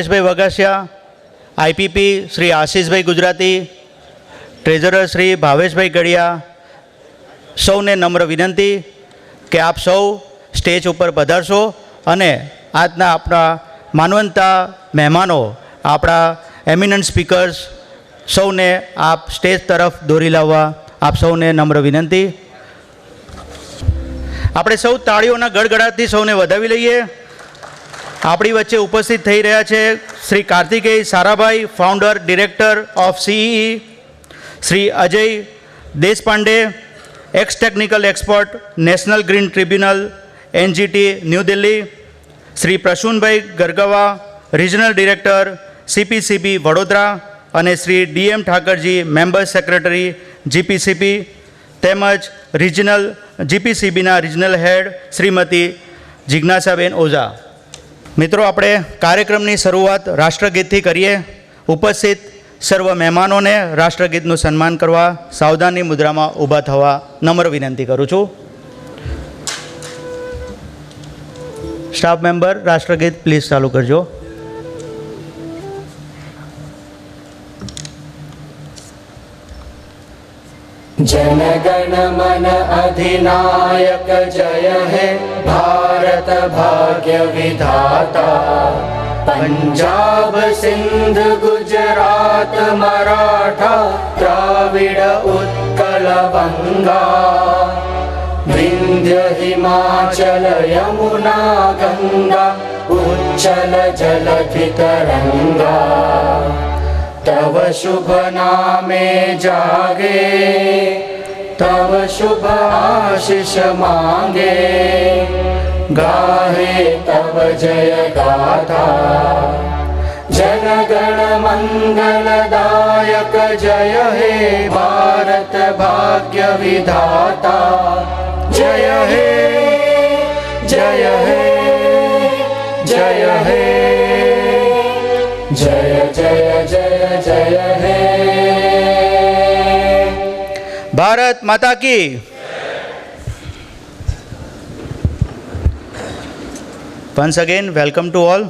ભાઈ Vagasiya, IPP Shri આશીષભાઈ Gujarati, treasurer Shri Bhaveshbhai ગડિયા, સૌને નમ્ર વિનંતી કે આપ સૌ સ્ટેજ ઉપર પધારશો અને આજના આપણા માનવંતા મહેમાનો, આપણા એમિનન્ટ સ્પીકર્સ સૌને આપ સ્ટેજ તરફ દોરી લાવવા આપ સૌને નમ્ર વિનંતી. આપણે સૌ તાળીઓના ગડગડાટથી સૌને વધાવી લઈએ. આપણી વચ્ચે ઉપસ્થિત થઈ રહ્યા છે Shri Kartikeya Sarabhai, founder director of CE, Shri Ajay Deshpande, ex technical expert, national green tribunal NGT new Delhi, Shri Prasoonbhai Gargava, regional director CPCB Vadodara, અને Shri DM Thakarji, member secretary GPCB, તેમજ GPCBના રિજનલ હેડ શ્રીમતી જિજ્ઞાસાબેન ઓઝા. મિત્રો, આપણે કાર્યક્રમની શરૂઆત રાષ્ટ્રગીતથી કરીએ. ઉપસ્થિત સર્વ મહેમાનોને રાષ્ટ્રગીતનું સન્માન કરવા સાવધાની મુદ્રામાં ઊભા થવા નમ્ર વિનંતી કરું છું. સ્ટાફ મેમ્બર, રાષ્ટ્રગીત પ્લીઝ ચાલુ કરજો. जन गण मन अधिनायक जय है भारत भाग्य विधाता. पंजाब सिंध गुजरात मराठा द्राविड़ उत्कल बंगा. विंध्य हिमाचल यमुना गंगा उच्चल जलधि तरंगा. तव शुभ नामे जागे तव शुभ आशीष मांगे. गाहे तव जय गाथा. जन गण मंगलदायक जय हे भारत भाग्य विधाता. जय हे जय हे जय हे जय जय जय जय हे. ભારત માતા કી. Once again welcome to all.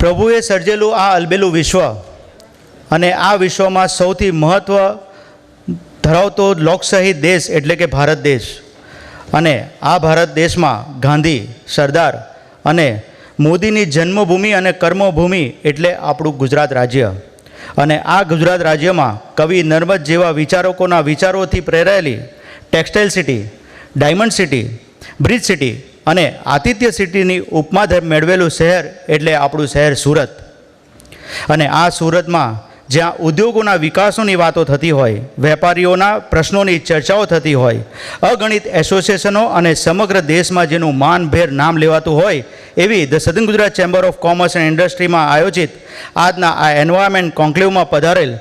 પ્રભુએ સર્જેલું આ અલબેલું વિશ્વ અને આ વિશ્વમાં સૌથી મહત્ત્વ ધરાવતો લોકશાહી દેશ એટલે કે ભારત દેશ. અને આ ભારત દેશમાં ગાંધી, સરદાર અને મોદીની જન્મભૂમિ અને કર્મભૂમિ એટલે આપણું ગુજરાત રાજ્ય. અને આ ગુજરાત રાજ્યમાં કવિ નર્મદ જેવા વિચારકોના વિચારોથી પ્રેરાયેલી textile city, diamond city, bridge city અને આતિથ્ય સિટીની ઉપમા મેળવેલું શહેર એટલે આપણું શહેર સુરત. અને આ સુરતમાં જ્યાં ઉદ્યોગોના વિકાસોની વાતો થતી હોય, વેપારીઓના પ્રશ્નોની ચર્ચાઓ થતી હોય, અગણિત એસોસિએશનો અને સમગ્ર દેશમાં જેનું માનભેર નામ લેવાતું હોય એવી the southern Gujarat chamber of commerce and ઇન્ડસ્ટ્રીમાં આયોજિત આજના આ એન્વાયરમેન્ટ કોન્ક્લેવમાં પધારેલ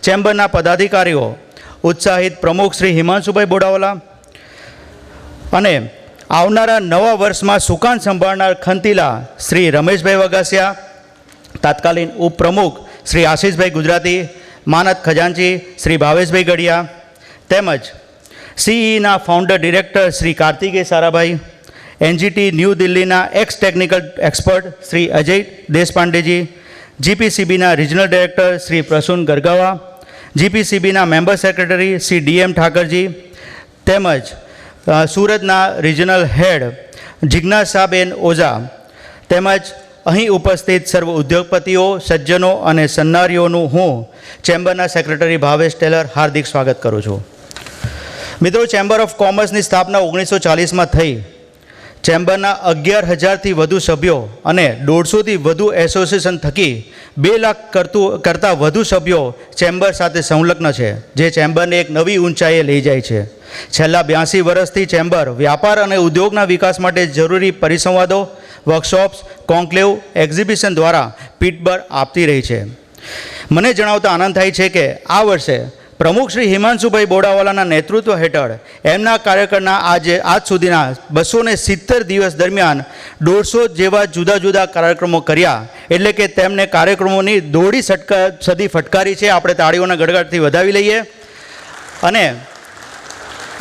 ચેમ્બરના પદાધિકારીઓ, ઉત્સાહિત પ્રમુખ શ્રી હિમાંશુભાઈ બોડાવાલા અને આવનારા નવા વર્ષમાં સુકાન સંભાળનાર ખંતીલા શ્રી રમેશભાઈ વગાસિયા, તાત્કાલિન ઉપપ્રમુખ શ્રી આશીષભાઈ ગુજરાતી, માનદ ખજાનચી શ્રી ભાવેશભાઈ ગડિયા, તેમજ સીઈના founder director Shri Kartikeya Sarabhai, NGT new દિલ્હીના ex technical expert Shri Ajay Deshpandeji, GPCBના રિજનલ ડિરેક્ટર શ્રી પ્રસૂન ગરગવા, GPCBના member secretary Shri DM Thakarji, તેમજ સુરતના રિજનલ હેડ જિજ્ઞાસાબેન ઓઝા, તેમજ અહીં ઉપસ્થિત સર્વ ઉદ્યોગપતિઓ, સજ્જનો અને સન્નારીઓનું હું ચેમ્બરના સેક્રેટરી ભાવેશ ટેલર હાર્દિક સ્વાગત કરું છું. મિત્રો, ચેમ્બર ઓફ કોમર્સની સ્થાપના 1940માં થઈ. ચેમ્બરના 11,000થી વધુ સભ્યો અને 150થી વધુ એસોસિએશન થકી 2 લાખ કરતાં વધુ સભ્યો ચેમ્બર સાથે સંલગ્ન છે, જે ચેમ્બરને એક નવી ઊંચાઈએ લઈ જાય છે. છેલ્લા 82 વર્ષથી ચેમ્બર વ્યાપાર અને ઉદ્યોગના વિકાસ માટે જરૂરી પરિસંવાદો, વર્કશોપ્સ, કોન્ક્લેવ, એક્ઝિબિશન દ્વારા પીઠબળ આપતી રહી છે. મને જણાવતા આનંદ થાય છે કે આ વર્ષે પ્રમુખ શ્રી હિમાંશુભાઈ બોડાવાલાના નેતૃત્વ હેઠળ એમના કાર્યકાળના આજ સુધીના 270 દિવસ દરમિયાન 150 જેવા જુદા જુદા કાર્યક્રમો કર્યા. એટલે કે તેમને કાર્યક્રમોની દોઢી સદી ફટકારી છે. આપણે તાળીઓના ગડગડાટથી વધાવી લઈએ. અને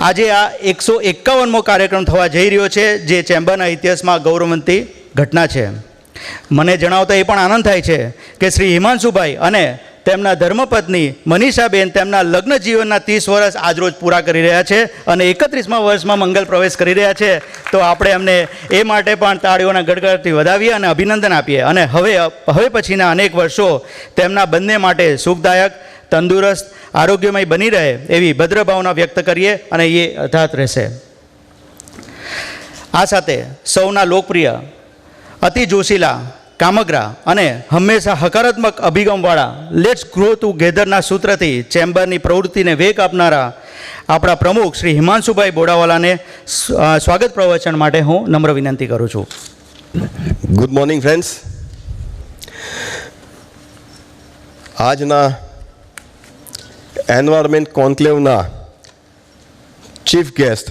આજે આ 151મો કાર્યક્રમ થવા જઈ રહ્યો છે, જે ચેમ્બરના ઇતિહાસમાં ગૌરવવંતી ઘટના છે. મને જણાવતા એ પણ આનંદ થાય છે કે શ્રી હિમાંશુભાઈ અને તેમના ધર્મપત્ની મનીષાબેન તેમના લગ્ન જીવનના 30 વર્ષ આજરોજ પૂરા કરી રહ્યા છે અને 31મા વર્ષમાં મંગલ પ્રવેશ કરી રહ્યા છે. તો આપણે એમને એ માટે પણ તાળીઓના ગડગડથી વધાવીએ અને અભિનંદન આપીએ. અને હવે પછીના અનેક વર્ષો તેમના બંને માટે સુખદાયક, તંદુરસ્ત, આરોગ્યમય બની રહે એવી ભદ્ર ભાવના વ્યક્ત કરીએ અને એ યથાર્થ રહેશે. આ સાથે સૌના લોકપ્રિય, અતિ જોશીલા, કામગ્રા અને હંમેશા હકારાત્મક અભિગમવાળા લેટ્સ ગ્રો ટુગેધરના સૂત્રથી ચેમ્બરની પ્રવૃત્તિને વેગ આપનારા આપણા પ્રમુખ શ્રી હિમાંશુભાઈ બોડાવાલાને સ્વાગત પ્રવચન માટે હું નમ્ર વિનંતી કરું છું. Good morning friends. આજના એન્વાયરમેન્ટ કોન્ક્લેવના ચીફ ગેસ્ટ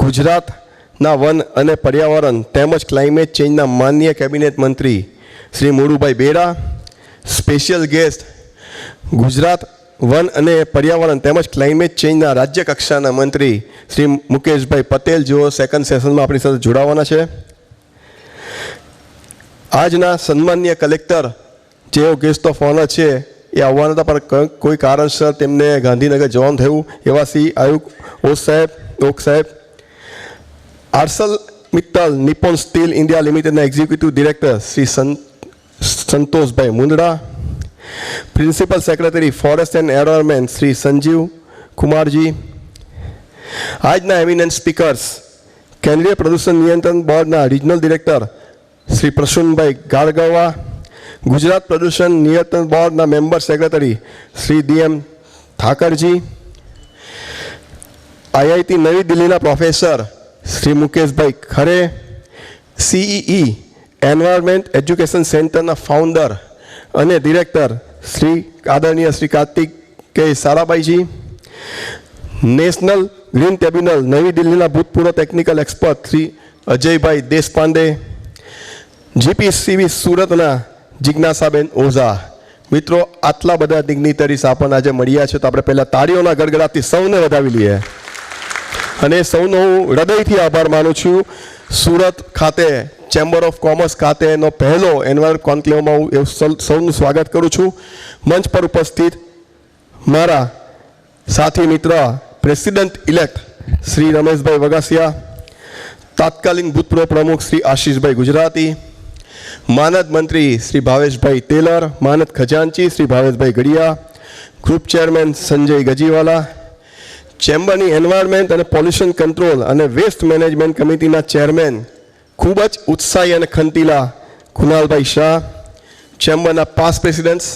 ગુજરાતના વન અને પર્યાવરણ તેમજ ક્લાઇમેટ ચેન્જના માનનીય કેબિનેટ મંત્રી શ્રી મોરુભાઈ બેરા, સ્પેશિયલ ગેસ્ટ ગુજરાત વન અને પર્યાવરણ તેમજ ક્લાઇમેટ ચેન્જના રાજ્ય કક્ષાના મંત્રી શ્રી મુકેશભાઈ પટેલ, જેઓ સેકન્ડ સેશનમાં આપણી સાથે જોડાવાના છે. આજના સન્માનીય કલેક્ટર જેઓ ગેસ્ટ ઓફ ઓનર છે એ આવવાના હતા, પણ કોઈ કારણસર તેમને ગાંધીનગર જવાનું થયું એવા શ્રી આયુક ઓક સાહેબ, Arcelor Mittal Nippon Steel India લિમિટેડના executive director Shri Santoshbhai Mundada, principal secretary forest and environment Shri Sanjiv Kumarji. આજના એમિનન્ટ સ્પીકર્સ કેન્દ્રીય પ્રદૂષણ નિયંત્રણ બોર્ડના રિજનલ ડિરેક્ટર શ્રી પ્રસુનભાઈ ગારગવા, ગુજરાત પ્રદૂષણ નિયંત્રણ બોર્ડના member secretary Shri DM Thakarji, IIT નવી દિલ્હીના professor Shri Mukeshbhai Khare, CEE environment education સેન્ટરના ફાઉન્ડર અને ડિરેક્ટર શ્રી આદરણીય Shri Kartikeya Sarabhaiji, national green tribunal નવી દિલ્હીના ભૂતપૂર્વ technical expert Shri Ajaybhai Deshpande, GPCB સુરતના જિજ્ઞાસાબેન ઓઝા. મિત્રો, આટલા બધા ડિગ્નિટરીઝ આપણને આજે મળ્યા છે, તો આપણે પહેલાં તાળીઓના ગડગડાટથી સૌને વધાવી લઈએ અને સૌનો હું હૃદયથી આભાર માનું છું. સુરત ખાતે ચેમ્બર ઓફ કોમર્સ ખાતેનો પહેલો એન્વાયરમેન્ટ કોન્ક્લેવમાં હું સૌનું સ્વાગત કરું છું. મંચ પર ઉપસ્થિત મારા સાથી મિત્ર પ્રેસિડેન્ટ ઇલેક્ટ શ્રી રમેશભાઈ વગાસિયા, તાત્કાલિક ભૂતપૂર્વ પ્રમુખ શ્રી આશીષભાઈ ગુજરાતી, માનદ મંત્રી શ્રી ભાવેશભાઈ ટેલર, માનદ ખજાનચી શ્રી ભાવેશભાઈ ગડિયા, ગ્રુપ ચેરમેન સંજય ગજીવાલા, ચેમ્બરની એન્વાયરમેન્ટ અને પોલ્યુશન કંટ્રોલ અને વેસ્ટ મેનેજમેન્ટ કમિટીના ચેરમેન ખૂબ જ ઉત્સાહી અને ખંતીલા કુનાલભાઈ શાહ, ચેમ્બરના પાસ્ટ પ્રેસિડેન્ટ્સ,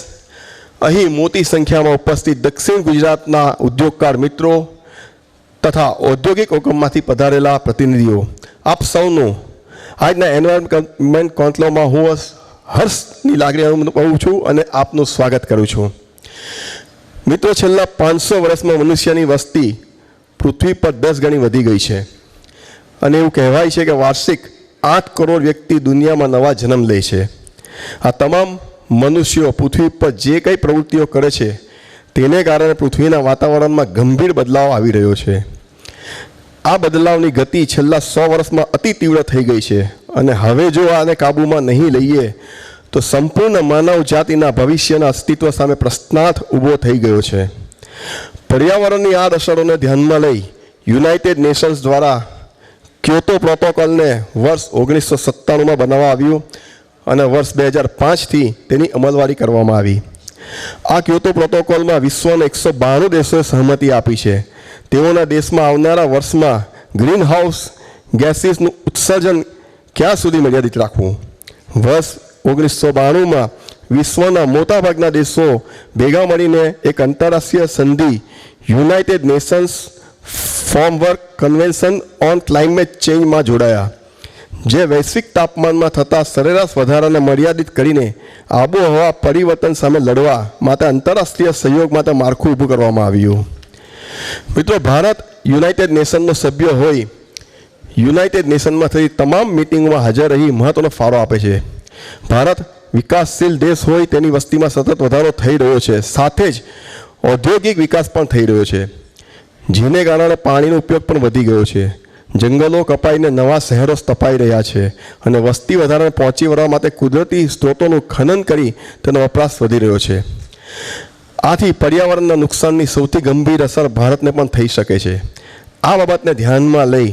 અહીં મોટી સંખ્યામાં ઉપસ્થિત દક્ષિણ ગુજરાતના ઉદ્યોગકાર મિત્રો તથા ઔદ્યોગિક એકમમાંથી પધારેલા પ્રતિનિધિઓ, આપ સૌનું આજના એન્વાયરમેન્ટ કોન્ક્લેવમાં હું હર્ષની લાગણી અનુભવું છું અને આપનું સ્વાગત કરું છું. મિત્રો, છેલ્લા 500 વર્ષમાં મનુષ્યની વસ્તી પૃથ્વી પર 10 ગણી વધી ગઈ છે અને એવું કહેવાય છે કે વાર્ષિક 8 કરોડ વ્યક્તિ દુનિયામાં નવા જન્મ લે છે. આ તમામ મનુષ્યો પૃથ્વી પર જે કંઈ પ્રવૃત્તિઓ કરે છે તેને કારણે પૃથ્વીના વાતાવરણમાં ગંભીર બદલાવ આવી રહ્યો છે. આ બદલાવની ગતિ છેલ્લા 100 વર્ષમાં અતિ તીવ્ર થઈ ગઈ છે અને હવે જો આને કાબૂમાં નહીં લઈએ તો સંપૂર્ણ માનવ જાતિના ભવિષ્યના અસ્તિત્વ સામે પ્રશ્નાર્થ ઊભો થઈ ગયો છે. પર્યાવરણની આ અસરોને ધ્યાનમાં લઈ યુનાઇટેડ નેશન્સ દ્વારા ક્યોતો પ્રોટોકોલને વર્ષ 1997માં બનાવવામાં આવ્યું અને વર્ષ 2005થી તેની અમલવારી કરવામાં આવી. આ ક્યોતો પ્રોટોકોલમાં વિશ્વના 192 દેશોએ સહમતિ આપી છે. તેઓના દેશમાં આવનારા વર્ષમાં ગ્રીન હાઉસ ગેસીસનું ઉત્સર્જન ક્યાં સુધી મર્યાદિત રાખવું. વર્ષ 1992માં વિશ્વના મોટાભાગના દેશો ભેગા મળીને એક આંતરરાષ્ટ્રીય સંધિ united nations framework convention on climate ચેન્જમાં જોડાયા, જે વૈશ્વિક તાપમાનમાં થતા સરેરાશ વધારાને મર્યાદિત કરીને આબોહવા પરિવર્તન સામે લડવા માટે આંતરરાષ્ટ્રીય સહયોગ માટે માળખું ઊભું કરવામાં આવ્યું. મિત્રો, ભારત યુનાઇટેડ નેશનનો સભ્ય હોય યુનાઇટેડ નેશનમાં થતી તમામ મિટિંગોમાં હાજર રહી મહત્વનો ફાળો આપે છે. ભારત વિકાસશીલ દેશ હોય તેની વસ્તીમાં સતત વધારો થઈ રહ્યો છે, સાથે જ ઔદ્યોગિક વિકાસ પણ થઈ રહ્યો છે, જેને કારણે પાણીનો ઉપયોગ પણ વધી ગયો છે. જંગલો કપાઈને નવા શહેરો સ્થપાઈ રહ્યા છે અને વસ્તી વધારાને પહોંચી વળવા માટે કુદરતી સ્ત્રોતોનું ખનન કરી તેનો વપરાશ વધી રહ્યો છે. આથી પર્યાવરણના નુકસાનની સૌથી ગંભીર અસર ભારતને પણ થઈ શકે છે. આ બાબતને ધ્યાનમાં લઈ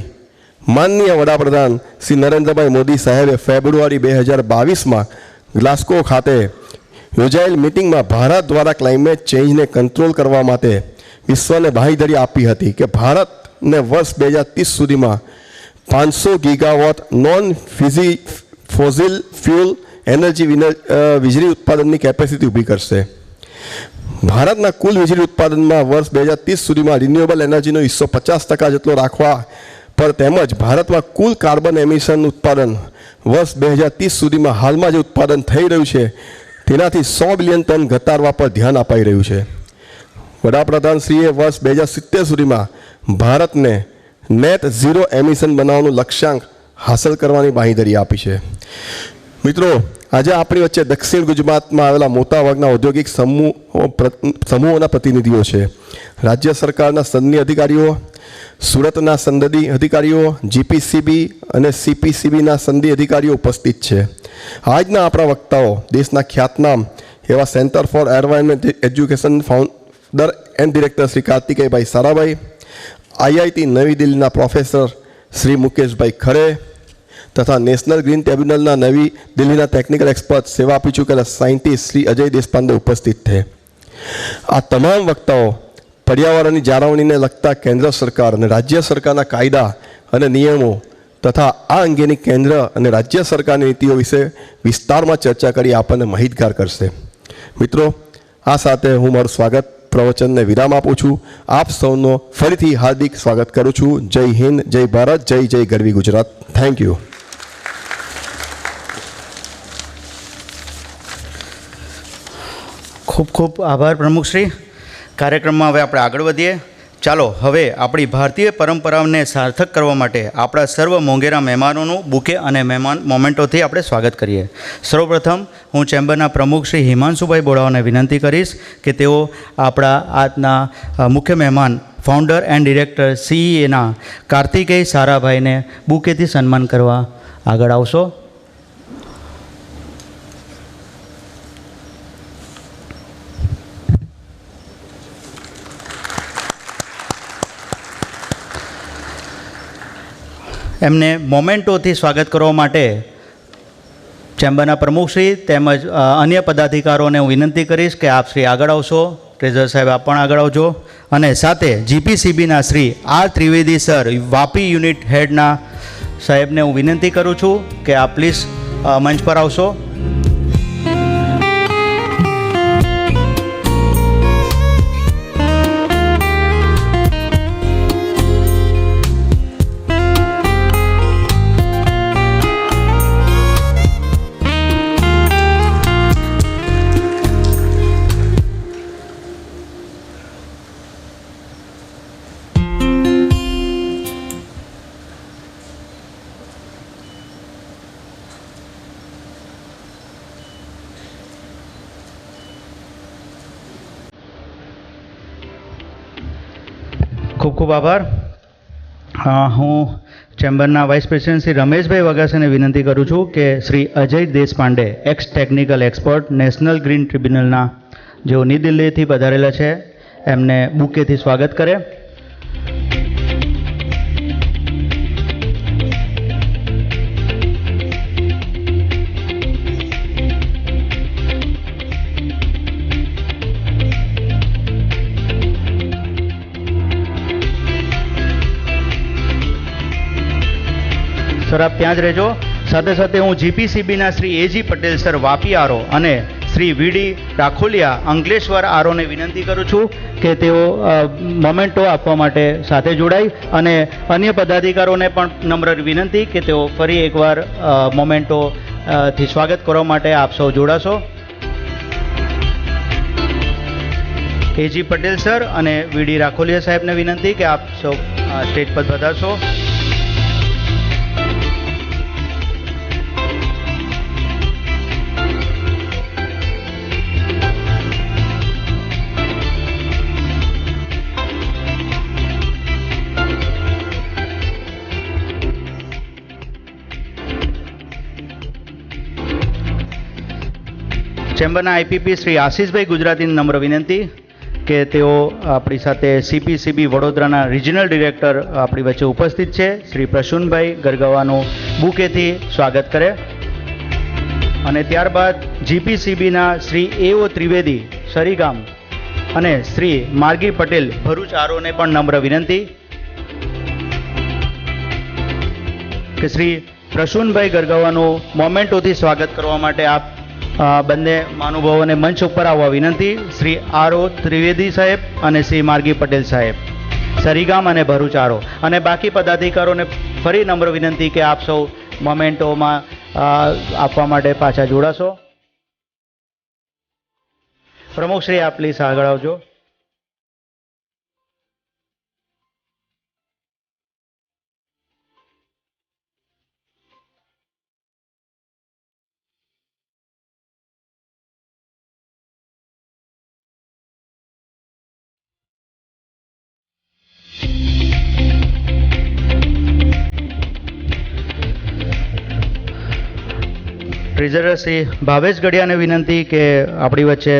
માનનીય વડાપ્રધાન શ્રી નરેન્દ્રભાઈ મોદી સાહેબે ફેબ્રુઆરી 2022માં ગ્લાસ્ગો ખાતે યોજાયેલ મિટિંગમાં ભારત દ્વારા ક્લાઇમેટ ચેન્જને કંટ્રોલ કરવા માટે વિશ્વને બાંહેધરી આપી હતી કે ભારતને વર્ષ 2030 સુધીમાં 500 gigawatt non fossil fuel energy વીજળી ઉત્પાદનની કેપેસિટી ઊભી કરશે. ભારતના કુલ વીજળી ઉત્પાદનમાં વર્ષ 2030 સુધીમાં રિન્યુએબલ એનર્જીનો હિસ્સો 50% જેટલો રાખવા પર તેમજ ભારતમાં કુલ કાર્બન એમિશન ઉત્પાદન વર્ષ 2030 સુધીમાં હાલમાં જે ઉત્પાદન થઈ રહ્યું છે તેનાથી 100 બિલિયન ટન ઘટાડવા પર ધ્યાન અપાઈ રહ્યું છે. વડાપ્રધાનશ્રીએ વર્ષ 2070 સુધીમાં ભારતને નેટ ઝીરો એમિશન બનાવવાનું લક્ષ્યાંક હાંસલ કરવાની બાંહેધરી આપી છે. મિત્રો, આજે આપણી વચ્ચે દક્ષિણ ગુજરાતમાં આવેલા મોટાભાગના ઔદ્યોગિક સમૂહોના પ્રતિનિધિઓ છે. રાજ્ય સરકારના સનદી અધિકારીઓ, સુરતના સંસદીય અધિકારીઓ, જીપીસીબી અને સીપીસીબીના સંસદીય અધિકારીઓ ઉપસ્થિત છે. આજના આપણા વક્તાઓ દેશના ખ્યાતનામ એવા centre for environment education founder and director Shri Kartikeyabhai Sarabhai, IIT નવી દિલ્હીના પ્રોફેસર શ્રી મુકેશભાઈ ખરે તથા નેશનલ ગ્રીન ટ્રિબ્યુનલના નવી દિલ્હીના ટેકનિકલ એક્સપર્ટ સેવા આપી ચૂકેલા સાયન્ટિસ્ટ શ્રી અજય દેશપાંડે ઉપસ્થિત છે. આ તમામ વક્તાઓ પર્યાવરણની જાળવણીને લગતા કેન્દ્ર સરકાર અને રાજ્ય સરકારના કાયદા અને નિયમો તથા આ અંગેની કેન્દ્ર અને રાજ્ય સરકારની નીતિઓ વિશે વિસ્તારમાં ચર્ચા કરી આપણને માહિતગાર કરશે. મિત્રો, આ સાથે હું મારું સ્વાગત પ્રવચનને વિરામ આપું છું. આપ સૌનો ફરીથી હાર્દિક સ્વાગત કરું છું. જય હિન્દ, જય ભારત, જય જય ગરવી ગુજરાત. Thank you. ખૂબ ખૂબ આભાર પ્રમુખશ્રી. કાર્યક્રમમાં હવે આપણે આગળ વધીએ. ચાલો હવે આપણી ભારતીય પરંપરાઓને સાર્થક કરવા માટે આપણા સર્વ મોંઘેરા મહેમાનોનું બુકે અને મહેમાન મોમેન્ટોથી આપણે સ્વાગત કરીએ. સૌપ્રથમ હું ચેમ્બરના પ્રમુખ શ્રી હિમાંશુભાઈ બોડાવાને વિનંતી કરીશ કે તેઓ આપણા આજના મુખ્ય મહેમાન ફાઉન્ડર એન્ડ ડિરેક્ટર સીઈએના કાર્તિકેય સારાભાઈને બુકેથી સન્માન કરવા આગળ આવશો. એમને મોમેન્ટોથી સ્વાગત કરવા માટે ચેમ્બરના પ્રમુખશ્રી તેમજ અન્ય પદાધિકારોને હું વિનંતી કરીશ કે આપ શ્રી આગળ આવશો. ટ્રેઝર સાહેબ આપ પણ આગળ આવજો. અને સાથે જીપીસીબીના Shri R Trivedi sir, Vapi unit હેડના સાહેબને હું વિનંતી કરું છું કે આપ પ્લીઝ મંચ પર આવશો. ખૂબ ખૂબ આભાર. હું ચેમ્બરના વાઇસ પ્રેસિડેન્ટ શ્રી રમેશભાઈ વગાસેને વિનંતી કરું છું કે Shri Ajay Deshpande, ex technical expert, national green ટ્રિબ્યુનલના, જેઓ નવી દિલ્હીથી પધારેલા છે, એમને બુકેથી સ્વાગત કરે. સર આપ ત્યાં જ રહેજો. સાથે સાથે હું જીપીસીબીના શ્રી એજી પટેલ સર, વાપી આરો, અને શ્રી વીડી રાખોલિયા, અંકલેશ્વર આરોને વિનંતી કરું છું કે તેઓ મોમેન્ટો આપવા માટે સાથે જોડાય. અને અન્ય પદાધિકારોને પણ નમ્ર વિનંતી કે તેઓ ફરી એકવાર મોમેન્ટો થી સ્વાગત કરવા માટે આપ સૌ જોડાશો. એજી પટેલ સર અને વીડી રાખોલિયા સાહેબને વિનંતી કે આપ સૌ સ્ટેજ પર પધારશો. ચેમ્બરના આઈપીપી શ્રી આશીષભાઈ ગુજરાતીની નમ્ર વિનંતી કે તેઓ આપણી સાથે સીપીસીબી વડોદરાના રિજનલ ડિરેક્ટર આપણી વચ્ચે ઉપસ્થિત છે શ્રી પ્રસૂનભાઈ ગરગવાનું બુકેથી સ્વાગત કરે. અને ત્યારબાદ જીપીસીબીના શ્રી એઓ ત્રિવેદી સરીગામ અને શ્રી માર્ગી પટેલ ભરૂચ આરોને પણ નમ્ર વિનંતી કે શ્રી પ્રસૂનભાઈ ગરગવાનું મોમેન્ટોથી સ્વાગત કરવા માટે આપ બંને મહાનુભાવોને મંચ ઉપર આવવા વિનંતી. શ્રી આરો ત્રિવેદી સાહેબ અને શ્રી માર્ગી પટેલ સાહેબ સરીગામ અને ભરૂચ આરો. અને બાકી પદાધિકારોને ફરી નમ્ર વિનંતી કે આપ સૌ મોમેન્ટોમાં આપવા માટે પાછા જોડાશો. પ્રમુખ શ્રી આપ પ્લીઝ આગળ આવજો. ટ્રેઝરર શ્રી ભાવેશ ગડિયાને વિનંતી કે આપણી વચ્ચે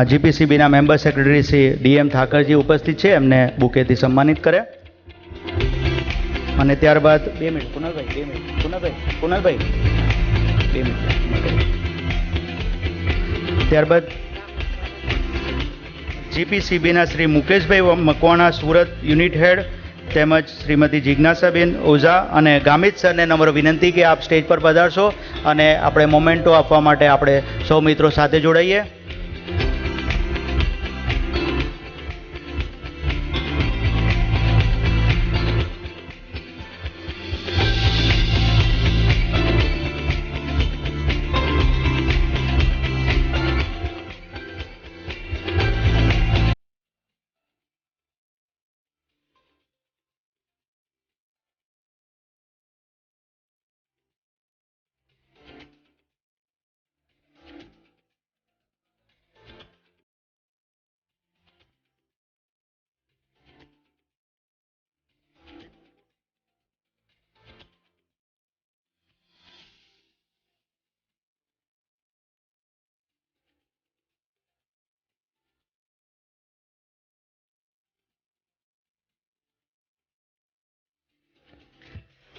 જીપીસીબીના member secretary Shri DM Thakarji ઉપસ્થિત છે, એમને બુકેથી સન્માનિત કરે. અને ત્યારબાદ 2 મિનિટ કુનાલભાઈ 2 મિનિટ. ત્યારબાદ જીપીસીબીના શ્રી મુકેશભાઈ મકવાણા સુરત યુનિટ હેડ તેમજ શ્રીમતી જિજ્ઞાસાબેન ઓઝા અને ગામિત સરને નમ્ર વિનંતી કે આપ સ્ટેજ પર પધારશો અને આપણે મોમેન્ટો આપવા માટે આપણે સૌ મિત્રો સાથે જોડાઈએ.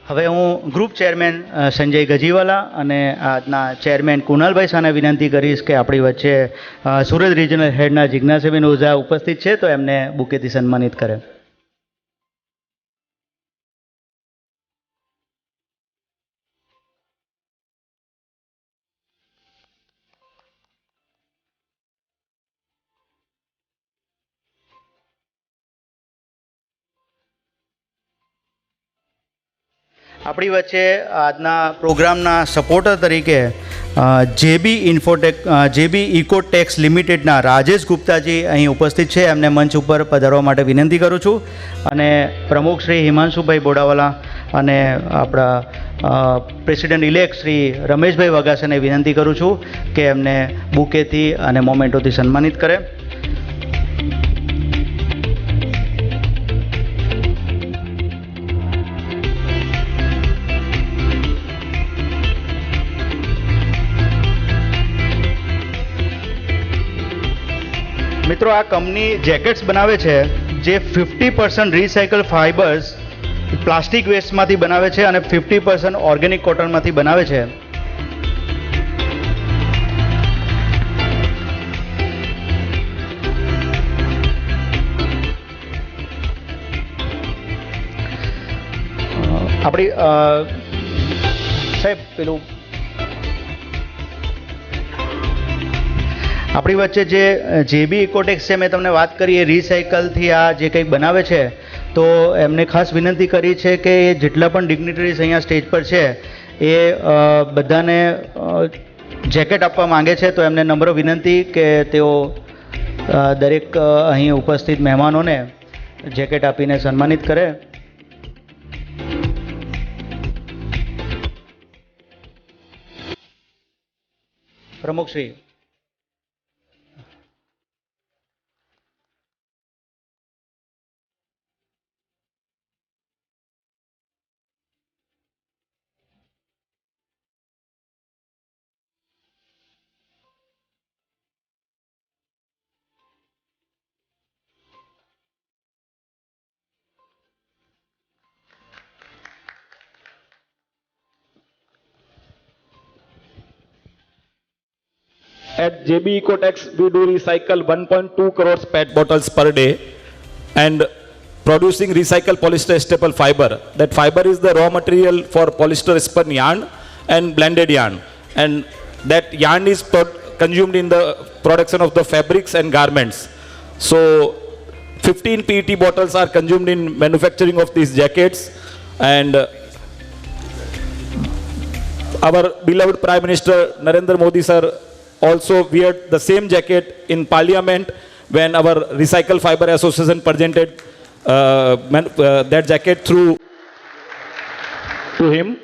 હવે હું ગ્રુપ ચેરમેન સંજય ગજીવાલા અને આજના ચેરમેન કુનાલભાઈ સાને વિનંતી કરીશ કે આપણી વચ્ચે સુરત રિજનલ હેડના જિજ્ઞાસાબેન ઓઝા ઉપસ્થિત છે, તો એમને બુકેથી સન્માનિત કરે. આપણી વચ્ચે આજના પ્રોગ્રામના સપોર્ટર તરીકે જેબી ઇકોટેક્સ લિમિટેડના રાજેશ ગુપ્તાજી અહીં ઉપસ્થિત છે, એમને મંચ ઉપર પધારવા માટે વિનંતી કરું છું. અને પ્રમુખ શ્રી હિમાંશુભાઈ બોડાવાલા અને આપણા પ્રેસિડેન્ટ ઇલેક્ટ શ્રી રમેશભાઈ વગાસાને વિનંતી કરું છું કે એમને બુકેથી અને મોમેન્ટોથી સન્માનિત કરે. મિત્રો, આ કંપની જેકેટ્સ બનાવે છે જે 50% રિસાયકલ ફાઇબર્સ પ્લાસ્ટિક વેસ્ટમાંથી બનાવે છે અને 50% ઓર્ગેનિક કોટનમાંથી બનાવે છે. આપણી સાહેબ પેલું આપણી વચ્ચે જે જેબી ઇકોટેક્સ છે, મેં તમને વાત કરી, એ રિસાયકલથી આ જે કંઈક બનાવે છે, તો એમને ખાસ વિનંતી કરી છે કે જેટલા પણ ડિગ્નિટરીઝ અહીંયા સ્ટેજ પર છે એ બધાને જેકેટ આપવા માંગે છે, તો એમને નમ્ર વિનંતી કે તેઓ દરેક અહીં ઉપસ્થિત મહેમાનોને જેકેટ આપીને સન્માનિત કરે. પ્રમુખ Shri at JB Ecotex, we do recycle 1.2 crores PET bottles per day and producing recycled polyester staple fiber. That fiber is the raw material for polyester spun yarn and blended yarn. And that yarn is consumed in the production of the fabrics and garments. So 15 PET bottles are consumed in manufacturing of these jackets. And our beloved Prime Minister Narendra Modi sir also wear the same jacket in Parliament when our Recycle Fiber Association presented that jacket to him.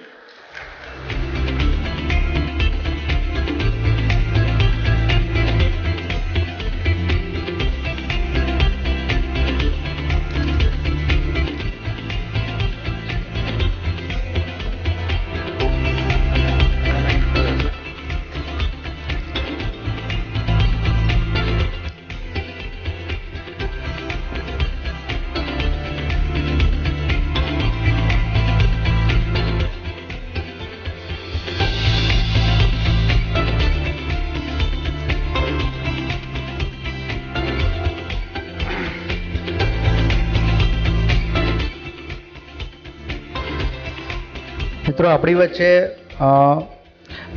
મિત્રો આપણી વચ્ચે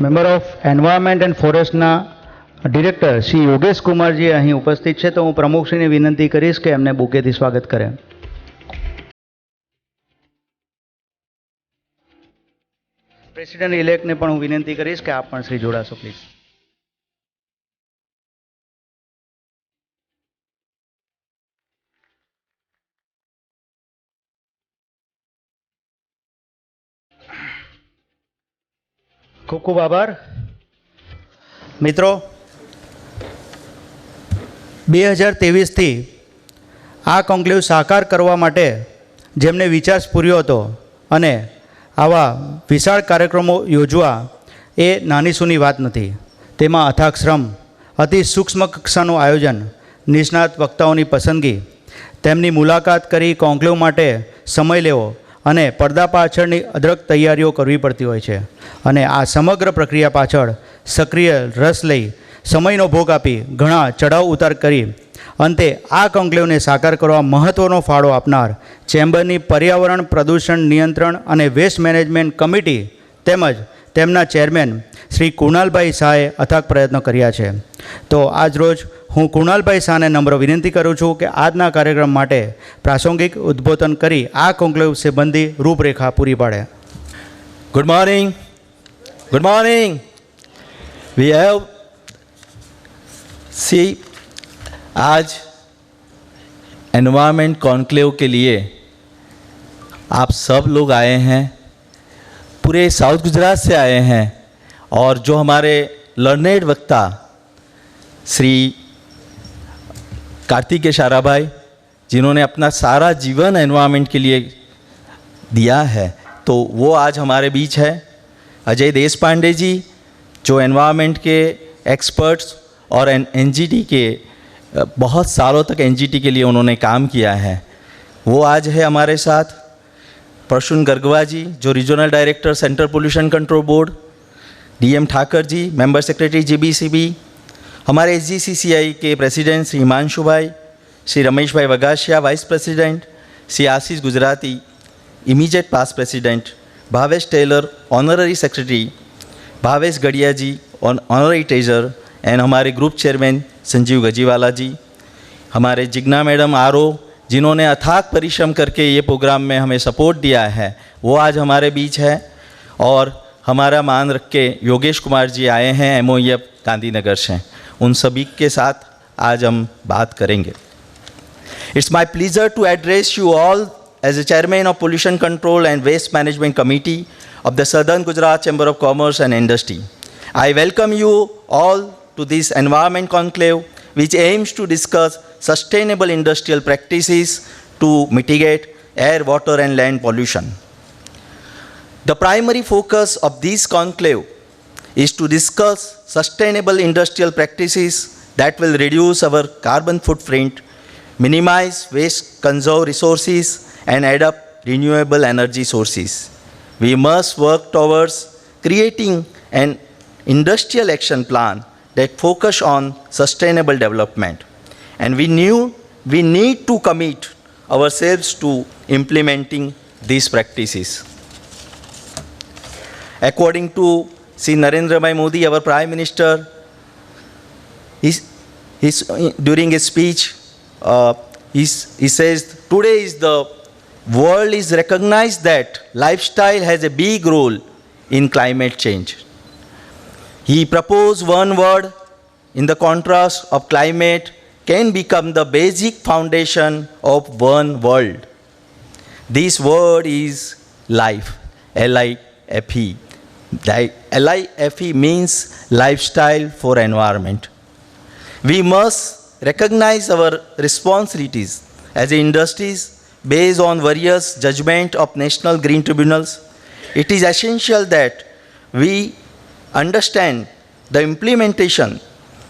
member of environment and ફોરેસ્ટના director Shri Yogesh Kumarji અહીં ઉપસ્થિત છે, તો હું પ્રમુખશ્રીને વિનંતી કરીશ કે એમને બુકેથી સ્વાગત કરે. પ્રેસિડેન્ટ ઇલેક્ટને પણ હું વિનંતી કરીશ કે આપ પણ શ્રી જોડાશો પ્લીઝ. ખૂબ ખૂબ આભાર. મિત્રો, 2023થી આ કોન્ક્લેવ સાકાર કરવા માટે જેમને વિચાર સ્ફૂર્યો હતો અને આવા વિશાળ કાર્યક્રમો યોજવા એ નાની સૂની વાત નથી. તેમાં અથાગ શ્રમ, અતિ સૂક્ષ્મ કક્ષાનું આયોજન, નિષ્ણાત વક્તાઓની પસંદગી, તેમની મુલાકાત કરી કોન્ક્લેવ માટે સમય લેવો અને પડદા પાછળની અદરક તૈયારીઓ કરવી પડતી હોય છે. અને આ સમગ્ર પ્રક્રિયા પાછળ સક્રિય રસ લઈ સમયનો ભોગ આપી ઘણા ચડાવ ઉતાર કરી અંતે આ કોન્ક્લેવને સાકાર કરવા મહત્ત્વનો ફાળો આપનાર ચેમ્બરની પર્યાવરણ પ્રદૂષણ નિયંત્રણ અને વેસ્ટ મેનેજમેન્ટ કમિટી તેમજ તેમના ચેરમેન શ્રી કુણાલભાઈ શાહે અથાગ પ્રયત્નો કર્યા છે. તો આજ રોજ હું કુણાલભાઈ શાહને નમ્ર વિનંતી કરું છું કે આજના કાર્યક્રમ માટે પ્રાસંગિક ઉદ્બોધન કરી આ કોન્ક્લેવ સંબંધી રૂપરેખા પૂરી પાડે. Good morning. Good morning. We have see आज एनवायरमेंट कॉन्क्लेव के लिए आप सब लोग आए हैं, पूरे साउथ गुजरात से आए हैं. और जो हमारे लर्नेड वक्ता श्री कार्तिकेय शारा भाई, जिन्होंने अपना सारा जीवन एनवायरमेंट के लिए दिया है, तो वो आज हमारे बीच है. अजय देश पांडे जी, जो एनवायरमेंट के एक्सपर्ट्स और एनजीटी के बहुत सालों तक एनजीटी के लिए उन्होंने काम किया है, वो आज है हमारे साथ. प्रसून गर्गवा जी, जो regional director central pollution control board. DM Thakar ji, member secretary GPCB. हमारे एसजीसीसीआई के प्रेसिडेंट श्री हिमांशु भाई, श्री रमेश भाई Vagasia vice president, Shri Ashish Gujarati immediate past president, Bhavesh Tailor honorary secretary, Bhavesh Gadiya ji honorary treasurer, and हमारे ग्रुप चेयरमैन संजीव गजीवाला जी. हमारे जिग्ना मैडम आरओ, जिन्होंने अथाक परिश्रम करके ये प्रोग्राम में हमें सपोर्ट दिया है, वो आज हमारे बीच है. और हमारा मान रख के योगेश कुमार जी आए हैं एमओएफ गांधीनगर से. उन सभी के साथ आज हम बात करेंगे. It's my pleasure to address you all as a chairman of Pollution Control and Waste Management Committee of the Southern Gujarat Chamber of Commerce and Industry. I welcome you all to this Environment Conclave, which aims to discuss sustainable industrial practices to mitigate air, water and land pollution. The primary focus of this conclave is to discuss sustainable industrial practices that will reduce our carbon footprint, minimize waste, conserve resources, and add up renewable energy sources. We must work towards creating an industrial action plan that focus on sustainable development. And we knew we need to commit ourselves to implementing these practices. According to Sri Narendra Bhai Modi, our Prime Minister, during his speech, he says, today is the world is recognized that lifestyle has a big role in climate change. He proposed one word in the contrast of climate can become the basic foundation of one world. This word is life, L-I-F-E. L-I-F-E means lifestyle for environment. We must recognize our responsibilities as industries based on various judgment of national green tribunals. It is essential that we understand the implementation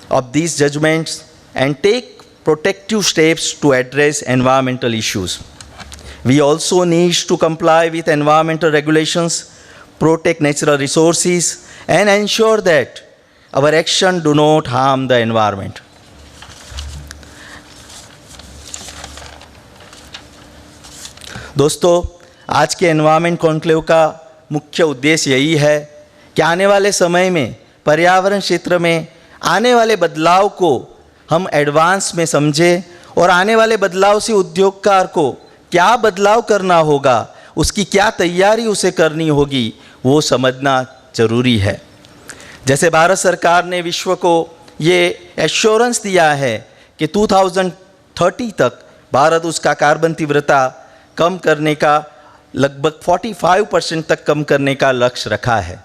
of these judgments and take protective steps to address environmental issues. We also need to comply with environmental regulations, protect natural resources, and ensure that our actions do not harm the environment. दोस्तों, आज के environment conclave का मुख्य उद्देश्य यही है कि आने वाले समय में पर्यावरण क्षेत्र में आने वाले बदलाव को हम एडवांस में समझें और आने वाले बदलाव से उद्योगकार को क्या बदलाव करना होगा, उसकी क्या तैयारी उसे करनी होगी, वो समझना जरूरी है। जैसे भारत सरकार ने विश्व को ये एश्योरेंस दिया है कि 2030 तक भारत उसका कार्बन तीव्रता कम करने का लगभग 45% तक कम करने का लक्ष्य रखा है।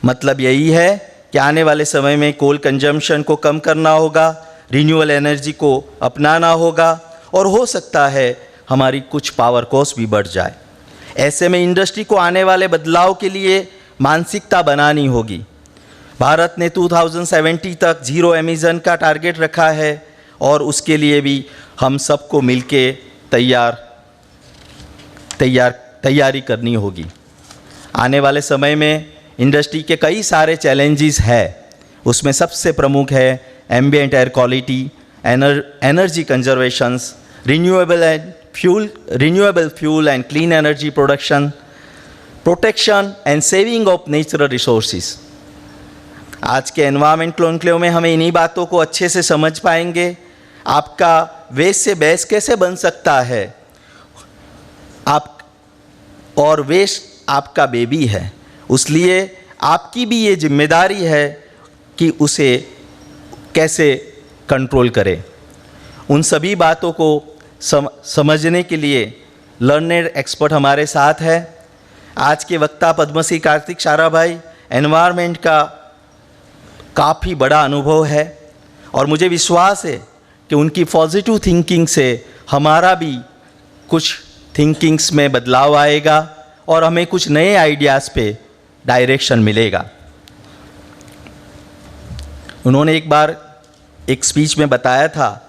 मतलब यही है कि आने वाले समय में कोल कंजम्पशन को कम करना होगा, रिन्यूएबल एनर्जी को अपनाना होगा और हो सकता है हमारी कुछ पावर कॉस्ट भी बढ़ जाए। ऐसे में इंडस्ट्री को आने वाले बदलाव के लिए मानसिकता बनानी होगी। भारत ने 2070 तक जीरो एमिशन का टारगेट रखा है और उसके लिए भी हम सबको मिलके तैयारी करनी होगी। आने वाले समय में इंडस्ट्री के कई सारे चैलेंजेस हैं। उसमें सबसे प्रमुख है ambient air quality, energy conservations, renewable fuel and clean energy production, protection and saving of natural resources. आज के एनवायरमेंट कॉन्क्लेव में हमें इन्हीं बातों को अच्छे से समझ पाएंगे। आपका वेस्ट से बेस्ट कैसे बन सकता है, और वेस्ट आपका बेबी है, उसलिए आपकी भी ये जिम्मेदारी है कि उसे कैसे कंट्रोल करें। उन सभी बातों को समझने के लिए लर्नर एक्सपर्ट हमारे साथ है। आज के वक्ता पद्मश्री कार्तिक साराभाई, एनवायरनमेंट का काफ़ी बड़ा अनुभव है और मुझे विश्वास है कि उनकी पॉजिटिव थिंकिंग से हमारा भी कुछ थिंकिंग्स में बदलाव आएगा और हमें कुछ नए आइडियाज़ पे डायरेक्शन मिलेगा। उन्होंने एक बार एक स्पीच में बताया था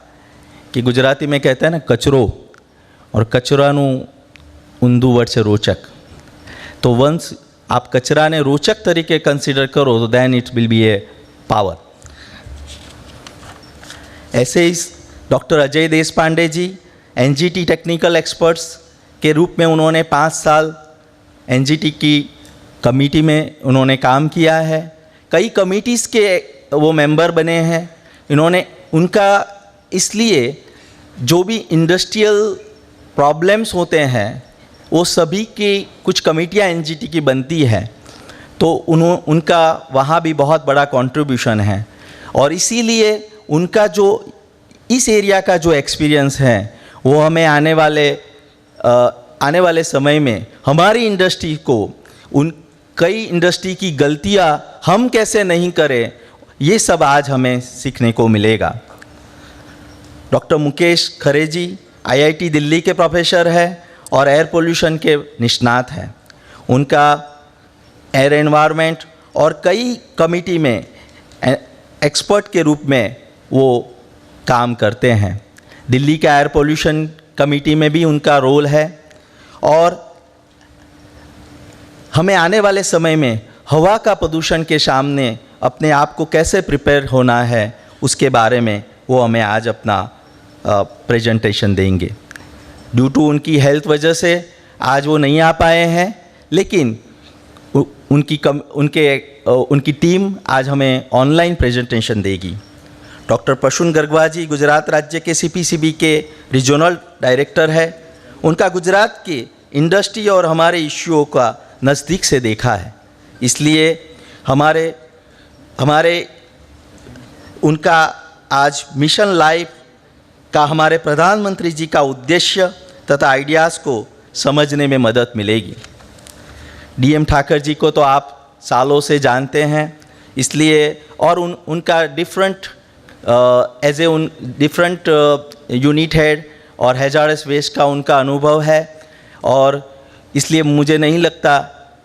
कि गुजराती में कहते हैं ना कचरो, और कचराનું ઊંધું વર્ડ છે રોચક। तो वंस आप कचरा ने रोचक तरीके कंसिडर करो तो then it will be a power. ऐसे ही doctor Ajay Deshpande ji NGT technical experts के रूप में उन्होंने 5 साल एनजीटी की कमेटी में उन्होंने काम किया है। कई कमिटीज़ के वो मेंबर बने हैं। इन्होंने उनका इसलिए जो भी इंडस्ट्रियल प्रॉब्लम्स होते हैं वो सभी की कुछ कमेटियाँ एनजीटी की बनती है, तो उनका वहाँ भी बहुत बड़ा कंट्रीब्यूशन है और इसीलिए उनका जो इस एरिया का जो एक्सपीरियंस है वो हमें आने वाले समय में हमारी इंडस्ट्री को उन कई इंडस्ट्री की गलतियाँ हम कैसे नहीं करें, ये सब आज हमें सीखने को मिलेगा। डॉक्टर मुकेश खरे जी आईआईटी दिल्ली के प्रोफेसर है और एयर पोल्यूशन के निष्णात हैं। उनका एयर एनवायरनमेंट और कई कमिटी में एक्सपर्ट के रूप में वो काम करते हैं। दिल्ली का एयर पोल्यूशन कमिटी में भी उनका रोल है और हमें आने वाले समय में हवा का प्रदूषण के सामने अपने आप को कैसे प्रिपेयर होना है उसके बारे में वो हमें आज अपना प्रेजेंटेशन देंगे। ड्यू टू उनकी हेल्थ वजह से आज वो नहीं आ पाए हैं, लेकिन उनकी टीम आज हमें ऑनलाइन प्रेजेंटेशन देगी। डॉक्टर प्रसून गर्गवा जी गुजरात राज्य के CPCB के रीजनल डायरेक्टर है। उनका गुजरात के इंडस्ट्री और हमारे इश्यूओं का नज़दीक से देखा है, इसलिए हमारे उनका आज मिशन लाइफ का हमारे प्रधानमंत्री जी का उद्देश्य तथा आइडियाज़ को समझने में मदद मिलेगी। DM ठाकर जी को तो आप सालों से जानते हैं, इसलिए और उनका डिफरेंट यूनिट हेड और हैजार्डस वेस्ट का उनका अनुभव है, और इसलिए मुझे नहीं लगता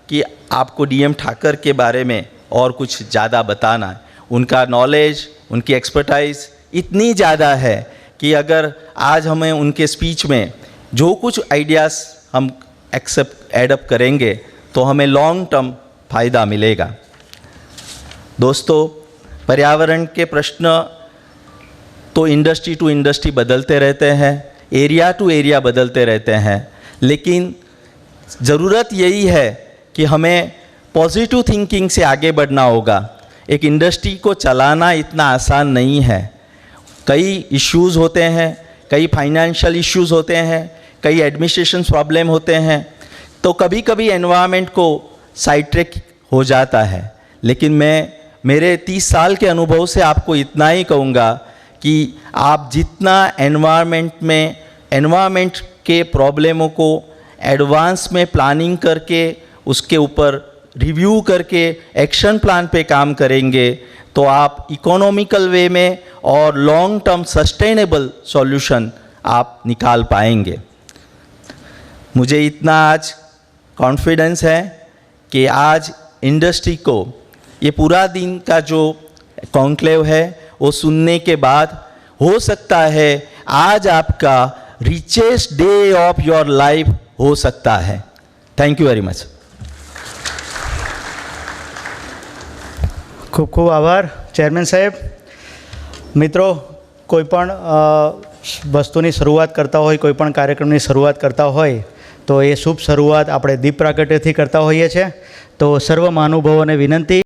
कि आपको DM ठाकर के बारे में और कुछ ज़्यादा बताना है। उनका नॉलेज, उनकी एक्सपर्टाइज इतनी ज़्यादा है कि अगर आज हमें उनके स्पीच में जो कुछ आइडियाज़ हम एडअप करेंगे तो हमें लॉन्ग टर्म फ़ायदा मिलेगा। दोस्तों, पर्यावरण के प्रश्न तो इंडस्ट्री टू इंडस्ट्री बदलते रहते हैं, एरिया टू एरिया बदलते रहते हैं, लेकिन ज़रूरत यही है कि हमें पॉजिटिव थिंकिंग से आगे बढ़ना होगा। एक इंडस्ट्री को चलाना इतना आसान नहीं है, कई इश्यूज़ होते हैं, कई फाइनेंशियल इश्यूज़ होते हैं, कई एडमिनिस्ट्रेशन प्रॉब्लम होते हैं, तो कभी कभी एनवायरनमेंट को साइड ट्रैक हो जाता है। लेकिन मैं मेरे 30 साल के अनुभव से आपको इतना ही कहूँगा कि आप जितना एनवायरनमेंट के प्रॉब्लमों को एडवांस में प्लानिंग करके उसके ऊपर रिव्यू करके एक्शन प्लान पे काम करेंगे तो आप इकोनॉमिकल वे में और लॉन्ग टर्म सस्टेनेबल सॉल्यूशन आप निकाल पाएंगे। मुझे इतना आज कॉन्फिडेंस है कि आज इंडस्ट्री को ये पूरा दिन का जो कॉन्क्लेव है वो सुनने के बाद हो सकता है आज आपका richest day of your life हो सकता है। Thank you very much. ખૂબ ખૂબ આભાર ચેરમેન સાહેબ। મિત્રો, કોઈપણ વસ્તુની શરૂઆત કરતા હોય, કોઈપણ કાર્યક્રમની શરૂઆત કરતા હોય તો એ શુભ શરૂઆત આપણે દીપ પ્રાગટ્યથી કરતા હોઈએ છીએ। તો સર્વ મહાનુભાવોને વિનંતી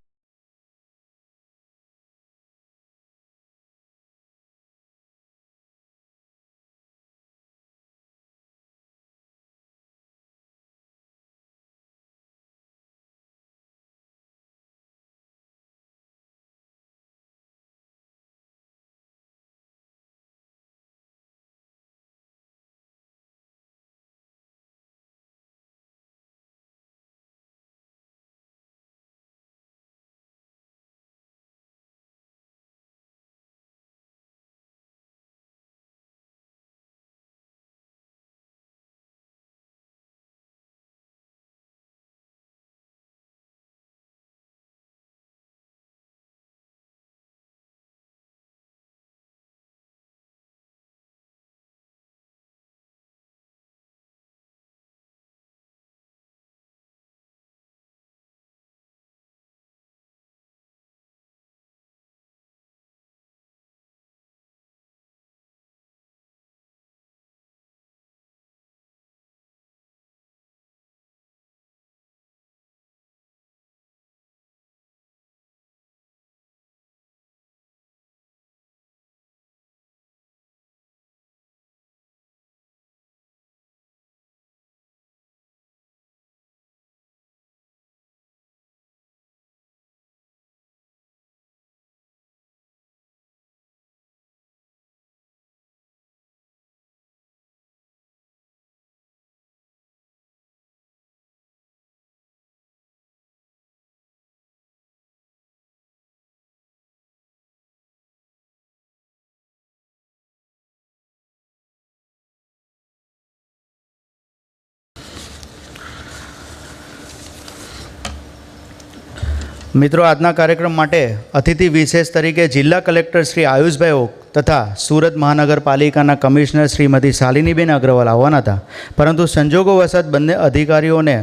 મિત્રો, આજના કાર્યક્રમ માટે અતિથિ વિશેષ તરીકે જિલ્લા કલેક્ટર શ્રી આયુષભાઈ ઓક તથા સુરત મહાનગરપાલિકાના કમિશનર શ્રીમતી શાલિનીબેન અગ્રવાલ આવવાના હતા, પરંતુ સંજોગોવશાત બંને અધિકારીઓને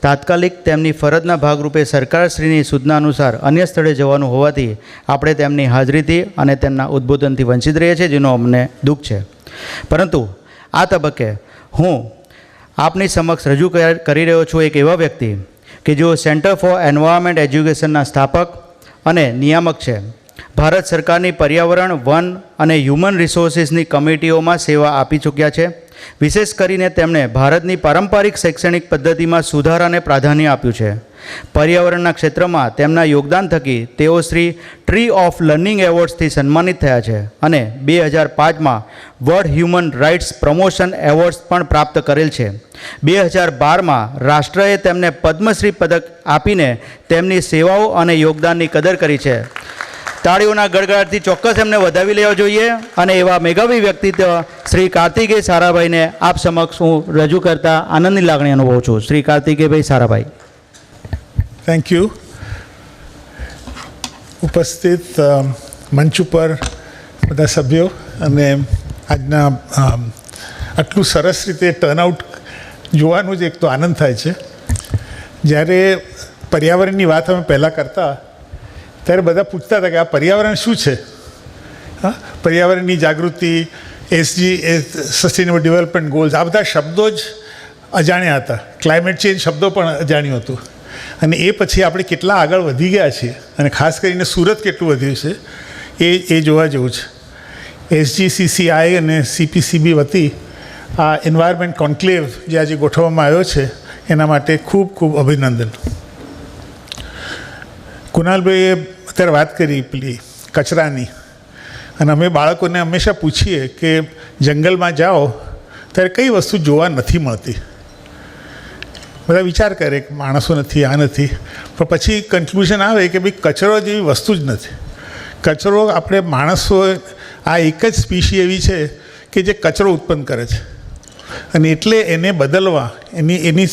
તાત્કાલિક તેમની ફરજના ભાગરૂપે સરકારશ્રીની સૂચના અનુસાર અન્ય સ્થળે જવાનું હોવાથી આપણે તેમની હાજરીથી અને તેમના ઉદ્બોધનથી વંચિત રહીએ છીએ, જેનો અમને દુઃખ છે. પરંતુ આ તબક્કે હું આપની સમક્ષ રજૂ કરી રહ્યો છું એક એવા વ્યક્તિ કે જેઓ સેન્ટર ફોર એન્વાયરમેન્ટ એજ્યુકેશનના સ્થાપક અને નિયામક છે. ભારત સરકારની પર્યાવરણ, વન અને હ્યુમન રિસોર્સિસની કમિટીઓમાં સેવા આપી ચૂક્યા છે. વિશેષ કરીને તેમણે ભારતની પારંપરિક શૈક્ષણિક પદ્ધતિમાં સુધારાને પ્રાધાન્ય આપ્યું છે. પર્યાવરણના ક્ષેત્રમાં તેમના યોગદાન થકી તેઓ શ્રી ટ્રી ઓફ લર્નિંગ એવોર્ડ્સથી સન્માનિત થયા છે અને 2005માં world human rights promotion awards પણ પ્રાપ્ત કરેલ છે. 2012માં રાષ્ટ્રએ તેમને પદ્મશ્રી પદક આપીને તેમની સેવાઓ અને યોગદાનની કદર કરી છે. તાળીઓના ગડગડાટથી ચોક્કસ એમને વધાવી લેવા જોઈએ અને એવા મેઘાવી વ્યક્તિત્વ શ્રી કાર્તિકેય સારાભાઈને આપ સમક્ષ હું રજૂ કરતા આનંદની લાગણી અનુભવું છું. શ્રી કાર્તિકેયભાઈ સારાભાઈ. Thank you. ઉપસ્થિત મંચ ઉપર બધા સભ્યો અને આજના આટલું સરસ રીતે ટર્નઆઉટ જોવાનું જ એક તો આનંદ થાય છે. જ્યારે પર્યાવરણની વાત અમે પહેલાં કરતા ત્યારે બધા પૂછતા હતા કે આ પર્યાવરણ શું છે. હા, પર્યાવરણની જાગૃતિ, સસ્ટેનેબલ ડેવલપમેન્ટ ગોલ્સ, આ બધા શબ્દો જ અજાણ્યા હતા. ક્લાઇમેટ ચેન્જ શબ્દો પણ અજાણ્યું હતું. અને એ પછી આપણે કેટલા આગળ વધી ગયા છીએ અને ખાસ કરીને સુરત કેટલું વધ્યું છે એ જોવા જેવું છે. SGCCI અને CPCB વતી આ એન્વાયરમેન્ટ કોન્ક્લેવ જે આજે ગોઠવવામાં આવ્યો છે એના માટે ખૂબ ખૂબ અભિનંદન. કુનાલભાઈએ અત્યારે વાત કરી પેલી કચરાની, અને અમે બાળકોને હંમેશા પૂછીએ કે જંગલમાં જાઓ ત્યારે કઈ વસ્તુ જોવા નથી મળતી. બધા વિચાર કરે કે માણસો નથી, આ નથી, પણ પછી કન્ક્લુઝન આવે કે ભાઈ કચરો જેવી વસ્તુ જ નથી. કચરો આપણે માણસો આ એક જ સ્પીશી એવી છે કે જે કચરો ઉત્પન્ન કરે છે, અને એટલે એને બદલવા એની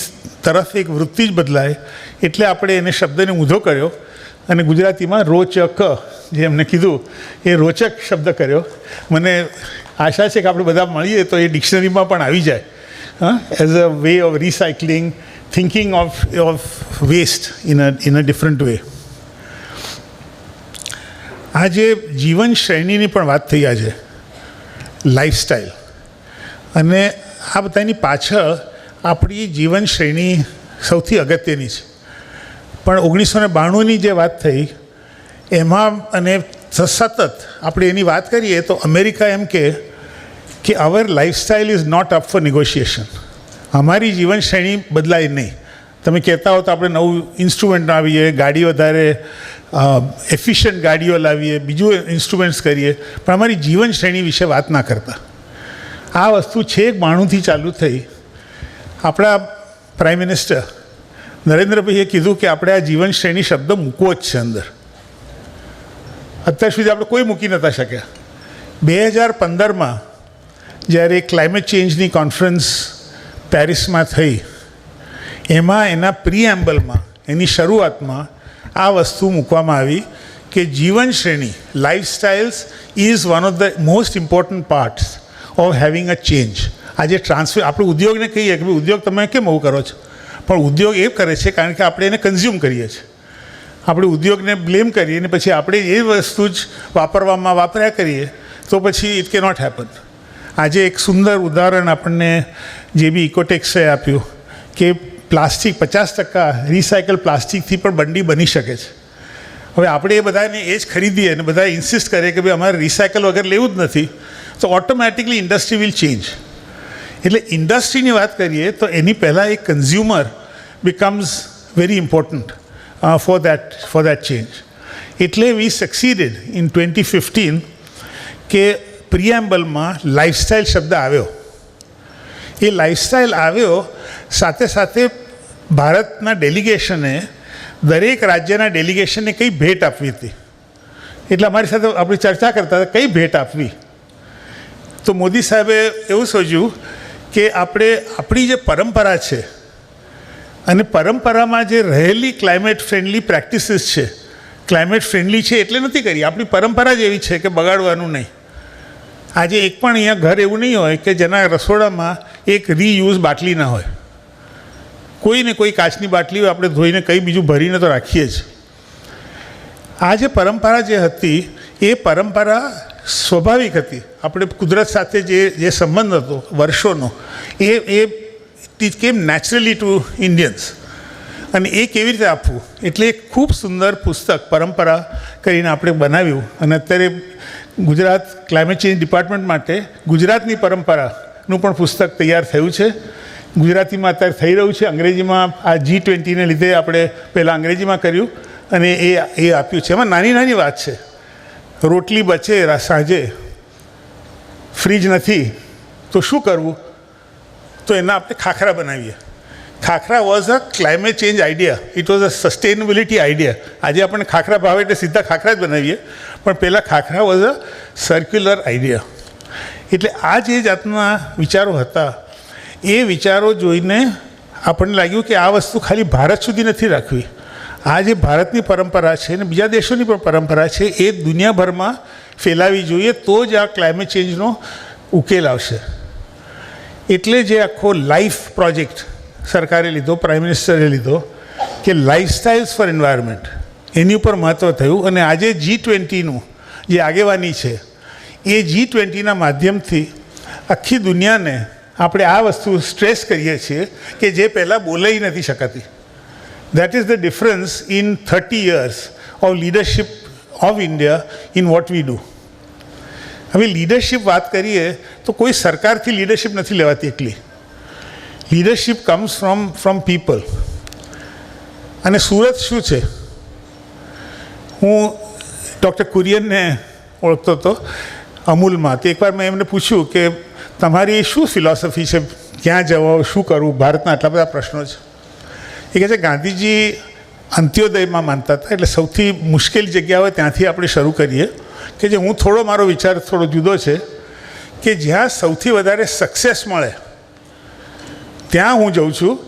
તરફ એક વૃત્તિ જ બદલાય એટલે આપણે એને શબ્દને ઊંધો કર્યો અને ગુજરાતીમાં રોચક જે એમને કીધું એ રોચક શબ્દ કર્યો. મને આશા છે કે આપણે બધા મળીએ તો એ ડિક્શનરીમાં પણ આવી જાય. As a way of recycling, thinking of waste in a different way. આજે જીવન શૈલીની પણ વાત થઈ આજે, લાઈફસ્ટાઈલ, અને આ બધાની પાછળ આપણી જીવનશૈલી સૌથી અગત્યની છે. પણ 1992ની જે વાત થઈ એમાં અને સતત આપણે એની વાત કરીએ તો અમેરિકા એમ કે our lifestyle is not up for negotiation. અમારી જીવનશૈલી બદલાય નહીં. તમે કહેતા હો તો આપણે નવું ઇન્સ્ટ્રુમેન્ટ લાવીએ, ગાડી વધારે એફિશિયન્ટ ગાડીઓ લાવીએ, બીજું ઇન્સ્ટ્રુમેન્ટ્સ કરીએ, પણ અમારી જીવનશૈલી વિશે વાત ના કરતા. આ વસ્તુ છેક 92થી ચાલુ થઈ. આપણા પ્રાઇમ મિનિસ્ટર નરેન્દ્રભાઈએ કીધું કે આપણે આ જીવનશૈલી શબ્દ મૂકવો જ છે અંદર. અત્યાર સુધી આપણે કોઈ મૂકી નહોતા શક્યા. 2015માં જ્યારે ક્લાઇમેટ ચેન્જની કોન્ફરન્સ પેરિસમાં થઈ એમાં એના પ્રીએમ્બલમાં, એની શરૂઆતમાં આ વસ્તુ મૂકવામાં આવી કે જીવનશ્રેણી, lifestyles is one of the most important parts of having a change. આજે ટ્રાન્સફર આપણે ઉદ્યોગને કહીએ કે ભાઈ ઉદ્યોગ તમે કેમ આવું કરો છો, પણ ઉદ્યોગ એ કરે છે કારણ કે આપણે એને કન્ઝ્યુમ કરીએ છીએ. આપણે ઉદ્યોગને બ્લેમ કરીએ અને પછી આપણે એ વસ્તુ જ વાપર્યા કરીએ તો પછી ઇટ કે નોટ હેપન. આજે એક સુંદર ઉદાહરણ આપણને જે બી ઇકોટેક્સે આપ્યું કે પ્લાસ્ટિક 50% રિસાયકલ પ્લાસ્ટિકથી પણ બંડી બની શકે છે. હવે આપણે એ બધાને એ જ ખરીદીએ અને બધા ઇન્સિસ્ટ કરીએ કે ભાઈ અમારે રિસાયકલ વગર લેવું જ નથી, તો ઓટોમેટિકલી ઇન્ડસ્ટ્રી વિલ ચેન્જ. એટલે ઇન્ડસ્ટ્રીની વાત કરીએ તો એની પહેલાં એક consumer becomes very important for that change. એટલે વી સક્સીડેડ ઇન 2015 કે પ્રિએમ્બલમાં લાઈફસ્ટાઈલ શબ્દ આવ્યો. એ લાઈફસ્ટાઈલ આવ્યો સાથે સાથે ભારતના ડેલિગેશને દરેક રાજ્યના ડેલિગેશનને કઈ ભેટ આપવી હતી. એટલે અમારી સાથે આપણે ચર્ચા કરતા હતા કઈ ભેટ આપવી. તો મોદી સાહેબે એવું સોચ્યું કે આપણે આપણી જે પરંપરા છે અને પરંપરામાં જે રહેલી ક્લાઇમેટ ફ્રેન્ડલી પ્રેક્ટિસીસ છે ક્લાઇમેટ ફ્રેન્ડલી છે એટલે નથી કરી. આપણી પરંપરા જ એવી છે કે બગાડવાનું નહીં. આજે એક પણ અહીંયા ઘર એવું નહીં હોય કે જેના રસોડામાં એક રીયુઝ બાટલી ના હોય. કોઈ ને કોઈ કાચની બાટલી આપણે ધોઈને કંઈ બીજું ભરીને તો રાખીએ જ. આ જે પરંપરા જે હતી એ પરંપરા સ્વાભાવિક હતી. આપણે કુદરત સાથે જે સંબંધ હતો વર્ષોનો એ ઇટ કેમ નેચરલી ટુ ઇન્ડિયન્સ. અને એ કેવી રીતે આપવું, એટલે એક ખૂબ સુંદર પુસ્તક પરંપરા કરીને આપણે બનાવ્યું. અને અત્યારે ગુજરાત ક્લાઇમેટ ચેન્જ ડિપાર્ટમેન્ટ માટે ગુજરાતની પરંપરાનું પણ પુસ્તક તૈયાર થયું છે. ગુજરાતીમાં અત્યારે થઈ રહ્યું છે. અંગ્રેજીમાં આ G20ને લીધે આપણે પહેલાં અંગ્રેજીમાં કર્યું અને એ આપ્યું છે. એમાં નાની નાની વાત છે. રોટલી બચે સાંજે, ફ્રીજ નથી તો શું કરવું, તો એના આપણે ખાખરા બનાવીએ. Khakhra was a climate change idea, it was a sustainability idea. આજે આપણને ખાખરા ભાવે એટલે સીધા ખાખરા જ બનાવીએ, પણ પહેલાં khakhra was a circular idea. એટલે આ જે જાતના વિચારો હતા એ વિચારો જોઈને આપણને લાગ્યું કે આ વસ્તુ ખાલી ભારત સુધી નથી રાખવી. આ જે ભારતની પરંપરા છે અને બીજા દેશોની પણ પરંપરા છે એ દુનિયાભરમાં ફેલાવી જોઈએ, તો જ આ ક્લાઇમેટ ચેન્જનો ઉકેલ આવશે. એટલે જે આખો લાઈફ પ્રોજેક્ટ સરકારે લીધો, પ્રાઇમ મિનિસ્ટરે લીધો કે લાઇફસ્ટાઇલ્સ ફોર એન્વાયરમેન્ટ, એની ઉપર મહત્ત્વ થયું. અને આજે G20નું જે આગેવાની છે એ G20ના માધ્યમથી આખી દુનિયાને આપણે આ વસ્તુ સ્ટ્રેસ કરીએ છીએ કે જે પહેલાં બોલાઈ નથી શકાતી. That is the difference in 30 years of leadership of India in what we do. હવે લીડરશિપ વાત કરીએ તો કોઈ સરકારથી લીડરશિપ નથી લેવાતી એકલી. Leadership comes from people. અને સુરત શું છે, હું ડૉક્ટર કુરિયનને ઓળખતો હતો અમૂલમાં. તો એકવાર મેં એમને પૂછ્યું કે તમારી શું ફિલોસોફી છે, ક્યાં જવો, શું કરવું, ભારતના આટલા બધા પ્રશ્નો છે. એ કહે છે ગાંધીજી અંત્યોદયમાં માનતા હતા, એટલે સૌથી મુશ્કેલ જગ્યા હોય ત્યાંથી આપણે શરૂ કરીએ. કે જે હું થોડો મારો વિચાર થોડો જુદો છે કે જ્યાં સૌથી વધારે સક્સેસ મળે ત્યાં હું જઉં છું.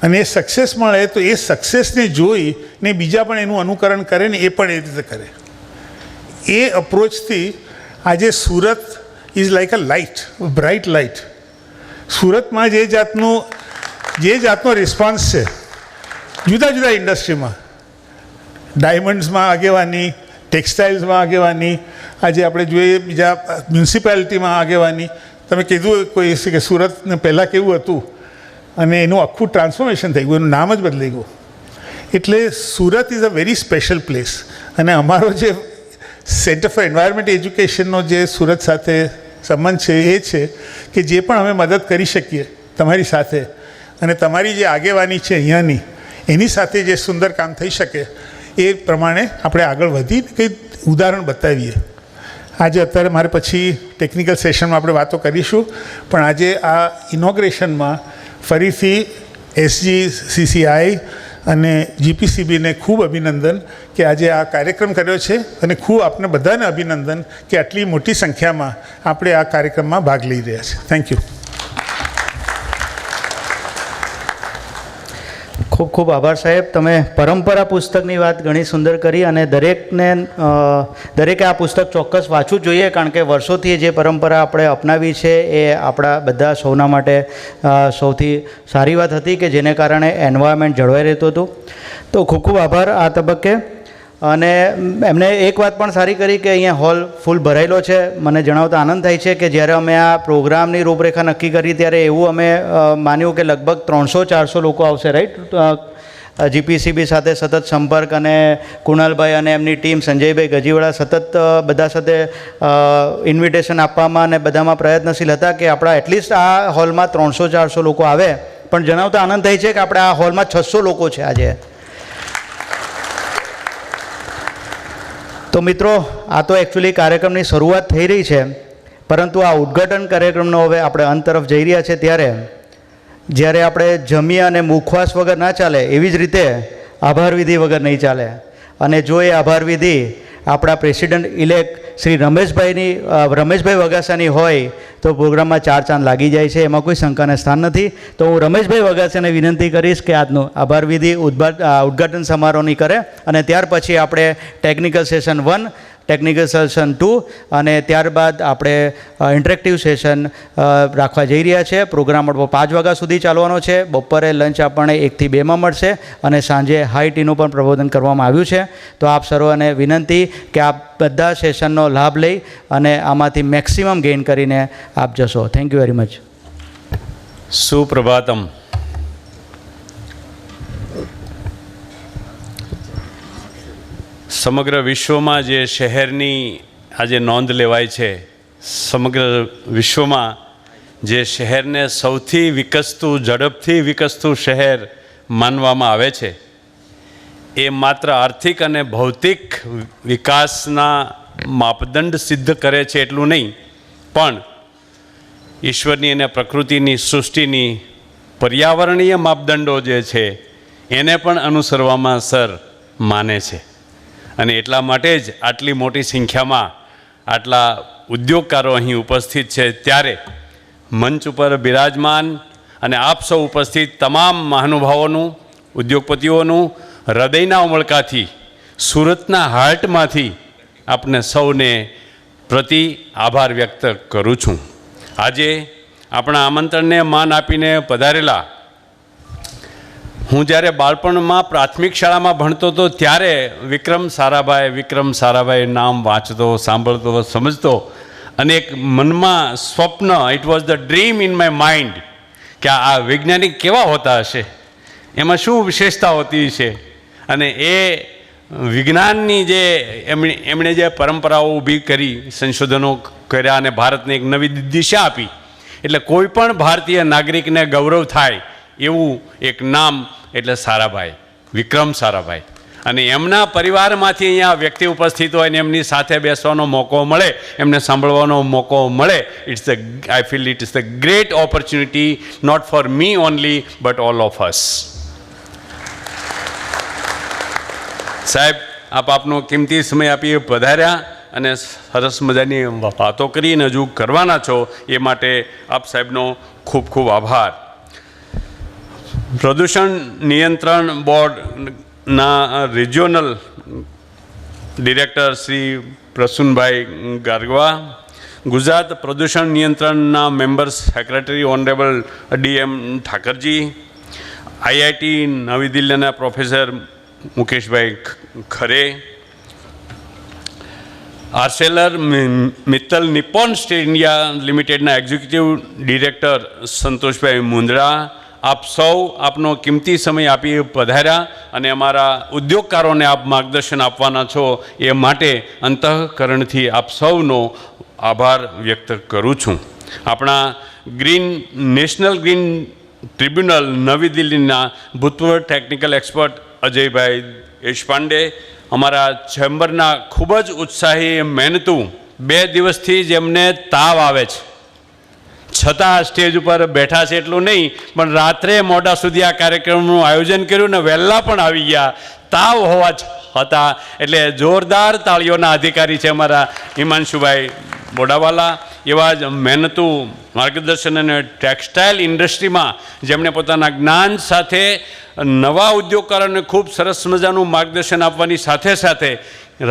અને એ સક્સેસ મળે તો એ સક્સેસને જોઈને બીજા પણ એનું અનુકરણ કરે ને એ પણ એ રીતે કરે. એ અપ્રોચથી આજે Surat is like a light, bright light. સુરતમાં જે જાતનો રિસ્પોન્સ છે જુદા જુદા ઇન્ડસ્ટ્રીમાં, ડાયમંડ્સમાં આગેવાની, ટેક્સટાઇલ્સમાં આગેવાની, આજે આપણે જોઈએ બીજા મ્યુનિસિપાલિટીમાં આગેવાની. તમે કીધું કોઈ કે સુરતને પહેલાં કેવું હતું અને એનું આખું ટ્રાન્સફોર્મેશન થઈ ગયું, એનું નામ જ બદલાઈ ગયું. એટલે Surat is a very special place. અને અમારો જે સેન્ટર ફોર એન્વાયરમેન્ટ એજ્યુકેશનનો જે સુરત સાથે સંબંધ છે એ છે કે જે પણ અમે મદદ કરી શકીએ તમારી સાથે, અને તમારી જે આગેવાની છે અહીંયાની એની સાથે જે સુંદર કામ થઈ શકે એ પ્રમાણે આપણે આગળ વધી કંઈ ઉદાહરણ બતાવીએ. આજે અત્યારે મારે પછી ટેકનિકલ સેશનમાં આપણે વાતો કરીશું, પણ આજે આ ઇનોગ્રેશનમાં ફરીથી SGCCI અને GPCBને ખૂબ અભિનંદન કે આજે આ કાર્યક્રમ કર્યો છે. અને ખૂબ આપને બધાને અભિનંદન કે આટલી મોટી સંખ્યામાં આપણે આ કાર્યક્રમમાં ભાગ લઈ રહ્યા છે. Thank you. ખૂબ ખૂબ આભાર સાહેબ. તમે પરંપરા પુસ્તકની વાત ઘણી સુંદર કરી અને દરેકે આ પુસ્તક ચોક્કસ વાંચવું જોઈએ, કારણ કે વર્ષોથી જે પરંપરા આપણે અપનાવી છે એ આપણા બધા સૌના માટે સૌથી સારી વાત હતી કે જેને કારણે એન્વાયરમેન્ટ જળવાઈ રહેતું હતું. તો ખૂબ ખૂબ આભાર આ તબક્કે. અને એમને એક વાત પણ સારી કરી કે અહીંયા હોલ ફૂલ ભરાયેલો છે. મને જણાવતા આનંદ થાય છે કે જ્યારે અમે આ પ્રોગ્રામની રૂપરેખા નક્કી કરી ત્યારે એવું અમે માન્યું કે લગભગ 300-400 લોકો આવશે, રાઈટ? GPCB સાથે સતત સંપર્ક અને કુણાલભાઈ અને એમની ટીમ સંજયભાઈ ગજીવાળા સતત બધા સાથે ઇન્વિટેશન આપવામાં અને બધામાં પ્રયત્નશીલ હતા કે આપણા એટલીસ્ટ આ હોલમાં 300-400 લોકો આવે. પણ જણાવતા આનંદ થાય છે કે આપણે આ હોલમાં 600 લોકો છે આજે. તો મિત્રો, આ તો એકચ્યુઅલી કાર્યક્રમની શરૂઆત થઈ રહી છે, પરંતુ આ ઉદ્ઘાટન કાર્યક્રમનો હવે આપણે અંત તરફ જઈ રહ્યા છે. જ્યારે આપણે જમીએ અને મુખવાસ વગર ના ચાલે, એવી જ રીતે આભાર વિધિ વગર નહીં ચાલે. અને જો એ આભાર વિધિ આપણા પ્રેસિડન્ટ ઇલેક્ટ શ્રી રમેશભાઈ વગાસાની હોય તો પ્રોગ્રામમાં 4 ચાંદ લાગી જાય છે, એમાં કોઈ શંકાને સ્થાન નથી. તો હું રમેશભાઈ વગાસાને વિનંતી કરીશ કે આજનો આભાર વિધિ ઉદ્ઘાટન સમારોહની કરે અને ત્યાર પછી આપણે ટેકનિકલ સેશન 1, ટેકનિકલ સેશન 2 અને ત્યારબાદ આપણે ઇન્ટરેક્ટિવ સેશન રાખવા જઈ રહ્યા છે. પ્રોગ્રામ 5 વાગ્યા સુધી ચાલવાનો છે. બપોરે લંચ આપણને 1 થી 2માં મળશે અને સાંજે હાઈ ટીનું પણ પ્રબોધન કરવામાં આવ્યું છે. તો આપ સર્વને વિનંતી કે આપ બધા સેશનનો લાભ લઈ અને આમાંથી મેક્સિમમ ગેઇન કરીને આપ જશો. Thank you very much. સુપ્રભાતમ. સમગ્ર વિશ્વમાં જે શહેરની આજે નોંધ લેવાય છે, સમગ્ર વિશ્વમાં જે શહેરને સૌથી વિકસતું, ઝડપથી વિકસતું શહેર માનવામાં આવે છે, એ માત્ર આર્થિક અને ભૌતિક વિકાસના માપદંડ સિદ્ધ કરે છે એટલું નહીં, પણ ઈશ્વરની અને પ્રકૃતિની, સૃષ્ટિની પર્યાવરણીય માપદંડો જે છે એને પણ અનુસરવામાં સર માને છે. અને એટલા માટે જ આટલી મોટી સંખ્યામાં આટલા ઉદ્યોગકારો અહીં ઉપસ્થિત છે. ત્યારે મંચ ઉપર બિરાજમાન અને આપ સૌ ઉપસ્થિત તમામ મહાનુભાવોનું, ઉદ્યોગપતિઓનું હૃદયના ઉમળકાથી, સુરતના હાર્ટમાંથી આપને સૌને પ્રતિ આભાર વ્યક્ત કરું છું. આજે આપણા આમંત્રણને માન આપીને પધારેલા, હું જ્યારે બાળપણમાં પ્રાથમિક શાળામાં ભણતો હતો ત્યારે વિક્રમ સારાભાઈ નામ વાંચતો, સાંભળતો, સમજતો અને એક મનમાં સ્વપ્ન, it was the dream in my mind કે આ વૈજ્ઞાનિક કેવા હોતા હશે, એમાં શું વિશેષતા હોતી છે. અને એ વિજ્ઞાનની જે એમણે જે પરંપરાઓ ઊભી કરી, સંશોધનો કર્યા અને ભારતને એક નવી દિશા આપી, એટલે કોઈ પણ ભારતીય નાગરિકને ગૌરવ થાય એવું એક નામ એટલે સારાભાઈ, વિક્રમ સારાભાઈ. અને એમના પરિવારમાંથી અહીંયા વ્યક્તિ ઉપસ્થિત હોય ને એમની સાથે બેસવાનો મોકો મળે, એમને સાંભળવાનો મોકો મળે, I feel it is the great opportunity, not for me only but all of us. સાહેબ, આપનો કિંમતી સમય આપી પધાર્યા અને સરસ મજાની વાતો કરીને હજુ કરવાના છો, એ માટે આપ સાહેબનો ખૂબ ખૂબ આભાર. પ્રદૂષણ નિયંત્રણ બોર્ડના રિજિયોનલ ડિરેક્ટર શ્રી પ્રસુનભાઈ ગારગવા, ગુજરાત પ્રદૂષણ નિયંત્રણના member secretary honourable DM Thakarji, IIT નવી દિલ્હીના પ્રોફેસર મુકેશભાઈ ખરે, Arcelor Mittal Nippon steel India લિમિટેડના એક્ઝિક્યુટિવ ડિરેક્ટર સંતોષભાઈ મુંદરા, આપ સૌ આપનો કિંમતી સમય આપી પધાર્યા અને અમારા ઉદ્યોગકારોને આપ માર્ગદર્શન આપવાના છો, એ માટે અંતઃકરણથી આપ સૌનો આભાર વ્યક્ત કરું છું. આપણા નેશનલ ગ્રીન ટ્રિબ્યુનલ નવી દિલ્હીના ભૂતપૂર્વ ટેકનિકલ એક્સપર્ટ અજયભાઈ દેશપાંડે, અમારા ચેમ્બરના ખૂબ જ ઉત્સાહી, મહેનતુ, 2 દિવસથી જ એમને તાવ આવે છે છતાં સ્ટેજ ઉપર બેઠા છે એટલું નહીં, પણ રાત્રે મોડા સુધી આ કાર્યક્રમનું આયોજન કર્યું ને વહેલા પણ આવી ગયા તાવ હોવા છતાં. એટલે જોરદાર તાળીઓના અધિકારી છે અમારા હિમાંશુભાઈ બોડાવાલા. એવા જ મહેનતુ માર્ગદર્શન અને ટેક્સટાઇલ ઇન્ડસ્ટ્રીમાં જેમણે પોતાના જ્ઞાન સાથે નવા ઉદ્યોગકારોને ખૂબ સરસ મજાનું માર્ગદર્શન આપવાની સાથે સાથે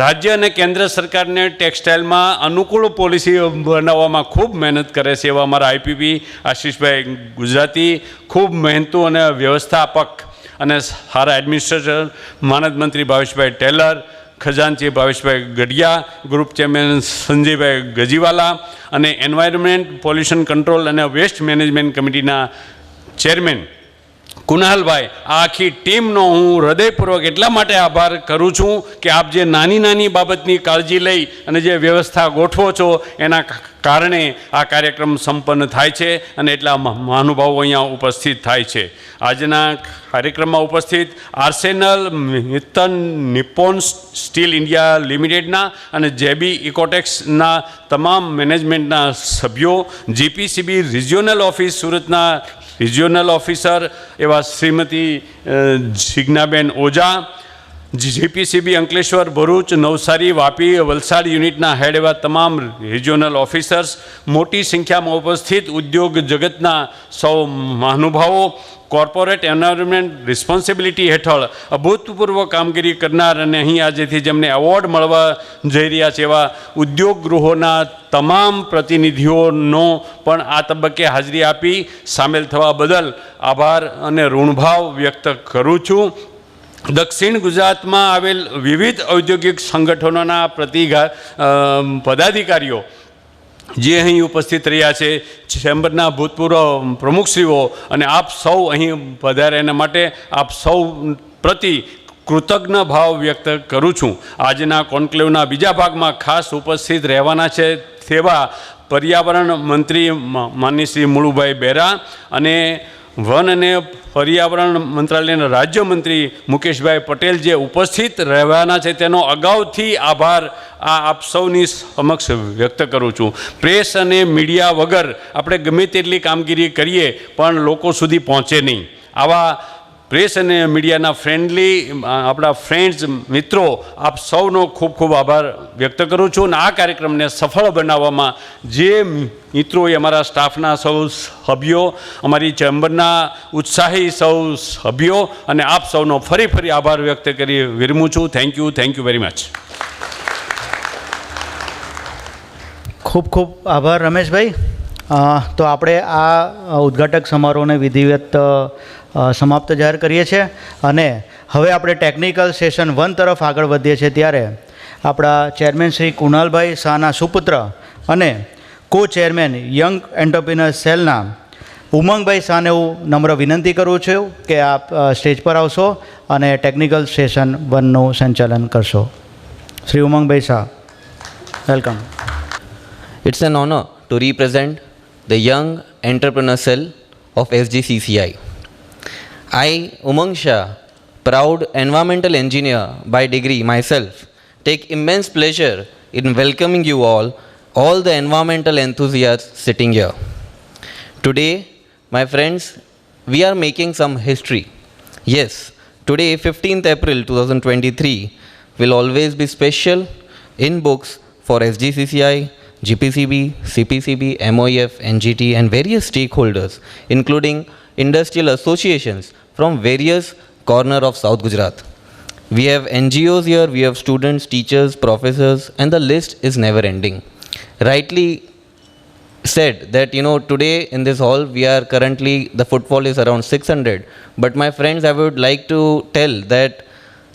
રાજ્ય અને કેન્દ્ર સરકારને ટેક્સટાઇલમાં અનુકૂળ પોલિસી બનાવવામાં ખૂબ મહેનત કરે છે એવા અમારા IPP આશીષભાઈ ગુજરાતી, ખૂબ મહેનતુ અને વ્યવસ્થાપક અને સારા એડમિનિસ્ટ્રેટર માનદ મંત્રી ભાવેશભાઈ ટેલર, ખજાનચી ભાવેશભાઈ ગઢિયા, ગ્રુપ ચેરમેન સંજયભાઈ ગજીવાલા અને એન્વાયરમેન્ટ પોલ્યુશન કંટ્રોલ અને વેસ્ટ મેનેજમેન્ટ કમિટીના ચેરમેન કુનાલભાઈ, આ આખી ટીમનો હું હૃદયપૂર્વક એટલા માટે આભાર કરું છું કે આપ જે નાની નાની બાબતની કાળજી લઈ અને જે વ્યવસ્થા ગોઠવો છો એના કારણે આ કાર્યક્રમ સંપન્ન થાય છે અને એટલા મહાનુભાવો અહીંયા ઉપસ્થિત થાય છે. આજના કાર્યક્રમમાં ઉપસ્થિત arsenal, Mittal Nippon steel India લિમિટેડના અને JB ઇકોટેક્સના તમામ મેનેજમેન્ટના સભ્યો, GPCB રિજિયોનલ ઓફિસ સુરતના રિજિયોનલ ઓફિસર એવા શ્રીમતી જિજ્ઞાબેન ઓઝા, GPCB અંકલેશ્વર, ભરૂચ, નવસારી, વાપી, વલસાડ યુનિટના હેડ એવા તમામ રિજિયોનલ ઓફિસર્સ, મોટી સંખ્યામાં ઉપસ્થિત ઉદ્યોગ જગતના સૌ મહાનુભાવો, કોર્પોરેટ એન્વાયરમેન્ટ રિસ્પોન્સિબિલિટી હેઠળ અભૂતપૂર્વ કામગીરી કરનાર અને અહીં આજેથી જેમને એવોર્ડ મળવા જઈ રહ્યા છે એવા ઉદ્યોગ ગૃહોના તમામ પ્રતિનિધિઓનો પણ આ તબક્કે હાજરી આપી સામેલ થવા બદલ આભાર અને ઋણભાવ વ્યક્ત કરું છું. દક્ષિણ ગુજરાતમાં આવેલ વિવિધ ઔદ્યોગિક સંગઠનોના પદાધિકારીઓ જે અહીં ઉપસ્થિત રહ્યા છે, ચેમ્બરના ભૂતપૂર્વ પ્રમુખશ્રીઓ અને આપ સૌ અહીં પધાર્યા એના માટે આપ સૌ પ્રતિ કૃતજ્ઞ ભાવ વ્યક્ત કરું છું. આજના કોન્ક્લેવના બીજા ભાગમાં ખાસ ઉપસ્થિત રહેવાના છે તેવા પર્યાવરણ મંત્રી માનનીય શ્રી મુળુભાઈ બેરા અને વન અને પર્યાવરણ મંત્રાલયના રાજ્યમંત્રી મુકેશભાઈ પટેલ જે ઉપસ્થિત રહેવાના છે તેનો અગાઉથી આભાર આપ સૌની સમક્ષ વ્યક્ત કરું છું. પ્રેસ અને મીડિયા વગર આપણે ગમે તેટલી કામગીરી કરીએ પણ લોકો સુધી પહોંચે નહીં. આવા પ્રેસ અને મીડિયાના ફ્રેન્ડલી આપણા ફ્રેન્ડ્સ મિત્રો આપ સૌનો ખૂબ ખૂબ આભાર વ્યક્ત કરું છું. અને આ કાર્યક્રમને સફળ બનાવવામાં જે મિત્રોએ અમારા સ્ટાફના સૌ સભ્યો, અમારી ચેમ્બરના ઉત્સાહી સૌ સભ્યો અને આપ સૌનો ફરી આભાર વ્યક્ત કરી વિરમું છું. Thank you very much. ખૂબ ખૂબ આભાર રમેશભાઈ. તો આપણે આ ઉદ્ઘાટક સમારોહને વિધિવત સમાપ્ત જાહેર કરીએ છીએ અને હવે આપણે ટેકનિકલ સેશન 1 તરફ આગળ વધીએ છીએ. ત્યારે આપણા ચેરમેન શ્રી કુણાલભાઈ શાહના સુપુત્ર અને કો ચેરમેન યંગ એન્ટરપ્રિનર સેલના ઉમંગભાઈ શાહને હું નમ્ર વિનંતી કરું છું કે આપ સ્ટેજ પર આવશો અને ટેકનિકલ સેશન 1નું સંચાલન કરશો. Shri Umangbhai Shah, welcome. It's an honor to represent the Young Entrepreneur Cell of SGCCI. I, Umang Shah, proud environmental engineer by degree myself, take immense pleasure in welcoming you all the environmental enthusiasts sitting here. Today, my friends, we are making some history. Yes, today, 15th April 2023, will always be special in books for SGCCI, GPCB, CPCB, MOEF, NGT and various stakeholders, including industrial associations from various corners of South Gujarat. We have NGOs here, we have students, teachers, professors, and the list is never ending. Rightly said that, today in this hall, we are currently, the footfall is around 600. But my friends, I would like to tell that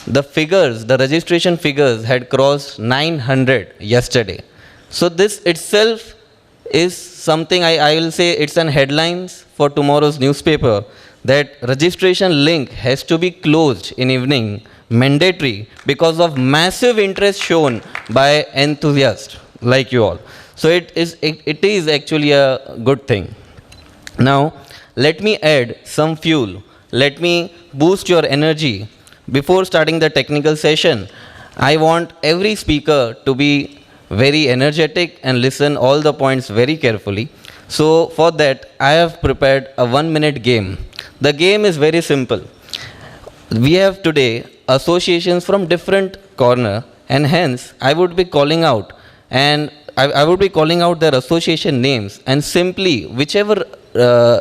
the figures, the registration figures had crossed 900 yesterday. So this itself is something I will say it's an headlines for tomorrow's newspaper that registration link has to be closed in evening, mandatory, because of massive interest shown by enthusiasts like you all. So it is actually a good thing. Now, let me add some fuel. Let me boost your energy. Before starting the technical session, I want every speaker to be very energetic and listen all the points very carefully. So for that, I have prepared a 1-minute game. The game is very simple. We have today associations from different corner, and hence I would be calling out I would be calling out their association names, and simply whichever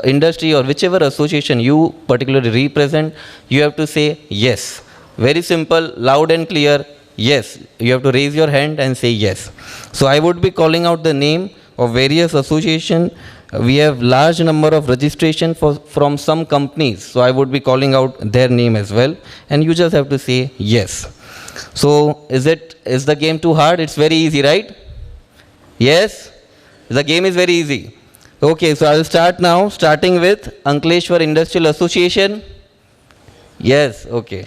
industry or whichever association you particularly represent, you have to say yes. Very simple, loud and clear. Yes, you have to raise your hand and say yes. So I would be calling out the name of various association. We have large number of registration from some companies. So I would be calling out their name as well. And you just have to say yes. So is the game too hard? It's very easy, right? Yes? The game is very easy. Okay, so I'll start now, starting with Ankleshwar Industrial Association. Yes, okay.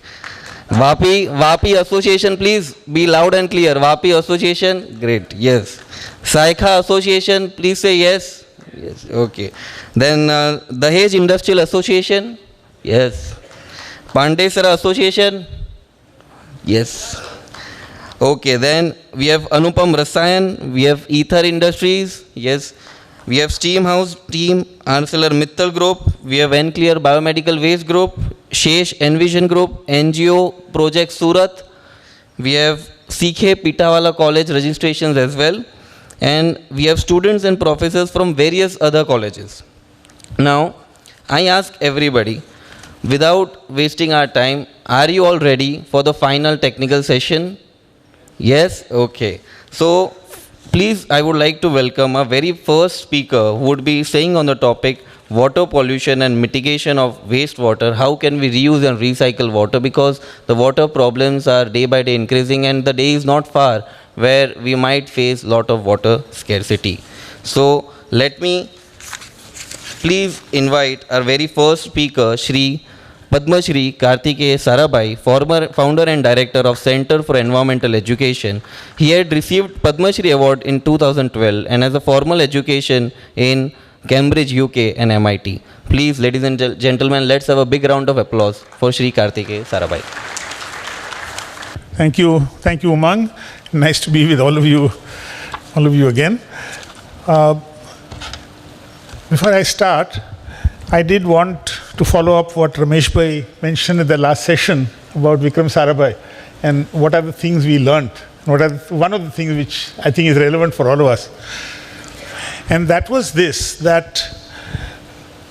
Vapi Association, please be loud and clear. Vapi Association, great, yes. Saikha Association, please say yes. Yes, okay. Then Dahej Industrial Association, yes. Pandesara Association, yes. Okay, then we have Anupam Rasayan, we have Ether Industries, yes. We have Steam House Team, ArcelorMittal Group. We have Enclear Biomedical Waste Group, Shesh Envision Group, NGO Project Surat. We have CK Pitawala College registrations as well. And we have students and professors from various other colleges. Now, I ask everybody, without wasting our time, are you all ready for the final technical session? Yes? Okay. So, please, I would like to welcome our very first speaker who would be saying on the topic water pollution and mitigation of wastewater. How can we reuse and recycle water? Because the water problems are day by day increasing and the day is not far where we might face lot of water scarcity. So, let me please invite our very first speaker, Shri Padma Shri Kartikeya Sarabhai, former founder and director of Center for Environmental Education. He had received Padma Shri Award in 2012 and has a formal education in Cambridge, UK and MIT. Please, ladies and gentlemen, let's have a big round of applause for Shri Kartikeya Sarabhai. Thank you, Umang. Nice to be with all of you again. Before I start, I did want to follow up what Ramesh Bhai mentioned in the last session about Vikram Sarabhai and what are the things we learned. One of the things which I think is relevant for all of us. And that was this, that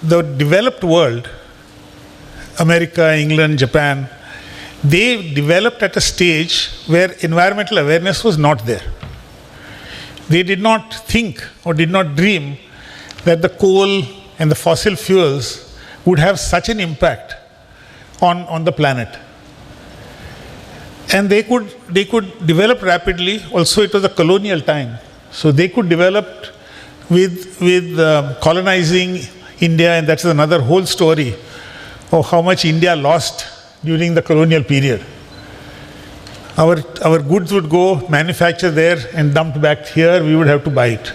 the developed world, America, England, Japan, they developed at a stage where environmental awareness was not there. They did not think or did not dream that the coal and the fossil fuels would have such an impact on the planet. And they could develop rapidly. Also, it was a colonial time. So they could develop with colonizing India, and that's another whole story of how much India lost during the colonial period. Our goods would go manufactured there and dumped back here, we would have to buy it.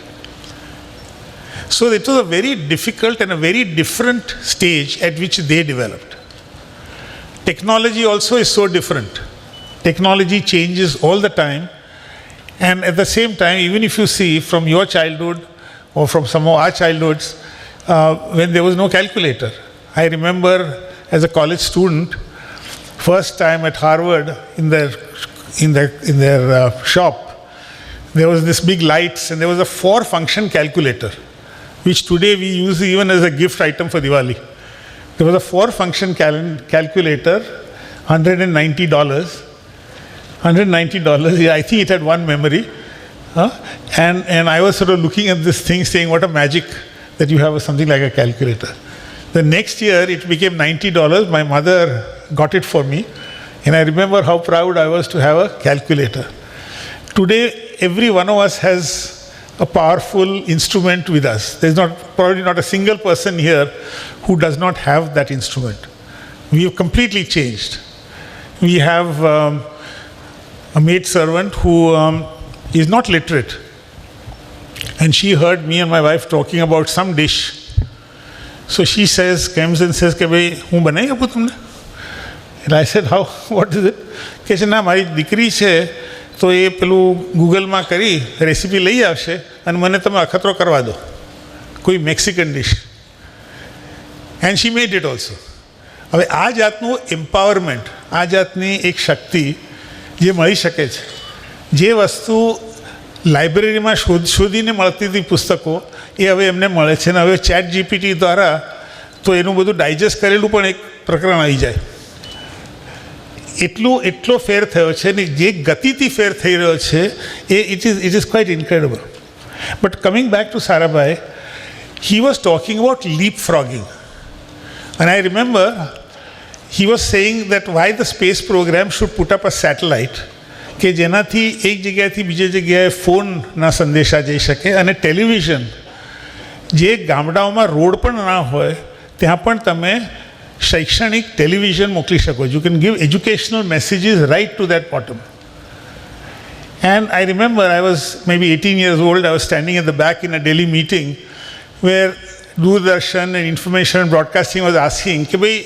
So it was a very difficult and a very different stage at which they developed. Technology also is so different. Technology changes all the time, and at the same time, even if you see from your childhood or from some of our childhoods, when there was no calculator. I remember as a college student, first time at Harvard in their shop, there was this big lights and there was a 4-function calculator, which today we use even as a gift item for Diwali. There was a 4-function calculator, $190. $190, yeah, I think it had one memory. And I was sort of looking at this thing saying, what a magic that you have something like a calculator. The next year it became $90. My mother got it for me. And I remember how proud I was to have a calculator. Today, every one of us has a powerful instrument with us. There's probably not a single person here who does not have that instrument. We have completely changed. We have a maid servant who is not literate. And she heard me and my wife talking about some dish. So she comes and says, "Hu banayega pu tumne?" And I said, "How? What is it?" She said, "Na, mari dikri che, to ye pelu Google ma kari, recipe lai avse, and mane tame akhatro karwa do. Koi Mexican dish." And she made it also. હવે આ જાતનું empowerment, આ જાતની એક શક્તિ જે મળી શકે છે, જે વસ્તુ લાઇબ્રેરીમાં શોધીને મળતી હતી પુસ્તકો, એ હવે એમને મળે છે. અને હવે ચેટ જીપીટી દ્વારા તો એનું બધું ડાયજેસ્ટ કરેલું પણ એક પ્રકરણ આવી જાય. એટલો ફેર થયો છે ને જે ગતિથી ફેર થઈ રહ્યો છે it is quite incredible. But coming back to Sarabhai, he was talking about leapfrogging. And I remember he was saying that why the space program should put up a satellite કે જેનાથી એક જગ્યાએથી બીજી જગ્યાએ ફોનના સંદેશા જઈ શકે, અને ટેલિવિઝન જે ગામડાઓમાં રોડ પણ ના હોય ત્યાં પણ તમે શૈક્ષણિક ટેલિવિઝન મોકલી શકો. You can give educational messages right to that bottom. And I remember I was maybe 18 years old. I was standing at the back in a Delhi meeting where Doordarshan and Information and Broadcasting was asking કે ભાઈ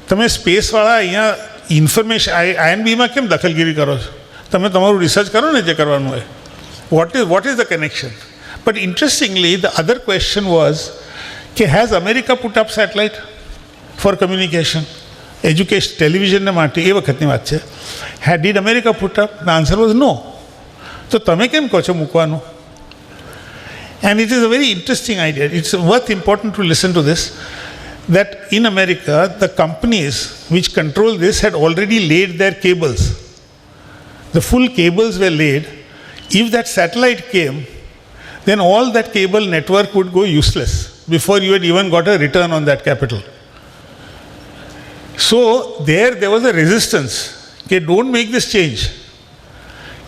તમે સ્પેસવાળા અહીંયા information INB માં કેમ દખલગીરી કરો છો? તમે તમારું રિસર્ચ કરો ને જે કરવાનું હોય. What is the connection? But interestingly, the other question was, has America put up satellite for communication? Education, television ને માટે એ વખતની વાત છે. Did America put up? The answer was no. તો તમે કેમ કહો છો મૂકવાનું? And it is a very interesting idea. It's worth important to listen to this, that in America, the companies which control this had already laid their cables. The full cables were laid. If that satellite came, then all that cable network would go useless before you had even got a return on that capital. So there was a resistance. Okay, don't make this change.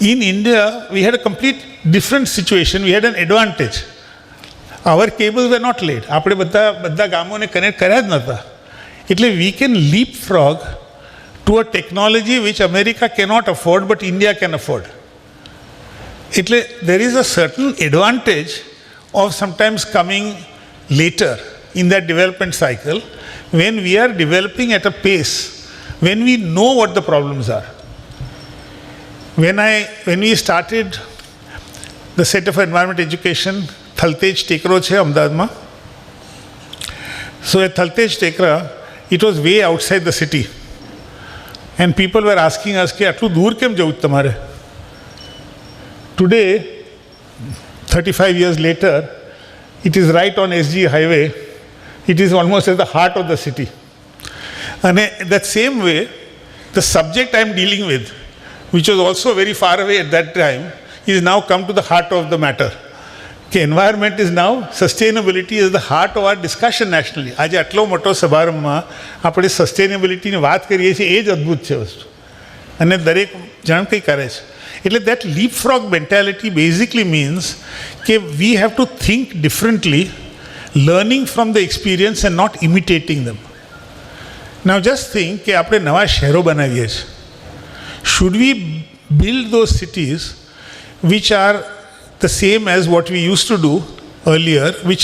In India, we had a complete different situation. We had an advantage. Our cables were not laid. આપણે બધા ગામોને connect કર્યા જ નહોતા. એટલે we can leapfrog to a technology which America cannot afford, but India can afford. એટલે there is a certain advantage of sometimes coming later in that development cycle when we are developing at a pace, when we know what the problems are. When we started the set of environment education, Thaltej ટેકરો છે અમદાવાદમાં. So at Thaltej Tekra, it was way outside the city. And people were asking us કે આટલું દૂર કેમ જવું તમારે? Today, 35 years later, it is right on SG highway. It is almost at the heart of the city. And that same way, the subject I am dealing with, which was also very far away at that time, is now come to the heart of the matter. Environment is now, sustainability is the heart of our discussion nationally. આજે આટલો મોટો સમારંભમાં આપણે સસ્ટેનેબિલિટીની વાત કરીએ છીએ, એ જ અદ્ભુત છે વસ્તુ. અને દરેક જણ કંઈ કરે છે. એટલે that leapfrog mentality basically means કે we have to think differently, learning from the experience and not imitating them. Now just think કે આપણે નવા શહેરો બનાવીએ છીએ. Should we build those cities which are the same as what we used to do earlier, which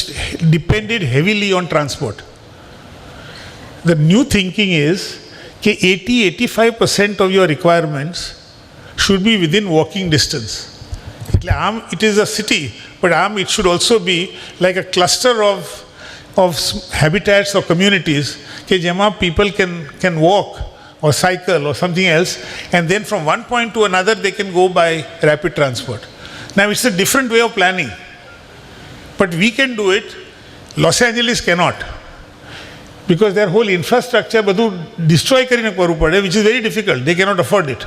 depended heavily on transport? The new thinking is that 80-85% of your requirements should be within walking distance. It is a city, but it should also be like a cluster of habitats or communities where people can walk or cycle or something else, and then from one point to another they can go by rapid transport. Now it's a different way of planning, but we can do it. Los Angeles cannot, because their whole infrastructure બધું destroy કરીને કરવું પડે, which is very difficult. They cannot afford it.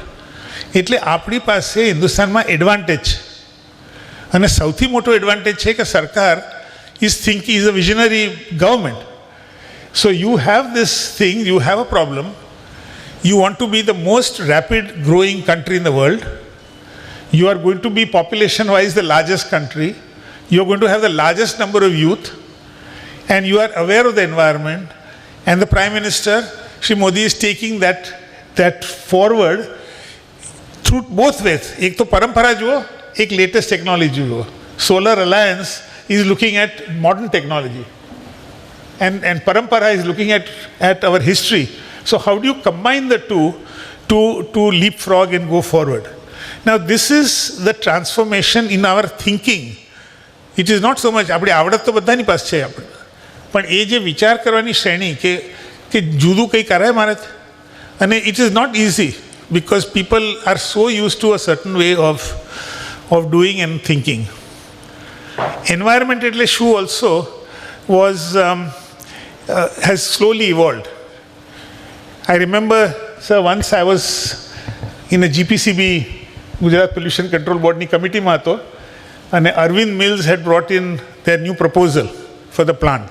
એટલે આપણી પાસે હિન્દુસ્તાનમાં advantage છે, અને સૌથી મોટો એડવાન્ટેજ છે કે સરકાર is a visionary government. So you have this thing, you have a problem, you want to be the most rapid growing country in the world. You are going to be population-wise the largest country. You are going to have the largest number of youth, and you are aware of the environment. And the Prime Minister, Shri Modi, is taking that forward through both ways. एक तो परंपरा जुओ, एक latest technology जुओ. Solar Alliance is looking at modern technology, and parampara is looking at our history. So how do you combine the two to leapfrog and go forward? Now this is the transformation in our thinking. It is not so much આપણે આવડત તો બધાની પાસે છે આપણે, પણ એ જે વિચાર કરવાની શ્રેણી કે જુદું કંઈ કરાય મારે, અને it is not easy because people are so used to a certain way of doing and thinking. Environment એટલે શું also has slowly evolved. I remember, sir, once I was in a GPCB, Gujarat Pollution Control Board ની કમિટીમાં હતો, અને Arvind Mills had brought in their new proposal for the plant.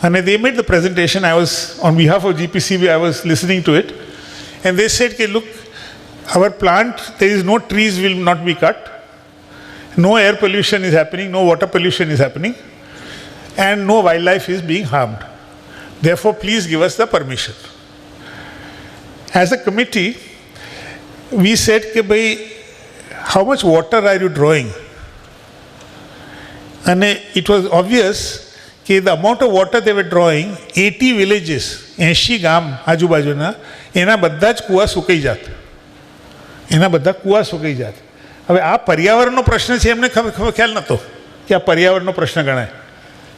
And they made the presentation. I was, on behalf of GPCB, I was listening to it. And they said, look, our plant, there is no trees will not be cut. No air pollution is happening, no water pollution is happening, and no wildlife is being harmed. Therefore, please give us the permission. As a committee, we said, how much water are you drawing? And it was obvious that the amount of water they were drawing, 80 villages, 80 ગામ આજુબાજુના, એના બધા જ કૂવા સુકાઈ જાત. હવે આ પર્યાવરણનો પ્રશ્ન છે, એમને ખ્યાલ નહોતો કે આ પર્યાવરણનો પ્રશ્ન ગણાય.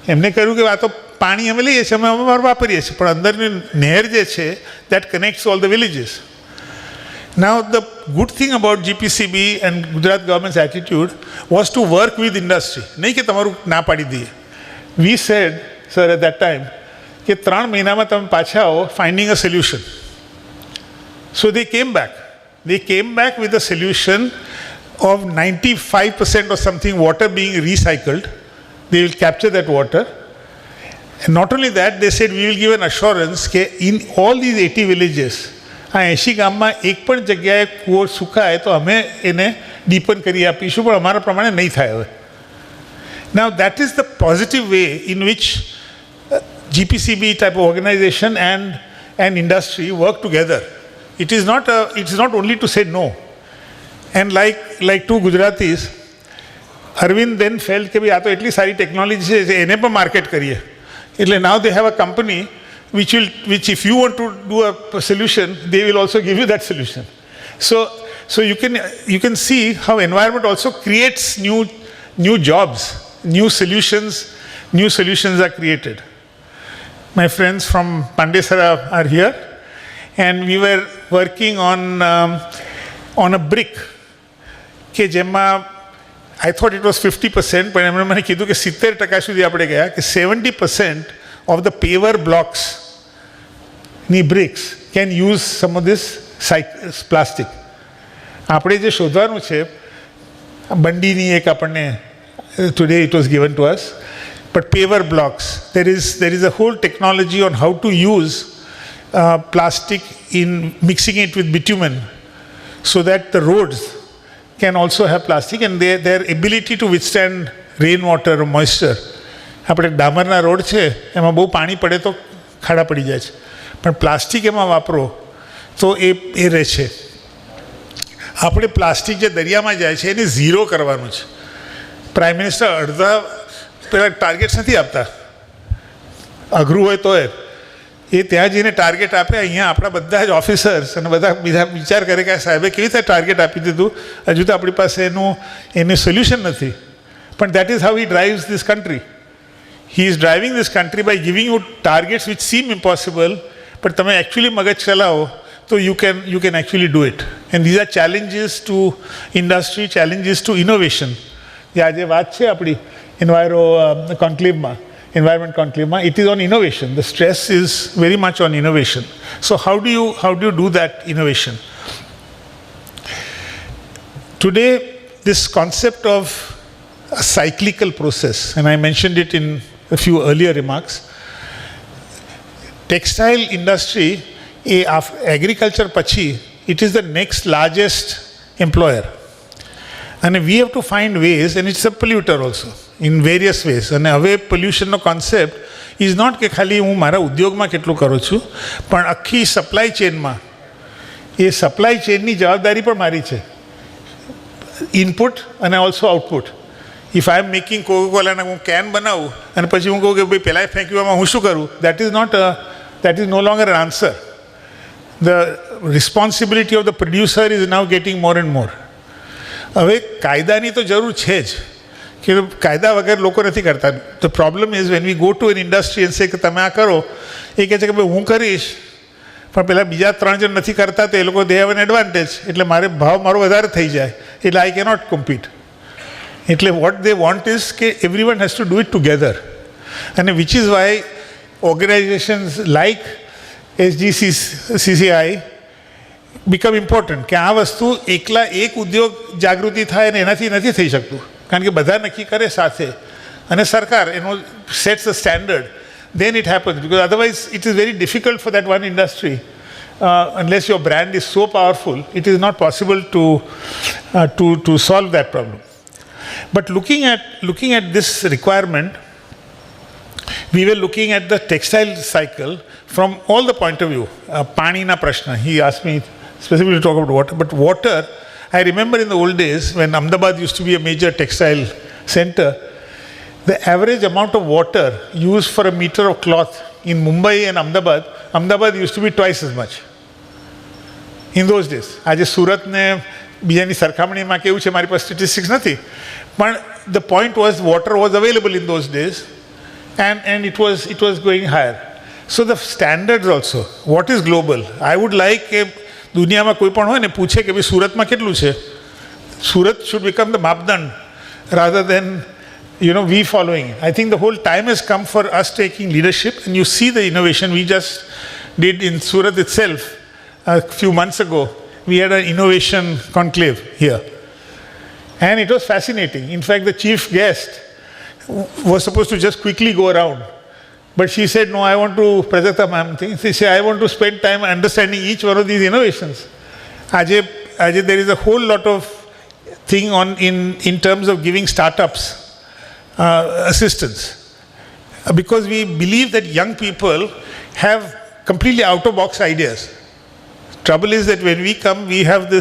એમને કહ્યું કે આ તો પાણી અમે લઈએ છીએ, અમે વાપરીએ છીએ, પણ અંદરની નહેર જે છે that કનેક્ટ્સ all the villages. Now the good thing about GPCB and Gujarat government's attitude was to work with industry. નહીં કે તમારું ના પાડી દઈએ. We said, sir, at that time, કે 3 મહિનામાં તમે પાછા આવો finding a solution. So they came back. They came back with a solution of 95% or something water being recycled. They will capture that water. And not only that, they said we will give an assurance કે in all these 80 villages, આ 80 ગામમાં એક પણ જગ્યાએ કૂવો સુકાય તો અમે એને ડીપન કરી આપીશું, પણ અમારા પ્રમાણે નહીં થાય હવે. Now that is the positive way in which GPCB type of organization and industry work together. It is not only to say no. And like two Gujaratis, Arvind then felt કે ભાઈ આ તો એટલી સારી ટેકનોલોજી છે એને પણ market કરીએ. એટલે now they have a company which if you want to do a solution, they will also give you that solution. So you can see how environment also creates new jobs, new solutions are created. My friends from Pandesara are here, and we were working on a brick કે જેમાં I thought it was 50%, પણ એમણે મને કીધું કે 70% સુધી આપણે ગયા, કે 70% of the paver blocks ની bricks can use some of this plastic. આપણે જે શોધવાનું છે, બંડીની એક આપણને today it was given to us, but paver blocks, there is a whole technology on how to use plastic in mixing it with bitumen so that the roads can also have plastic, and their ability to withstand rainwater or moisture. આપણે ડામરના road છે એમાં બહુ પાણી પડે તો ખાડા પડી જાય છે, પણ પ્લાસ્ટિક એમાં વાપરો તો એ રહે છે. આપણે પ્લાસ્ટિક જે દરિયામાં જાય છે એને ઝીરો કરવાનું છે. પ્રાઇમ મિનિસ્ટર અડધા પેલા ટાર્ગેટ્સ નથી આપતા, અઘરું હોય તો એ ત્યાં જઈને ટાર્ગેટ આપે. અહીંયા આપણા બધા જ ઓફિસર્સ અને બધા બીજા વિચાર કરે કે સાહેબે કેવી રીતે ટાર્ગેટ આપી દીધું, હજુ તો આપણી પાસે એનું સોલ્યુશન નથી. પણ that is how he drives this country. He is driving this country by giving you targets which seem impossible, પણ તમે એકચ્યુઅલી મગજ ચલાવો તો you can actually do it. And these are challenges to industry, challenges to innovation. જે આજે વાત છે આપણી Environment Conclave, it is on innovation. The stress is very much on innovation. So how do you do that innovation? Today, this concept of a cyclical process, and I mentioned it in a few earlier remarks, textile industry, agriculture pachi, it is the next largest employer. And we have to find ways, and it's a polluter also, in various ways. અને હવે પોલ્યુશનનો concept is not કે ખાલી હું મારા ઉદ્યોગમાં કેટલું કરું છું, પણ આખી સપ્લાય ચેનમાં, એ સપ્લાય ચેનની જવાબદારી પણ મારી છે. ઇનપુટ અને also output. If I am making કોકોકોલાના હું કેન બનાવું અને પછી હું કહું કે ભાઈ પહેલાં ફેંકવામાં હું શું કરું, that is no longer an answer. The responsibility of the producer is now getting more and more. હવે કાયદાની તો જરૂર છે જ, કે કાયદા વગર લોકો નથી કરતા. The problem is when we go to an industry and say કે તમે આ કરો, એ કહે છે કે ભાઈ હું કરીશ, પણ પેલા બીજા 3 જણ નથી કરતા તો એ લોકો દે હેવ એન એડવાન્ટેજ, એટલે ભાવ મારો વધારે થઈ જાય, એટલે આઈ કેનોટ કોમ્પીટ. એટલે વોટ દે વોન્ટ ઇઝ કે everyone has to do it together. અને which is why organisations like SGCCI become important, કે આ વસ્તુ એકલા એક ઉદ્યોગ જાગૃતિ થાય અને એનાથી નથી થઈ શકતું, કારણ કે બધા નક્કી કરે સાથે અને સરકાર એનો sets a standard, then it happens, because otherwise it is very difficult for that one industry, unless your brand is so powerful, it is not possible to solve that problem. But looking at this requirement, we were looking at the textile cycle from all the point of view. Panina prashna, he asked me specifically to talk about water, but water, I remember in the old days when Ahmedabad used to be a major textile center, the average amount of water used for a meter of cloth in Mumbai and Ahmedabad used to be twice as much in those days. આજે સુરત ને બીજાની સરખામણીમાં કેવું છે મારી પાસે statistics નથી, પણ the point was water was available in those days and it was going higher. So the standards also, what is global? I would like કે દુનિયામાં કોઈ પણ હોય ને પૂછે કે ભાઈ સુરતમાં કેટલું છે, Surat should become the Mapdand rather than, we following it. I think the whole time has come for us taking leadership, and you see the innovation we just did in Surat itself a few months ago. We had an innovation conclave here, and it was fascinating. In fact, the chief guest was supposed to just quickly go around, but she said, no, I want to, Prajakta ma'am, she said, I want to spend time understanding each one of these innovations. Ajay, there is a whole lot of thing on in terms of giving startups assistance, because we believe that young people have completely out of box ideas. Trouble is that when we come, we have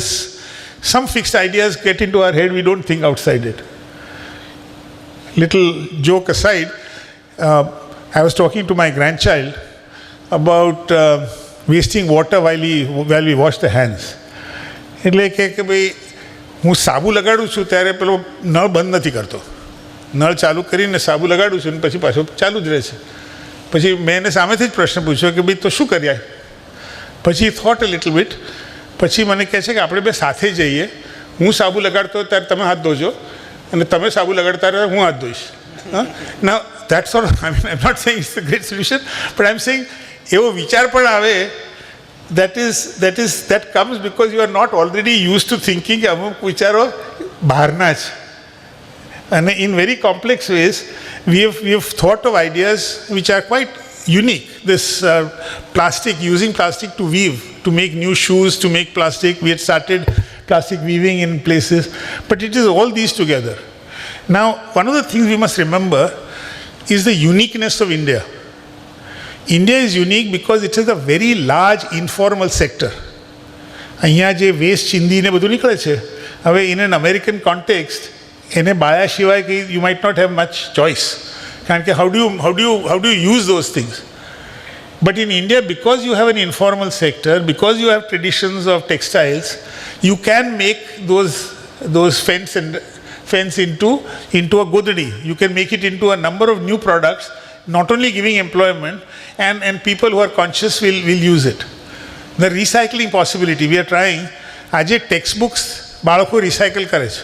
some fixed ideas get into our head, we don't think outside it. Little joke aside, I was talking to my grandchild about wasting water while we wash the hands. એટલે કે ભાઈ હું સાબુ લગાડું છું ત્યારે પેલો નળ બંધ નથી કરતો, નળ ચાલુ કરીને સાબુ લગાડું છું ને પછી પાછો ચાલુ જ રહે છે. પછી મેં એને સામેથી જ પ્રશ્ન પૂછ્યો કે ભાઈ તો શું કર્યા? પછી થોટ અ લિટલ બીટ, પછી મને કહે છે કે આપણે બે સાથે જઈએ, હું સાબુ લગાડતો ત્યારે તમે હાથ ધોજો અને તમે સાબુ લગાડતા ત્યારે હું હાથ ધોઈશ. Now that's all. I mean, I'm not saying it's a great solution, but I'm saying એવો વિચાર પણ આવે, that comes because you are not already used to thinking કે અમુક વિચારો બહારના છે. And in very complex ways, we have thought of ideas which are quite unique. This plastic, using plastic to weave, to make new shoes, to make plastic. We had started plastic weaving in places, but it is all these together. Now, one of the things we must remember is the uniqueness of India. India is unique because it has a very large informal sector. અહીંયા જે waste ચીંદીને બધું નીકળે છે, હવે in an American context, એને બાયા સિવાય કે you might not have much choice. કારણ કે how do you use those things? But in India, because you have an informal sector, because you have traditions of textiles, you can make those fence into a godadi. You can make it into a number of new products, not only giving employment, and people who are conscious will use it. The recycling possibility, we are trying. આજે ટેક્સ્ટબુક્સ બાળકો recycle કરે છે.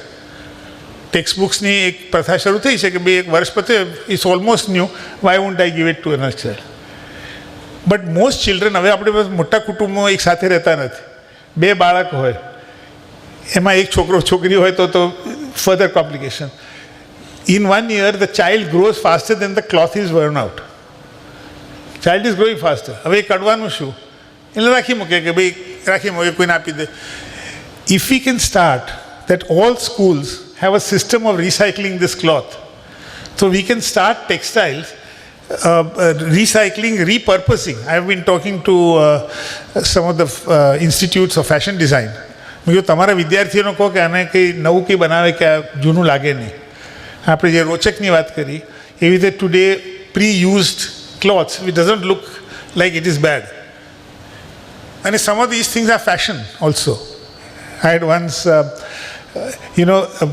ટેક્સ્ટબુક્સની એક પ્રથા શરૂ થઈ છે કે ભાઈ એક વર્ષ પતે, it's almost new, why won't I give it to another child? But most children, હવે આપણે મોટા કુટુંબમાં એક સાથે રહેતા નથી, બે બાળક હોય, એમાં એક છોકરો છોકરી હોય તો further complication. In 1 year, the child grows faster than the cloth is worn out. Child is growing faster. હવે એ કાઢવાનું શું? એટલે રાખી મૂકે કે ભાઈ રાખી મૂકે, કોઈને આપી દે. If we can start that all schools have a system of recycling this cloth, so we can start textiles, recycling, repurposing. I have been talking to some of the institutes of fashion design. મેં કહ્યું તમારા વિદ્યાર્થીઓને કહો કે આને કંઈ નવું કંઈ બનાવે કે આ જૂનું લાગે નહીં. આપણે જે રોચકની વાત કરી એવી રીતે today pre-used clothes, it doesn't look like it is bad. And some of these things are fashion also. I had once,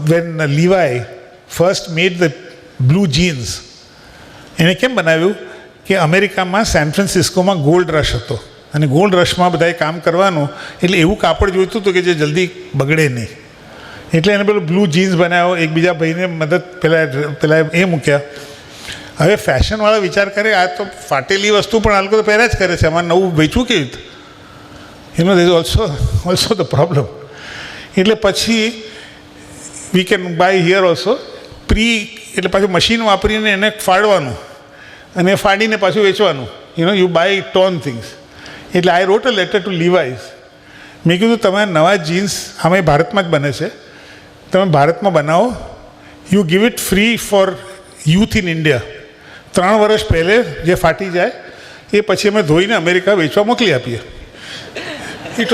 when Levi first made the blue jeans, એને કેમ બનાવ્યું કે અમેરિકામાં સેન ફ્રાન્સિસ્કોમાં ગોલ્ડ રશ હતો, અને ગોલ્ડ રશમાં બધાએ કામ કરવાનું, એટલે એવું કાપડ જોઈતું હતું કે જે જલ્દી બગડે નહીં. એટલે એને પેલું બ્લુ જીન્સ બનાવ્યો, એકબીજા ભાઈને મદદ પેલા એ મૂક્યા. હવે ફેશનવાળા વિચાર કરે આ તો ફાટેલી વસ્તુ પણ આ લોકો તો પહેર્યા જ કરે છે, આમાં નવું વેચવું કેવી રીતે? there is also the problem. એટલે પછી we can by here also એટલે પાછું મશીન વાપરીને એને ફાડવાનું અને ફાડીને પાછું વેચવાનું. You buy ton things. એટલે I rote a letter to લીવાઇઝ. મેં કીધું તમે નવા જીન્સ આમે ભારતમાં જ બને છે, તમે ભારતમાં બનાવો, you give it free for youth in India. 3 વર્ષ પહેલે જે ફાટી જાય એ પછી અમે ધોઈને અમેરિકા વેચવા મોકલી આપીએ. It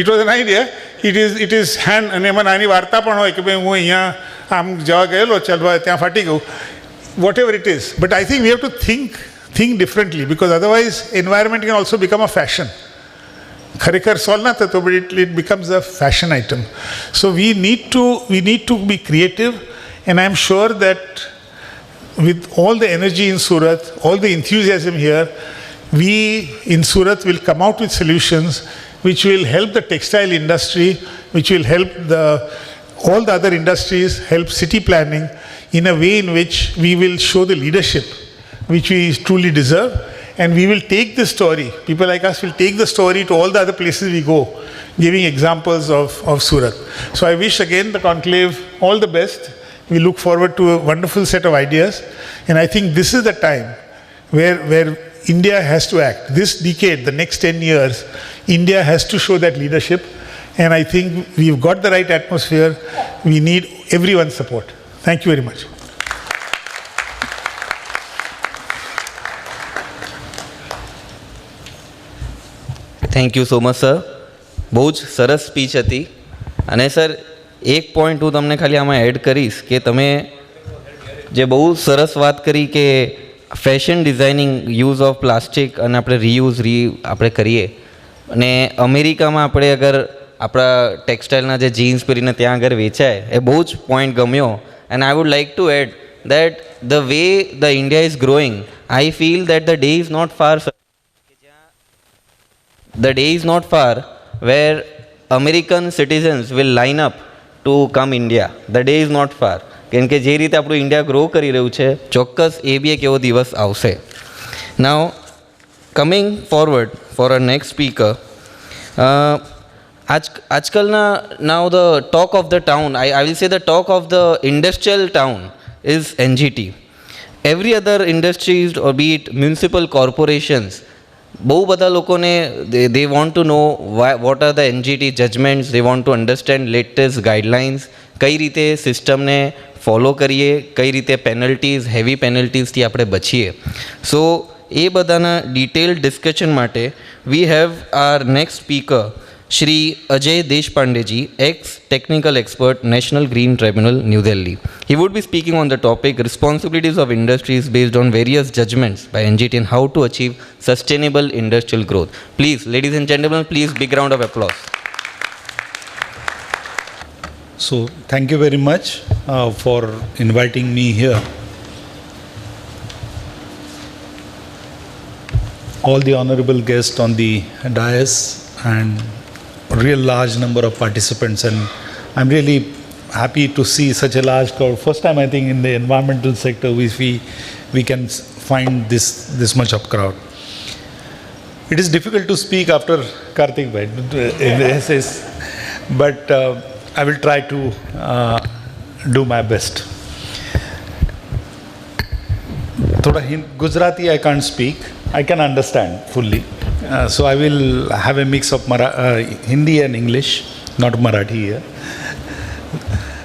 was an idea. It is hand. અને એમાં નાની વાર્તા પણ હોય કે ભાઈ હું અહીંયા આમ જવા ગયેલો, ચાલ ભાઈ ત્યાં ફાટી ગયું, whatever it is. But I think we have to think differently, because otherwise environment can also become a fashion. ખરેખર સોલ્વ ના થતો, but it becomes a fashion item. So we need to be creative, and I'm sure that with all the energy in Surat, all the enthusiasm here, we in Surat will come out with solutions which will help the textile industry, which will help all the other industries, help city planning in a way in which we will show the leadership which we truly deserve. And we will take the story, people like us will take the story to all the other places we go, giving examples of Surat. So I wish again the conclave all the best. We look forward to a wonderful set of ideas. And I think this is the time where India has to act. This decade, the next 10 years, India has to show that leadership. And I think we've got the right atmosphere. We need everyone's support. Thank you very much. Thank you so much sir. બહુ જ સરસ speech હતી. અને sir એક point હું તમને ખાલી આમાં એડ કરીશ કે તમે જે બહુ સરસ વાત કરી કે fashion designing use of plastic અને આપણે આપણે કરીએ. અને અમેરિકામાં આપણે અગર આપણા ટેક્સટાઇલના જે જીન્સ પહેરીને ત્યાં આગળ વેચાય એ બહુ જ પોઈન્ટ ગમ્યો. And I would like to add that the way the India is growing, I feel that the day is not far. The day is not far where American citizens will line up to come India. The day is not far. કેમ કે જે રીતે આપણું India grow કરી રહ્યું છે ચોક્કસ એ બી એક એવો દિવસ આવશે. Now coming forward for a next speaker, આજકાલના now the talk of the town, I will say the talk of the industrial town is NGT. Every other industries or be it municipal corporations, બહુ બધા લોકોને they want to know what are the NGT judgments, they want to understand latest guidelines, કઈ રીતે સિસ્ટમને follow કરીએ, કઈ રીતે penalties, heavy પેનલ્ટીઝથી આપણે બચીએ. સો એ બધાના ડિટેલ ડિસ્કશન માટે we have our next speaker Shri Ajay Deshpandeji, ex-technical expert, National Green Tribunal, New Delhi. He would be speaking on the topic responsibilities of industries based on various judgments by NGT and how to achieve sustainable industrial growth. Please, ladies and gentlemen, please big round of applause. So, thank you very much for inviting me here. All the honorable guests on the dais and real large number of participants, and I'm really happy to see such a large crowd. First time I think in the environmental sector we can find this much of crowd. It is difficult to speak after Karthik bhai in the essays, but I will try to do my best. Thoda Gujarati I can't speak, I can understand fully. So I will have a mix of Hindi and English, not Marathi here.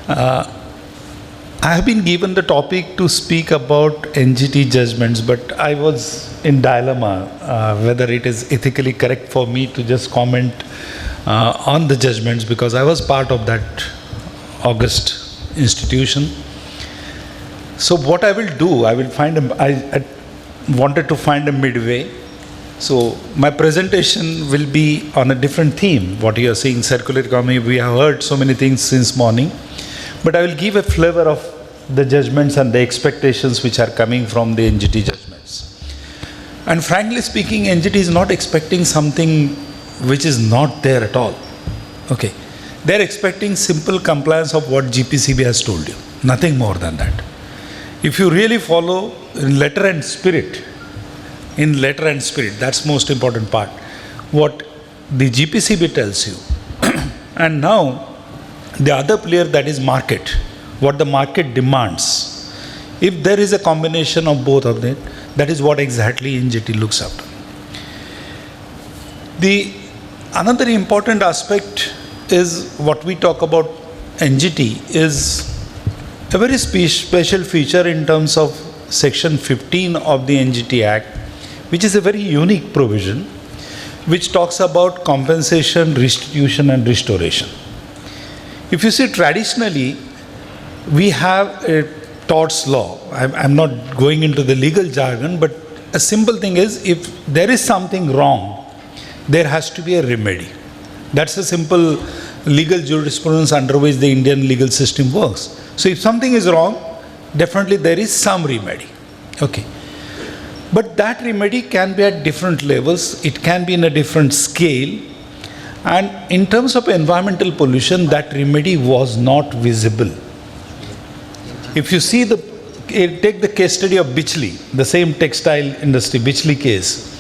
I have been given the topic to speak about NGT judgments, but I was in dilemma whether it is ethically correct for me to just comment on the judgments, because I was part of that August institution. So what I will do, I wanted to find a midway. So my presentation will be on a different theme. What you are seeing, circular economy, we have heard so many things since morning, but I will give a flavor of the judgments and the expectations which are coming from the NGT judgments. And frankly speaking, NGT is not expecting something which is not there at all. Okay, they are expecting simple compliance of what GPCB has told you, nothing more than that. If you really follow letter and spirit, that's most important part, what the GPCB tells you. And now the other player, that is market, what the market demands. If there is a combination of both of them, that is what exactly NGT looks after. Another important aspect is what we talk about NGT is a very special feature in terms of section 15 of the NGT Act, which is a very unique provision which talks about compensation, restitution and restoration. If you see, traditionally we have a torts law. I'm not going into the legal jargon, but a simple thing is, if there is something wrong, there has to be a remedy. That's a simple legal jurisprudence under which the Indian legal system works. So if something is wrong, definitely there is some remedy. Okay. But that remedy can be at different levels, it can be in a different scale, and in terms of environmental pollution, that remedy was not visible. If you see take the case study of Bichli, the same textile industry, Bichli case.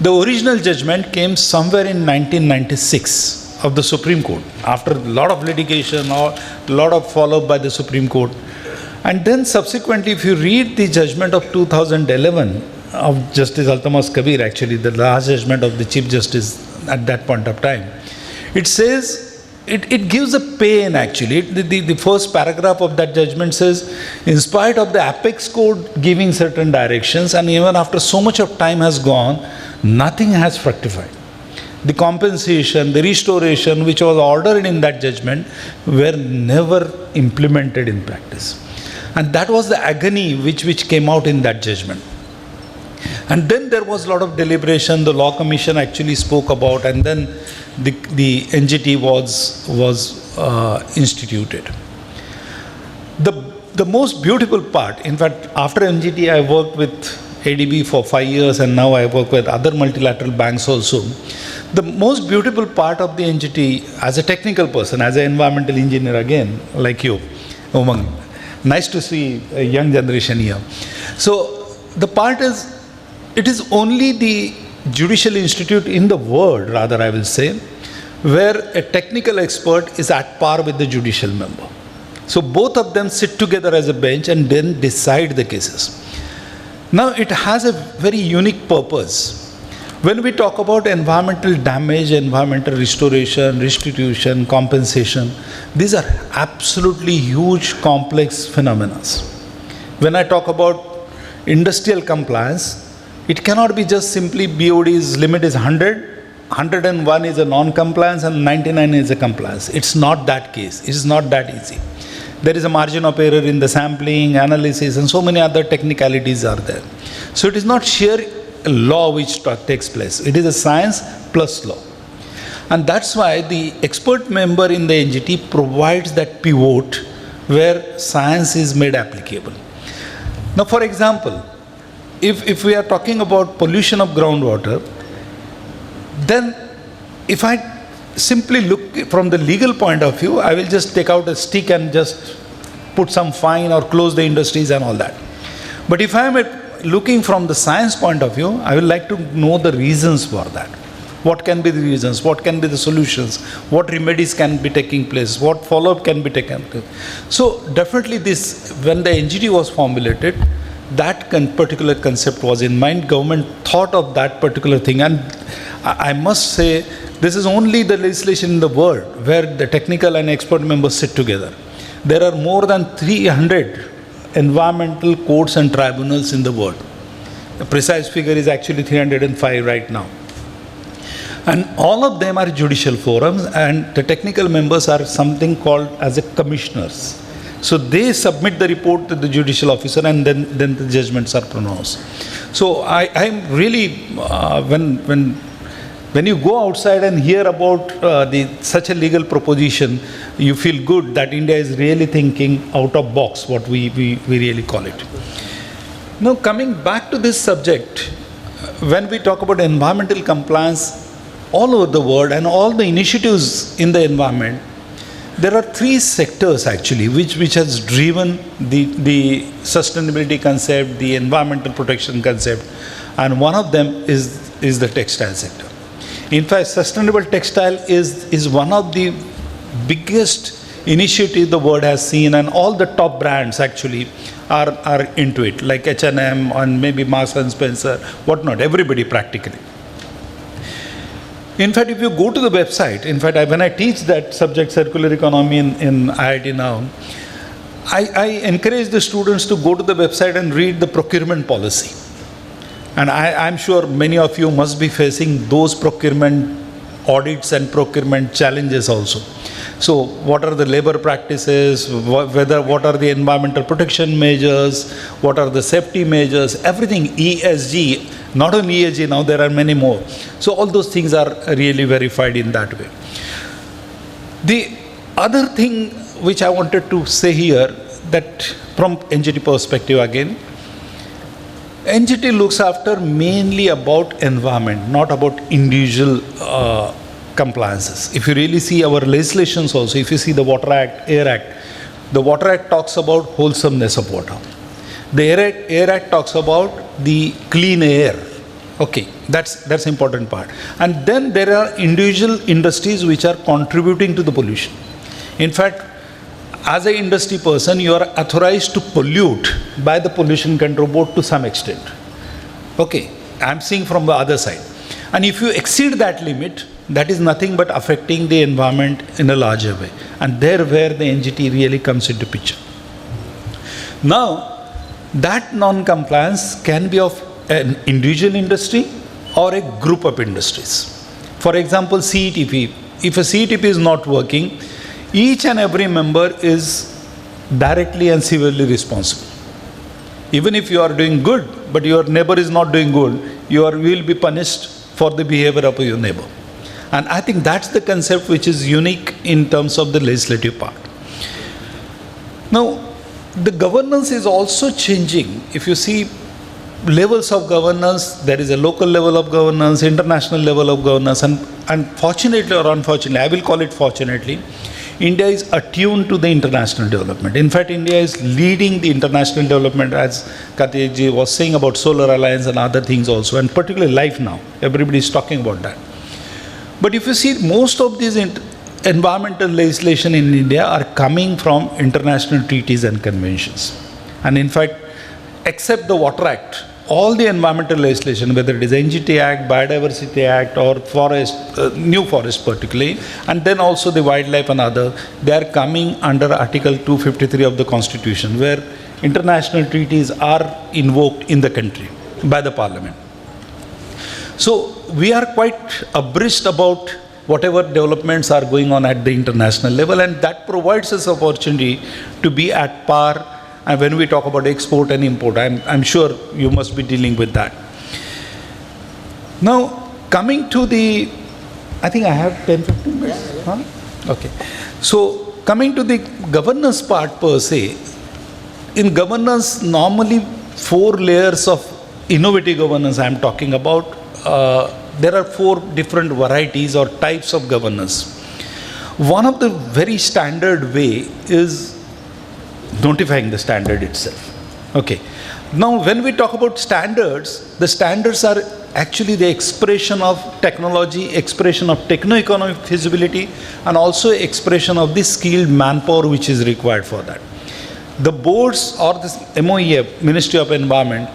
The original judgment came somewhere in 1996 of the Supreme Court, after a lot of litigation or a lot of follow-up by the Supreme Court. And then subsequently, if you read the judgment of 2011 of Justice Altamas Kabir, actually the last judgment of the Chief Justice at that point of time, it says, it gives a pain actually. The first paragraph of that judgment says, in spite of the Apex Code giving certain directions, and even after so much of time has gone, nothing has fructified. The compensation, the restoration which was ordered in that judgment were never implemented in practice. And that was the agony which came out in that judgment. And then there was a lot of deliberation, the Law Commission actually spoke about, and then the NGT was instituted. The most beautiful part, in fact, after NGT I worked with ADB for 5 years, and now I work with other multilateral banks also. The most beautiful part of the NGT, as a technical person, as an environmental engineer again, like you, Umang, nice to see a young generation here. So the part is, it is only the judicial institute in the world, rather I will say, where a technical expert is at par with the judicial member. So both of them sit together as a bench and then decide the cases. Now it has a very unique purpose. When we talk about environmental damage, environmental restoration, restitution, compensation, these are absolutely huge, complex phenomena. When I talk about industrial compliance, it cannot be just simply BOD's limit is 100, 101 is a non-compliance and 99 is a compliance. It's not that case. It is not that easy. There is a margin of error in the sampling, analysis, and so many other technicalities are there. So it is not sheer law which takes place. It is a science plus law. And that's why the expert member in the NGT provides that pivot where science is made applicable. Now, for example, if we are talking about pollution of groundwater, then if I simply look from the legal point of view, I will just take out a stick and just put some fine or close the industries and all that. But if I am looking from the science point of view, I would like to know the reasons for that. What can be the reasons? What can be the solutions? What remedies can be taking place? What follow-up can be taken place? So definitely this, when the NGT was formulated, that particular concept was in mind. Government thought of that particular thing, and I must say this is only the legislation in the world where the technical and expert members sit together. There are more than 300 environmental courts and tribunals in the world. The precise figure is actually 305 right now. And all of them are judicial forums, and the technical members are something called as a commissioners. So they submit the report to the judicial officer, and then the judgments are pronounced. So I'm really, when you go outside and hear about such a legal proposition, you feel good that India is really thinking out of box, what we really call it. Now coming back to this subject, when we talk about environmental compliance all over the world and all the initiatives in the environment, there are three sectors actually which has driven the sustainability concept, the environmental protection concept, and one of them is the textile sector. In fact, sustainable textile is one of the biggest initiatives the world has seen, and all the top brands actually are into it, like H&M and maybe Marks and Spencer, whatnot, everybody practically. In fact, if you go to the website, in fact, when I teach that subject, circular economy in IIT now, I encourage the students to go to the website and read the procurement policy. And I'm sure many of you must be facing those procurement audits and procurement challenges also. So what are the labor practices, what are the environmental protection measures, what are the safety measures, everything ESG, not only ESG, now there are many more. So all those things are really verified in that way. The other thing which I wanted to say here, that from NGT perspective again, NGT looks after mainly about environment, not about individual compliances. If you really see our legislations also, if you see the Water Act, Air Act, the Water Act talks about wholesomeness of water. The Air Act talks about the clean air. Okay, that's important part. And then there are individual industries which are contributing to the pollution. In fact, as an industry person, you are authorized to pollute by the Pollution Control Board to some extent. Okay, I'm seeing from the other side. And if you exceed that limit, that is nothing but affecting the environment in a larger way. And there where the NGT really comes into picture. Now, that non-compliance can be of an individual industry or a group of industries. For example, CETP. If a CETP is not working, each and every member is directly and severely responsible. Even if you are doing good, but your neighbor is not doing good, you will be punished for the behavior of your neighbor. And I think that's the concept which is unique in terms of the legislative part. Now, the governance is also changing. If you see levels of governance, there is a local level of governance, international level of governance, and fortunately or unfortunately, I will call it fortunately, India is attuned to the international development. In fact, India is leading the international development, as Karthikji was saying about Solar Alliance and other things also, and particularly life now. Everybody is talking about that. But if you see, most of these environmental legislation in India are coming from international treaties and conventions. And in fact, except the Water Act, all the environmental legislation, whether it is NGT Act, Biodiversity Act, or forest, new forest particularly, and then also the wildlife and other, they are coming under Article 253 of the Constitution, where international treaties are invoked in the country by the Parliament. So we are quite abreast about whatever developments are going on at the international level, and that provides us opportunity to be at par. And when we talk about export and import, I'm sure you must be dealing with that. Now, coming to the, I think I have 10-15 minutes. Yeah. Huh? Okay. So, coming to the governance part per se, in governance, normally 4 layers of innovative governance I'm talking about. There are 4 different varieties or types of governance. One of the very standard way is notifying the standard itself. Okay. Now, when we talk about standards, the standards are actually the expression of technology, expression of techno-economic feasibility, and also expression of the skilled manpower which is required for that. The boards or this MOEF, Ministry of Environment,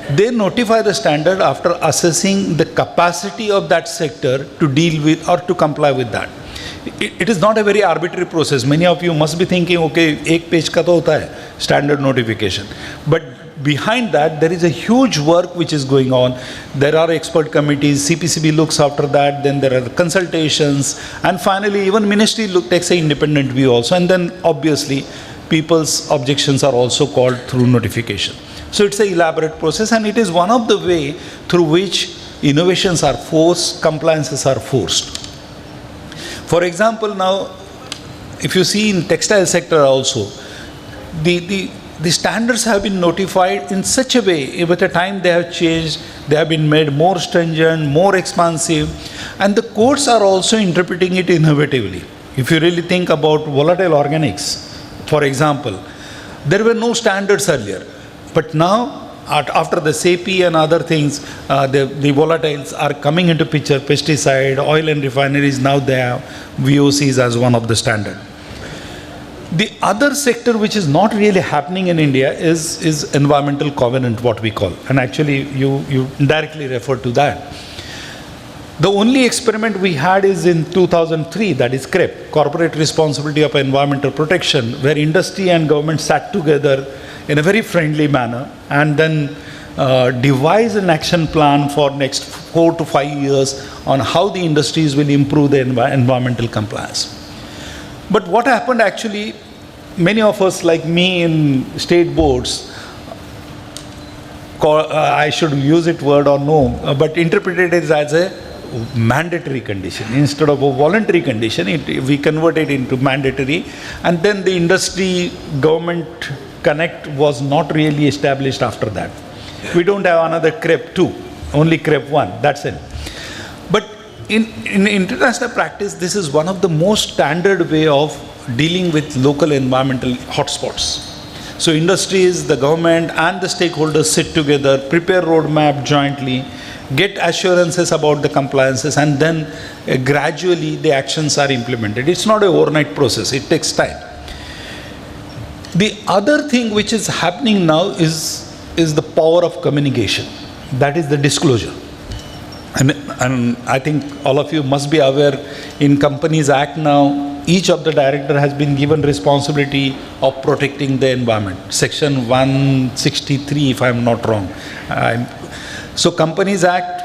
they notify the standard after assessing the capacity of that sector to deal with or to comply with that. It is not a very arbitrary process. Many of you must be thinking, okay, एक page का तो होता है standard notification. But behind that, there is a huge work which is going on. There are expert committees, CPCB looks after that, then there are consultations, and finally even ministry takes an independent view also, and then obviously people's objections are also called through notification. So it's an elaborate process, and it is one of the way through which innovations are forced, compliances are forced. For example, now, if you see in textile sector also, the standards have been notified in such a way, with the time they have changed, they have been made more stringent, more expansive, and the courts are also interpreting it innovatively. If you really think about volatile organics, for example, there were no standards earlier, but now, after the CP and other things, the volatiles are coming into picture. Pesticide, oil and refineries, now they have VOCs as one of the standard. The other sector which is not really happening in India is environmental covenant, what we call. And actually, you directly refer to that. The only experiment we had is in 2003, that is CREP, Corporate Responsibility of Environmental Protection, where industry and government sat together in a very friendly manner and then devise an action plan for next 4 to 5 years on how the industries will improve the environmental compliance. But what happened actually, many of us like me in state boards, I should use it word or no, but interpreted it as a mandatory condition. Instead of a voluntary condition, we convert it into mandatory. And then the industry government connect was not really established after that. We don't have another CREP 2, only CREP 1, that's it. But in international practice, this is one of the most standard way of dealing with local environmental hotspots. So industries, the government and the stakeholders sit together, prepare roadmap jointly, get assurances about the compliances, and then gradually the actions are implemented. It's not an overnight process, it takes time. The other thing which is happening now is the power of communication. That is the disclosure. And I think all of you must be aware, in Companies Act now, each of the director has been given responsibility of protecting the environment. Section 163, if I'm not wrong. So Companies Act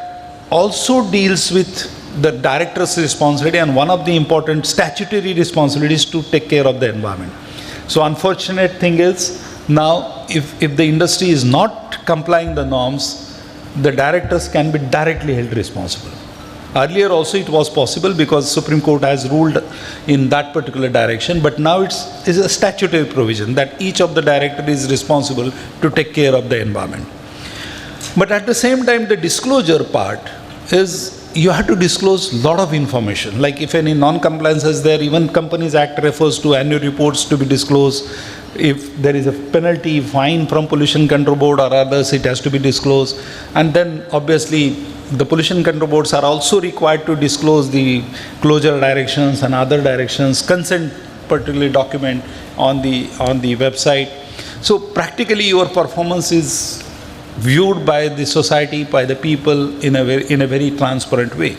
also deals with the director's responsibility, and one of the important statutory responsibilities to take care of the environment. So unfortunate thing is, now if the industry is not complying the norms, the directors can be directly held responsible. Earlier also it was possible because Supreme Court has ruled in that particular direction, but now it's a statutory provision that each of the director is responsible to take care of the environment. But at the same time, the disclosure part is you have to disclose a lot of information. Like if any non-compliance is there, even Companies Act refers to annual reports to be disclosed. If there is a penalty, fine from Pollution Control Board or others, it has to be disclosed. And then obviously the Pollution Control Boards are also required to disclose the closure directions and other directions, consent particularly document on the website. So practically your performance is viewed by the society, by the people in a very transparent way.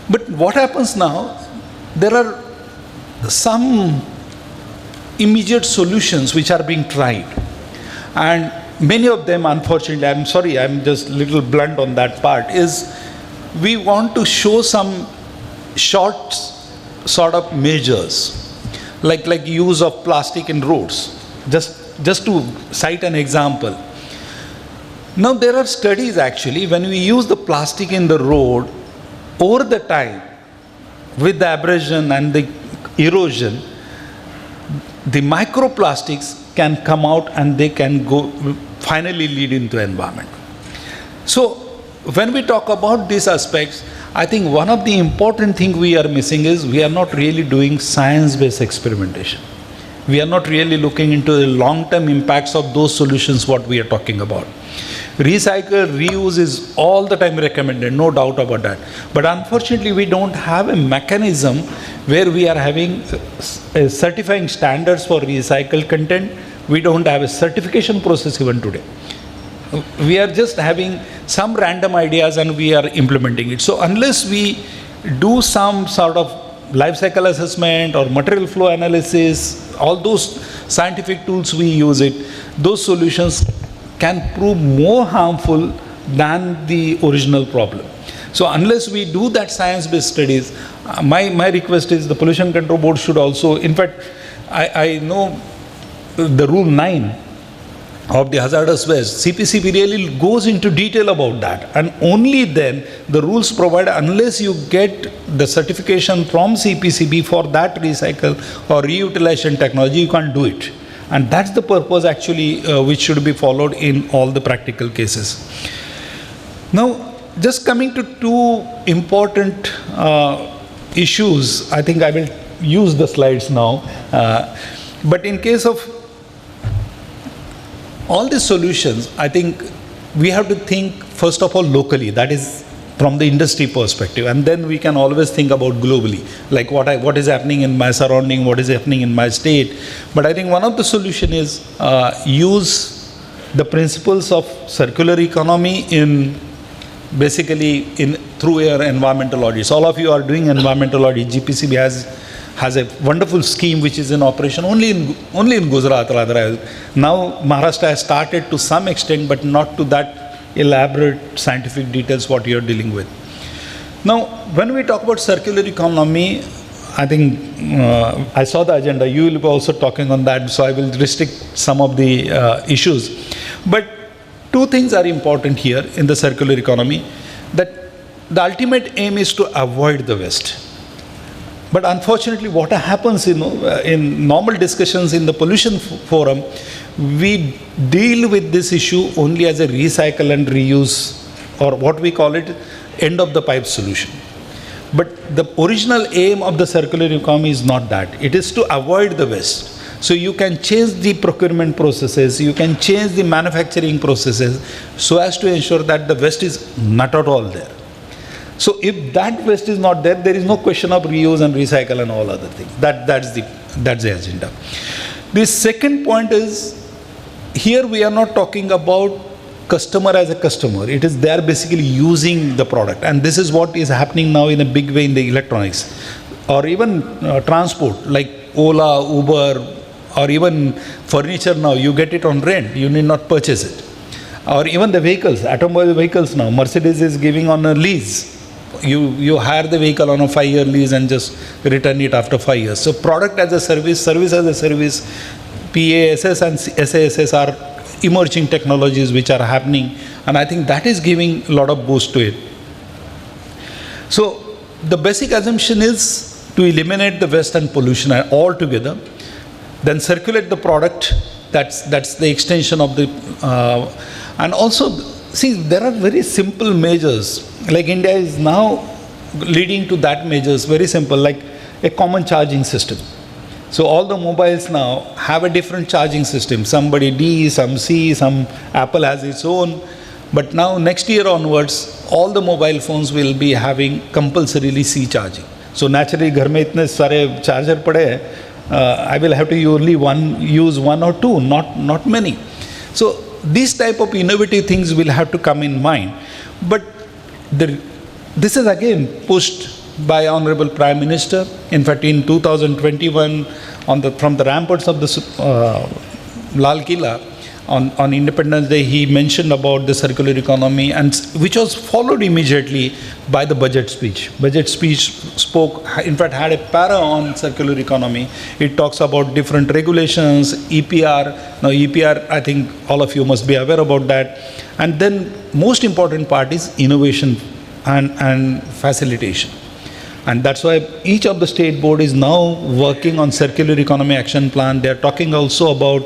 But what happens now, there are some immediate solutions which are being tried, and many of them, unfortunately, I'm sorry, I'm just a little blunt on that part, is we want to show some short sort of measures, like use of plastic in roads. Just to cite an example. Now there are studies actually, when we use the plastic in the road, over the time, with the abrasion and the erosion, the microplastics can come out and they can go finally lead into environment. So when we talk about these aspects, I think one of the important things we are missing is we are not really doing science-based experimentation. We are not really looking into the long-term impacts of those solutions what we are talking about. Recycle, reuse is all the time recommended, no doubt about that. But unfortunately, we don't have a mechanism where we are having certifying standards for recycled content. We don't have a certification process even today. We are just having some random ideas and we are implementing it. So unless we do some sort of life cycle assessment or material flow analysis, all those scientific tools we use it, those solutions can prove more harmful than the original problem. So unless we do that science-based studies, my request is the Pollution Control Board should also, in fact, I know the Rule 9 of the hazardous waste, CPCB really goes into detail about that, and only then the rules provide, unless you get the certification from CPCB for that recycle or reutilization technology, you can't do it. And that's the purpose actually which should be followed in all the practical cases. Now, just coming to two important issues, I think I will use the slides now, but in case of all these solutions, I think we have to think first of all locally, that is from the industry perspective, and then we can always think about globally, like what is happening in my surrounding, what is happening in my state. But I think one of the solution is use the principles of circular economy in basically through your environmental audits. All of you are doing environmental audit. GPCB has a wonderful scheme which is in operation only in Gujarat rather. Now Maharashtra has started to some extent, but not to that elaborate scientific details what you are dealing with. Now when we talk about circular economy, I think I saw the agenda. You will be also talking on that, so I will restrict some of the issues. But two things are important here in the circular economy, that the ultimate aim is to avoid the waste. But unfortunately, what happens in normal discussions in the pollution forum, we deal with this issue only as a recycle and reuse, or what we call it, end of the pipe solution. But the original aim of the circular economy is not that. It is to avoid the waste. So you can change the procurement processes, you can change the manufacturing processes so as to ensure that the waste is not at all there. So if that waste is not there, there is no question of reuse and recycle and all other things. That's the agenda. The second point is, here we are not talking about customer as a customer. It is they are basically using the product, and this is what is happening now in a big way in the electronics, or even transport like Ola, Uber, or even furniture. Now you get it on rent, you need not purchase it. Or even the vehicles, automobile vehicles now, Mercedes is giving on a lease. You hire the vehicle on a 5-year lease and just return it after 5 years. So product as a service, service as a service, PASS and SASS are emerging technologies which are happening, and I think that is giving a lot of boost to it. So the basic assumption is to eliminate the waste and pollution altogether, then circulate the product. That's the extension of the and also see, there are very simple measures, like India is now leading to that measures, very simple, like a common charging system. So all the mobiles now have a different charging system. Somebody D, some C, some Apple has its own. But now next year onwards, all the mobile phones will be having compulsorily C charging. So naturally, घर में इतने सारे charger पड़े हैं, I will have to use one or two, not many. So these type of innovative things will have to come in mind. But this is again pushed by Honorable Prime Minister. In fact, in 2021, from the ramparts of the Lal Killa, on Independence Day, he mentioned about the circular economy, and which was followed immediately by the budget speech. Budget speech spoke, in fact, had a para on circular economy. It talks about different regulations, EPR. Now, EPR, I think all of you must be aware about that. And then most important part is innovation and facilitation. And that's why each of the state board is now working on circular economy action plan. They are talking also about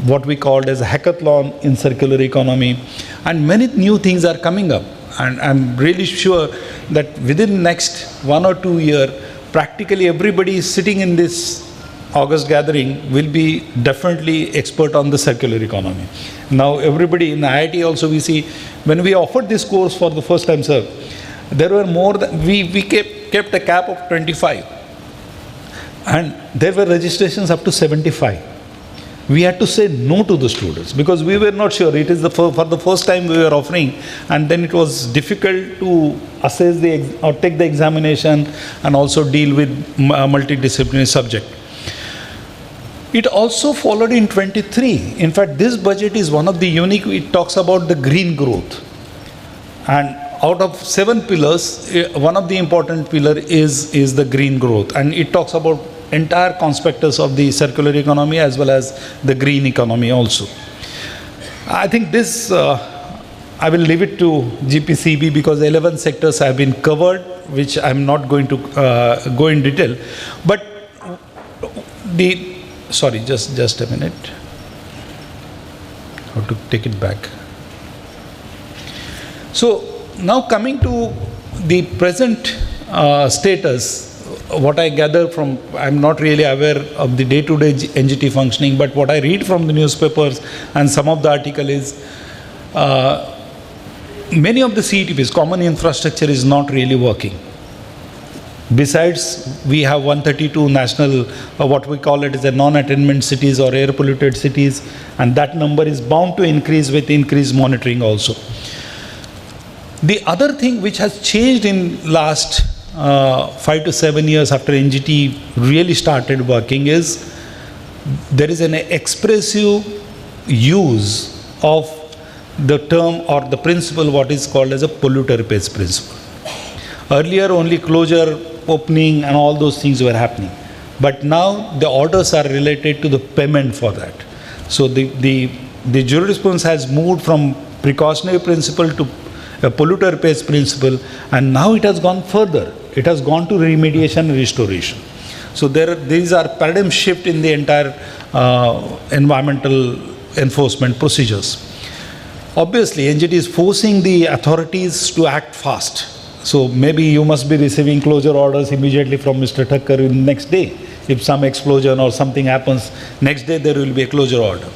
what we called as a hackathon in circular economy. And many new things are coming up. And I'm really sure that within next 1 or 2 years, practically everybody sitting in this August gathering will be definitely expert on the circular economy. Now everybody in IIT also, we see, when we offered this course for the first time, sir, there were more than, we kept a cap of 25, and there were registrations up to 75. We had to say no to the students because we were not sure. It is for the first time we were offering, and then it was difficult to assess or take the examination and also deal with multidisciplinary subject. It also followed in 23. In fact, this budget is one of the unique. It talks about the green growth, and out of 7 pillars, one of the important pillar is the green growth, and it talks about entire conspectus of the circular economy as well as the green economy also. I think this, I will leave it to GPCB because 11 sectors have been covered, which I'm not going to go in detail. But sorry, just a minute. How to take it back. So, now coming to the present status, what I gather from, I'm not really aware of the day-to-day NGT functioning, but what I read from the newspapers and some of the article is, many of the CETPs, common infrastructure, is not really working. Besides, we have 132 national, what we call it as a non-attainment cities or air polluted cities, and that number is bound to increase with increased monitoring also. The other thing which has changed in last 5 to 7 years after NGT really started working is there is an expressive use of the term or the principle what is called as a polluter pays principle. Earlier, only closure, opening, and all those things were happening. But now the orders are related to the payment for that. So the jurisprudence has moved from precautionary principle to a polluter pays principle, and now it has gone further. It has gone to remediation and restoration. So these are paradigm shift in the entire environmental enforcement procedures. Obviously, NGT is forcing the authorities to act fast. So maybe you must be receiving closure orders immediately from Mr. Thakkar in the next day. If some explosion or something happens, next day there will be a closure order.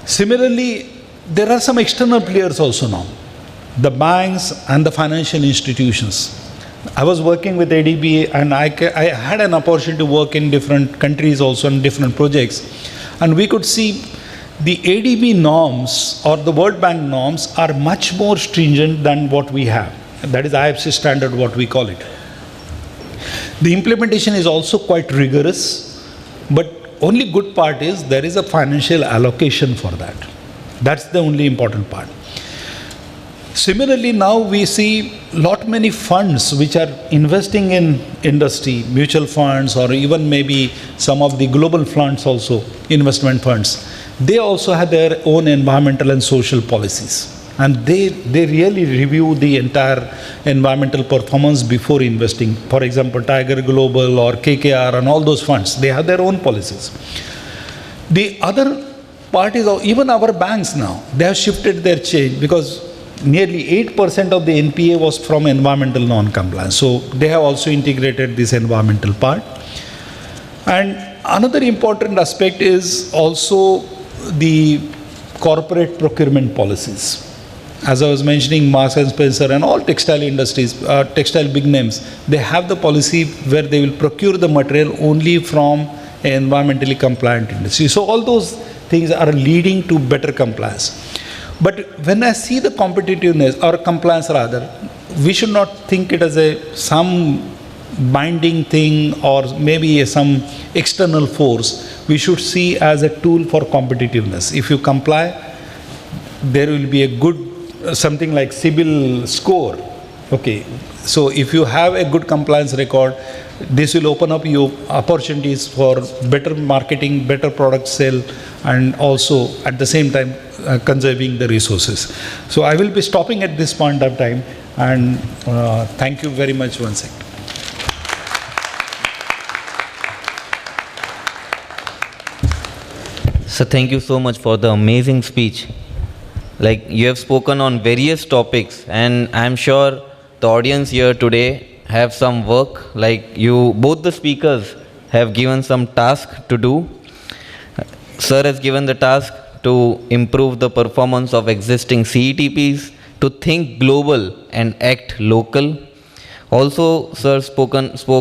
Similarly, there are some external players also now, the banks and the financial institutions. I was working with ADB, and I had an opportunity to work in different countries also in different projects. And we could see the ADB norms or the World Bank norms are much more stringent than what we have. That is IFC standard, what we call it. The implementation is also quite rigorous, but only good part is there is a financial allocation for that. That's the only important part. Similarly, now we see many funds which are investing in industry, mutual funds, or even maybe some of the global funds also, investment funds. They also have their own environmental and social policies. And they really review the entire environmental performance before investing. For example, Tiger Global or KKR and all those funds, they have their own policies. The other part is even our banks now, they have shifted their change, because nearly 8% of the NPA was from environmental non-compliance. So they have also integrated this environmental part. And another important aspect is also the corporate procurement policies. As I was mentioning, Marks and Spencer and all textile industries, textile big names, they have the policy where they will procure the material only from an environmentally compliant industry. So all those things are leading to better compliance. But when I see the competitiveness or compliance rather, we should not think it as some binding thing or maybe some external force. We should see as a tool for competitiveness. If you comply, there will be a good something like CIBIL score. Okay, so if you have a good compliance record, this will open up you opportunities for better marketing, better product sale, and also at the same time conserving the resources. So I will be stopping at this point of time, and thank you very much once again. So thank you so much for the amazing speech. Like, you have spoken on various topics, and I'm sure the audience here today have some work. Like, both the speakers have given some task to do. Sir has given the task to improve the performance of existing CETPs, to think global and act local. Also, sir spoke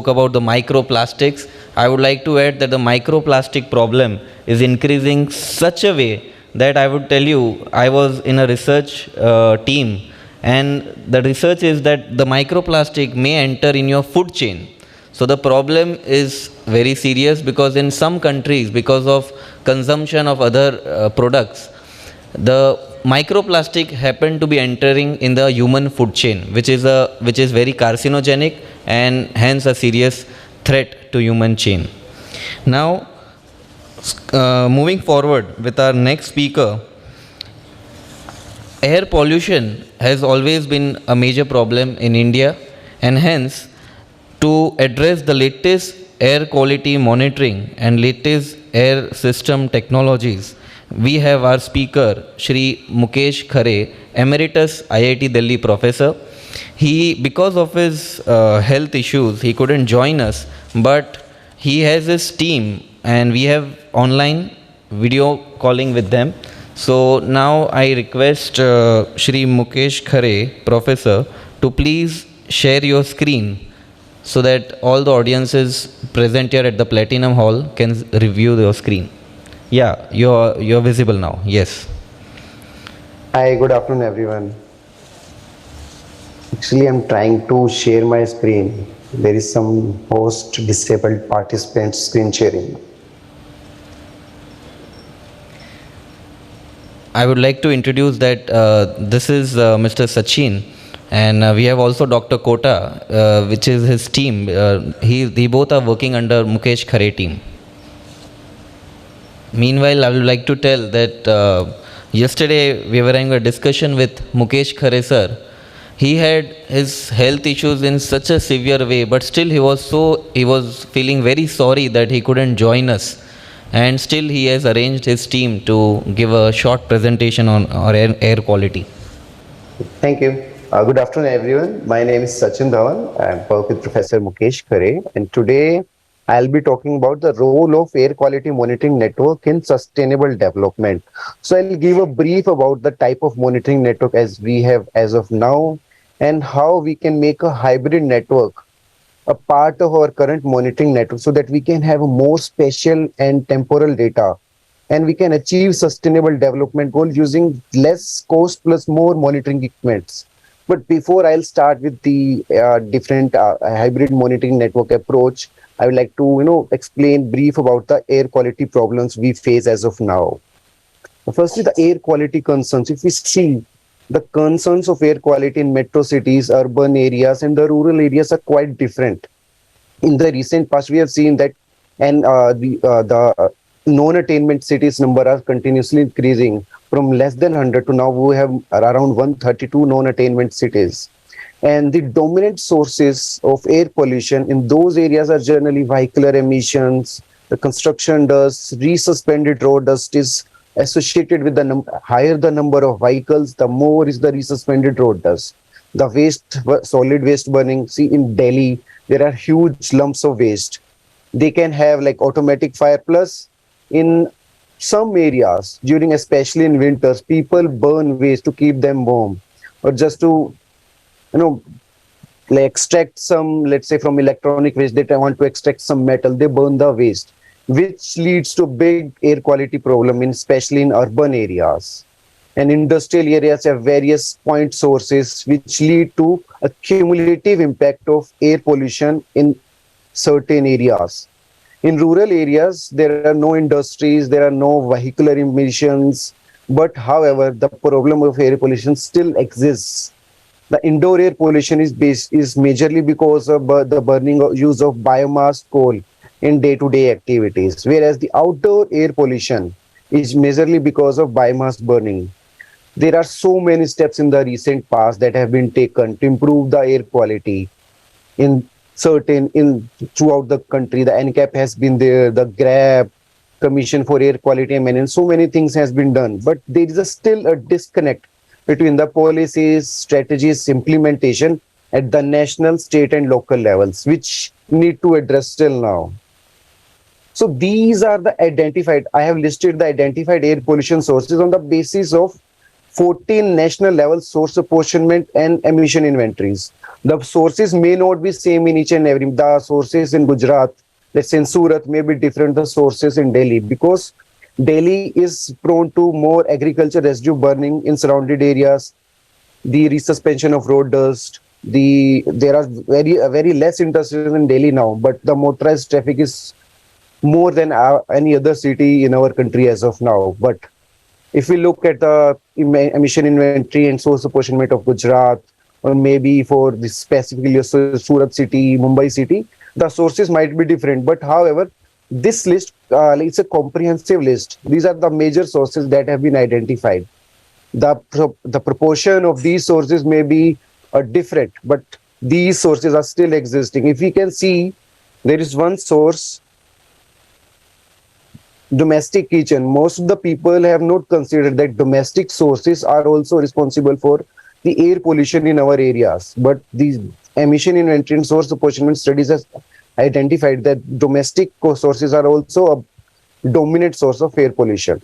about the microplastics. I would like to add that the microplastic problem is increasing such a way that I would tell you, I was in a research team, and the research is that the microplastic may enter in your food chain. So the problem is very serious, because in some countries, because of consumption of other products, the microplastic happen to be entering in the human food chain, which is very carcinogenic and hence a serious threat to human chain. Now, moving forward with our next speaker, air pollution has always been a major problem in India, and hence to address the latest air quality monitoring and latest air system technologies, we have our speaker, Shri Mukesh Khare, Emeritus IIT Delhi Professor. Because of his health issues, he couldn't join us, but he has his team, and we have online video calling with them. So now I request Shri Mukesh Khare, Professor, to please share your screen so that all the audiences present here at the Platinum Hall can review your screen. Yeah, you're visible now. Yes. Hi, good afternoon, everyone. Actually, I'm trying to share my screen. There is some host disabled participant screen sharing. I would like to introduce that this is Mr. Sachin, And we have also Dr. Kota, which is his team. He both are working under Mukesh Khare team. Meanwhile, I would like to tell that yesterday we were having a discussion with Mukesh Khare sir. He had his health issues in such a severe way, but still he was feeling very sorry that he couldn't join us. And still he has arranged his team to give a short presentation on our air quality. Thank you. Good afternoon, everyone. My name is Sachin Dhawan. I work with Professor Mukesh Khare, and today I'll be talking about the role of air quality monitoring network in sustainable development. So I'll give a brief about the type of monitoring network as we have as of now, and how we can make a hybrid network a part of our current monitoring network so that we can have a more spatial and temporal data, and we can achieve sustainable development goals using less cost plus more monitoring equipments. But before I'll start with the different hybrid monitoring network approach, I would like to explain brief about the air quality problems we face as of now. Firstly, the air quality concerns. If we see the concerns of air quality in metro cities, urban areas, and the rural areas are quite different. In the recent past, we have seen that, and the non-attainment cities number are continuously increasing from less than 100 to now we have around 132 non-attainment cities. And the dominant sources of air pollution in those areas are generally vehicular emissions, the construction dust, resuspended road dust is associated with the higher the number of vehicles, the more is the resuspended road dust. The waste, solid waste burning, see in Delhi, there are huge lumps of waste. They can have like automatic fire, plus in some areas during, especially in winters, people burn waste to keep them warm, or just to like extract some, let's say from electronic waste, they want to extract some metal, they burn the waste, which leads to big air quality problem especially in urban areas. And industrial areas have various point sources which lead to a cumulative impact of air pollution in certain areas. In rural areas, there are no industries, there are no vehicular emissions, but however, the problem of air pollution still exists. The indoor air pollution is majorly because of the burning of use of biomass coal in day-to-day activities, whereas the outdoor air pollution is majorly because of biomass burning. There are so many steps in the recent past that have been taken to improve the air quality throughout the country. The NCAP has been there, the GRAB, Commission for Air Quality and so many things has been done. But there is still a disconnect between the policies, strategies, implementation at the national, state and local levels, which need to address still now. So these are I have listed the identified air pollution sources on the basis of 14 national level source apportionment and emission inventories. The sources may not be same in each and every. The sources in Gujarat, let's say in Surat, may be different the sources in Delhi, because Delhi is prone to more agriculture residue burning in surrounded areas, the resuspension of road dust. There are very less industries in Delhi now, but the motorized traffic is more than any other city in our country as of now. But if we look at the emission inventory and source apportionment of Gujarat, or maybe for this specifically Surat city, Mumbai city, the sources might be different. But however, this list, it's a comprehensive list. These are the major sources that have been identified. The proportion of these sources may be different, but these sources are still existing. If we can see, there is one source, domestic kitchen. Most of the people have not considered that domestic sources are also responsible for the air pollution in our areas. But these emission inventory and source apportionment studies has identified that domestic sources are also a dominant source of air pollution.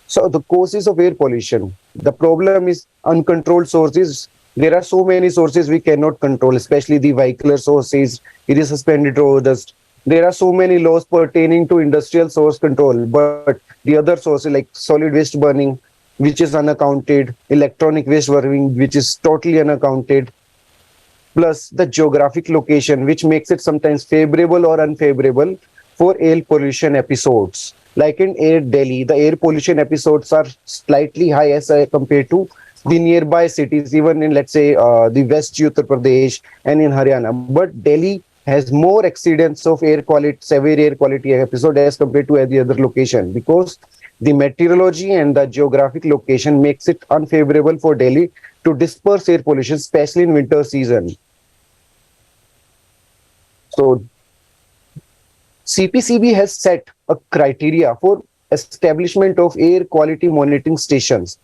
So the causes of air pollution, the problem is uncontrolled sources. There are so many sources we cannot control, especially the vehicular sources, it is suspended road dust. There are so many laws pertaining to industrial source control, but the other sources like solid waste burning, which is unaccounted, electronic waste burning, which is totally unaccounted, plus the geographic location, which makes it sometimes favorable or unfavorable for air pollution episodes. Like in Delhi, the air pollution episodes are slightly high as compared to the nearby cities, even in, let's say, the West Uttar Pradesh and in Haryana. But Delhi has more accidents of air quality, severe air quality episode as compared to any other location, because the meteorology and the geographic location makes it unfavorable for Delhi to disperse air pollution, especially in winter season. So CPCB has set a criteria for establishment of air quality monitoring stations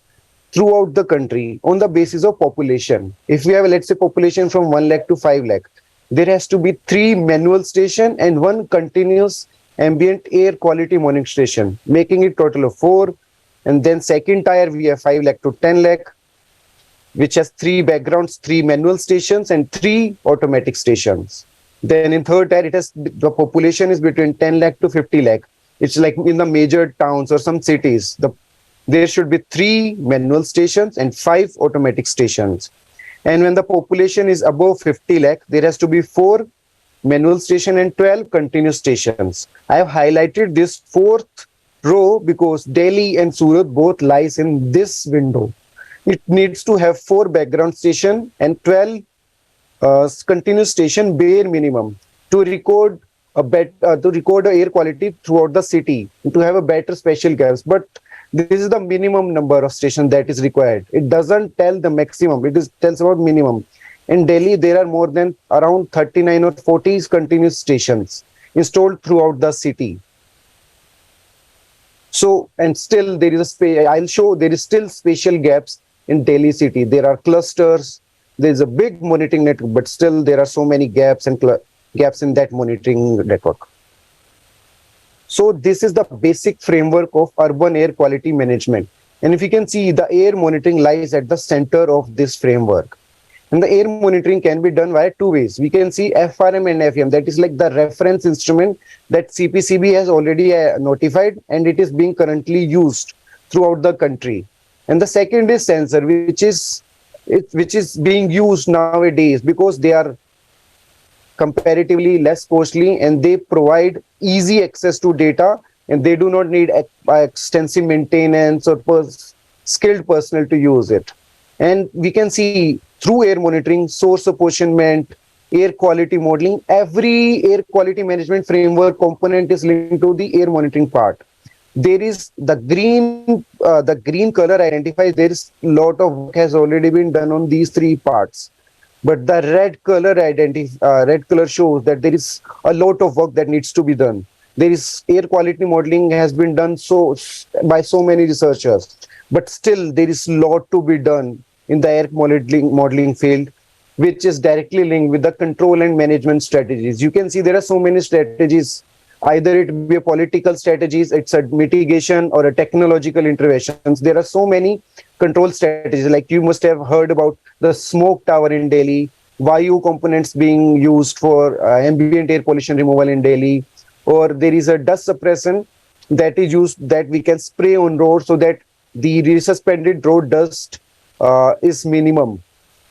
throughout the country on the basis of population. If we have, let's say, population from 1 lakh to 5 lakh, there has to be 3 manual station and 1 continuous ambient air quality monitoring station, making it total of 4. And then second tier, we have 5 lakh to 10 lakh, which has 3 backgrounds, 3 manual stations and 3 automatic stations. Then in third tier, it has, the population is between 10 lakh to 50 lakh. It's like in the major towns or some cities, there should be 3 manual stations and 5 automatic stations. And when the population is above 50 lakh, there has to be 4 manual station and 12 continuous stations. I have highlighted this fourth row because Delhi and Surat both lies in this window. It needs to have 4 background station and 12 continuous station bare minimum to record the air quality throughout the city, to have a better spatial gaps. But this is the minimum number of stations that is required. It doesn't tell the maximum, it tells about minimum. In Delhi, there are more than around 39 or 40 continuous stations installed throughout the city. So, and still there is I'll show there is still spatial gaps in Delhi city. There are clusters, there is a big monitoring network, but still there are so many gaps and gaps in that monitoring network. So this is the basic framework of urban air quality management. And if you can see, the air monitoring lies at the center of this framework. And the air monitoring can be done via 2 ways. We can see FRM and FEM, that is like the reference instrument that CPCB has already notified, and it is being currently used throughout the country. And the second is sensor, which is being used nowadays because they are comparatively less costly and they provide easy access to data, and they do not need extensive maintenance or skilled personnel to use it. And we can see through air monitoring, source apportionment, air quality modeling, every air quality management framework component is linked to the air monitoring part. There is the green color identifies there is a lot of work has already been done on these 3 parts. But the red color shows that there is a lot of work that needs to be done. There is air quality modeling has been done by so many researchers, but still there is a lot to be done in the air modeling field, which is directly linked with the control and management strategies. You can see there are so many strategies. Either it be a political strategies, it's a mitigation or a technological interventions. There are so many control strategies. Like you must have heard about the smoke tower in Delhi, Vayu components being used for ambient air pollution removal in Delhi, or there is a dust suppression that is used that we can spray on roads so that the resuspended road dust is minimum.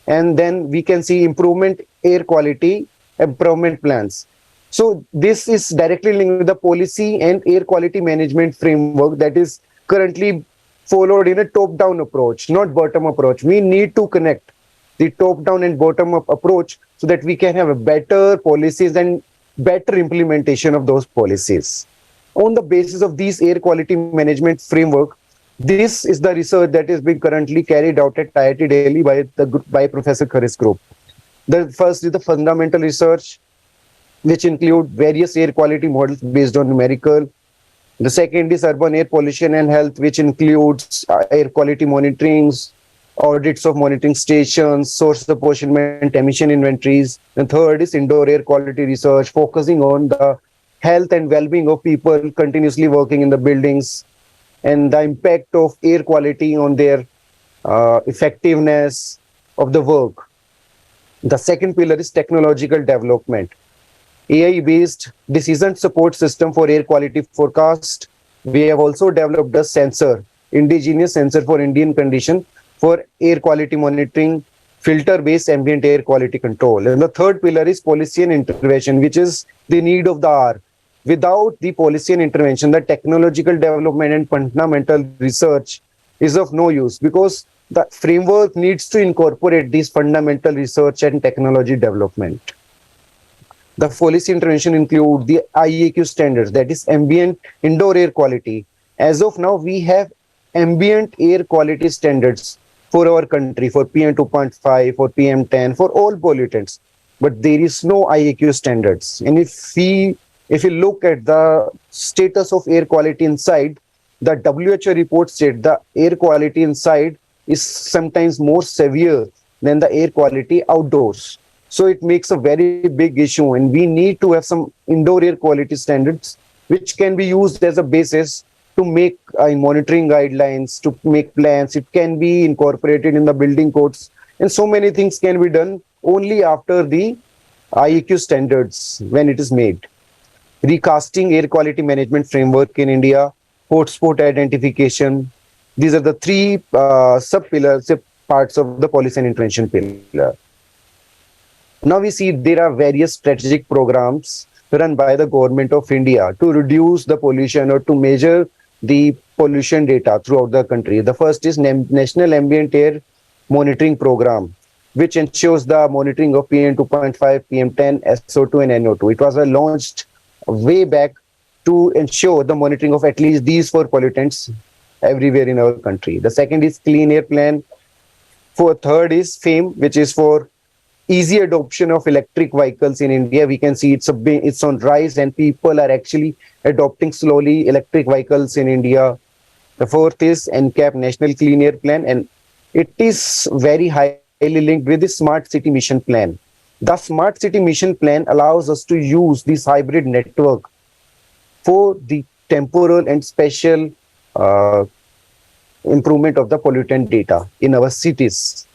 And then we can see improvement air quality improvement plans. So this is directly linked with the policy and air quality management framework that is currently followed in a top-down approach, not bottom approach. We need to connect the top-down and bottom-up approach so that we can have a better policies and better implementation of those policies. On the basis of these air quality management framework, this is the research that is being currently carried out at IIT Delhi by Professor Khare's group. The first is the fundamental research, which include various air quality models based on numerical. The second is urban air pollution and health, which includes air quality monitorings, audits of monitoring stations, source apportionment, emission inventories. The third is indoor air quality research, focusing on the health and well-being of people continuously working in the buildings and the impact of air quality on their effectiveness of the work. The second pillar is technological development. AI-based decision support system for air quality forecast. We have also developed a sensor, indigenous sensor for Indian condition for air quality monitoring, filter-based ambient air quality control. And the third pillar is policy and intervention, which is the need of the hour. Without the policy and intervention, the technological development and fundamental research is of no use, because the framework needs to incorporate these fundamental research and technology development. The policy intervention include the IAQ standards, that is ambient indoor air quality. As of now, we have ambient air quality standards for our country, for PM 2.5, for PM 10, for all pollutants. But there is no IAQ standards. And if we look at the status of air quality inside, the WHO report said the air quality inside is sometimes more severe than the air quality outdoors. So it makes a very big issue, and we need to have some indoor air quality standards which can be used as a basis to make monitoring guidelines, to make plans. It can be incorporated in the building codes, and so many things can be done only after the IEQ standards when it is made. Recasting air quality management framework in India, hotspot identification. These are the three sub-pillars, parts of the policy and intervention pillar. Now we see there are various strategic programs run by the government of India to reduce the pollution or to measure the pollution data throughout the country. The first is National Ambient Air Monitoring Program, which ensures the monitoring of PM 2.5, PM 10, SO2 and NO2. It was launched way back to ensure the monitoring of at least these four pollutants everywhere in our country. The second is Clean Air Plan. Third is FAME, which is for easy adoption of electric vehicles in India. We can see it's on rise, and people are actually adopting slowly electric vehicles in India. The fourth is NCAP, National Clean Air Plan, and it is very highly linked with the Smart City Mission Plan. The Smart City Mission Plan allows us to use this hybrid network for the temporal and spatial improvement of the pollutant data in our cities.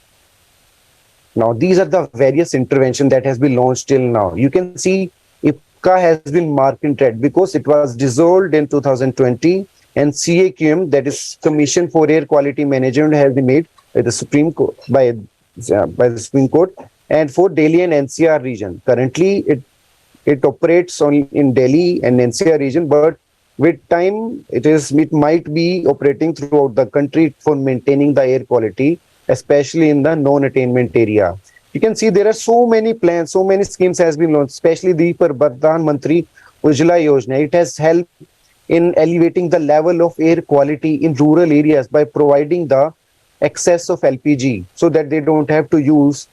Now, these are the various interventions that has been launched till now. You can see IPCA has been marked in red because it was dissolved in 2020, and CAQM, that is Commission for Air Quality Management, has been made by the Supreme Court, by the Supreme Court, and for Delhi and NCR region. Currently, it operates only in Delhi and NCR region, but with time, it might be operating throughout the country for maintaining the air quality, especially in the non-attainment area. You can see there are so many plans, so many schemes has been launched, especially the Pradhan Mantri Ujjwala Yojana. It has helped in elevating the level of air quality in rural areas by providing the excess of LPG so that they don't have to use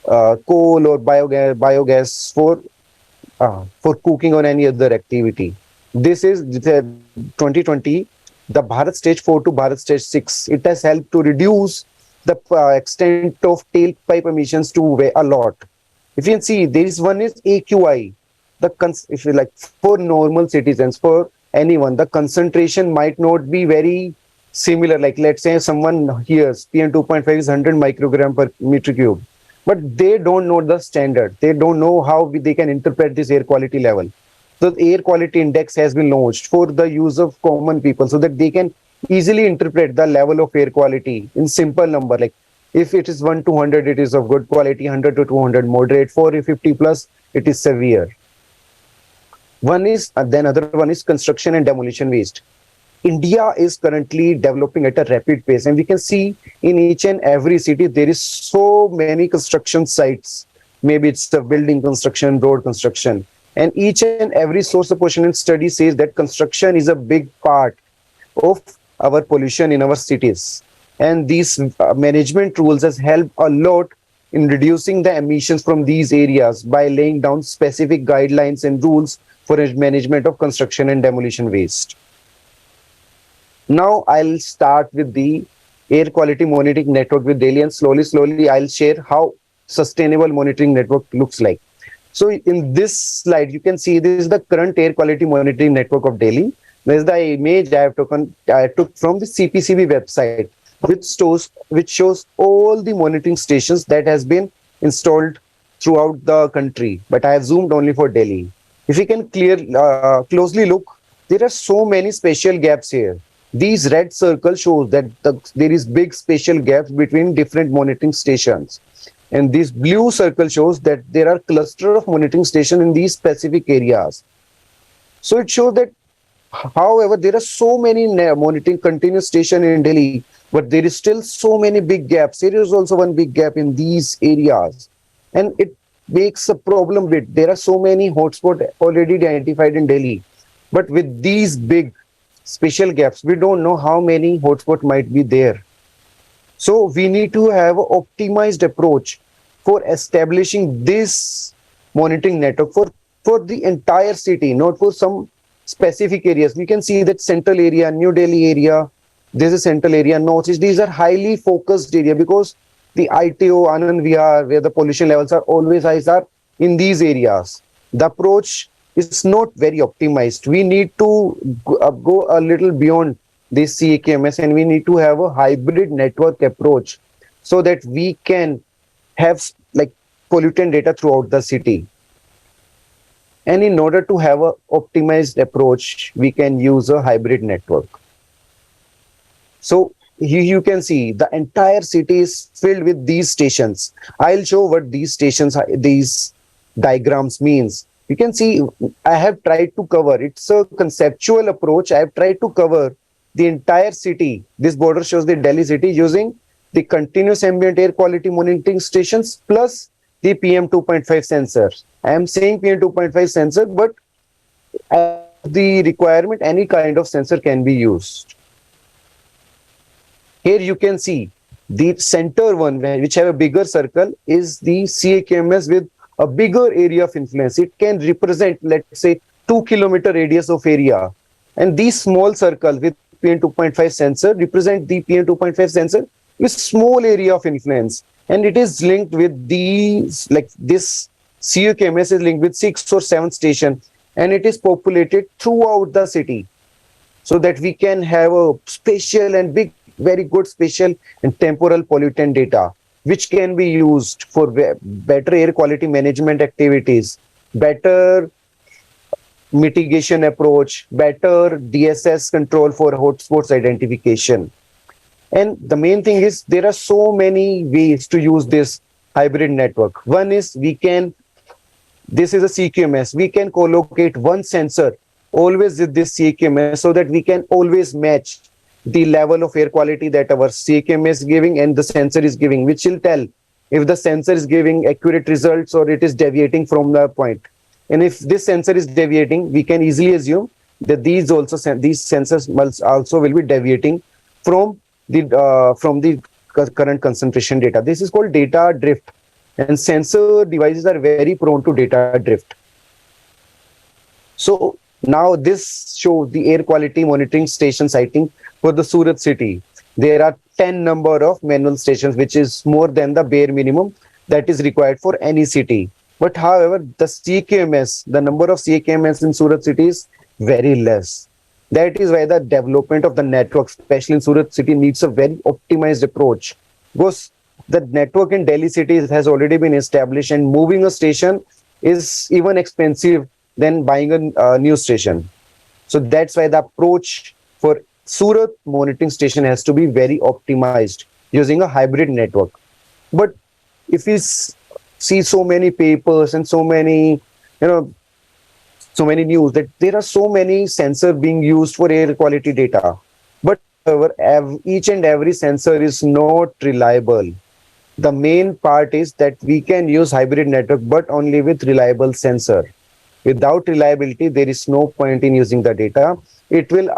coal or biogas for cooking or any other activity. This is 2020, the Bharat Stage 4 to Bharat Stage 6. It has helped to reduce the extent of tailpipe emissions to a lot. If you can see, there is one is AQI. If you like, for normal citizens, for anyone, the concentration might not be very similar. Like, let's say someone hears PM 2.5 is 100 microgram per meter cube, but they don't know the standard. They don't know how they can interpret this air quality level. So the air quality index has been launched for the use of common people so that they can easily interpret the level of air quality in simple number. Like, if it is 1 to 100, it is of good quality, 100 to 200 moderate, 450 plus, it is severe. Then other one is construction and demolition waste. India is currently developing at a rapid pace, and we can see in each and every city there is so many construction sites. Maybe it's the building construction, road construction, and each and every source of pollution study says that construction is a big part of our pollution in our cities. And these management rules has helped a lot in reducing the emissions from these areas by laying down specific guidelines and rules for management of construction and demolition waste. Now I'll start with the air quality monitoring network with Delhi, and slowly I'll share how sustainable monitoring network looks like. So in this slide, you can see this is the current air quality monitoring network of Delhi. This is the image I took from the CPCB website, which shows all the monitoring stations that has been installed throughout the country. But I have zoomed only for Delhi. If you can closely look, there are so many spatial gaps here. These red circles show that there is big spatial gaps between different monitoring stations. And this blue circle shows that there are cluster of monitoring stations in these specific areas. So it shows that, however, there are so many monitoring continuous stations in Delhi, but there is still so many big gaps. There is also one big gap in these areas, and it makes a problem with, there are so many hotspots already identified in Delhi, but with these big spatial gaps, we don't know how many hotspots might be there. So we need to have an optimized approach for establishing this monitoring network for the entire city, not for some specific areas. We can see that central area, New Delhi area, there's a central area, northeast. These are highly focused area because the ITO, Anand Vihar, where the pollution levels are always high, are in these areas. The approach is not very optimized. We need to go a little beyond this CAQMS, and we need to have a hybrid network approach so that we can have like pollutant data throughout the city. And in order to have a optimized approach, we can use a hybrid network. So here you can see the entire city is filled with these stations. I'll show what these stations, these diagrams means. You can see I have tried to cover, it's a conceptual approach. I have tried to cover the entire city. This border shows the Delhi city using the continuous ambient air quality monitoring stations plus the PM 2.5 sensor. I am saying PM 2.5 sensor, but the requirement, any kind of sensor can be used. Here you can see the center one, which have a bigger circle, is the CAQMS with a bigger area of influence. It can represent, let's say, 2-kilometer radius of area. And these small circles with PM 2.5 sensor represent the PM 2.5 sensor with small area of influence. And it is linked with these, like this CAQMS is linked with 6 or 7 stations, and it is populated throughout the city so that we can have a spatial and big, very good spatial and temporal pollutant data, which can be used for better air quality management activities, better mitigation approach, better DSS control for hotspots identification. And the main thing is there are so many ways to use this hybrid network. One is this is a CAQMS. We can collocate one sensor always with this CAQMS so that we can always match the level of air quality that our CAQMS is giving and the sensor is giving, which will tell if the sensor is giving accurate results or it is deviating from the point. And if this sensor is deviating, we can easily assume that these sensors also will be deviating from the current concentration data. This is called data drift, and sensor devices are very prone to data drift. So now this shows the air quality monitoring station sighting for the Surat city. There are 10 number of manual stations, which is more than the bare minimum that is required for any city. But however, the CAQMS, the number of CAQMS in Surat city is very less. That is why the development of the network, especially in Surat city, needs a very optimized approach, because the network in Delhi city has already been established, and moving a station is even expensive than buying a new station. So that's why the approach for Surat monitoring station has to be very optimized using a hybrid network. But if we see so many papers and so many, so many news that there are so many sensors being used for air quality data, but however, each and every sensor is not reliable. The main part is that we can use hybrid network, but only with reliable sensor. Without reliability, there is no point in using the data. It will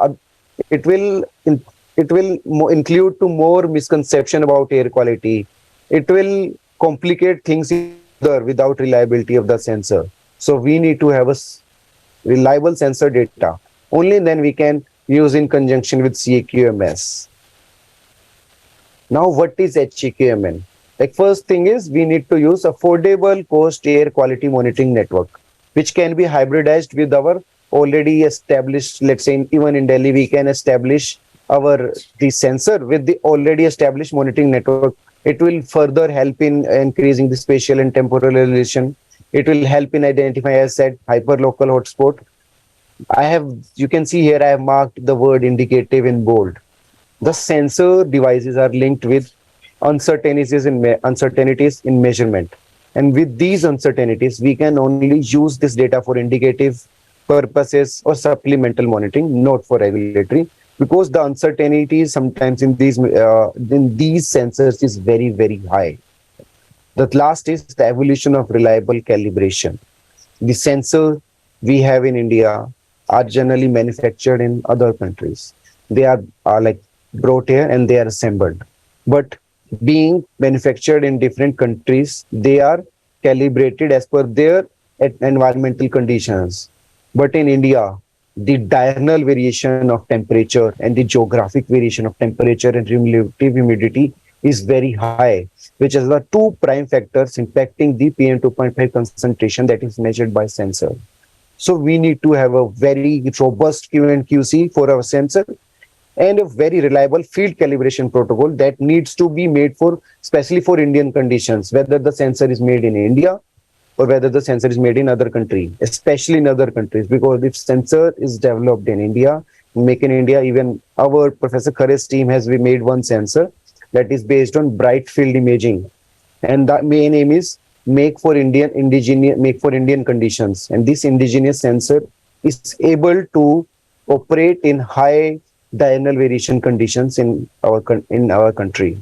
include to more misconception about air quality. It will complicate things without reliability of the sensor. So we need to have a reliable sensor data. Only then we can use in conjunction with CAQMS. Now, what is HCQMN? Like, first thing is we need to use affordable cost air quality monitoring network, which can be hybridized with our already established, let's say even in Delhi, we can establish the sensor with the already established monitoring network. It will further help in increasing the spatial and temporal resolution. It will help in identifying, as said, hyperlocal hotspot. You can see here I have marked the word indicative in bold. The sensor devices are linked with uncertainties in measurement. And with these uncertainties, we can only use this data for indicative purposes or supplemental monitoring, not for regulatory. because the uncertainty sometimes in these sensors is very high. The last is the evolution of reliable calibration. The sensor we have in India are generally manufactured in other countries. They are like brought here and they are assembled. But being manufactured in different countries, they are calibrated as per their environmental conditions. But in India, the diurnal variation of temperature and the geographic variation of temperature and relative humidity is very high, which is the two prime factors impacting the PM2.5 concentration that is measured by sensor. So we need to have a very robust Q and QC for our sensor and a very reliable field calibration protocol that needs to be made for, especially for Indian conditions, whether the sensor is made in India or whether the sensor is made in other country, especially in other countries, because if sensor is developed in India, make in India, even our Professor Khare's team has made one sensor that is based on bright field imaging. And the main aim is make for Indian conditions. And this indigenous sensor is able to operate in high diurnal variation conditions in our country.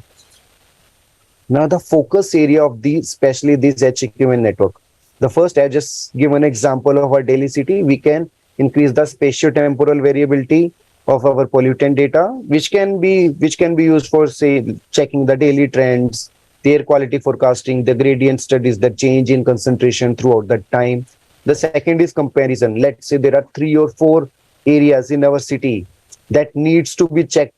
Now the focus area of these, especially this edge equipment network. The first, I just give an example of our daily city. We can increase the spatio-temporal variability of our pollutant data, which can be used for, say, checking the daily trends, the air quality forecasting, the gradient studies, the change in concentration throughout the time. The second is comparison. Let's say there are 3 or 4 areas in our city that needs to be checked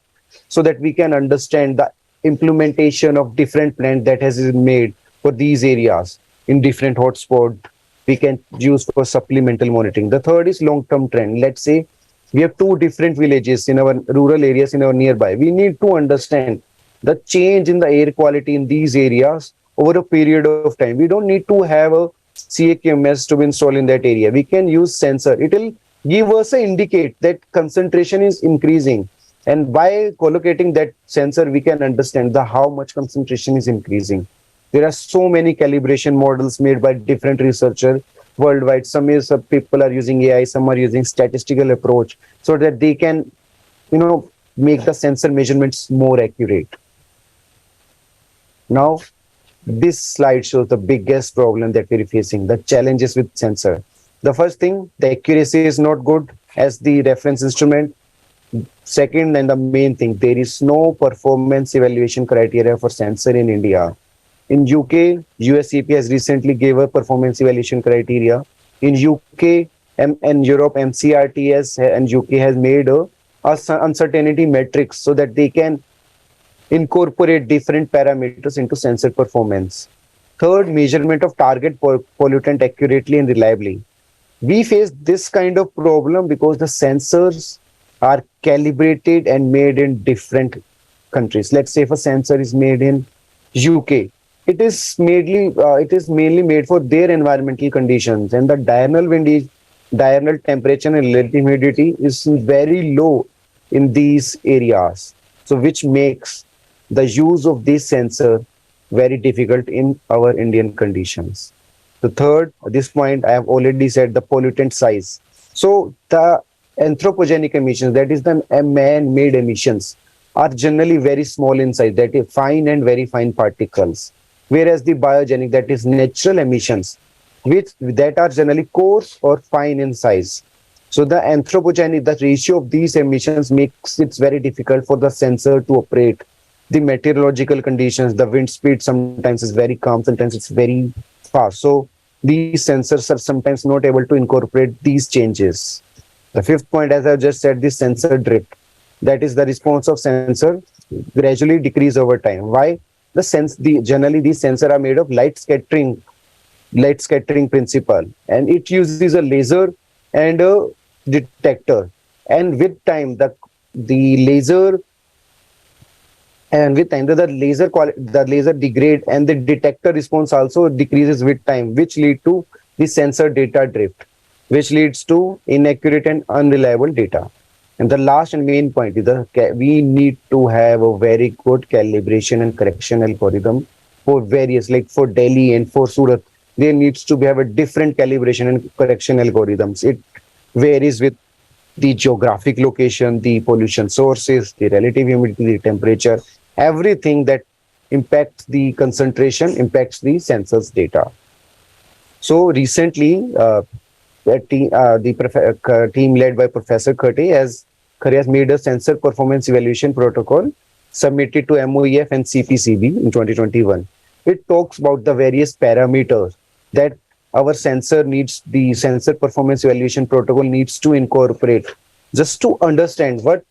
so that we can understand the implementation of different plans that has been made for these areas in different hotspots. We can use for supplemental monitoring. The third is long-term trend. Let's say we have 2 different villages in our rural areas in our nearby. We need to understand the change in the air quality in these areas over a period of time. We don't need to have a CAQMS to be installed in that area. We can use sensor. It will give us an indicate that concentration is increasing. And by collocating that sensor, we can understand how much concentration is increasing. There are so many calibration models made by different researchers worldwide. Some people are using AI, some are using statistical approach so that they can, make the sensor measurements more accurate. Now, this slide shows the biggest problem that we're facing, the challenges with sensor. The first thing, the accuracy is not good as the reference instrument. Second, and the main thing, there is no performance evaluation criteria for sensor in India. In UK, USCP has recently gave a performance evaluation criteria. In UK and Europe, MCRTS and UK has made a uncertainty matrix so that they can incorporate different parameters into sensor performance. Third, measurement of target pollutant accurately and reliably. We face this kind of problem because the sensors are calibrated and made in different countries. Let's say if a sensor is made in UK, it is mainly made for their environmental conditions, and the diurnal temperature and relative humidity is very low in these areas. So which makes the use of this sensor very difficult in our Indian conditions. The third, at this point, I have already said the pollutant size. So the anthropogenic emissions, that is the man-made emissions, are generally very small in size, that is fine and very fine particles. Whereas the biogenic, that is natural emissions, that are generally coarse or fine in size. So the anthropogenic, the ratio of these emissions makes it very difficult for the sensor to operate. The meteorological conditions, the wind speed sometimes is very calm, sometimes it's very fast. So these sensors are sometimes not able to incorporate these changes. The fifth point, as I just said, the sensor drift. That is the response of sensor gradually decrease over time. Why? Generally these sensors are made of light scattering principle, and it uses a laser and a detector. And with time, the laser degrade and the detector response also decreases with time, which lead to the sensor data drift, which leads to inaccurate and unreliable data. And the last and main point is we need to have a very good calibration and correction algorithm for various, like for Delhi and for Surat. There needs to have a different calibration and correction algorithms. It varies with the geographic location, the pollution sources, the relative humidity, the temperature, everything that impacts the concentration, impacts the sensors data. So recently, the team led by Professor Khare has made a sensor performance evaluation protocol submitted to MOEF and CPCB in 2021. It talks about the various parameters that our the sensor performance evaluation protocol needs to incorporate just to understand what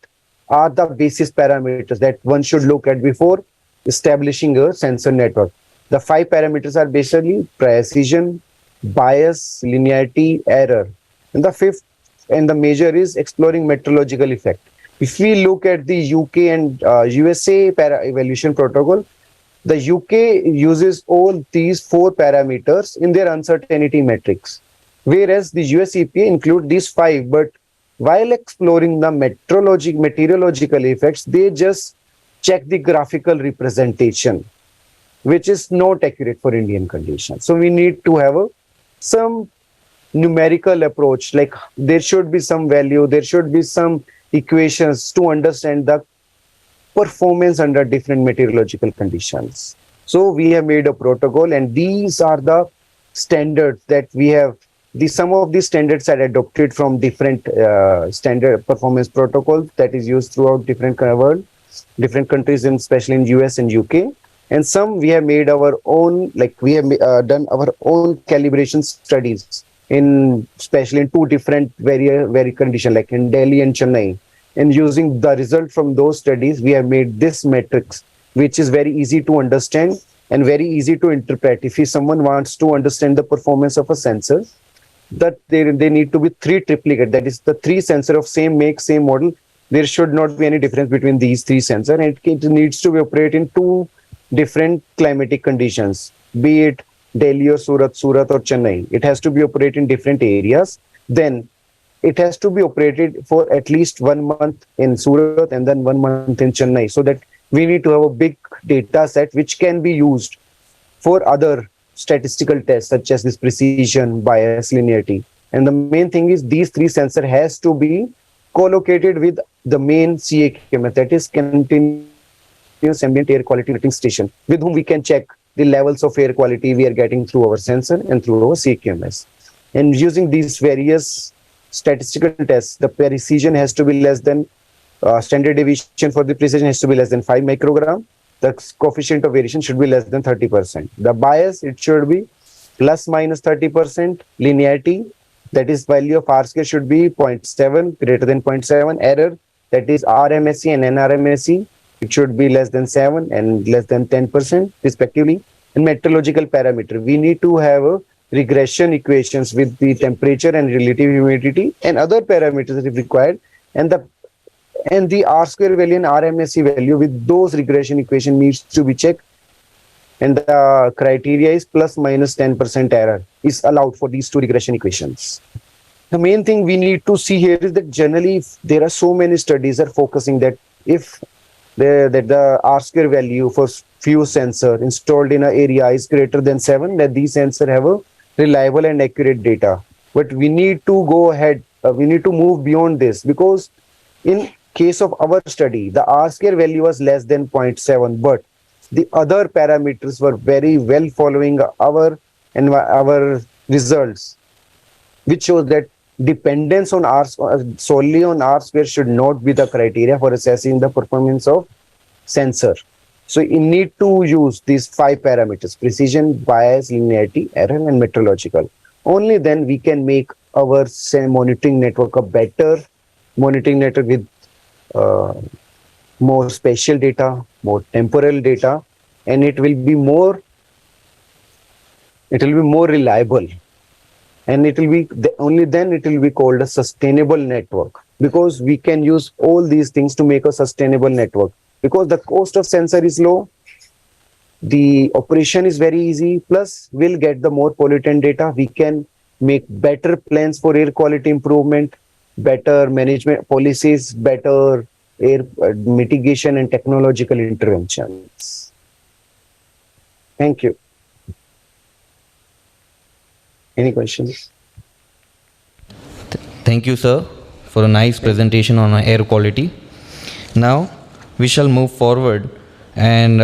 are the basis parameters that one should look at before establishing a sensor network. The 5 parameters are basically precision, bias, linearity, error. And the fifth and the major is exploring metrological effect. If we look at the UK and USA evaluation protocol, the UK uses all these 4 parameters in their uncertainty matrix, whereas the US EPA include these 5. But while exploring the meteorological effects, they just check the graphical representation, which is not accurate for Indian conditions. So we need to have some numerical approach, like there should be some value, there should be some equations to understand the performance under different meteorological conditions. So we have made a protocol, and these are the standards that we have. Some of these standards are adopted from different standard performance protocols that is used throughout different world, different countries, and especially in US and UK. And some we have made our own, like we have done our own calibration studies in, especially in 2 different very conditions, like in Delhi and Chennai. And using the result from those studies, we have made this matrix, which is very easy to understand and very easy to interpret. If someone wants to understand the performance of a sensor, that they need to be 3 triplicate. That is the 3 sensor of same make, same model. There should not be any difference between these 3 sensors, and it needs to be operate in 2 different climatic conditions, be it Delhi or Surat or Chennai. It has to be operated in different areas. Then it has to be operated for at least 1 month in Surat and then 1 month in Chennai, so that we need to have a big data set which can be used for other statistical tests such as this precision, bias, linearity. And the main thing is these 3 sensors has to be co-located with the main CAQMS, that is continuous ambient air quality monitoring station, with whom we can check the levels of air quality we are getting through our sensor and through our CAQMS. And using these various statistical tests, the precision has to be less than standard deviation for the precision has to be less than 5 microgram. The coefficient of variation should be less than 30%. The bias, it should be plus minus 30%. Linearity, that is value of R square should be 0.7, greater than 0.7. Error, that is RMSE and NRMSE, it should be less than 7 and less than 10% respectively. And meteorological parameter, we need to have a regression equations with the temperature and relative humidity and other parameters if required, and the R square value and RMSE value with those regression equation needs to be checked, and the criteria is plus minus 10% error is allowed for these 2 regression equations. The main thing we need to see here is that generally there are so many studies are focusing that if the R square value for few sensor installed in an area is greater than 7, that these sensors have a reliable and accurate data. But we need to go ahead, we need to move beyond this, because in case of our study, the R square value was less than 0.7, but the other parameters were very well following our results, which shows that dependence on solely on R square should not be the criteria for assessing the performance of sensor. So you need to use these 5 parameters: precision, bias, linearity, error, and meteorological. Only then we can make our monitoring network a better monitoring network with more spatial data, more temporal data, and it will be more reliable. And it will be only then it will be called a sustainable network, because we can use all these things to make a sustainable network, because the cost of sensor is low, the operation is very easy, plus we'll get the more pollutant data. We can make better plans for air quality improvement, better management policies, better air mitigation and technological interventions. Thank you. Any questions? Thank you, sir, for a nice presentation on air quality. Now, we shall move forward and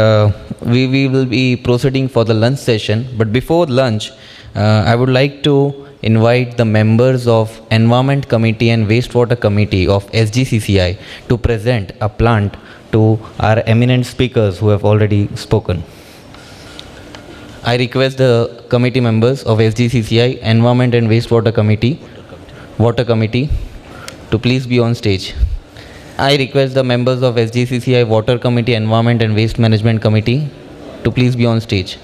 we will be proceeding for the lunch session. But before lunch, I would like to invite the members of Environment Committee and Wastewater Committee of SGCCI to present a plant to our eminent speakers who have already spoken. I request the committee members of SGCCI, Environment and Wastewater Committee, Water Committee, to please be on stage. I request the members of SGCCI, Water Committee, Environment and Waste Management Committee to please be on stage.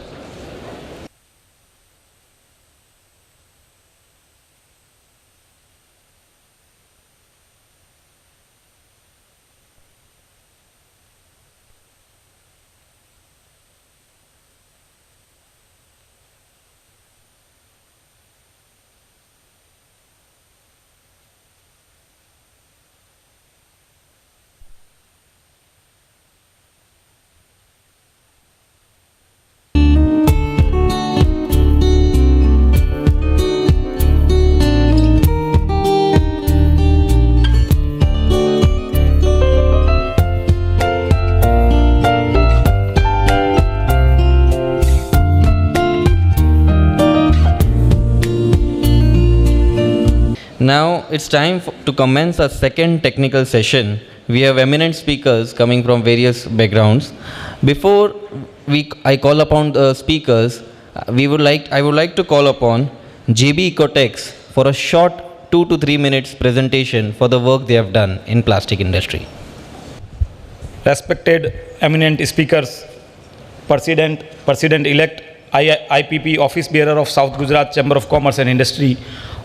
Now it's time to commence our second technical session. We have eminent speakers coming from various backgrounds. Before I call upon the speakers, I would like to call upon JB Ecotex for a short 2 to 3 minutes presentation for the work they have done in plastic industry. Respected eminent speakers, President-elect IPP Office Bearer of South Gujarat Chamber of Commerce and Industry,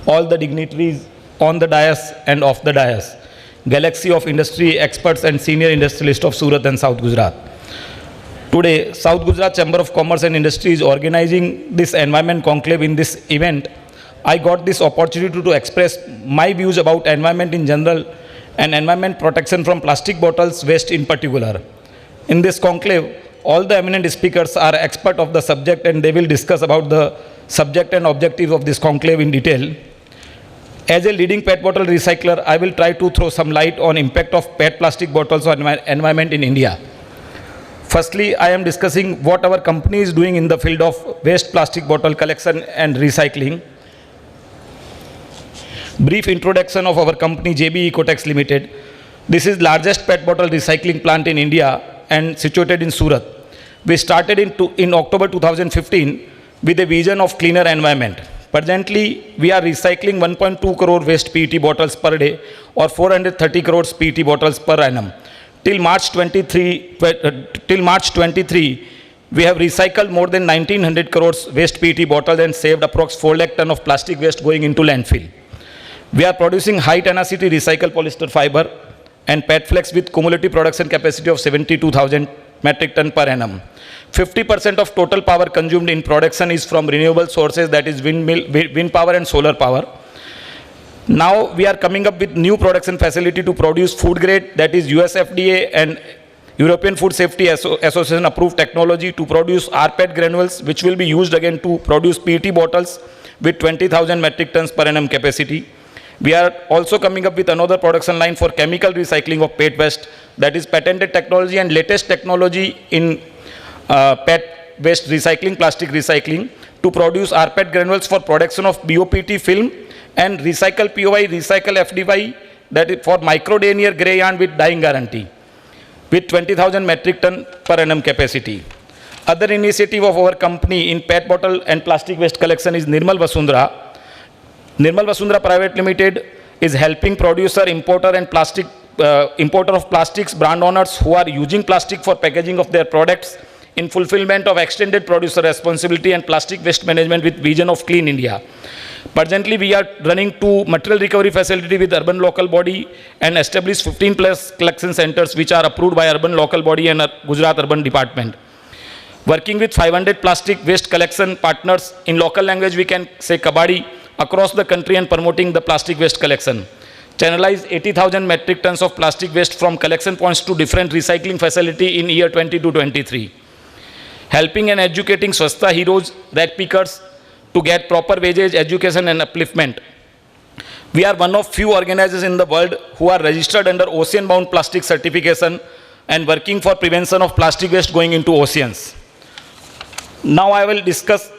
all the dignitaries on the dais and off the dais, galaxy of industry experts and senior industrialists of Surat and South Gujarat. Today, South Gujarat Chamber of Commerce and Industry is organizing this Environment Conclave. In this event, I got this opportunity to express my views about environment in general and environment protection from plastic bottles waste in particular. In this conclave, all the eminent speakers are expert of the subject and they will discuss about the subject and objectives of this conclave in detail. As a leading PET bottle recycler, I will try to throw some light on impact of PET plastic bottles on environment in India. Firstly, I am discussing what our company is doing in the field of waste plastic bottle collection and recycling. Brief introduction of our company JB Ecotex Limited. This is largest PET bottle recycling plant in India and situated in Surat. We started in October 2015 with a vision of cleaner environment. Presently, we are recycling 1.2 crore waste PET bottles per day or 430 crores PET bottles per annum. Till March 23, we have recycled more than 1900 crores waste PET bottles and saved approx 4 lakh ton of plastic waste going into landfill. We are producing high tenacity recycled polyester fiber and PET flex with cumulative production capacity of 72,000 metric ton per annum. 50% of total power consumed in production is from renewable sources, that is wind power and solar power. Now we are coming up with new production facility to produce food grade, that is US FDA and European Food Safety Association approved technology to produce rPET granules, which will be used again to produce PET bottles with 20,000 metric tons per annum capacity. We are also coming up with another production line for chemical recycling of PET waste, that is patented technology and latest technology in PET waste recycling, plastic recycling, to produce rPET granules for production of BOPT film and recycle POY, recycle FDY, that is for micro-denier grey yarn with dyeing guarantee, with 20,000 metric ton per annum capacity. Other initiative of our company in PET bottle and plastic waste collection is Nirmal Vasundhara. Nirmal Vasundhara Private Limited is helping producer, importer and importer of plastics brand owners who are using plastic for packaging of their products in fulfillment of extended producer responsibility and plastic waste management with vision of clean India. Presently, we are running 2 material recovery facility with urban local body and established 15 plus collection centers which are approved by urban local body and Gujarat urban department. Working with 500 plastic waste collection partners, in local language we can say Kabadi, across the country and promoting the plastic waste collection. Channelize 80,000 metric tons of plastic waste from collection points to different recycling facility in year 2022-23. Helping and educating Swasthta heroes, rag pickers to get proper wages, education and upliftment. We are one of few organizers in the world who are registered under Ocean Bound Plastic Certification and working for prevention of plastic waste going into oceans. Now I will discuss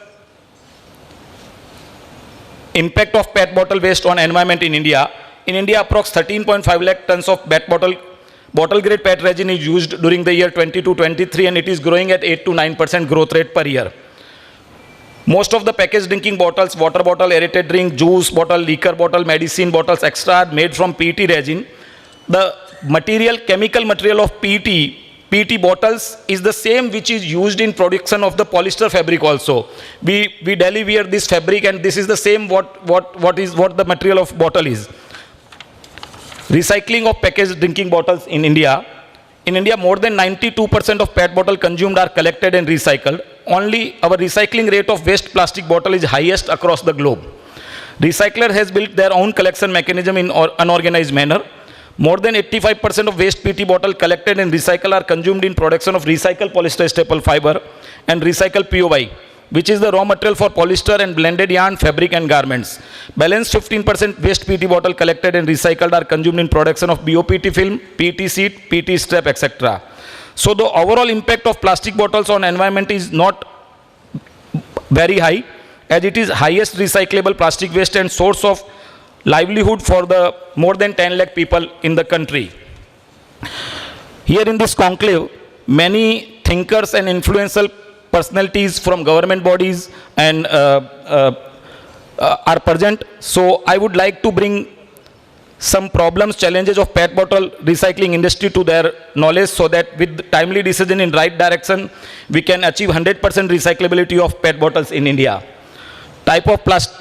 impact of PET bottle waste on environment in India. In India, approx 13.5 lakh tons of PET bottle grade PET resin is used during the year 22-23, and it is growing at 8 to 9% growth rate per year. Most of the packaged drinking bottles, water bottle, aerated drink, juice bottle, liquor bottle, medicine bottles, extra are made from PET resin. The chemical material of PET bottles is the same which is used in production of the polyester fabric also. We daily wear this fabric, and this is the same what the material of bottle is. Recycling of packaged drinking bottles in India. In India, more than 92% of PET bottle consumed are collected and recycled. Only our recycling rate of waste plastic bottle is highest across the globe. Recycler has built their own collection mechanism in unorganized manner. More than 85% of waste PET bottle collected and recycled are consumed in production of recycled polyester staple fiber and recycled POY, which is the raw material for polyester and blended yarn, fabric and garments. Balance 15% waste PET bottle collected and recycled are consumed in production of BOPT film, PET sheet, PET strap, etc. So the overall impact of plastic bottles on environment is not very high, as it is highest recyclable plastic waste and source of livelihood for the more than 10 lakh people in the country. Here in this conclave, many thinkers and influential personalities from government bodies and are present. So I would like to bring some problems, challenges of PET bottle recycling industry to their knowledge, so that with timely decision in right direction, we can achieve 100% recyclability of PET bottles in India. Type of plastic.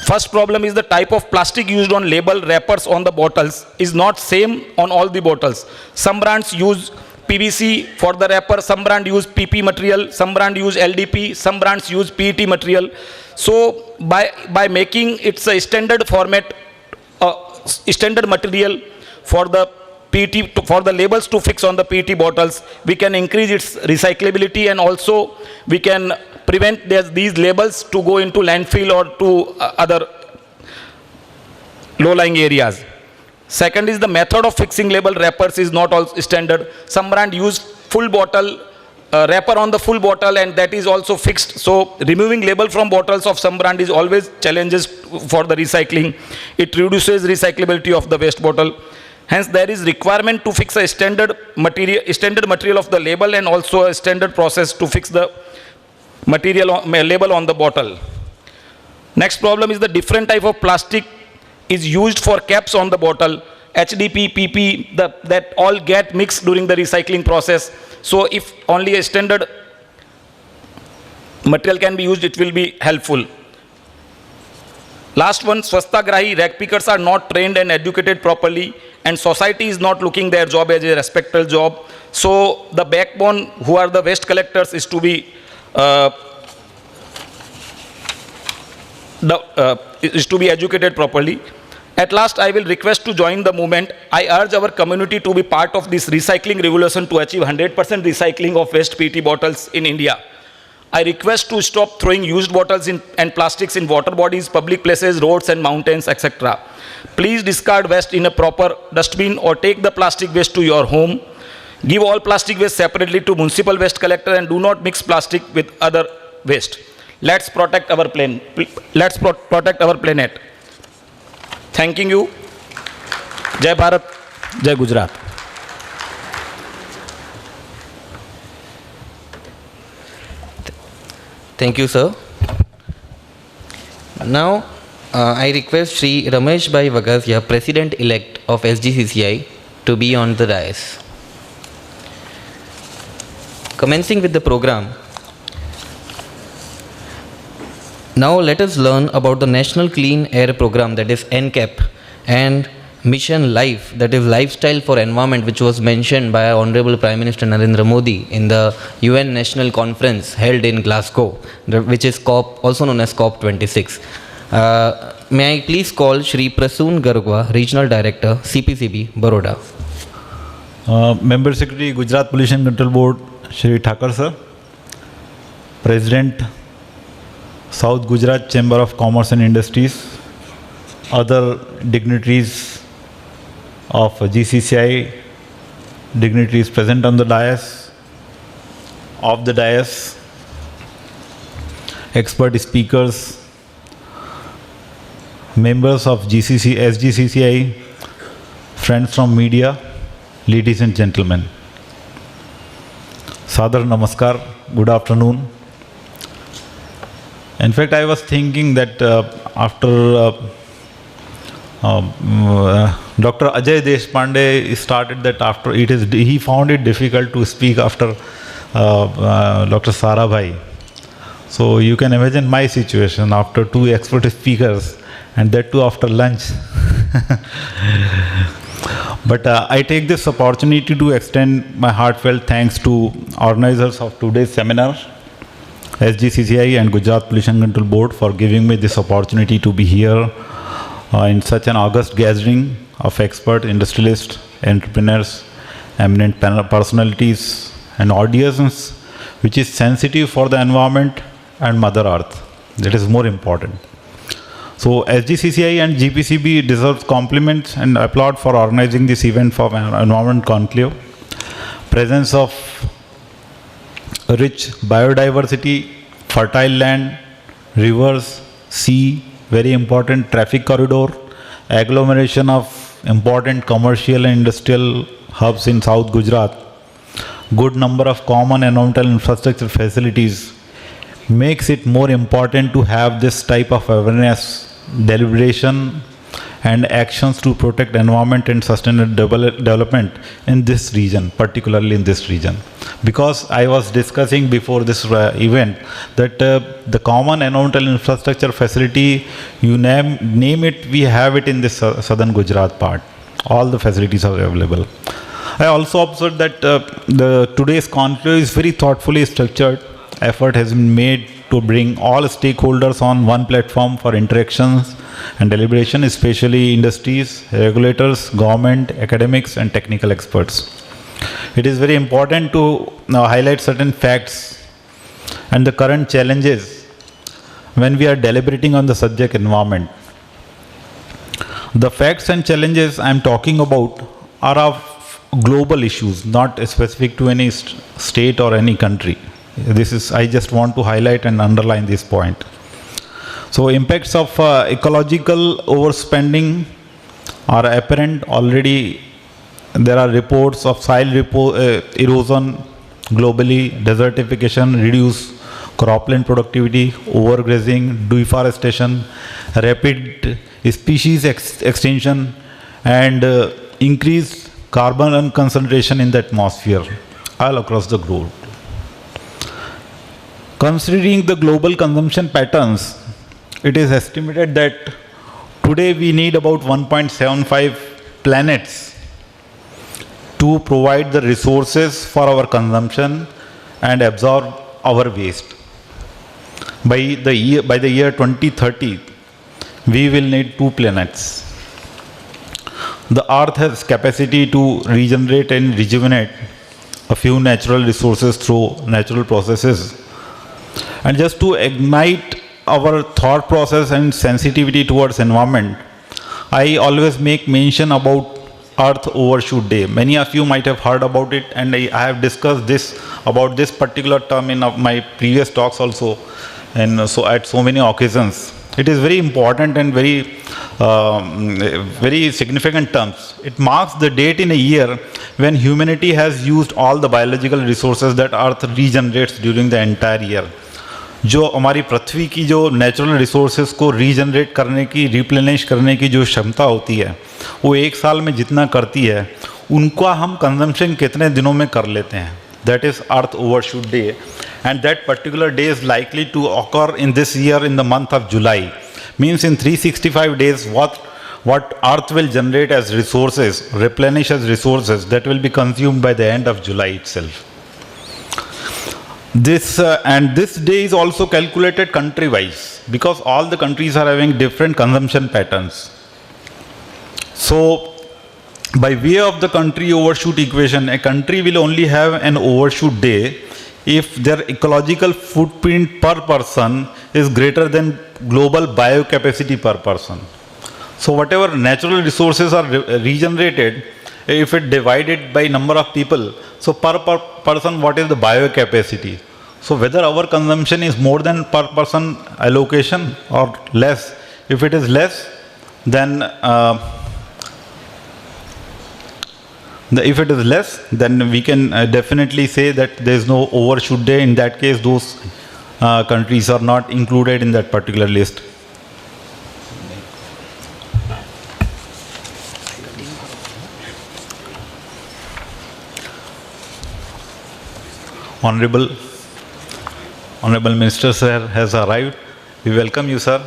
First problem is the type of plastic used on label wrappers on the bottles is not same on all the bottles. Some brands use PVC for the wrapper, some brand use PP material, some brand use LDP, some brands use PET material. So by making it's a standard format, standard material for the PET, for the labels to fix on the PET bottles, we can increase its recyclability, and also we can prevent these labels to go into landfill or to other low-lying areas. Second is the method of fixing label wrappers is not all standard. Some brand use full bottle, wrapper on the full bottle, and that is also fixed. So removing label from bottles of some brand is always challenges for the recycling. It reduces recyclability of the waste bottle. Hence there is requirement to fix a standard material of the label, and also a standard process to fix the material label on the bottle. Next problem is the different type of plastic is used for caps on the bottle. HDP, PP, that all get mixed during the recycling process. So if only a standard material can be used, it will be helpful. Last one, Swasthagrahi, rag pickers are not trained and educated properly, and society is not looking their job as a respectable job. So the backbone who are the waste collectors is to be educated properly. At last, I will request to join the movement. I urge our community to be part of this recycling revolution to achieve 100% recycling of waste PET bottles in India. I request to stop throwing used bottles and plastics in water bodies, public places, roads and mountains, etc. Please discard waste in a proper dustbin or take the plastic waste to your home. Give all plastic waste separately to municipal waste collector, and do not mix plastic with other waste. Let's protect our planet. Let's protect our planet. Thanking you. Jai Bharat, Jai Gujarat. Thank you, sir. Now, I request Shri Ramesh Bhai Vagasia, President-elect of SGCCI, to be on the dais. Commencing with the program, now let us learn about the National Clean Air Program, that is NCAP, and Mission Life, that is Lifestyle for Environment, which was mentioned by our Honorable Prime Minister Narendra Modi in the UN National Conference held in Glasgow, which is COP, also known as COP26. May I please call Shri Prasoon Gargwa, Regional Director, CPCB, Baroda. Member Secretary, Gujarat Pollution Control Board, Shri Thakur sir. President, South Gujarat Chamber of Commerce and Industries, other dignitaries of GCCI, dignitaries present on the dais, expert speakers, members of SGCCI, friends from media, ladies and gentlemen. Sadar Namaskar, good afternoon. In fact, I was thinking that after Dr. Ajay Deshpande started that after he found it difficult to speak after Dr. Sarabhai. So you can imagine my situation after two expert speakers, and that too after lunch. But I take this opportunity to extend my heartfelt thanks to organizers of today's seminar, SGCCI and Gujarat Pollution Control Board, for giving me this opportunity to be here in such an august gathering of expert industrialists, entrepreneurs, eminent personalities and audience which is sensitive for the environment and Mother Earth. That is more important. So SGCCI and GPCB deserves compliments and applaud for organizing this event for Environment Conclave. Presence of rich biodiversity, fertile land, rivers, sea, very important traffic corridor, agglomeration of important commercial and industrial hubs in South Gujarat, good number of common environmental infrastructure facilities, makes it more important to have this type of awareness, deliberation and actions to protect environment and sustainable development in this region, particularly in this region. Because I was discussing before this event that the common environmental infrastructure facility, you name it, we have it in this southern Gujarat part. All the facilities are available. I also observed that today's conclave is very thoughtfully structured. Effort has been made to bring all stakeholders on one platform for interactions and deliberation, especially industries, regulators, government, academics and technical experts. It is very important to highlight certain facts and the current challenges when we are deliberating on the subject environment. The facts and challenges I am talking about are of global issues, not specific to any state or any country. I just want to highlight and underline this point. So impacts of ecological overspending are apparent already. There are reports of soil erosion globally, desertification, reduced cropland productivity, overgrazing, deforestation, rapid species extinction and increased carbon concentration in the atmosphere all across the globe. Considering the global consumption patterns, it is estimated that today we need about 1.75 planets to provide the resources for our consumption and absorb our waste. By the year 2030, we will need 2 planets. The Earth has capacity to regenerate and rejuvenate a few natural resources through natural processes. And just to ignite our thought process and sensitivity towards environment, I always make mention about Earth Overshoot Day. Many of you might have heard about it, and I have discussed about this particular term in my previous talks also, and so at so many occasions. It is very important and very significant terms. It marks the date in a year when humanity has used all the biological resources that Earth regenerates during the entire year. जो हमारी पृथ्वी की जो natural resources को regenerate करने की, replenish करने की जो क्षमता होती है, वो एक साल में जितना करती है, उनका हम कंजम्पशन कितने दिनों में कर लेते हैं. That is Earth Overshoot Day, and that particular day is likely to occur in this year in the month of July. Means in 365 days, what Earth will generate as resources, replenish as resources, that will be consumed by the end of July itself. This day is also calculated country-wise, because all the countries are having different consumption patterns. So, by way of the country overshoot equation, a country will only have an overshoot day if their ecological footprint per person is greater than global biocapacity per person. So whatever natural resources are regenerated, if it divided by number of people, so per person, what is the biocapacity? So whether our consumption is more than per person allocation or less, if it is less, then if it is less, then we can definitely say that there is no overshoot day. In that case, those countries are not included in that particular list. Honorable Minister Sir has arrived. We welcome you, sir.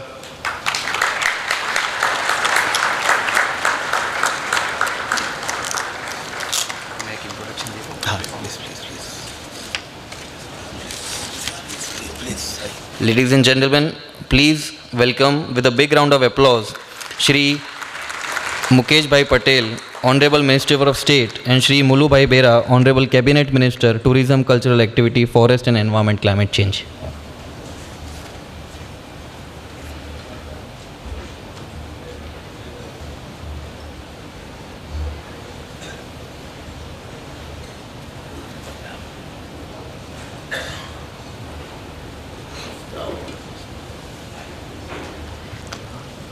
Ladies and gentlemen, please welcome with a big round of applause Shri Mukesh Bhai Patel, Honorable Minister of State, and Shri Mulu Bhai Bera, Honorable Cabinet Minister, Tourism, Cultural Activity, Forest and Environment, Climate Change.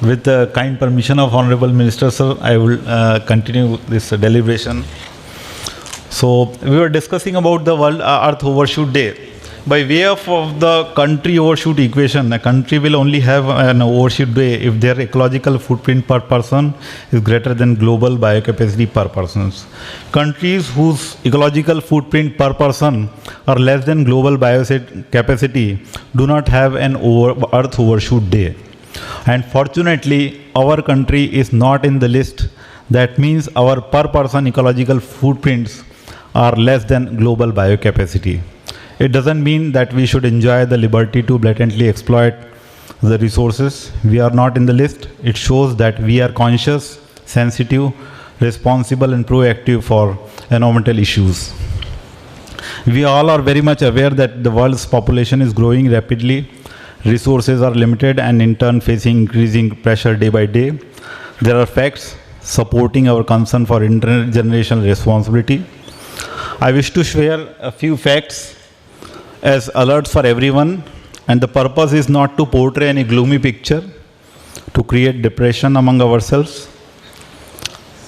With the kind permission of Honorable Minister, sir, I will continue this deliberation. So, we were discussing about the World Earth Overshoot Day. By way of the country overshoot equation, a country will only have an overshoot day if their ecological footprint per person is greater than global biocapacity per person. Countries whose ecological footprint per person are less than global biocapacity do not have an Earth Overshoot Day. And fortunately, our country is not in the list. That means our per person ecological footprints are less than global biocapacity. It doesn't mean that we should enjoy the liberty to blatantly exploit the resources. We are not in the list. It shows that we are conscious, sensitive, responsible and proactive for environmental issues. We all are very much aware that the world's population is growing rapidly. Resources are limited and in turn facing increasing pressure day by day. There are facts supporting our concern for intergenerational responsibility. I wish to share a few facts as alerts for everyone, and the purpose is not to portray any gloomy picture, to create depression among ourselves,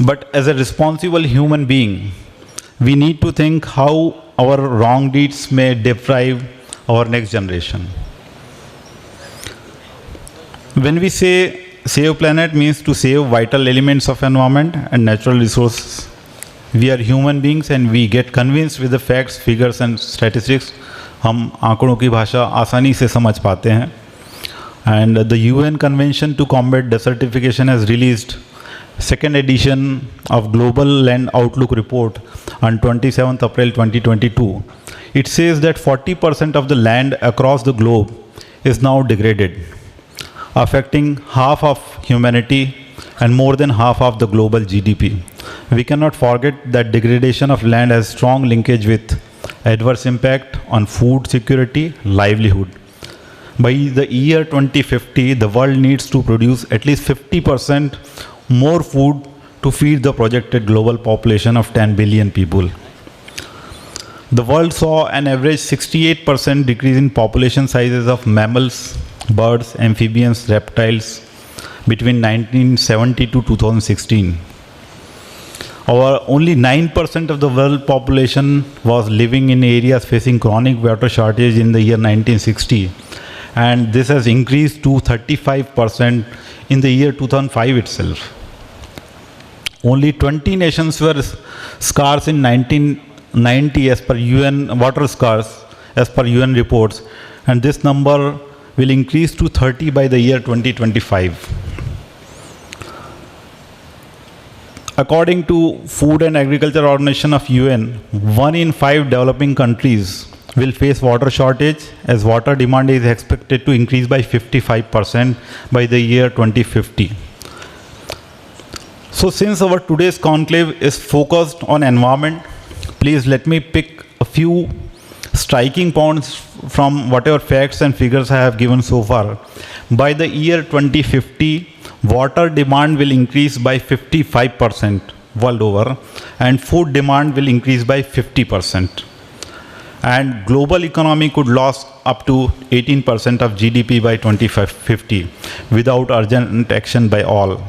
but as a responsible human being, we need to think how our wrong deeds may deprive our next generation. When we say save planet means to save vital elements of environment and natural resources. We are human beings and we get convinced with the facts, figures and statistics. हम आंकड़ों की भाषा आसानी से समझ पाते हैं. And the UN Convention to Combat Desertification has released second edition of Global Land Outlook Report on 27th April 2022. It says that 40% of the land across the globe is now degraded, affecting half of humanity and more than half of the global GDP. We cannot forget that degradation of land has strong linkage with adverse impact on food security, livelihood. By the year 2050, the world needs to produce at least 50% more food to feed the projected global population of 10 billion people. The world saw an average 68% decrease in population sizes of mammals, birds, amphibians, reptiles between 1970 to 2016. Only 9% of the world population was living in areas facing chronic water shortage in the year 1960, and this has increased to 35% in the year 2005 itself. Only 20 nations were scarce in 1990 as per UN, water scarce as per UN reports, and this number will increase to 30 by the year 2025. According to Food and Agriculture Organization of UN, 1 in 5 developing countries will face water shortage, as water demand is expected to increase by 55% by the year 2050. So since our today's conclave is focused on environment, please let me pick a few striking points from whatever facts and figures I have given so far. By the year 2050, water demand will increase by 55% world over, and food demand will increase by 50%. And global economy could lose up to 18% of GDP by 2050 without urgent action by all.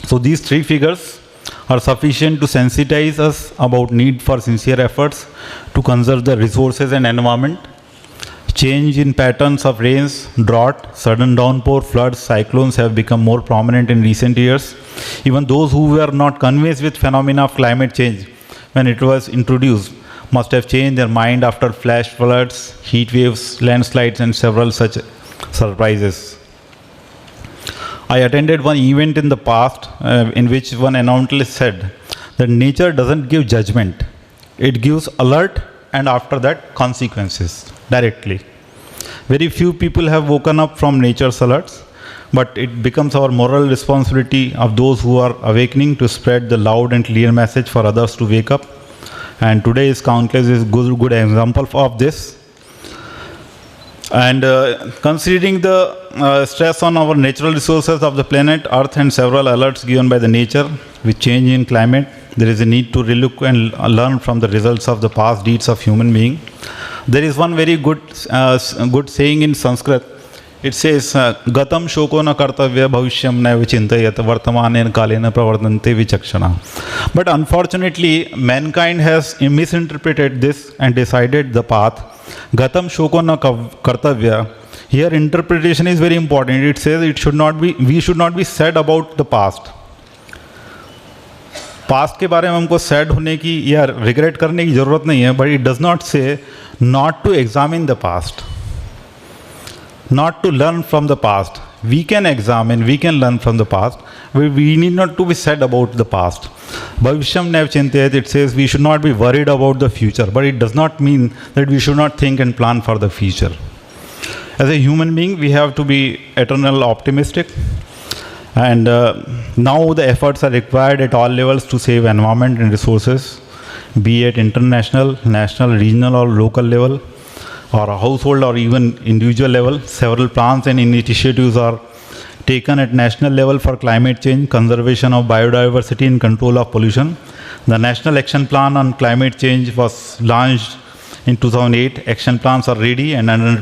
So these three figures are sufficient to sensitize us about need for sincere efforts to conserve the resources and environment. Change in patterns of rains, drought, sudden downpour, floods, cyclones have become more prominent in recent years. Even those who were not convinced with phenomena of climate change when it was introduced must have changed their mind after flash floods, heat waves, landslides, and several such surprises. I attended one event in the past in which one announcer said that nature doesn't give judgment, it gives alert and after that consequences directly. Very few people have woken up from nature's alerts, but it becomes our moral responsibility of those who are awakening to spread the loud and clear message for others to wake up. And today's conclave is a good example of this. And considering the stress on our natural resources of the planet Earth and several alerts given by the nature with change in climate, there is a need to relook and learn from the results of the past deeds of human being. There is one very good saying in Sanskrit. It says, Gatam shoko na kartavya bhavishyam na vichintayat vartamane kalena pravartante vichakshana. But unfortunately, mankind has misinterpreted this and decided the path. Gatam shoko na kartavya. Here interpretation is very important. It says we should not be sad about the past. Past के बारे में हमको sad होने की या regret करने की ज़रूरत नहीं है, but it does not say not to examine the past, not to learn from the past. We can examine, we can learn from the past, we need not to be sad about the past. भविष्यम नैव चिंतयेत, it says we should not be worried about the future, but it does not mean that we should not think and plan for the future. As a human being, we have to be eternal optimistic. And now the efforts are required at all levels to save environment and resources, be it international, national, regional or local level, or a household or even individual level. Several plans and initiatives are taken at national level for climate change, conservation of biodiversity and control of pollution. The National Action Plan on Climate Change was launched in 2008. Action plans are ready and under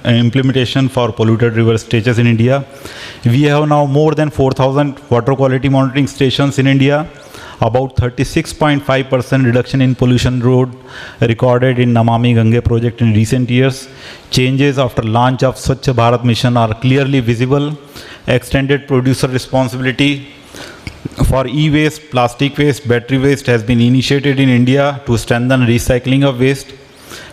implementation for polluted river stretches in India. We have now more than 4,000 water quality monitoring stations in India. About 36.5% reduction in pollution road recorded in Namami Gange project in recent years. Changes after launch of Swachh Bharat mission are clearly visible. Extended producer responsibility for e-waste, plastic waste, battery waste has been initiated in India to strengthen recycling of waste.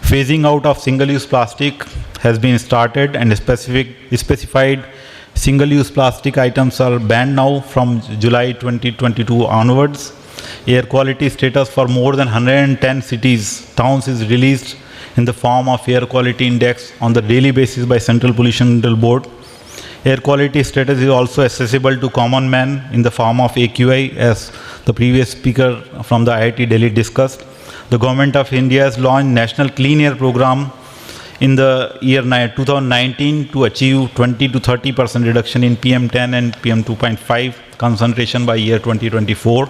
Phasing out of single-use plastic has been started and specified single-use plastic items are banned now from July 2022 onwards. Air quality status for more than 110 cities, towns is released in the form of air quality index on the daily basis by Central Pollution Control Board. Air quality status is also accessible to common man in the form of AQI, as the previous speaker from the IIT Delhi discussed. The Government of India has launched National Clean Air Program in the year 2019 to achieve 20 to 30% reduction in PM10 and PM2.5 concentration by year 2024.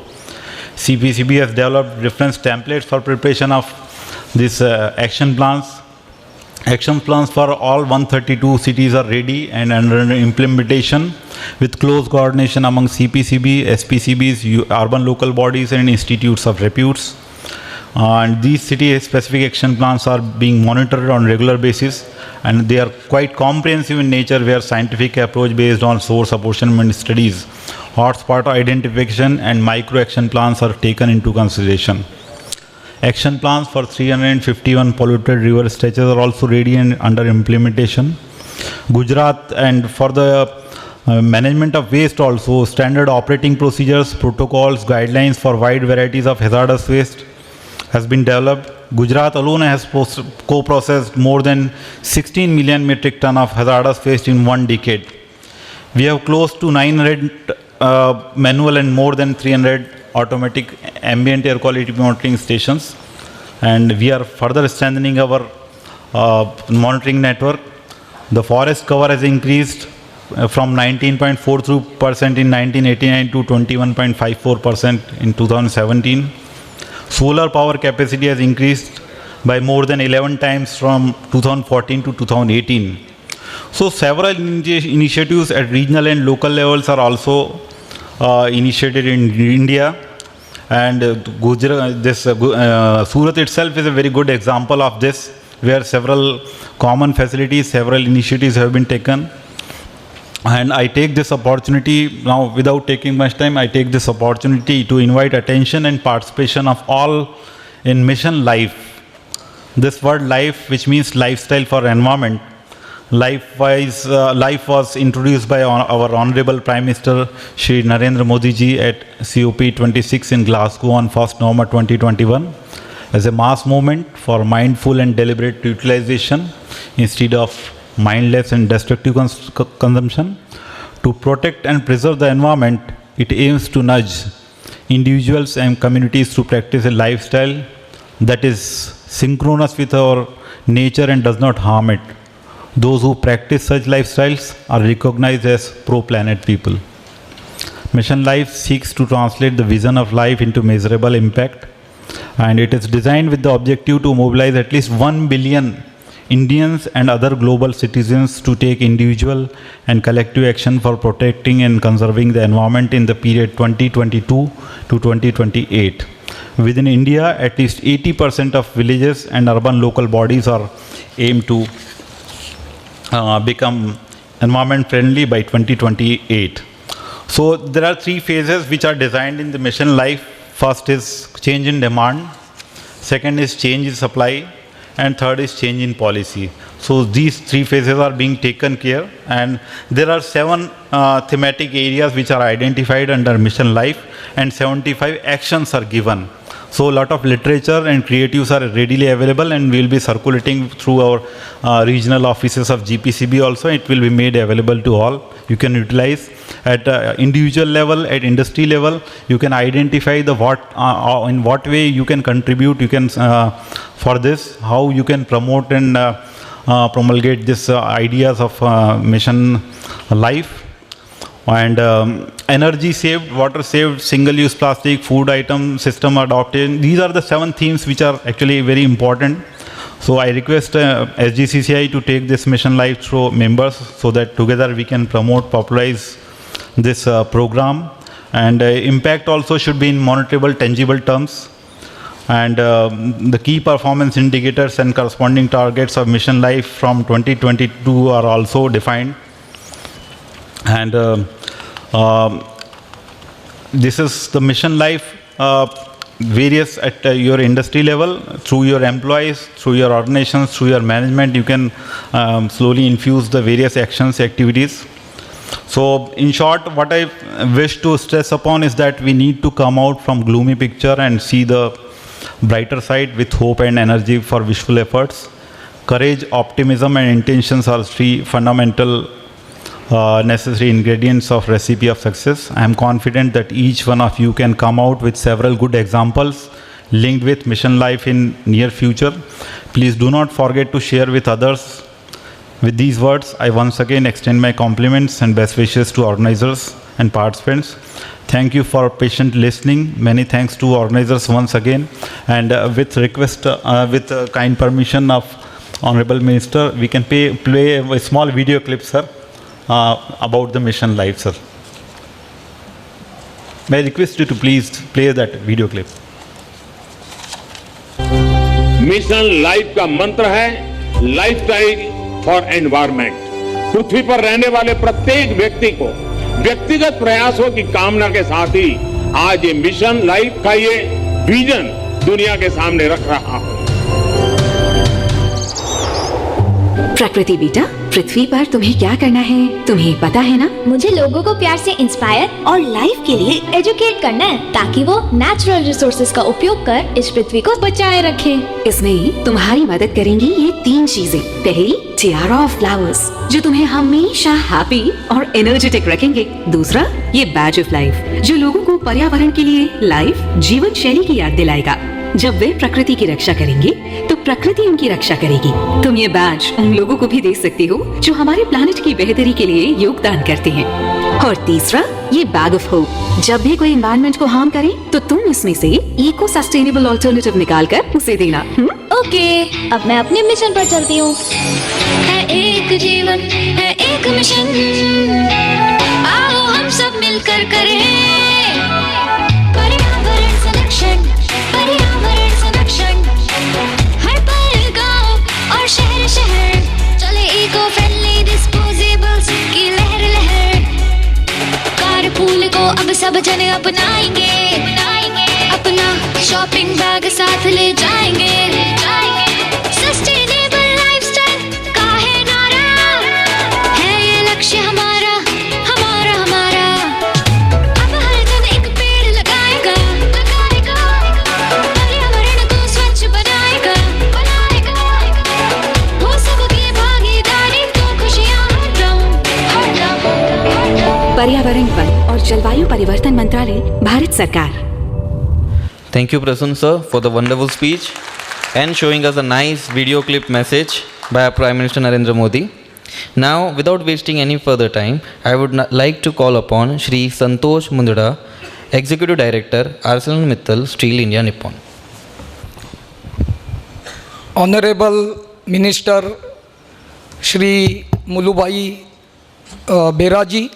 CPCB has developed reference templates for preparation of these action plans. Action plans for all 132 cities are ready and under implementation with close coordination among CPCB, SPCBs, urban local bodies and institutes of reputes. And these city-specific action plans are being monitored on regular basis, and they are quite comprehensive in nature, where scientific approach based on source apportionment studies, hotspot identification and micro-action plans are taken into consideration. Action plans for 351 polluted river stretches are also ready and under implementation. Gujarat, and for the management of waste also, standard operating procedures, protocols, guidelines for wide varieties of hazardous waste has been developed. Gujarat alone has co-processed more than 16 million metric ton of hazardous waste in 1 decade. We have close to 900 manual and more than 300 automatic ambient air quality monitoring stations, and we are further strengthening our monitoring network. The forest cover has increased from 19.43% in 1989 to 21.54% in 2017. Solar power capacity has increased by more than 11 times from 2014 to 2018. So several initiatives at regional and local levels are also initiated in India. And Gujarat, Surat itself is a very good example of this, where several common facilities, several initiatives have been taken. And I take this opportunity now, without taking much time, I take this opportunity to invite attention and participation of all in Mission Life. This word life, which means lifestyle for environment, life was introduced by our Honorable Prime Minister Shri Narendra Modi ji at COP26 in Glasgow on 1st November 2021 as a mass movement for mindful and deliberate utilization instead of mindless and destructive consumption. To protect and preserve the environment, it aims to nudge individuals and communities to practice a lifestyle that is synchronous with our nature and does not harm it. Those who practice such lifestyles are recognized as pro-planet people. Mission Life seeks to translate the vision of life into measurable impact, and it is designed with the objective to mobilize at least 1 billion Indians and other global citizens to take individual and collective action for protecting and conserving the environment in the period 2022 to 2028. Within India, at least 80% of villages and urban local bodies are aimed to become environment friendly by 2028. So there are 3 phases which are designed in the Mission Life. First is change in demand, second is change in supply, and third is change in policy. So these 3 phases are being taken care, and there are 7 thematic areas which are identified under Mission Life, and 75 actions are given. So a lot of literature and creatives are readily available, and we will be circulating through our regional offices of GPCB also. It will be made available to all. You can utilize at individual level, at industry level. You can identify the in what way you can contribute. You can for this, how you can promote and promulgate these ideas of Mission Life. And energy saved, water saved, single-use plastic, food item system adopted. These are the 7 themes which are actually very important. So I request SGCCI to take this Mission Life through members so that together we can promote, popularize this program. And impact also should be in monitorable, tangible terms. And the key performance indicators and corresponding targets of Mission Life from 2022 are also defined. And this is the Mission Life, various at your industry level, through your employees, through your organizations, through your management, you can slowly infuse the various actions, activities. So in short, what I wish to stress upon is that we need to come out from gloomy picture and see the brighter side with hope and energy for wishful efforts. Courage, optimism and intentions are 3 fundamental necessary ingredients of recipe of success. I am confident that each one of you can come out with several good examples linked with Mission Life in near future. Please do not forget to share with others. With these words, I once again extend my compliments and best wishes to organizers and participants. Thank you for patient listening. Many thanks to organizers once again. And with request, with kind permission of Honorable Minister, we can play a small video clip, sir. About the Mission Life, sir. May I request you to please play that video clip. Mission life का मंत्र है lifestyle for environment. पृथ्वी पर रहने वाले प्रत्येक व्यक्ति को व्यक्तिगत प्रयासों की कामना के साथ ही आज ये मिशन लाइफ का ये विजन दुनिया के सामने रख रहा हूं। प्रकृति बेटा, पृथ्वी पर तुम्हें क्या करना है तुम्हें पता है ना? मुझे लोगों को प्यार से इंस्पायर और लाइफ के लिए एजुकेट करना है, ताकि वो नेचुरल रिसोर्सेज का उपयोग कर इस पृथ्वी को बचाए रखें। इसमें तुम्हारी मदद करेंगी ये 3 चीजें। पहली, टियारा ऑफ फ्लावर्स, जो तुम्हें हमेशा हैप्पी और एनर्जेटिक रखेंगे। दूसरा, ये बैज ऑफ लाइफ, जो लोगों को पर्यावरण के लिए लाइफ, जीवन शैली की याद दिलाएगा। जब वे प्रकृति की रक्षा करेंगे तो प्रकृति उनकी रक्षा करेगी। तुम ये बैज उन लोगों को भी दे सकती हो जो हमारे प्लानिट की बेहतरी के लिए योगदान करते हैं। और तीसरा, ये बैग ऑफ होप। जब भी कोई एनवायरनमेंट को हार्म करे तो तुम इसमें से इको सस्टेनेबल ऑल्टरनेटिव निकाल कर उसे देना। ओके, अब मैं अपने मिशन पर चलती हूँ। है एक जीवन, है एक मिशन, आओ हम सब मिलकर करें पर्यावरण संरक्षण, पर्यावरण संरक्षण। हर पल गाँव और शहर शहर चले इको फ्रेंडली डिस्पोजेबल्स की लहर लहर। कारपूल को अब सब जने अपनाएंगे, अपना शॉपिंग बैग साथ ले जाएंगे। सस्टेनेबल लाइफस्टाइल का है नारा, है ये लक्ष्य हमारा हमारा हमारा। अब हर जन एक पेड़ लगाएगा, पर्यावरण को स्वच्छ बनाएगा। हो सबकी भागीदारी तो खुशियाँ हरदम। पर्यावरण वन और जलवायु परिवर्तन मंत्रालय, भारत सरकार। Thank you, Prasun sir, for the wonderful speech and showing us a nice video clip message by our Prime Minister Narendra Modi. Now, without wasting any further time, I would like to call upon Shri Santosh Mundra, Executive Director, ArcelorMittal Steel India Nippon. Honorable Minister Shri Mulubhai Bera ji,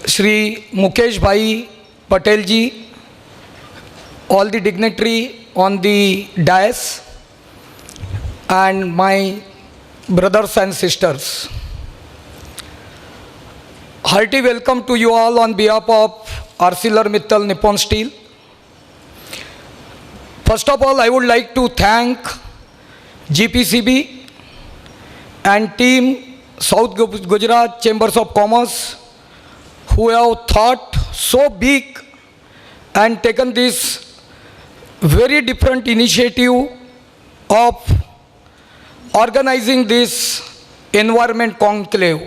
Shri Mukesh Bhai Patel ji, all the dignitary on the dais, and my brothers and sisters. Hearty welcome to you all on behalf of ArcelorMittal Nippon Steel. First of all, I would like to thank GPCB and team South Gujarat Chambers of Commerce who have thought so big and taken this very different initiative of organizing this Environment Conclave.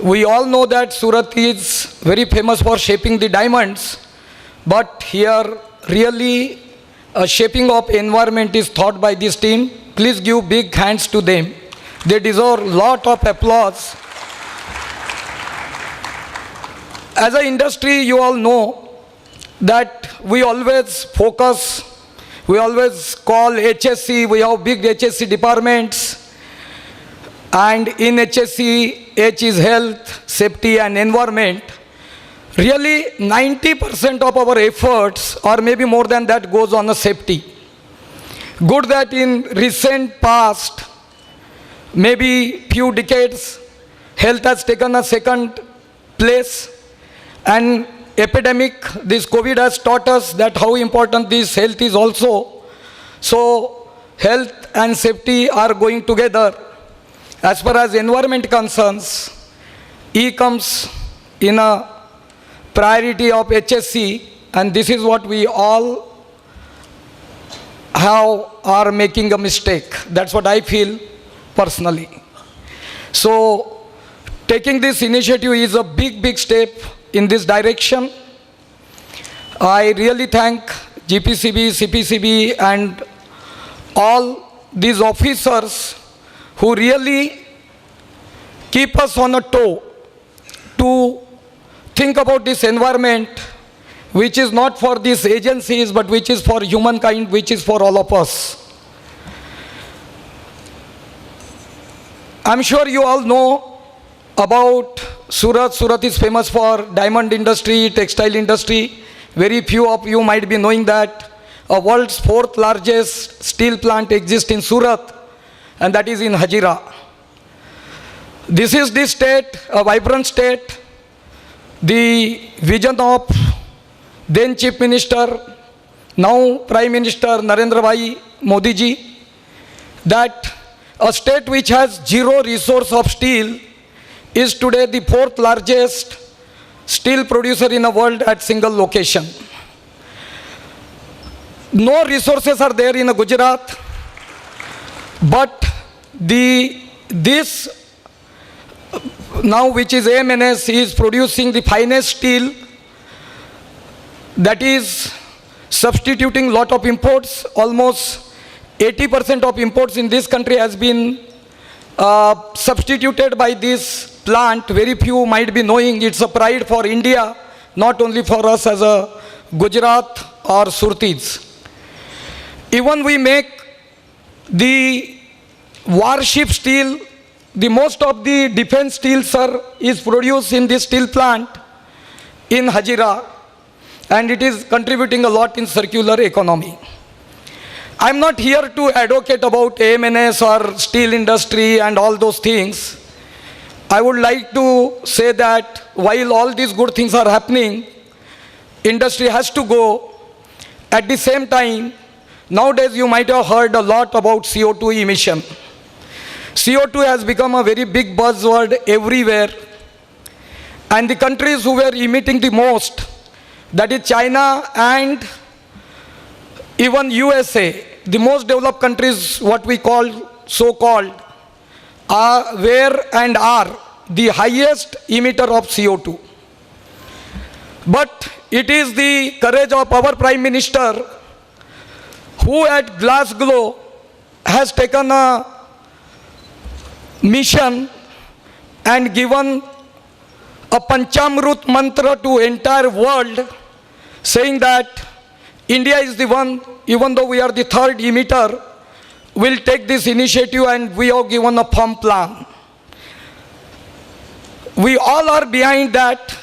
We all know that Surat is very famous for shaping the diamonds, but here really a shaping of environment is thought by this team. Please give big hands to them. They deserve lot of applause. As an industry, you all know that we always focus, we always call HSC, we have big HSC departments, and in HSC, H is health, safety and environment. Really 90% of our efforts, or maybe more than that, goes on the safety. Good that in recent past, maybe few decades, health has taken a second place, and epidemic, this COVID has taught us that how important this health is also. So health and safety are going together. As far as environment concerns, E comes in a priority of HSC, and this is what we all are making a mistake. That's what I feel personally. So taking this initiative is a big step in this direction. I really thank GPCB, CPCB and all these officers who really keep us on a toe to think about this environment, which is not for these agencies but which is for humankind, which is for all of us. I'm sure you all know about Surat. Surat is famous for diamond industry, textile industry. Very few of you might be knowing that a world's 4th largest steel plant exists in Surat, and that is in Hazira. This is the state, a vibrant state. The vision of then Chief Minister, now Prime Minister Narendra Bhai Modi ji, that a state which has zero resource of steel is today the 4th largest steel producer in the world at single location. No resources are there in Gujarat, but this now which is AMNS is producing the finest steel, that is substituting lot of imports. Almost 80% of imports in this country has been substituted by this plant. Very few might be knowing it's a pride for India, not only for us as a Gujarat or Surtis. Even we make the warship steel, the most of the defense steel, sir, is produced in this steel plant in Hazira, and it is contributing a lot in circular economy. I'm not here to advocate about AMNS or steel industry and all those things. I would like to say that while all these good things are happening, industry has to go. At the same time, nowadays you might have heard a lot about CO2 emission. CO2 has become a very big buzzword everywhere. And the countries who were emitting the most, that is China and even USA, the most developed countries, what we call so-called, were and are the highest emitter of CO2. But it is the courage of our Prime Minister who at Glasgow has taken a mission and given a Panchamrut mantra to entire world, saying that India is the one, even though we are the third emitter, will take this initiative, and we have given a firm plan. We all are behind that,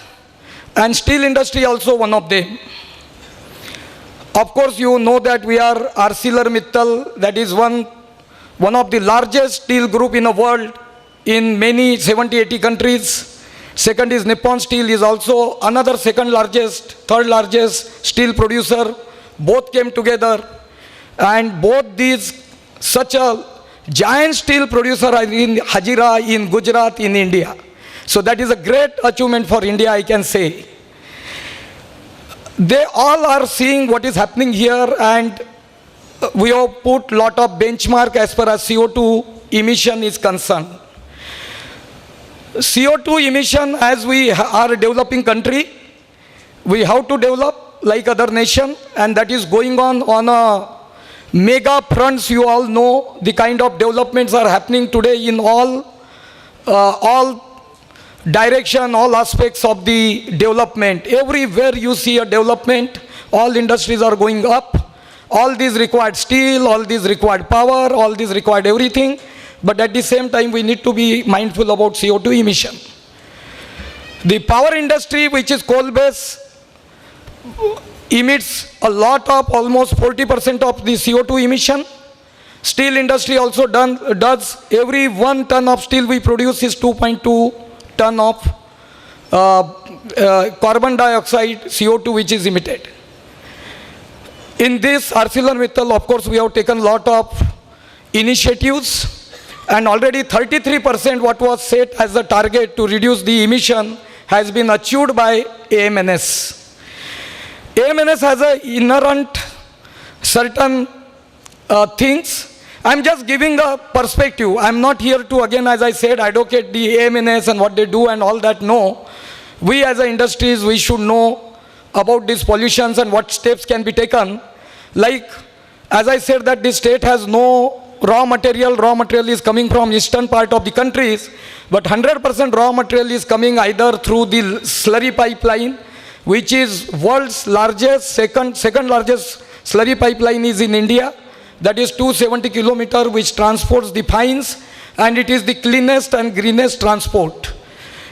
and steel industry also one of them. Of course, you know that we are ArcelorMittal, that is one of the largest steel group in the world in many 70-80 countries. Second is Nippon Steel, is also another third largest steel producer. Both came together, and both these, such a giant steel producer are in Hazira, in Gujarat, in India. So that is a great achievement for India, I can say. They all are seeing what is happening here, and we have put lot of benchmark as far as CO2 emission is concerned. CO2 emission, as we are a developing country, we have to develop like other nation, and that is going on a mega fronts. You all know the kind of developments are happening today in all direction, all aspects of the development. Everywhere you see a development, all industries are going up. All these required steel, all these required power, all these required everything. But at the same time, we need to be mindful about CO2 emission. The power industry, which is coal-based, emits a lot of, almost 40% of the CO2 emission. Steel industry also does, every 1 ton of steel we produce is 2.2 ton of carbon dioxide, CO2, which is emitted. In this ArcelorMittal, of course, we have taken a lot of initiatives, and already 33% what was set as the target to reduce the emission has been achieved by AMNS. AMNS has an inherent certain things. I'm just giving a perspective. I'm not here to, again, as I said, advocate the AMNS and what they do and all that. No. We as industries, we should know about these pollutions and what steps can be taken. Like, as I said, that the state has no raw material. Raw material is coming from eastern part of the countries, but 100% raw material is coming either through the slurry pipeline, which is world's largest, second largest slurry pipeline is in India. That is 270 kilometer, which transports the fines, and it is the cleanest and greenest transport.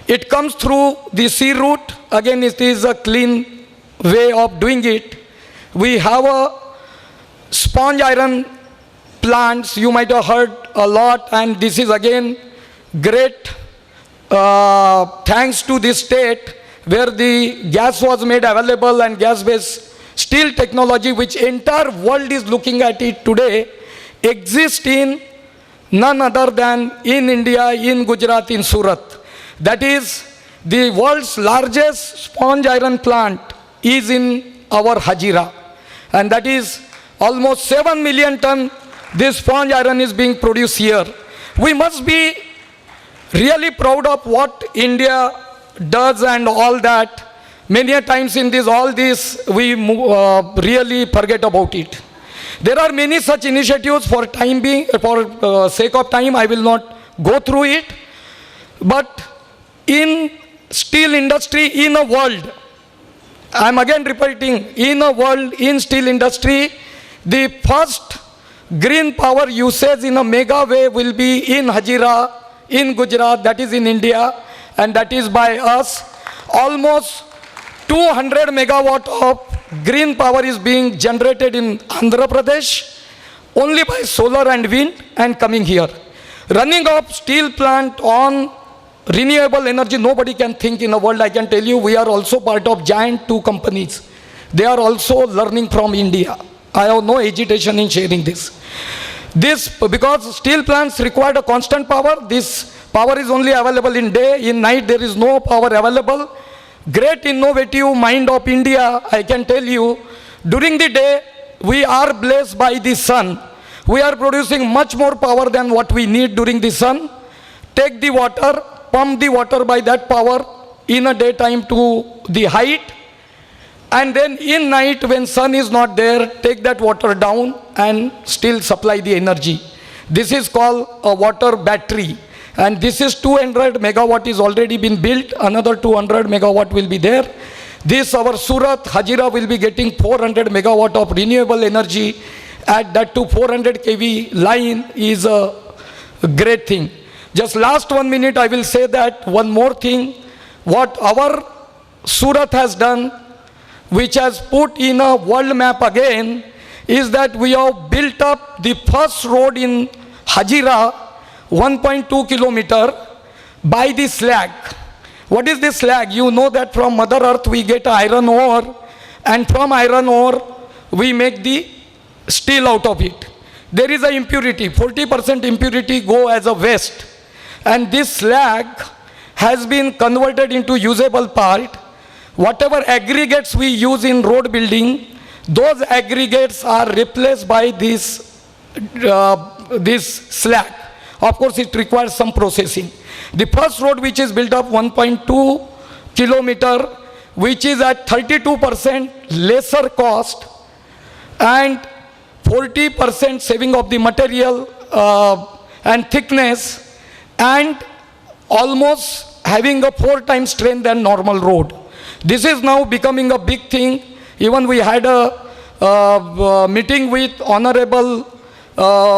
It comes through the sea route. Again, it is a clean way of doing it. We have a sponge iron plants, you might have heard a lot, and this is again great thanks to this state where the gas was made available, and gas-based steel technology, which entire world is looking at it today, exists in none other than in India, in Gujarat, in Surat. That is, the world's largest sponge iron plant is in our Hazira, and that is almost 7 million ton. This sponge iron is being produced here. We must be really proud of what India does and all that. Many a times in this, all this, we really forget about it. There are many such initiatives. For time being, for sake of time, I will not go through it. But in steel industry, in a world, I am again repeating, in a world, in steel industry, the first green power usage in a mega way will be in Hazira, in Gujarat, that is in India, and that is by us. Almost 200 megawatt of green power is being generated in Andhra Pradesh, only by solar and wind, and coming here. Running of steel plant on renewable energy, nobody can think in the world. I can tell you, we are also part of giant 2 companies. They are also learning from India. I have no hesitation in sharing this. Because steel plants require a constant power. This power is only available in day. In night, there is no power available. Great innovative mind of India, I can tell you. During the day, we are blessed by the sun. We are producing much more power than what we need during the sun. Take the water, pump the water by that power in a daytime to the height. And then in night, when sun is not there, take that water down and still supply the energy. This is called a water battery. And this is 200 megawatt is already been built. Another 200 megawatt will be there. This, our Surat, Hazira will be getting 400 megawatt of renewable energy. Add that to 400 kV line is a great thing. Just last 1 minute, I will say that one more thing. What our Surat has done, which has put in a world map again, is that we have built up the first road in Hazira, 1.2 kilometer, by the slag. What is this slag? You know that from Mother Earth we get iron ore, and from iron ore we make the steel out of it. There is a impurity, 40% impurity go as a waste. And this slag has been converted into usable part. Whatever aggregates we use in road building, those aggregates are replaced by this slag. Of course, it requires some processing. The first road which is built up 1.2 kilometer, which is at 32% lesser cost and 40% saving of the material and thickness, and almost having a 4 times strength than normal road. This is now becoming a big thing. Even we had a meeting with Honorable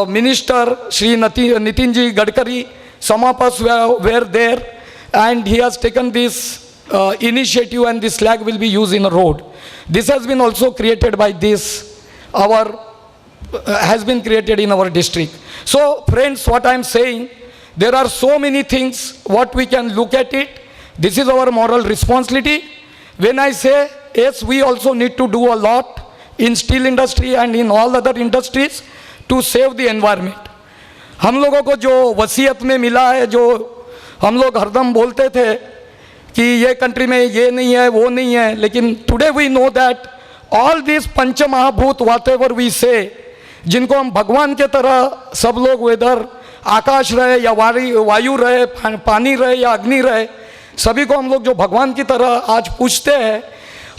Minister Shri Nitinji Gadkari. Some of us were there, and he has taken this initiative, and this slag will be used in a road. This has been also created by this, has been created in our district. So friends, what I am saying, there are so many things what we can look at it. This is our moral responsibility. When I say, yes, we also need to do a lot in steel industry and in all other industries to save the environment. हम लोगों को जो वसीयत में मिला है, जो हम लोग हरदम बोलते थे कि ये कंट्री में ये नहीं है, वो नहीं है, लेकिन today we know that all this पंच महाभूत व्हाटएवर वी से, जिनको हम भगवान के तरह सब लोग, वेदर आकाश रहे या वायु रहे, पानी रहे या अग्नि रहे, सभी को हम लोग जो भगवान की तरह आज पूछते हैं,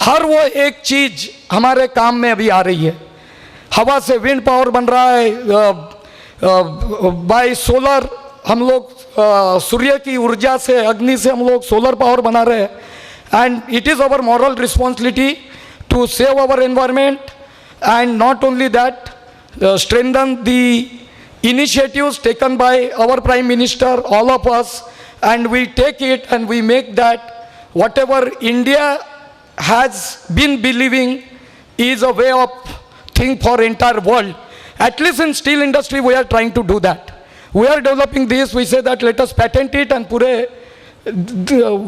हर वो एक चीज हमारे काम में अभी आ रही है. हवा से विंड पावर बन रहा है, बाय सोलर हम लोग सूर्य की ऊर्जा से, अग्नि से हम लोग सोलर पावर बना रहे हैं. And it is our moral responsibility to save our environment, and not only that, strengthen the initiatives taken by our Prime Minister, all of us, and we take it and we make that whatever India has been believing is a way of thing for entire world. At least in steel industry we are trying to do that. We are developing this, we say that let us patent it, and पूरे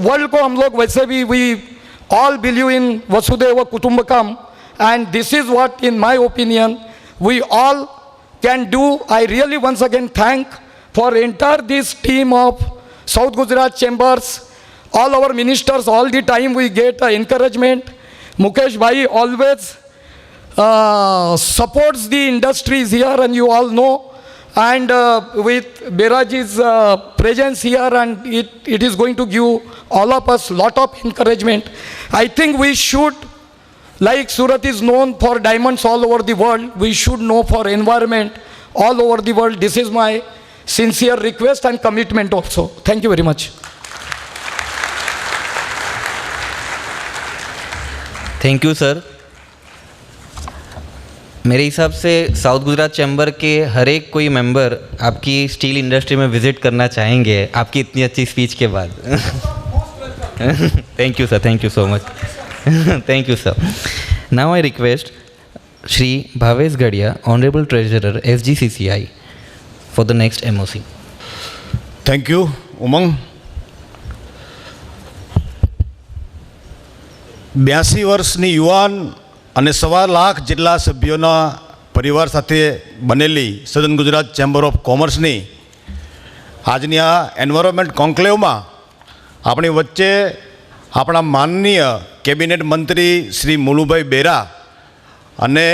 world को हम लोग वैसे भी we all believe in Vasudeva Kutumbakam, and this is what in my opinion we all can do. I really once again thank for entire this team of South Gujarat Chambers, all our ministers, all the time we get encouragement. Mukesh Bhai always supports the industries here, and you all know, and with Beraji's presence here, and it is going to give all of us lot of encouragement. I think we should Like Surat is known for diamonds all over the world, we should know for environment all over the world. This is my sincere request and commitment also. Thank you very much. Thank you sir. मेरे हिसाब से south Gujarat chamber के हर एक कोई member आपकी steel industry में visit करना चाहेंगे आपकी इतनी अच्छी स्पीच के बाद. Thank you sir, thank you so much. Thank you sir. Now I request Shri Bhavesh Gadhia, honourable treasurer SGCCI, for the next MOC. Thank you Umang. 82 વર્ષની યુવાન અને 1.25 લાખ જેટલા સભ્યોના પરિવાર સાથે બનેલી સદન ગુજરાત ચેમ્બર ઓફ કોમર્સની આજની આ એન્વાયરમેન્ટ કોન્ક્લેવમાં આપણી વચ્ચે આપણા માનનીય કેબિનેટ મંત્રી શ્રી મુલુભાઈ બેરા અને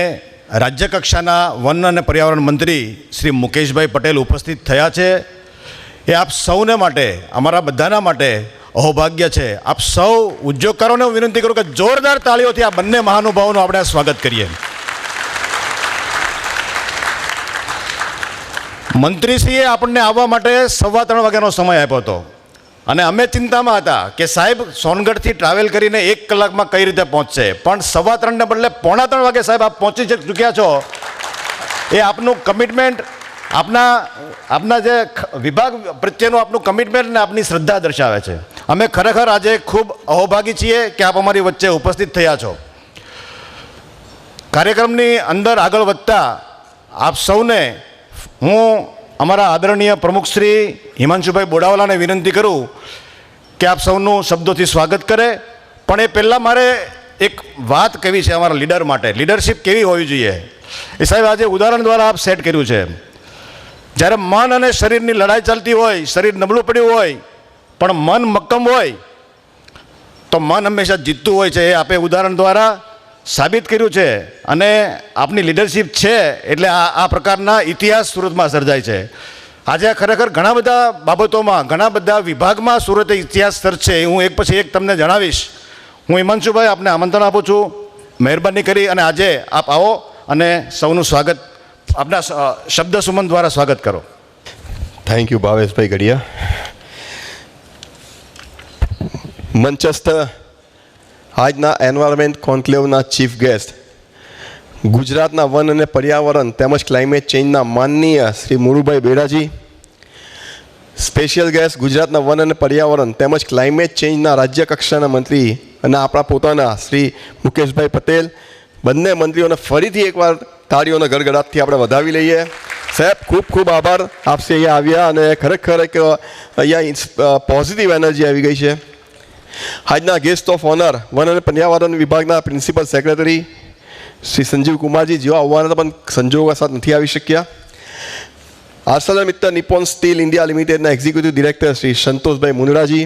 રાજ્યકક્ષાના વન અને પર્યાવરણ મંત્રી શ્રી મુકેશભાઈ પટેલ ઉપસ્થિત થયા છે. એ આપ સૌને માટે, અમારા બધાના માટે અહોભાગ્ય છે. આપ સૌ ઉદ્યોગકારોને હું વિનંતી કરું કે જોરદાર તાળીઓથી આ બંને મહાનુભાવોનું આપણે સ્વાગત કરીએ. મંત્રીશ્રીએ આપણને આવવા માટે 3:15 વાગ્યાનો સમય આપ્યો હતો અને અમે ચિંતામાં હતા કે સાહેબ સોનગઢથી ટ્રાવેલ કરીને 1 કલાકમાં કઈ રીતે પહોંચશે, પણ 3:15 ને બદલે 2:45 વાગે સાહેબ આપ પહોંચી ચૂક્યા છો. એ આપનું કમિટમેન્ટ, આપના જે વિભાગ પ્રત્યેનું આપનું કમિટમેન્ટ ને આપની શ્રદ્ધા દર્શાવે છે. અમે ખરેખર આજે ખૂબ અહોભાગી છીએ કે આપ અમારી વચ્ચે ઉપસ્થિત થયા છો. કાર્યક્રમની અંદર આગળ વધતા આપ સૌને હું અમારા આદરણીય પ્રમુખ શ્રી હિમાંશુભાઈ બોડાવાલાને વિનંતી કરું કે આપ સૌનું શબ્દોથી સ્વાગત કરે. પણ એ પહેલાં મારે એક વાત કહેવી છે અમારા લીડર માટે. લીડરશિપ કેવી હોવી જોઈએ એ સાહેબ આજે ઉદાહરણ દ્વારા આપ સેટ કર્યું છે. જ્યારે મન અને શરીરની લડાઈ ચાલતી હોય, શરીર નબળું પડ્યું હોય પણ મન મક્કમ હોય તો મન હંમેશા જીતતું હોય છે. એ આપે ઉદાહરણ દ્વારા સાબિત કર્યું છે અને આપની લીડરશિપ છે એટલે આ પ્રકારના ઇતિહાસ સુરતમાં સર્જાય છે. આજે ખરેખર ઘણા બધા બાબતોમાં, ઘણા બધા વિભાગમાં સુરતે ઇતિહાસ સર્જશે. હું એક પછી એક તમને જણાવીશ. હું હિમાંશુભાઈ આપને આમંત્રણ આપું છું, મહેરબાની કરી અને આજે આપ આવો અને સૌનું સ્વાગત આપના શબ્દ સુમન દ્વારા સ્વાગત કરો. થેન્ક યુ ભાવેશભાઈ ગઢિયા. મંચસ્થ આજના એન્વાયરમેન્ટ કોન્ક્લેવના ચીફ ગેસ્ટ, ગુજરાતના વન અને પર્યાવરણ તેમજ ક્લાઇમેટ ચેન્જના માનનીય શ્રી મુળુભાઈ બેરાજી, સ્પેશિયલ ગેસ્ટ ગુજરાતના વન અને પર્યાવરણ તેમજ ક્લાઇમેટ ચેન્જના રાજ્ય કક્ષાના મંત્રી અને આપણા પોતાના શ્રી મુકેશભાઈ પટેલ, બંને મંત્રીઓને ફરીથી એકવાર તાળીઓના ગડગડાટથી આપણે વધાવી લઈએ. સાહેબ ખૂબ ખૂબ આભાર આપશે અહીંયા આવ્યા અને ખરેખર એક અહીંયા પોઝિટિવ એનર્જી આવી ગઈ છે. આજના ગેસ્ટ ઓફ ઓનર વન અને પર્યાવરણ વિભાગના પ્રિન્સિપલ સેક્રેટરી શ્રી સંજીવ કુમારજી, જેઓ આવવાના પણ સંજોગોવશાત નથી આવી શક્યા. આર્સેલરમિત્તર નિપ્પોન સ્ટીલ ઇન્ડિયા લિમિટેડના એક્ઝિક્યુટિવ ડિરેક્ટર શ્રી સંતોષભાઈ મુંદડાજી,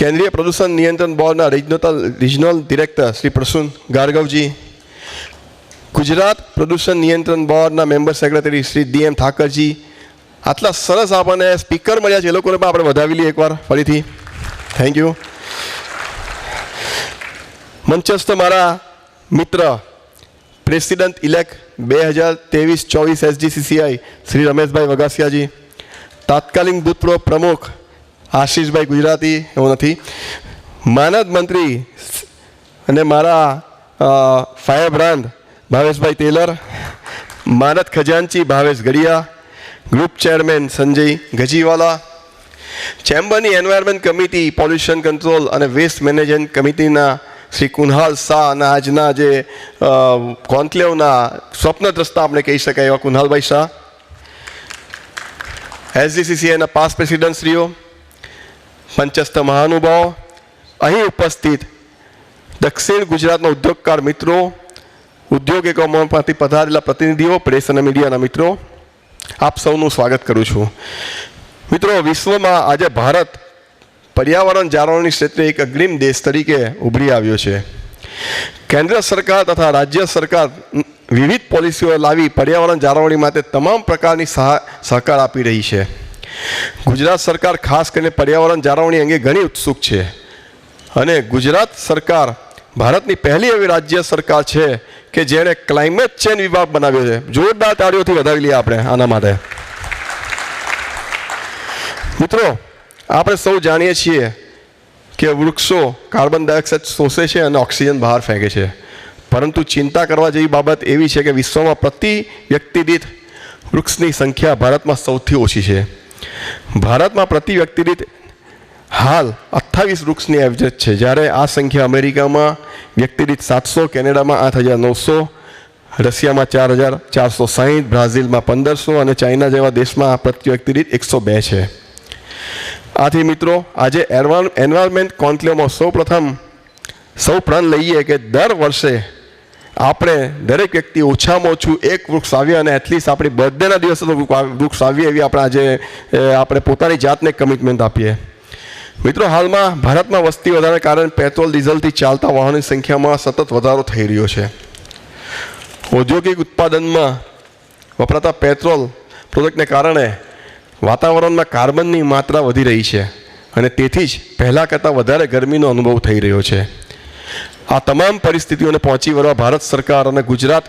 કેન્દ્રીય પ્રદૂષણ નિયંત્રણ બોર્ડના રિજનલ ડિરેક્ટર શ્રી પ્રસૂન ગાર્ગવજી, ગુજરાત પ્રદૂષણ નિયંત્રણ બોર્ડના member secretary Shri DM Thakarji. આટલા સરસ આપણને સ્પીકર મળ્યા છે, એ લોકોને પણ આપણે વધાવી લઈએ એકવાર ફરીથી. Thank you. મંચસ્થ મારા મિત્ર president elect 2023-24 SGCCI Shri Rameshbhai Vagasiyaji, તાત્કાલિક ભૂતપૂર્વ પ્રમુખ આશીષભાઈ ગુજરાતી, એવું નથી, માનદ મંત્રી અને મારા ફાયર બ્રાન્ડ ભાવેશભાઈ ટેલર, માનદ ખજાનચી ભાવેશ ગઢિયા, ગ્રુપ ચેરમેન સંજય ગજીવાલા, ચેમ્બરની એન્વાયરમેન્ટ કમિટી, પોલ્યુશન કંટ્રોલ અને વેસ્ટ મેનેજમેન્ટ કમિટીના શ્રી કુનહાલ શાહ અને આજના જે કોન્ક્લેવના સ્વપ્નદ્રષ્ટા આપણે કહી શકાય એવા કુનહાલભાઈ શાહ, SGCCIના પાસ્ટ પ્રેસિડેન્ટશ્રીઓ, મંચસ્થ મહાનુભાવો, અહીં ઉપસ્થિત દક્ષિણ ગુજરાતના ઉદ્યોગકાર મિત્રો, ઉદ્યોગ એકમોમાંથી પધારેલા પ્રતિનિધિઓ, પ્રેસ અને મીડિયાના મિત્રો, આપ સૌનું સ્વાગત કરું છું. મિત્રો, વિશ્વમાં આજે ભારત પર્યાવરણ જાળવણી ક્ષેત્રે એક અગ્રીમ દેશ તરીકે ઉભરી આવ્યો છે. કેન્દ્ર સરકાર તથા રાજ્ય સરકાર વિવિધ પોલિસીઓ લાવી પર્યાવરણ જાળવણી માટે તમામ પ્રકારની સહકાર આપી રહી છે. ગુજરાત સરકાર ખાસ કરીને પર્યાવરણ જાળવણી અંગે ઘણી ઉત્સુક છે અને ગુજરાત સરકાર ભારતની પહેલી એવી રાજ્ય સરકાર છે કે જેણે ક્લાઇમેટ ચેન્જ વિભાગ બનાવ્યો છે. જોરદાર તાળીઓથી વધાવી લઈએ આપણે આના માટે. મિત્રો, આપણે સૌ જાણીએ છીએ કે વૃક્ષો કાર્બન ડાયોક્સાઇડ શોષે છે અને ઓક્સિજન બહાર ફેંકે છે. પરંતુ ચિંતા કરવા જેવી બાબત એવી છે કે વિશ્વમાં પ્રતિ વ્યક્તિ દીઠ વૃક્ષની સંખ્યા ભારતમાં સૌથી ઓછી છે. ભારતમાં પ્રતિ વ્યક્તિ દીઠ હાલ 28 વૃક્ષની એવરેજ છે, જ્યારે આ સંખ્યા અમેરિકામાં વ્યક્તિ દીઠ 700, કેનેડામાં 8,900, રશિયામાં 4,460, બ્રાઝિલમાં 1,500 અને ચાઇના જેવા દેશમાં પ્રતિ વ્યક્તિ દીઠ 102 છે. આથી મિત્રો, આજે એન્વાયરમેન્ટ કોન્ક્લેવમાં સૌ પ્રણ લઈએ કે દર વર્ષે આપણે દરેક વ્યક્તિ ઓછામાં ઓછું એક વૃક્ષ આવીએ અને એટલીસ્ટ આપણી બર્થડેના દિવસે તો વૃક્ષ આવીએ એવી આપણે પોતાની જાતને કમિટમેન્ટ આપીએ. મિત્રો, હાલમાં ભારતમાં વસ્તી વધારાને કારણે પેટ્રોલ ડીઝલથી ચાલતા વાહનોની સંખ્યામાં સતત વધારો થઈ રહ્યો છે. ઔદ્યોગિક ઉત્પાદનમાં વપરાતા પેટ્રોલ પ્રોડક્ટને કારણે વાતાવરણમાં કાર્બનની માત્રા વધી રહી છે અને તેથી જ પહેલાં કરતાં વધારે ગરમીનો અનુભવ થઈ રહ્યો છે. આ તમામ પરિસ્થિતિઓને પહોંચી વળવા ભારત સરકાર અને ગુજરાત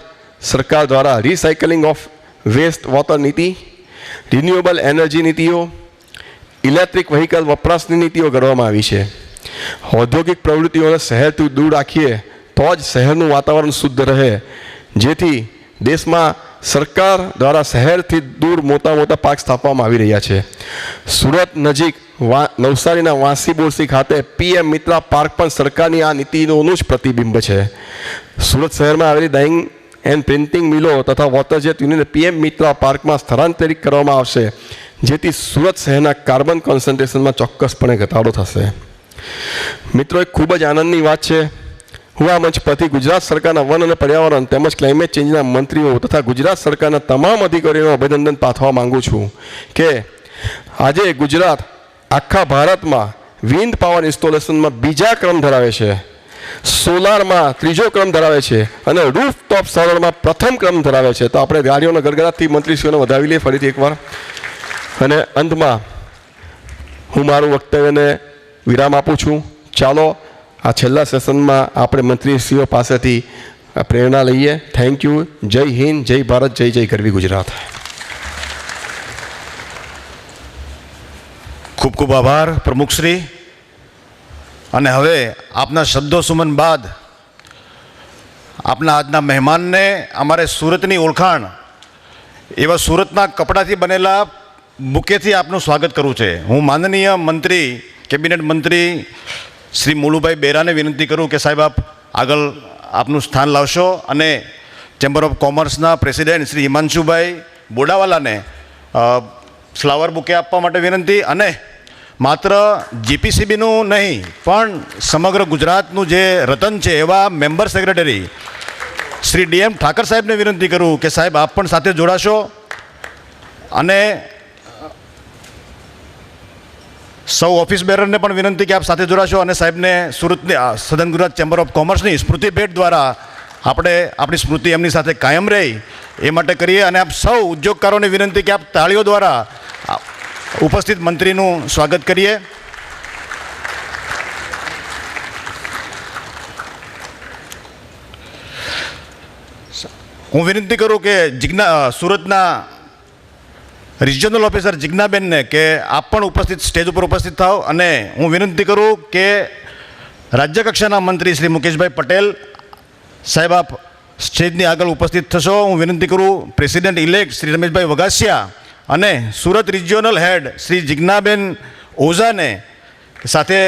સરકાર દ્વારા રિસાયકલિંગ ઓફ વેસ્ટ વોટર નીતિ, રિન્યુએબલ એનર્જી નીતિઓ, ઇલેક્ટ્રિક વ્હીકલ વપરાશની નીતિઓ ઘડવામાં આવી છે. ઔદ્યોગિક પ્રવૃત્તિઓને શહેરથી દૂર રાખીએ તો જ શહેરનું વાતાવરણ શુદ્ધ રહે, જેથી દેશમાં સરકાર દ્વારા શહેરથી દૂર મોટા પાર્ક સ્થાપવામાં આવી રહ્યા છે. સુરત નજીક નવસારીના વાંસી બોરસી ખાતે PM મિત્રા પાર્ક પણ સરકારની આ નીતિનું જ પ્રતિબિંબ છે. સુરત શહેરમાં આવેલી ડાઇંગ એન્ડ પ્રિન્ટિંગ મિલો તથા વોટરજેટ યુનિટને PM મિત્રા પાર્કમાં સ્થળાંતરિત કરવામાં આવશે, જેથી સુરત શહેરના કાર્બન કોન્સન્ટ્રેશનમાં ચોક્કસપણે ઘટાડો થશે. મિત્રો, એક ખૂબ જ આનંદની વાત છે. હું આ મંચ પરથી ગુજરાત સરકારના વન અને પર્યાવરણ તેમજ ક્લાઇમેટ ચેન્જના મંત્રીઓ તથા ગુજરાત સરકારના તમામ અધિકારીઓને અભિનંદન પાઠવવા માંગુ છું કે આજે ગુજરાત આખા ભારતમાં વિન્ડ પાવર ઇન્સ્ટોલેશનમાં બીજા ક્રમ ધરાવે છે, સોલારમાં ત્રીજો ક્રમ ધરાવે છે અને રૂફટોપ સોલરમાં પ્રથમ ક્રમ ધરાવે છે. તો આપણે ગાડીઓના ગડગડાટથી મંત્રીશ્રીઓને વધાવી લઈએ ફરીથી એકવાર. અને અંતમાં હું મારું વક્તવ્યને વિરામ આપું છું. ચાલો આ છેલ્લા સેશનમાં આપણે મંત્રીશ્રીઓ પાસેથી પ્રેરણા લઈએ. Thank you. જય હિન્દ, જય ભારત, જય જય ગરવી ગુજરાત. ખૂબ ખૂબ આભાર પ્રમુખશ્રી. અને હવે આપના શબ્દો સુમન બાદ આપના આજના મહેમાનને અમારે સુરતની ઓળખાણ એવા સુરતના કપડાથી બનેલા બુકેથી આપનું સ્વાગત કરવું છે. હું માનનીય મંત્રી, કેબિનેટ મંત્રી શ્રી મુલુભાઈ બેરાને વિનંતી કરું કે સાહેબ આપ આગળ આપનું સ્થાન લાવશો અને ચેમ્બર ઓફ કોમર્સના પ્રેસિડેન્ટ શ્રી હિમાંશુભાઈ બોડાવાલાને ફ્લાવર બુકે આપવા માટે વિનંતી. અને માત્ર GPCBનું નહીં પણ સમગ્ર ગુજરાતનું જે રતન છે એવા member secretary Shri DM Thakar સાહેબને વિનંતી કરું કે સાહેબ આપ પણ સાથે જોડાશો અને સૌ ઓફિસ બેરરને પણ વિનંતી કે આપ સાથે જોડાશો અને સાહેબને સુરતની સદન ગુજરાત ચેમ્બર ઓફ કોમર્સની સ્મૃતિ ભેટ દ્વારા આપણે આપણી સ્મૃતિ એમની સાથે કાયમ રહે એ માટે કરીએ. અને આપ સૌ ઉદ્યોગકારોને વિનંતી કે આપ તાળીઓ દ્વારા ઉપસ્થિત મંત્રીનું સ્વાગત કરીએ. હું વિનંતી કરું કે સુરતના રિજનલ ઓફિસર જિજ્ઞાબેનને કે આપ પણ સ્ટેજ ઉપર ઉપસ્થિત થાઓ. અને હું વિનંતી કરું કે રાજ્ય કક્ષાના મંત્રી શ્રી મુકેશભાઈ પટેલ સાહેબ આપ સ્ટેજની આગળ ઉપસ્થિત થશો. હું વિનંતી કરું પ્રેસિડેન્ટ ઇલેક્ટ શ્રી રમેશભાઈ વઘાસિયા અને સુરત રિજિયોનલ હેડ શ્રી જિજ્ઞાબેન ઓઝાને સાથે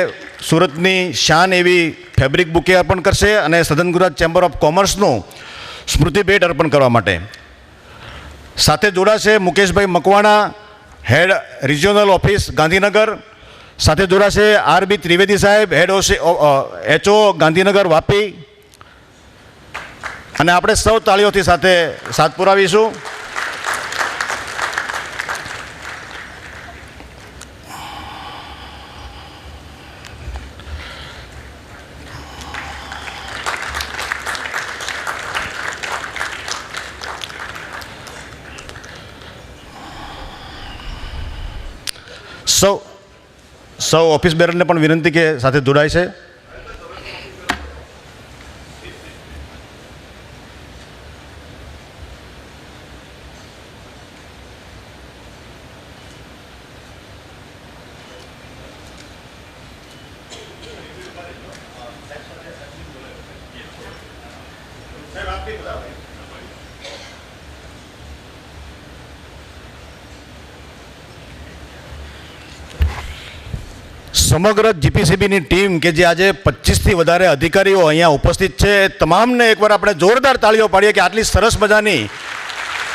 સુરતની શાન એવી ફેબ્રિક બુકે અર્પણ કરશે અને સદન ગુજરાત ચેમ્બર ઓફ કોમર્સનું સ્મૃતિ ભેટ અર્પણ કરવા માટે સાથે જોડાશે મુકેશભાઈ મકવાણા, હેડ રિજિયોનલ ઓફિસ ગાંધીનગર. સાથે જોડાશે RB ત્રિવેદી સાહેબ, હેડ HO ગાંધીનગર વાપી. અને આપણે સૌ તાળીઓથી સાથે સાથ પુરાવીશું. સૌ ઓફિસ બેરરને પણ વિનંતી કે સાથે જોડાય છે. સમગ્ર જીપીસીબીની ટીમ કે જે આજે 25થી વધારે અધિકારીઓ અહીંયા ઉપસ્થિત છે, તમામને એકવાર આપણે જોરદાર તાળીઓ પાડીએ કે આટલી સરસ મજાની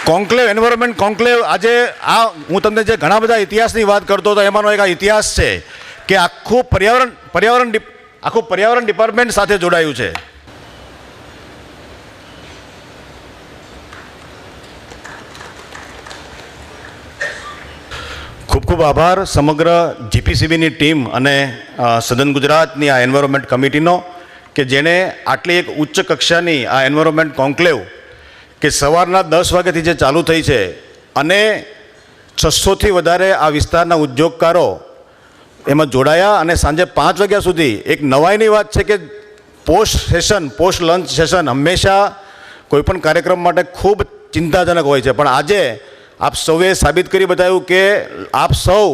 કોન્ક્લેવ, એન્વાયરમેન્ટ કોન્ક્લેવ. આજે આ હું તમને જે ઘણા બધા ઇતિહાસની વાત કરતો હતો એમાંનો એક આ ઇતિહાસ છે કે આખું પર્યાવરણ ડિપાર્ટમેન્ટ સાથે જોડાયું છે. ખૂબ ખૂબ આભાર સમગ્ર જીપીસીબીની ટીમ અને સદન ગુજરાતની આ એન્વાયરમેન્ટ કમિટીનો કે જેણે આટલી એક ઉચ્ચ કક્ષાની આ એન્વાયરમેન્ટ કોન્ક્લેવ કે સવારના 10 વાગ્યાથી જે ચાલુ થઈ છે અને 600થી વધારે આ વિસ્તારના ઉદ્યોગકારો એમાં જોડાયા અને સાંજે 5 વાગ્યા સુધી. એક નવાઈની વાત છે કે પોસ્ટ લંચ સેશન હંમેશા કોઈપણ કાર્યક્રમ માટે ખૂબ ચિંતાજનક હોય છે, પણ આજે આપ સૌએ સાબિત કરી બતાવ્યું કે આપ સૌ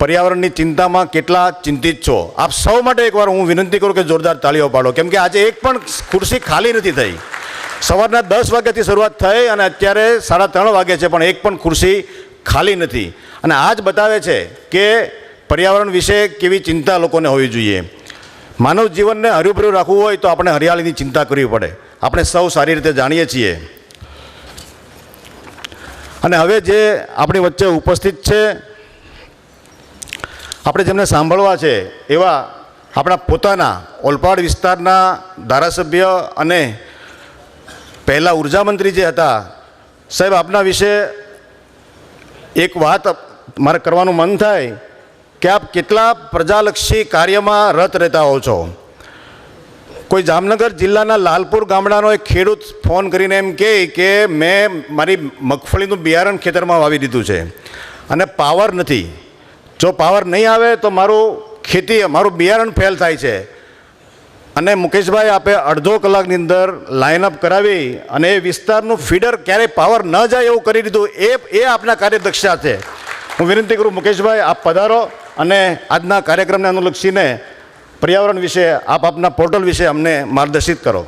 પર્યાવરણની ચિંતામાં કેટલા ચિંતિત છો. આપ સૌ માટે એકવાર હું વિનંતી કરું કે જોરદાર તાળીઓ પાડો, કેમ કે આજે એક પણ ખુરશી ખાલી નથી થઈ. સવારના 10 વાગ્યાથી શરૂઆત થઈ અને અત્યારે 3:30 વાગે છે, પણ એક પણ ખુરશી ખાલી નથી. અને આ જ બતાવે છે કે પર્યાવરણ વિશે કેવી ચિંતા લોકોને હોવી જોઈએ. માનવ જીવનને હર્યુભર્યું રાખવું હોય તો આપણે હરિયાળીની ચિંતા કરવી પડે, આપણે સૌ સારી રીતે જાણીએ છીએ. અને હવે જે આપણી વચ્ચે ઉપસ્થિત છે, આપણે જેમને સાંભળવા છે એવા આપણા પોતાના ઓલપાડ વિસ્તારના ધારાસભ્ય અને પહેલા ઉર્જા મંત્રી જે હતા. સાહેબ, આપના વિશે એક વાત મારે કરવાનું મન થાય કે આપ કેટલા પ્રજાલક્ષી કાર્યમાં રત રહેતા હો છો. કોઈ જામનગર જિલ્લાના લાલપુર ગામડાનો એક ખેડૂત ફોન કરીને એમ કહે કે મેં મારી મગફળીનું બિયારણ ખેતરમાં વાવી દીધું છે અને પાવર નથી. જો પાવર નહીં આવે તો મારું બિયારણ ફેલ થાય છે. અને મુકેશભાઈ, આપે અડધો કલાકની અંદર લાઇનઅપ કરાવી અને એ વિસ્તારનું ફીડર ક્યારેય પાવર ન જાય એવું કરી દીધું. એ આપના કાર્યદક્ષતા છે. હું વિનંતી કરું મુકેશભાઈ, આપ પધારો અને આજના કાર્યક્રમને અનુલક્ષીને પર્યાવરણ વિશે આપના પોર્ટલ વિશે અમને માર્ગદર્શિત કરો.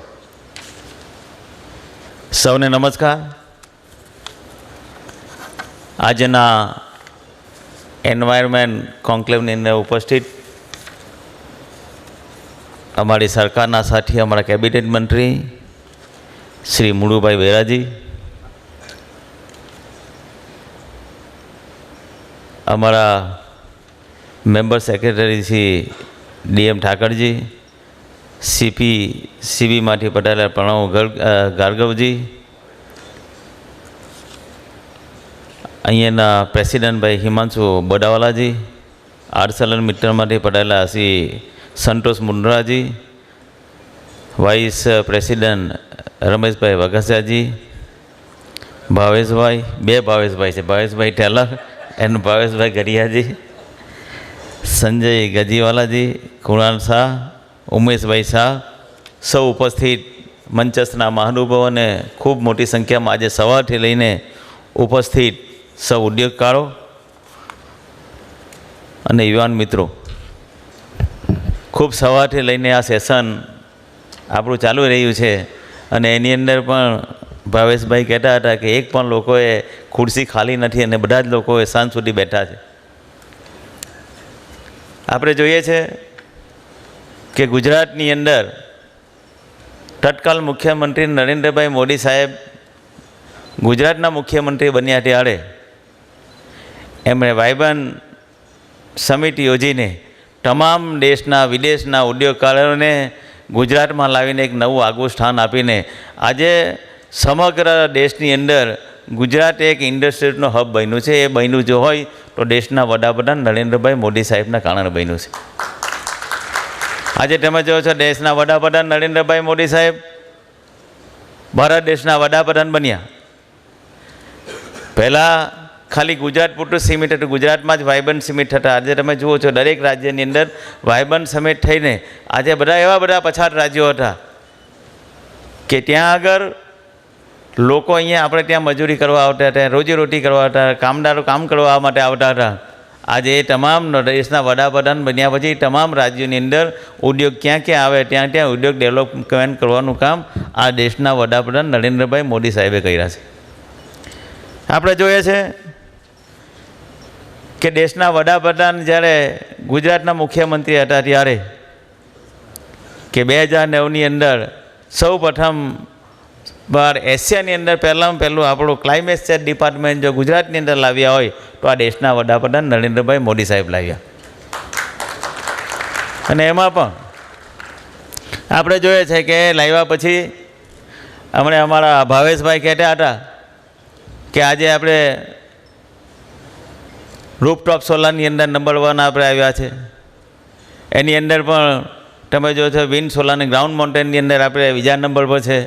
સૌને નમસ્કાર. આજના એન્વાયરમેન્ટ કોન્ક્લેવની અંદર ઉપસ્થિત અમારી સરકારના સાથી, અમારા કેબિનેટ મંત્રી શ્રી મુળુભાઈ બેરાજી, અમારા member secretary Shri DM Thakarji, CPCBમાંથી પટેલા પ્રણવ ગાર્ગવજી, અહીંયાના પ્રેસિડેન્ટ હિમાંશુ બડાવાલાજી, આર્સેલર મિત્રમાંથી પટેલા શ્રી સંતોષ મુંદ્રાજી, વાઇસ પ્રેસિડેન્ટ રમેશભાઈ વઘસિયાજી, ભાવેશભાઈ, બે ભાવેશભાઈ છે, ભાવેશભાઈ ટેલર એન્ડ ભાવેશભાઈ ગરિયાજી, સંજય ગજીવાલાજી, કુણાલ શાહ, ઉમેશભાઈ શાહ, સૌ ઉપસ્થિત મંચસ્થના મહાનુભાવો અને ખૂબ મોટી સંખ્યામાં આજે સવારથી લઈને ઉપસ્થિત સૌ ઉદ્યોગકારો અને યુવાન મિત્રો, ખૂબ સવારથી લઈને આ સેશન આપણું ચાલુ રહ્યું છે. અને એની અંદર પણ ભાવેશભાઈ કહેતા હતા કે એક પણ લોકોએ ખુરશી ખાલી નથી અને બધા જ લોકોએ સાંજ સુધી બેઠા છે. આપણે જોઈએ છે કે ગુજરાતની અંદર તત્કાલ મુખ્યમંત્રી નરેન્દ્રભાઈ મોદી સાહેબ ગુજરાતના મુખ્યમંત્રી બન્યા ત્યારે એમણે વાઇબ્રન્ટ સમિટ યોજીને તમામ દેશના વિદેશના ઉદ્યોગકારોને ગુજરાતમાં લાવીને એક નવું આગવું સ્થાન આપીને આજે સમગ્ર દેશની અંદર ગુજરાત એક ઇન્ડસ્ટ્રીનો હબ બન્યું છે. એ બન્યું જો હોય તો દેશના વડાપ્રધાન નરેન્દ્રભાઈ મોદી સાહેબના કારણે બન્યું છે. આજે તમે જોવો છો દેશના વડાપ્રધાન નરેન્દ્રભાઈ મોદી સાહેબ ભારત દેશના વડાપ્રધાન બન્યા. પહેલાં ખાલી ગુજરાત પૂરતું સીમિત હતું, ગુજરાતમાં જ વાઇબ્રન્ટ સીમિત થતા. આજે તમે જુઓ છો દરેક રાજ્યની અંદર વાઇબ્રન્ટ સમિટ થઈને આજે એવા બધા પછાત રાજ્યો હતા કે ત્યાં આગળ લોકો અહીંયા આપણે ત્યાં મજૂરી કરવા આવતા હતા, રોજીરોટી કરવા આવતા, કામદારો કામ કરવા માટે આવતા હતા. આજે એ તમામ દેશના વડાપ્રધાન બન્યા પછી તમામ રાજ્યોની અંદર ઉદ્યોગ ક્યાં ક્યાં આવે ત્યાં ત્યાં ઉદ્યોગ ડેવલપમેન્ટ કરવાનું કામ આ દેશના વડાપ્રધાન નરેન્દ્રભાઈ મોદી સાહેબે કર્યા છે. આપણે જોઈએ છે કે દેશના વડાપ્રધાન જ્યારે ગુજરાતના મુખ્યમંત્રી હતા ત્યારે કે 2009ની અંદર સૌ પ્રથમ વાર એશિયાની અંદર પહેલાં આપણું ક્લાઇમેટ ચેન્જ ડિપાર્ટમેન્ટ જો ગુજરાતની અંદર લાવ્યા હોય તો આ દેશના વડાપ્રધાન નરેન્દ્રભાઈ મોદી સાહેબ લાવ્યા. અને એમાં પણ આપણે જોઈએ છે કે લાવ્યા પછી હમણાં અમારા ભાવેશભાઈ કહેતા હતા કે આજે આપણે રૂફટોપ સોલારની અંદર નંબર 1 આપણે આવ્યા છે. એની અંદર પણ તમે જો છો વિન્ડ સોલારની ગ્રાઉન્ડ માઉન્ટેનની અંદર આપણે બીજા નંબર પર છે.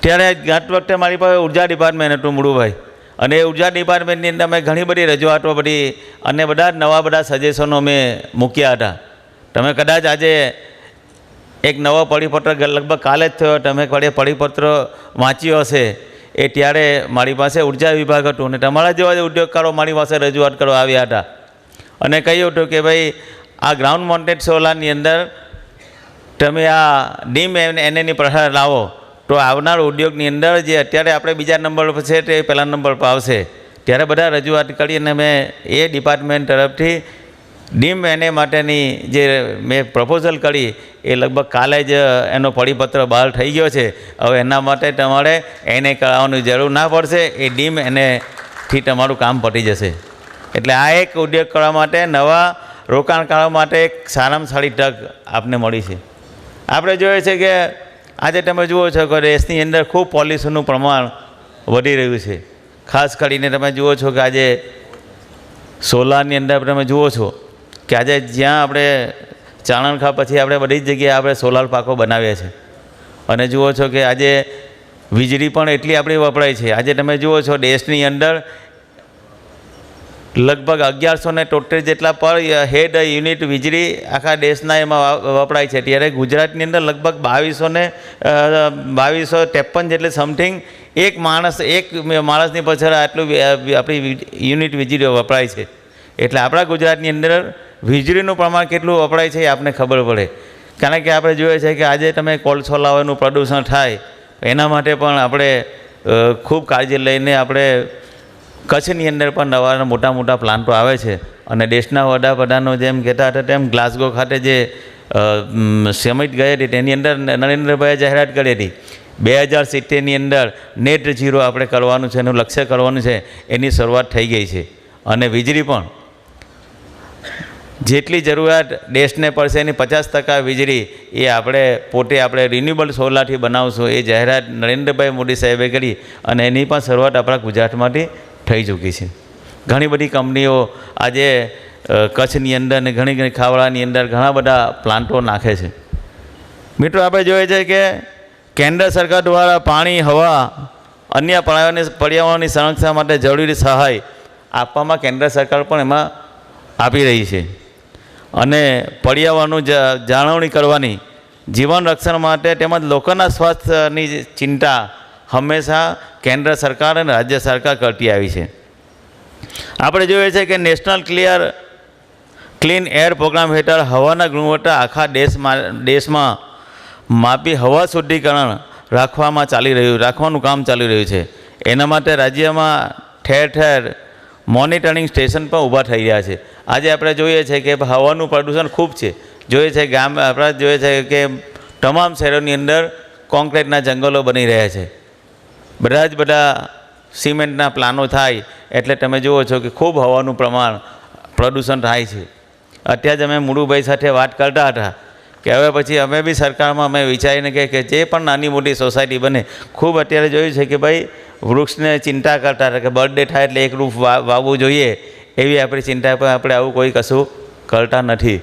ત્યારે ગત વખતે મારી પાસે ઉર્જા ડિપાર્ટમેન્ટ હતું મુળુભાઈ, અને એ ઉર્જા ડિપાર્ટમેન્ટની અંદર મેં ઘણી બધી રજૂઆતો બધી અને બધા નવા બધા સજેશનો મેં મૂક્યા હતા. તમે કદાચ આજે એક નવો પરિપત્ર લગભગ કાલે જ થયો, તમે પરિપત્ર વાંચ્યો હશે. એ ત્યારે મારી પાસે ઉર્જા વિભાગ હતું અને તમારા જેવા ઉદ્યોગકારો મારી પાસે રજૂઆત કરવા આવ્યા હતા અને કહ્યું હતું કે ભાઈ આ ગ્રાઉન્ડ માઉન્ટેડ સોલારની અંદર તમે આ ડીમ એનએની પ્રસાર લાવો તો આવનાર ઉદ્યોગની અંદર જે અત્યારે આપણે બીજા નંબર પર છે તે પહેલા નંબર પર આવશે. ત્યારે બધા રજૂઆત કરી અને મેં એ ડિપાર્ટમેન્ટ તરફથી ડીમ એને માટેની જે મેં પ્રપોઝલ કરી એ લગભગ કાલે જ એનો પરિપત્ર બહાર થઈ ગયો છે. હવે એના માટે તમારે એને કરાવવાની જરૂર ના પડશે, એ ડીમ એનેથી તમારું કામ પતી જશે. એટલે આ એક ઉદ્યોગ કરવા માટે નવા રોકાણકારો માટે એક સારામાં સારી તક આપને મળી છે. આપણે જોઈએ છે કે આજે તમે જુઓ છો કે દેશની અંદર ખૂબ પોલ્યુશનનું પ્રમાણ વધી રહ્યું છે. ખાસ કરીને તમે જુઓ છો કે આજે સોલારની અંદર તમે જુઓ છો કે આજે જ્યાં આપણે ચાણખા પછી આપણે બધી જ જગ્યાએ આપણે સોલાર પાકો બનાવીએ છીએ અને જુઓ છો કે આજે વીજળી પણ એટલી આપણી વપરાય છે. આજે તમે જુઓ છો દેશની અંદર લગભગ 1173 જેટલા પર હેડ યુનિટ વીજળી આખા દેશના એમાં વપરાય છે. ત્યારે ગુજરાતની અંદર લગભગ 2253 જેટલી સમથિંગ એક માણસની પાછળ આટલું આપણી યુનિટ વીજળી વપરાય છે. એટલે આપણા ગુજરાતની અંદર વીજળીનું પ્રમાણ કેટલું વપરાય છે એ આપને ખબર પડે. કારણ કે આપણે જોઈએ છે કે આજે તમે કોલસો લાવવાનું પ્રદૂષણ થાય એના માટે પણ આપણે ખૂબ કાળજી લઈને આપણે કચ્છની અંદર પણ નવા મોટા મોટા પ્લાન્ટો આવે છે. અને દેશના વડાપ્રધાનો જેમ કહેતા હતા તેમ ગ્લાસગો ખાતે જે સમિટ ગઈ હતી તેની અંદર નરેન્દ્રભાઈએ જાહેરાત કરી હતી 2070ની અંદર નેટ ઝીરો આપણે કરવાનું છે, એનું લક્ષ્ય કરવાનું છે. એની શરૂઆત થઈ ગઈ છે. અને વીજળી પણ જેટલી જરૂરિયાત દેશને પડશે એની 50% વીજળી એ આપણે પોતે આપણે રિન્યુએબલ સોલારથી બનાવશું. એ જાહેરાત નરેન્દ્રભાઈ મોદી સાહેબે કરી અને એની પણ શરૂઆત આપણા ગુજરાતમાંથી થઈ ચૂકી છે. ઘણી બધી કંપનીઓ આજે કચ્છની અંદર અને ઘણી ખાવડાની અંદર ઘણા બધા પ્લાન્ટો નાખે છે. મિત્રો આપણે જોઈએ છે કે કેન્દ્ર સરકાર દ્વારા પાણી, હવા, અન્ય પર્યાવરણની સંરક્ષણ માટે જરૂરી સહાય આપવામાં કેન્દ્ર સરકાર પણ એમાં આપી રહી છે. અને પર્યાવરણનું જાળવણી કરવાની, જીવન રક્ષણ માટે તેમજ લોકોના સ્વાસ્થ્યની ચિંતા હંમેશા કેન્દ્ર સરકાર અને રાજ્ય સરકાર કરતી આવી છે. આપણે જોઈએ છે કે નેશનલ ક્લીન એર પ્રોગ્રામ હેઠળ હવાના ગુણવત્તા આખા દેશમાં માપી હવા શુદ્ધિકરણ રાખવાનું કામ ચાલી રહ્યું છે. એના માટે રાજ્યમાં ઠેર ઠેર મોનિટરિંગ સ્ટેશન પણ ઊભા થઈ રહ્યા છે. આજે આપણે જોઈએ છે કે હવાનું પ્રદૂષણ ખૂબ છે. જોઈએ છે આપણે જોઈએ છે કે તમામ શહેરોની અંદર કોન્ક્રીટના જંગલો બની રહ્યા છે. બધા સિમેન્ટના પ્લાનો થાય એટલે તમે જુઓ છો કે ખૂબ હવાનું પ્રદૂષણ થાય છે. અત્યારે જ અમે મુળુભાઈ સાથે વાત કરતા હતા કે હવે પછી અમે બી સરકારમાં અમે વિચારીને કે જે પણ નાની મોટી સોસાયટી બને, ખૂબ અત્યારે જોયું છે કે ભાઈ વૃક્ષને ચિંતા કરતા હતા કે બર્થડે થાય એટલે એક વૃક્ષ વાવવું જોઈએ, એવી આપણી ચિંતા પર આપણે આવું કોઈ કશું કરતા નથી.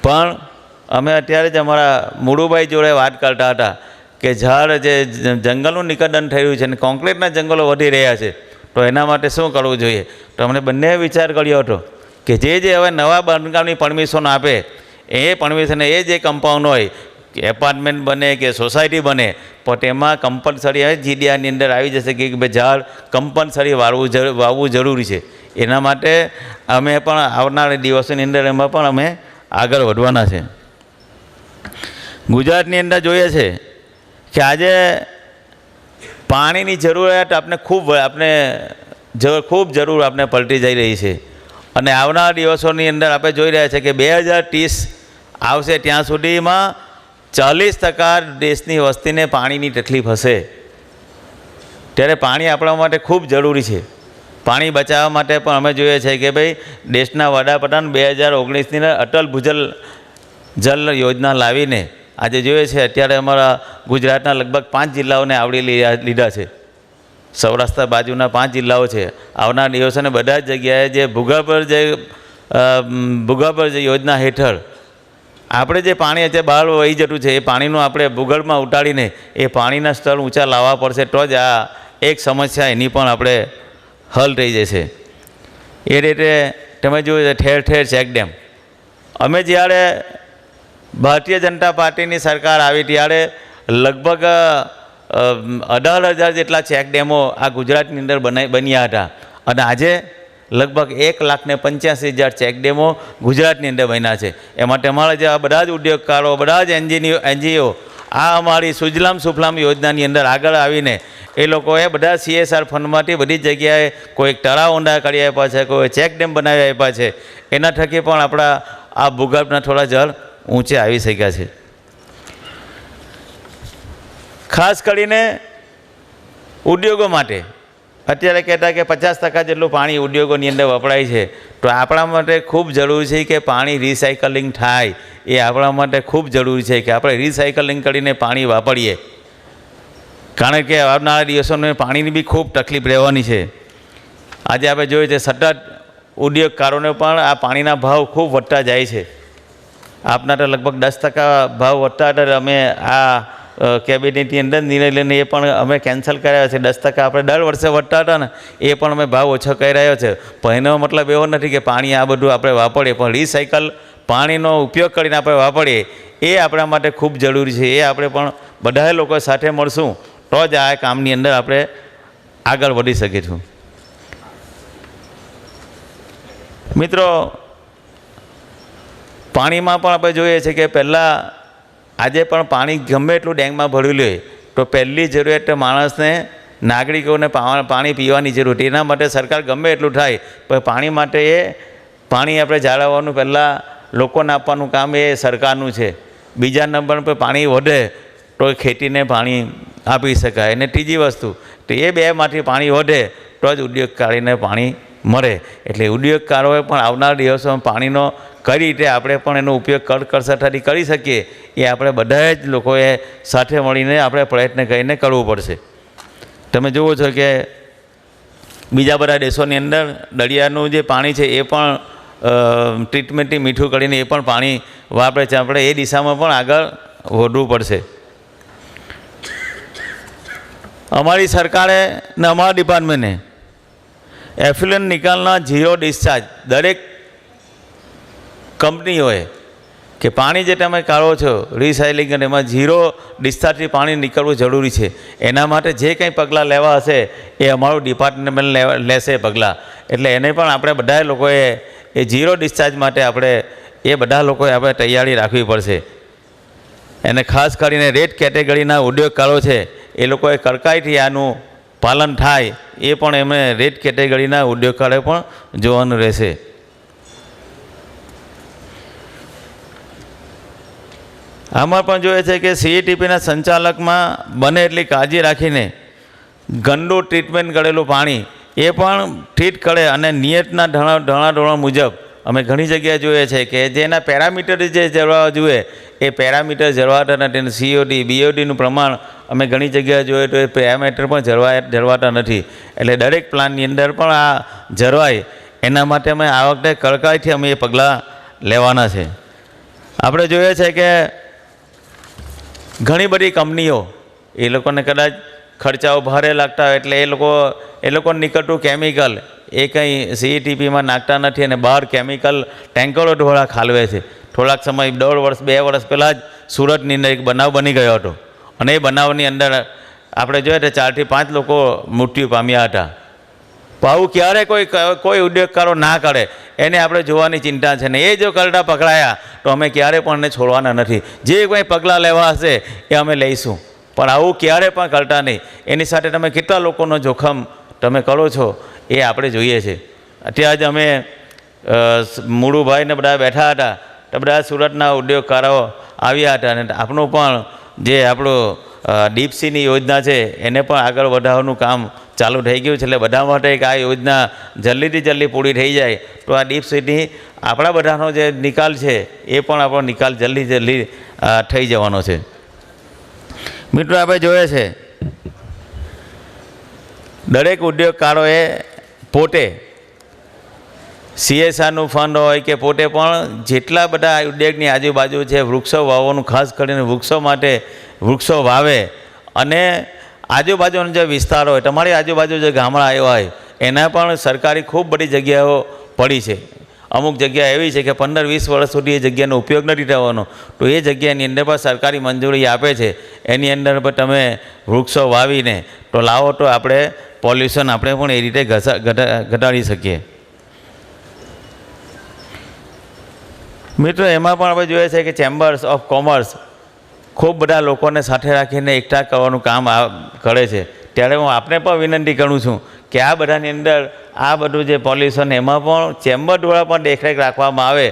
પણ અમે અત્યારે જ અમારા મુળુભાઈ જોડે વાત કરતા હતા કે ઝાડ જે જંગલનું નિકંદન થઈ રહ્યું છે અને કોન્ક્રીટના જંગલો વધી રહ્યા છે, તો એના માટે શું કરવું જોઈએ. તો અમને બંને વિચાર કર્યો હતો કે જે હવે નવા બાંધકામની પરમિશન આપે એ પરમિશન એ જે કમ્પાઉન્ડ હોય કે એપાર્ટમેન્ટ બને કે સોસાયટી બને પણ તેમાં કમ્પલસરી હવે જીડીઆરની અંદર આવી જશે કે ભાઈ ઝાડ કમ્પલસરી વાવવું જરૂરી છે. એના માટે અમે પણ આવનારા દિવસોની અંદર એમાં પણ અમે આગળ વધવાના છે. ગુજરાતની અંદર જોઈએ છે કે આજે પાણીની જરૂરિયાત ખૂબ જરૂર આપણે પલટી જઈ રહી છે અને આવનારા દિવસોની અંદર આપણે જોઈ રહ્યા છીએ કે 2030 આવશે ત્યાં સુધીમાં 40% દેશની વસ્તીને પાણીની તકલીફ હશે. ત્યારે પાણી આપણા માટે ખૂબ જરૂરી છે. પાણી બચાવવા માટે પણ અમે જોઈએ છીએ કે ભાઈ દેશના વડાપ્રધાન 2019ની અંદર અટલ ભૂજલ જલ યોજના લાવીને આજે જોઈએ છે અત્યારે અમારા ગુજરાતના લગભગ 5 જિલ્લાઓને આવરી લીધા છે. સૌરાષ્ટ્ર બાજુના 5 જિલ્લાઓ છે. આવનાર દિવસોને બધા જ જગ્યાએ જે ભૂગર્ભ જે યોજના હેઠળ આપણે જે પાણી અત્યારે બહાર વહી જતું છે એ પાણીનું આપણે ભૂગર્ભમાં ઉતારીને એ પાણીના સ્તર ઊંચા લાવવા પડશે તો જ આ એક સમસ્યા એની પણ આપણે હલ થઈ જશે. એ રીતે તમે જોયું ઠેર ઠેર ચેકડેમ. અમે જ્યારે ભારતીય જનતા પાર્ટીની સરકાર આવી ત્યારે લગભગ 18,000 જેટલા ચેકડેમો આ ગુજરાતની અંદર બન્યા હતા અને આજે લગભગ 1,85,000 ચેકડેમો ગુજરાતની અંદર બન્યા છે. એમાં તમારા જેવા બધા જ ઉદ્યોગકારો, બધા જ એનજીઓ આ અમારી સુજલામ સુફલામ યોજનાની અંદર આગળ આવીને એ લોકોએ બધા CSR ફંડમાંથી બધી જગ્યાએ કોઈ તળાવ ઊંડા કરી આપ્યા છે, કોઈ ચેકડેમ બનાવી આપ્યા છે. એના થકી પણ આપણા આ ભૂગર્ભના થોડા જળ ઊંચે આવી શક્યા છે. ખાસ કરીને ઉદ્યોગો માટે અત્યારે કહેતા કે 50% જેટલું પાણી ઉદ્યોગોની અંદર વપરાય છે તો આપણા માટે ખૂબ જરૂરી છે કે પાણી રિસાયકલિંગ થાય. એ આપણા માટે ખૂબ જરૂરી છે કે આપણે રિસાયકલિંગ કરીને પાણી વાપરીએ, કારણ કે આવનારા દિવસોને પાણીની બી ખૂબ તકલીફ રહેવાની છે. આજે આપણે જોઈએ છે સતત ઉદ્યોગકારોને પણ આ પાણીના ભાવ ખૂબ વધતા જાય છે. આપના તો લગભગ 10% ભાવ વધતા હતા. અમે આ કેબિનેટની અંદર નિર્ણય લઈને એ પણ અમે કેન્સલ કર્યા છે. 10% આપણે દર વર્ષે વધતા હતા ને એ પણ અમે ભાવ ઓછો કરી રહ્યો છે. પણ એનો મતલબ એવો નથી કે પાણી આ બધું આપણે વાપરીએ, પણ રિસાયકલ પાણીનો ઉપયોગ કરીને આપણે વાપરીએ એ આપણા માટે ખૂબ જરૂરી છે. એ આપણે પણ બધા લોકો સાથે મળશું તો જ આ કામની અંદર આપણે આગળ વધી શકીશું. મિત્રો, પાણીમાં પણ આપણે જોઈએ છે કે પહેલાં આજે પણ પાણી ગમે એટલું ડેંગમાં ભરેલું હોય તો પહેલી જરૂરિયાત માણસને, નાગરિકોને પાણી પીવાની જરૂર. એના માટે સરકાર ગમે એટલું થાય પણ પાણી માટે પાણી આપણે જાળવવાનું પહેલાં લોકોને આપવાનું કામ એ સરકારનું છે. બીજા નંબર પર પાણી વધે તો ખેતીને પાણી આપી શકાય. અને ત્રીજી વસ્તુ તો એ બેમાંથી પાણી વધે તો જ ઉદ્યોગકારીને પાણી મળે. એટલે ઉદ્યોગકારોએ પણ આવનારા દિવસોમાં પાણીનો કઈ રીતે આપણે પણ એનો ઉપયોગ કરકસરથી કરી શકીએ એ આપણે બધાએ જ લોકોએ સાથે મળીને આપણે પ્રયત્ન કરીને કરવું પડશે. તમે જુઓ છો કે બીજા બધા દેશોની અંદર દરિયાનું જે પાણી છે એ પણ ટ્રીટમેન્ટથી મીઠું કરીને એ પણ પાણી વાપરે છે. આપણે એ દિશામાં પણ આગળ વધવું પડશે. અમારી સરકારે ને અમારા ડિપાર્ટમેન્ટે એફ્લુએન્ટ નિકાલના 0 ડિસ્ચાર્જ દરેક કંપનીઓએ કે પાણી જે તમે કાઢો છો રિસાયકલિંગ અને એમાં 0 ડિસ્ચાર્જથી પાણી નીકળવું જરૂરી છે. એના માટે જે કંઈ પગલાં લેવા હશે એ અમારું ડિપાર્ટમેન્ટ લેશે પગલાં. એટલે એને પણ આપણે બધા લોકોએ એ 0 ડિસ્ચાર્જ માટે આપણે એ બધા લોકોએ આપણે તૈયારી રાખવી પડશે. એને ખાસ કરીને રેડ કેટેગરીના ઉદ્યોગકારો છે એ લોકોએ કડકાઈથી આનું પાલન થાય એ પણ એમને રેડ કેટેગરીના ઉદ્યોગકારોએ પણ જોવાનું રહેશે. આમાં પણ જોઈએ છે કે CETPના સંચાલકમાં બને એટલી કાળજી રાખીને ગંદુ ટ્રીટમેન્ટ કરેલું પાણી એ પણ ટ્રીટ કરે અને નિયતના ઢાળાઢોળા મુજબ અમે ઘણી જગ્યાએ જોઈએ છે કે જેના પેરામીટર જે જળવાવા જોઈએ એ પેરામીટર જળવાતા નથી. COD BODનું પ્રમાણ અમે ઘણી જગ્યાએ જોઈએ તો એ પેરામીટર પણ જળવાતા નથી. એટલે દરેક પ્લાનની અંદર પણ આ જળવાય એના માટે અમે આ વખતે કડકાઈથી અમે એ પગલાં લેવાના છે. આપણે જોઈએ છે કે ઘણી બધી કંપનીઓ એ લોકોને કદાચ ખર્ચાઓ ભારે લાગતા હોય એટલે એ લોકોને નીકળતું કેમિકલ એ કંઈ CETPમાં નાખતા નથી અને બહાર કેમિકલ ટેન્કરો દ્વારા ખાલવે છે. થોડાક સમય 1.5 વર્ષ 2 વર્ષ પહેલાં જ સુરતની અંદર એક બનાવ બની ગયો હતો અને એ બનાવની અંદર આપણે જોઈએ તો 4 થી 5 લોકો મૃત્યુ પામ્યા હતા. પણ આવું ક્યારે કોઈ ઉદ્યોગકારો ના કરે એને આપણે જોવાની ચિંતા છે ને. એ જો કરતા પકડાયા તો અમે ક્યારે પણ એને છોડવાના નથી. જે કંઈ પગલાં લેવા હશે એ અમે લઈશું, પણ આવું ક્યારે પણ કરતા નહીં. એની સાથે તમે કેટલા લોકોનો જોખમ તમે કરો છો એ આપણે જોઈએ છે. અત્યારે જ અમે મુળુભાઈને બધા બેઠા હતા તો બધા સુરતના ઉદ્યોગકારો આવ્યા હતા, અને આપણું પણ જે આપણું ડીપસીની યોજના છે એને પણ આગળ વધારવાનું કામ ચાલુ થઈ ગયું છે. એટલે બધા માટે એક આ યોજના જલ્દીથી જલ્દી પૂરી થઈ જાય તો આ ડીપસીની આપણા બધાનો જે નિકાલ છે એ પણ આપણો નિકાલ જલ્દી થઈ જવાનો છે. મિત્રો, આપણે જોઈએ છે દરેક ઉદ્યોગકારોએ પોતે CSRનું ફંડ હોય કે પોતે પણ જેટલા બધા ઉદ્યોગની આજુબાજુ છે વૃક્ષો વાવવાનું, ખાસ કરીને વૃક્ષો માટે વૃક્ષો વાવે, અને આજુબાજુનો જે વિસ્તાર હોય, તમારી આજુબાજુ જે ગામડા આવ્યા હોય એના પણ સરકારી ખૂબ બધી જગ્યાઓ પડી છે. અમુક જગ્યા એવી છે કે 15-20 વર્ષ સુધી એ જગ્યાનો ઉપયોગ નથી થવાનો, તો એ જગ્યાની અંદર પણ સરકારી મંજૂરી આપે છે. એની અંદર પણ તમે વૃક્ષો વાવીને તો લાવો તો આપણે પોલ્યુશન આપણે પણ એ રીતે ઘટાડી શકીએ. મિત્રો, એમાં પણ આપણે જોઈએ છે કે ચેમ્બર્સ ઓફ કોમર્સ ખૂબ બધા લોકોને સાથે રાખીને એકઠા કરવાનું કામ કરે છે. ત્યારે હું આપને પણ વિનંતી કરું છું કે આ બધાની અંદર આ બધું જે પોલ્યુશન એમાં પણ ચેમ્બર દ્વારા પણ દેખરેખ રાખવામાં આવે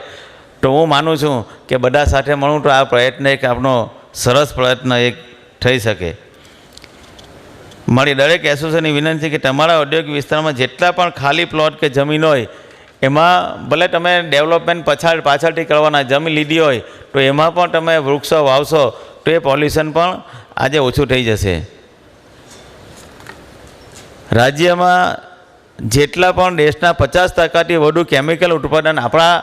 તો હું માનું છું કે બધા સાથે મળું તો આ પ્રયત્ન એક આપણો સરસ પ્રયત્ન એક થઈ શકે. મારી દરેક એસોસિએશનની વિનંતી કે તમારા ઔદ્યોગિક વિસ્તારમાં જેટલા પણ ખાલી પ્લોટ કે જમીન હોય એમાં ભલે તમે ડેવલપમેન્ટ પાછળથી કરવાના જમીન લીધી હોય તો એમાં પણ તમે વૃક્ષો વાવશો તો એ પોલ્યુશન પણ આજે ઓછું થઈ જશે. રાજ્યમાં જેટલા પણ દેશના 50%થી વધુ કેમિકલ ઉત્પાદન આપણા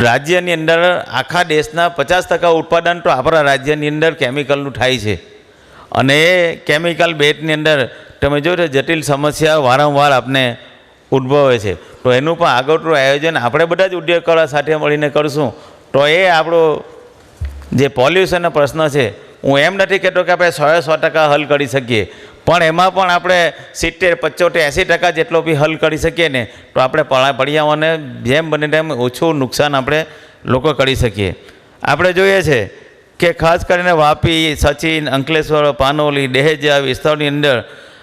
રાજ્યની અંદર, આખા દેશના 50% ઉત્પાદન તો આપણા રાજ્યની અંદર કેમિકલનું થાય છે. અને એ કેમિકલ બેટની અંદર તમે જોયો જટિલ સમસ્યા વારંવાર આપને ઉદ્ભવે છે. તો એનું પણ આગળનું આયોજન આપણે બધા જ ઉદ્યોગકારો સાથે મળીને કરશું તો એ આપણો જે પોલ્યુશનનો પ્રશ્ન છે, હું એમ નથી કહેતો કે આપણે 100% હલ કરી શકીએ, પણ એમાં પણ આપણે 70, 75, 80% જેટલો બી હલ કરી શકીએ ને તો આપણે પર્યાવરણને જેમ બને તેમ ઓછું નુકસાન આપણે લોકો કરી શકીએ. આપણે જોઈએ છે કે ખાસ કરીને વાપી, સચિન, અંકલેશ્વર, પાનોલી, દહેજ જેવા વિસ્તારોની અંદર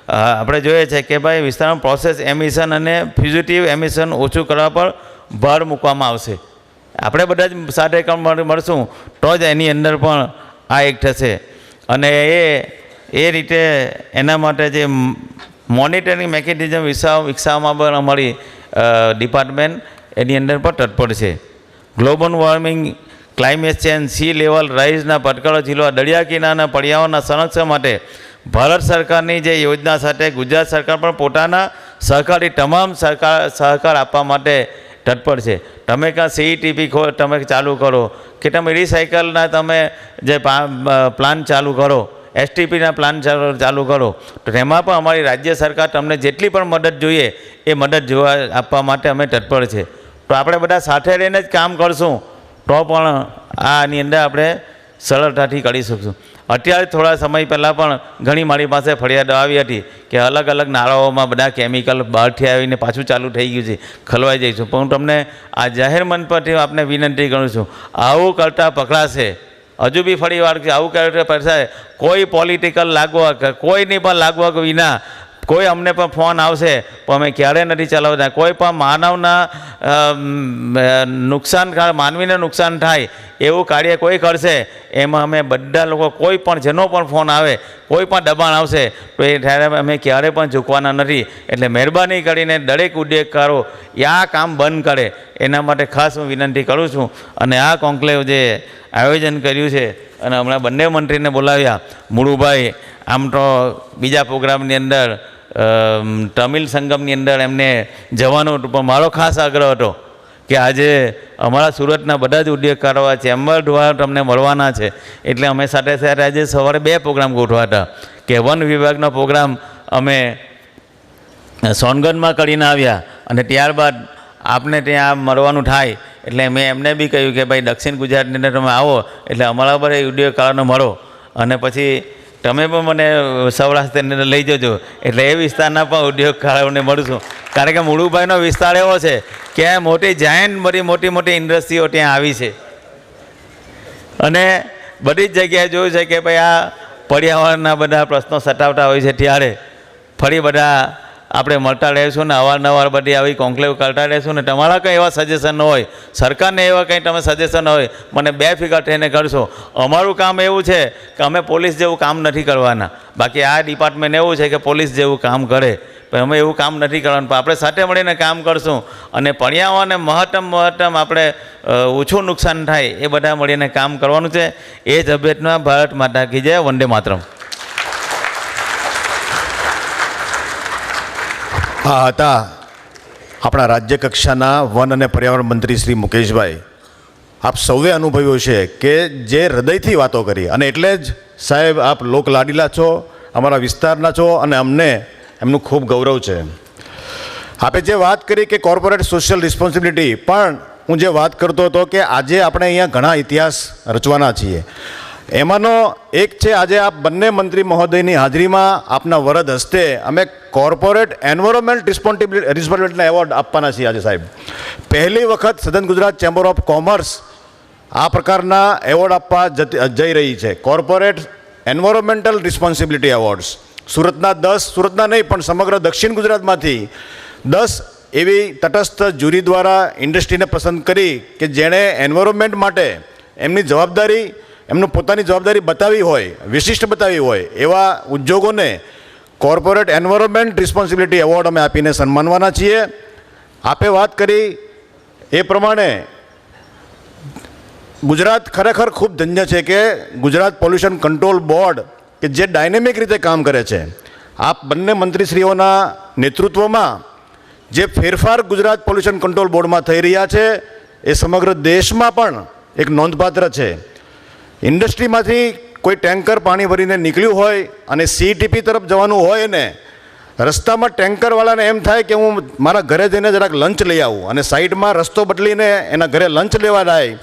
આપણે જોઈએ છે કે ભાઈ વિસ્તારમાં પ્રોસેસ એમિશન અને ફ્યુઝિટિવ એમિશન ઓછું કરવા પર ભાર મૂકવામાં આવશે. આપણે બધા જ સાથે મળશું તો જ એની અંદર પણ આ એક થશે. અને એ રીતે એના માટે જે મોનિટરિંગ મેકેનિઝમ વિકસાવવામાં પણ અમારી ડિપાર્ટમેન્ટ એની અંદર પણ તત્પર છે. Global warming, climate change, sea level રાઇઝના પડકારો ઝીલવા દરિયા કિનારાના પર્યાવરણના સંરક્ષણ માટે ભારત સરકારની જે યોજના સાથે ગુજરાત સરકાર પણ પોતાના સહકારી તમામ સહકાર આપવા માટે તત્પર છે. તમે કાં CETP તમે ચાલુ કરો કે તમે રિસાયકલના તમે જે પ્લાન ચાલુ કરો, STPના પ્લાન ચાલુ કરો, તો તેમાં પણ અમારી રાજ્ય સરકાર તમને જેટલી પણ મદદ જોઈએ એ મદદ આપવા માટે અમે તત્પર છે. તો આપણે બધા સાથે રહીને જ કામ કરશું તો પણ આની અંદર આપણે સરળતાથી કરી શકશું. અત્યારે થોડા સમય પહેલાં પણ ઘણી મારી પાસે ફરિયાદો આવી હતી કે અલગ અલગ નાળાઓમાં બધા કેમિકલ બહારથી આવીને પાછું ચાલુ થઈ ગયું છે, ખલવાઈ જઈશું. પણ હું તમને આ જાહેર મંચ પરથી આપને વિનંતી કરું છું, આવું કરતાં પકડાશે, હજુ બી ફરી વાર આવું કરતા પડશે, કોઈ પોલિટિકલ લાગવક, કોઈની પણ લાગવક વિના કોઈ અમને પણ ફોન આવશે પણ અમે ક્યારેય નથી ચલાવતા. કોઈ પણ માનવના નુકસાન, માનવીને નુકસાન થાય એવું કાર્ય કોઈ કરશે એમાં અમે બધા લોકો, કોઈ પણ જેનો પણ ફોન આવે, કોઈ પણ દબાણ આવશે તો એ ત્યારે અમે ક્યારેય પણ ઝૂકવાના નથી. એટલે મહેરબાની કરીને દરેક ઉદ્યોગકારો આ કામ બંધ કરે એના માટે ખાસ હું વિનંતી કરું છું. અને આ કોન્ક્લેવ જે આયોજન કર્યું છે અને હમણાં બંને મંત્રીને બોલાવ્યા, મુળુભાઈ આમ તો બીજા પ્રોગ્રામની અંદર તમિલ સંગમની અંદર એમને જવાનું હતું, પણ મારો ખાસ આગ્રહ હતો કે આજે અમારા સુરતના બધા જ ઉદ્યોગકારો આ ચેમ્બર દ્વારા તમને મળવાના છે. એટલે અમે સાથે સાથે આજે સવારે 2 પ્રોગ્રામ ગોઠવાતા કે વન વિભાગનો પ્રોગ્રામ અમે સોનગઢમાં કરીને આવ્યા અને ત્યારબાદ આપને ત્યાં મળવાનું થાય એટલે મેં એમને બી કહ્યું કે ભાઈ દક્ષિણ ગુજરાતની અંદર તમે આવો એટલે અમારા પર એ ઉદ્યોગકારોને મળો. અને પછી તમે પણ મને સૌરાષ્ટ્રની અંદર લઈ જજો, એટલે એ વિસ્તારના પણ ઉદ્યોગકારોને મળશું. કારણ કે મુળુભાઈનો વિસ્તાર એવો છે કે મોટી જાયન્ટ બધી મોટી મોટી ઇન્ડસ્ટ્રીઓ ત્યાં આવી છે, અને બધી જ જગ્યાએ જોયું છે કે ભાઈ આ પર્યાવરણના બધા પ્રશ્નો સતાવતા હોય છે, ત્યારે ફરી બધા આપણે મળતા રહીશું ને અવારનવાર બધી આવી કોન્ક્લેવ કરતા રહીશું ને તમારા કંઈ એવા સજેશન હોય, સરકારને એવા કંઈ તમે સજેશન હોય, મને બેફિકર થઈને કરશો. અમારું કામ એવું છે કે અમે પોલીસ જેવું કામ નથી કરવાના. બાકી આ ડિપાર્ટમેન્ટ એવું છે કે પોલીસ જેવું કામ કરે, પણ અમે એવું કામ નથી કરવાનું. પણ આપણે સાથે મળીને કામ કરશું અને પર્યાવરણને મહત્તમ આપણે ઓછું નુકસાન થાય એ બધા મળીને કામ કરવાનું છે. એ જ અભ્યર્થના ભારત માતા કી જય, વંદે માતરમ. આ હતા આપણા રાજ્ય કક્ષાના વન અને પર્યાવરણ મંત્રી શ્રી મુકેશભાઈ. આપ સૌએ અનુભવ્યું છે કે જે હૃદયથી વાતો કરી, અને એટલે જ સાહેબ આપ લોક લાડીલા છો, અમારા વિસ્તારના છો, અને અમને એમનું ખૂબ ગૌરવ છે. આપે જે વાત કરી કે કોર્પોરેટ સોશિયલ રિસ્પોન્સિબિલિટી, પણ હું જે વાત કરતો હતો કે આજે આપણે અહીંયા ઘણા ઇતિહાસ રચવાના છીએ. એમાંનો એક છે, આજે આપ બંને મંત્રી મહોદયની હાજરીમાં આપના વરદ હસ્તે અમે કોર્પોરેટ એન્વાયરમેન્ટ રિસ્પોન્સિબિલિટીના એવોર્ડ આપવાના છીએ. આજે સાહેબ પહેલી વખત સદન ગુજરાત ચેમ્બર ઓફ કોમર્સ આ પ્રકારના એવોર્ડ આપવા જઈ રહી છે, કોર્પોરેટ એન્વાયરમેન્ટલ રિસ્પોન્સિબિલિટી એવોર્ડ્સ. સુરતના 10, સુરતના નહીં પણ સમગ્ર દક્ષિણ ગુજરાતમાંથી 10 એવી તટસ્થ જ્યુરી દ્વારા ઇન્ડસ્ટ્રીને પસંદ કરી કે જેણે એન્વાયરમેન્ટ માટે એમની જવાબદારી, એમનું પોતાની જવાબદારી બતાવી હોય, વિશિષ્ટ બતાવી હોય, એવા ઉદ્યોગોને કોર્પોરેટ એન્વાયરમેન્ટ રિસ્પોન્સિબિલિટી એવોર્ડ અમે આપીને સન્માનવાના છીએ. આપે વાત કરી એ પ્રમાણે ગુજરાત ખરેખર ખૂબ ધન્ય છે કે ગુજરાત પોલ્યુશન કંટ્રોલ બોર્ડ કે જે ડાયનેમિક રીતે કામ કરે છે. આપ બંને મંત્રીશ્રીઓના નેતૃત્વમાં જે ફેરફાર ગુજરાત પોલ્યુશન કંટ્રોલ બોર્ડમાં થઈ રહ્યા છે એ સમગ્ર દેશમાં પણ એક નોંધપાત્ર છે. ઇન્ડસ્ટ્રીમાંથી કોઈ ટેન્કર પાણી ભરીને નીકળ્યું હોય અને CTP તરફ જવાનું હોય ને રસ્તામાં ટેન્કરવાળાને એમ થાય કે હું મારા ઘરે જઈને જરાક લંચ લઈ આવું, અને સાઈડમાં રસ્તો બદલીને એના ઘરે લંચ લેવા જાય,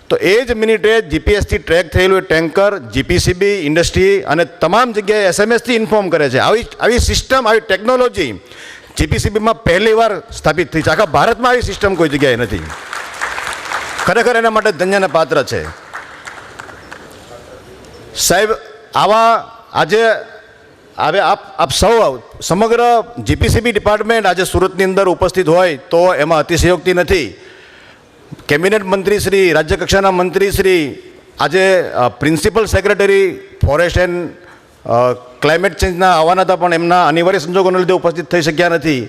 તો એ જ મિનિટે GPSથી ટ્રેક થયેલું એ ટેન્કર GPCB ઇન્ડસ્ટ્રી અને તમામ જગ્યાએ SMSથી ઇન્ફોર્મ કરે છે. આવી સિસ્ટમ, આવી ટેકનોલોજી GPCBમાં પહેલી વાર સ્થાપિત થઈ છે. આખા ભારતમાં આવી સિસ્ટમ કોઈ જગ્યાએ નથી. ખરેખર એના માટે ધન્યને પાત્ર છે. સાહેબ આવા આજે આપ સૌ સમગ્ર GPCB ડિપાર્ટમેન્ટ આજે સુરતની અંદર ઉપસ્થિત હોય તો એમાં અતિશયોક્તિ નથી. કેબિનેટ મંત્રી શ્રી, રાજ્ય કક્ષાના મંત્રી શ્રી આજે principal secretary forest and climate ચેન્જના આવવાના હતા, પણ એમના અનિવાર્ય સંજોગોને લીધે ઉપસ્થિત થઈ શક્યા નથી.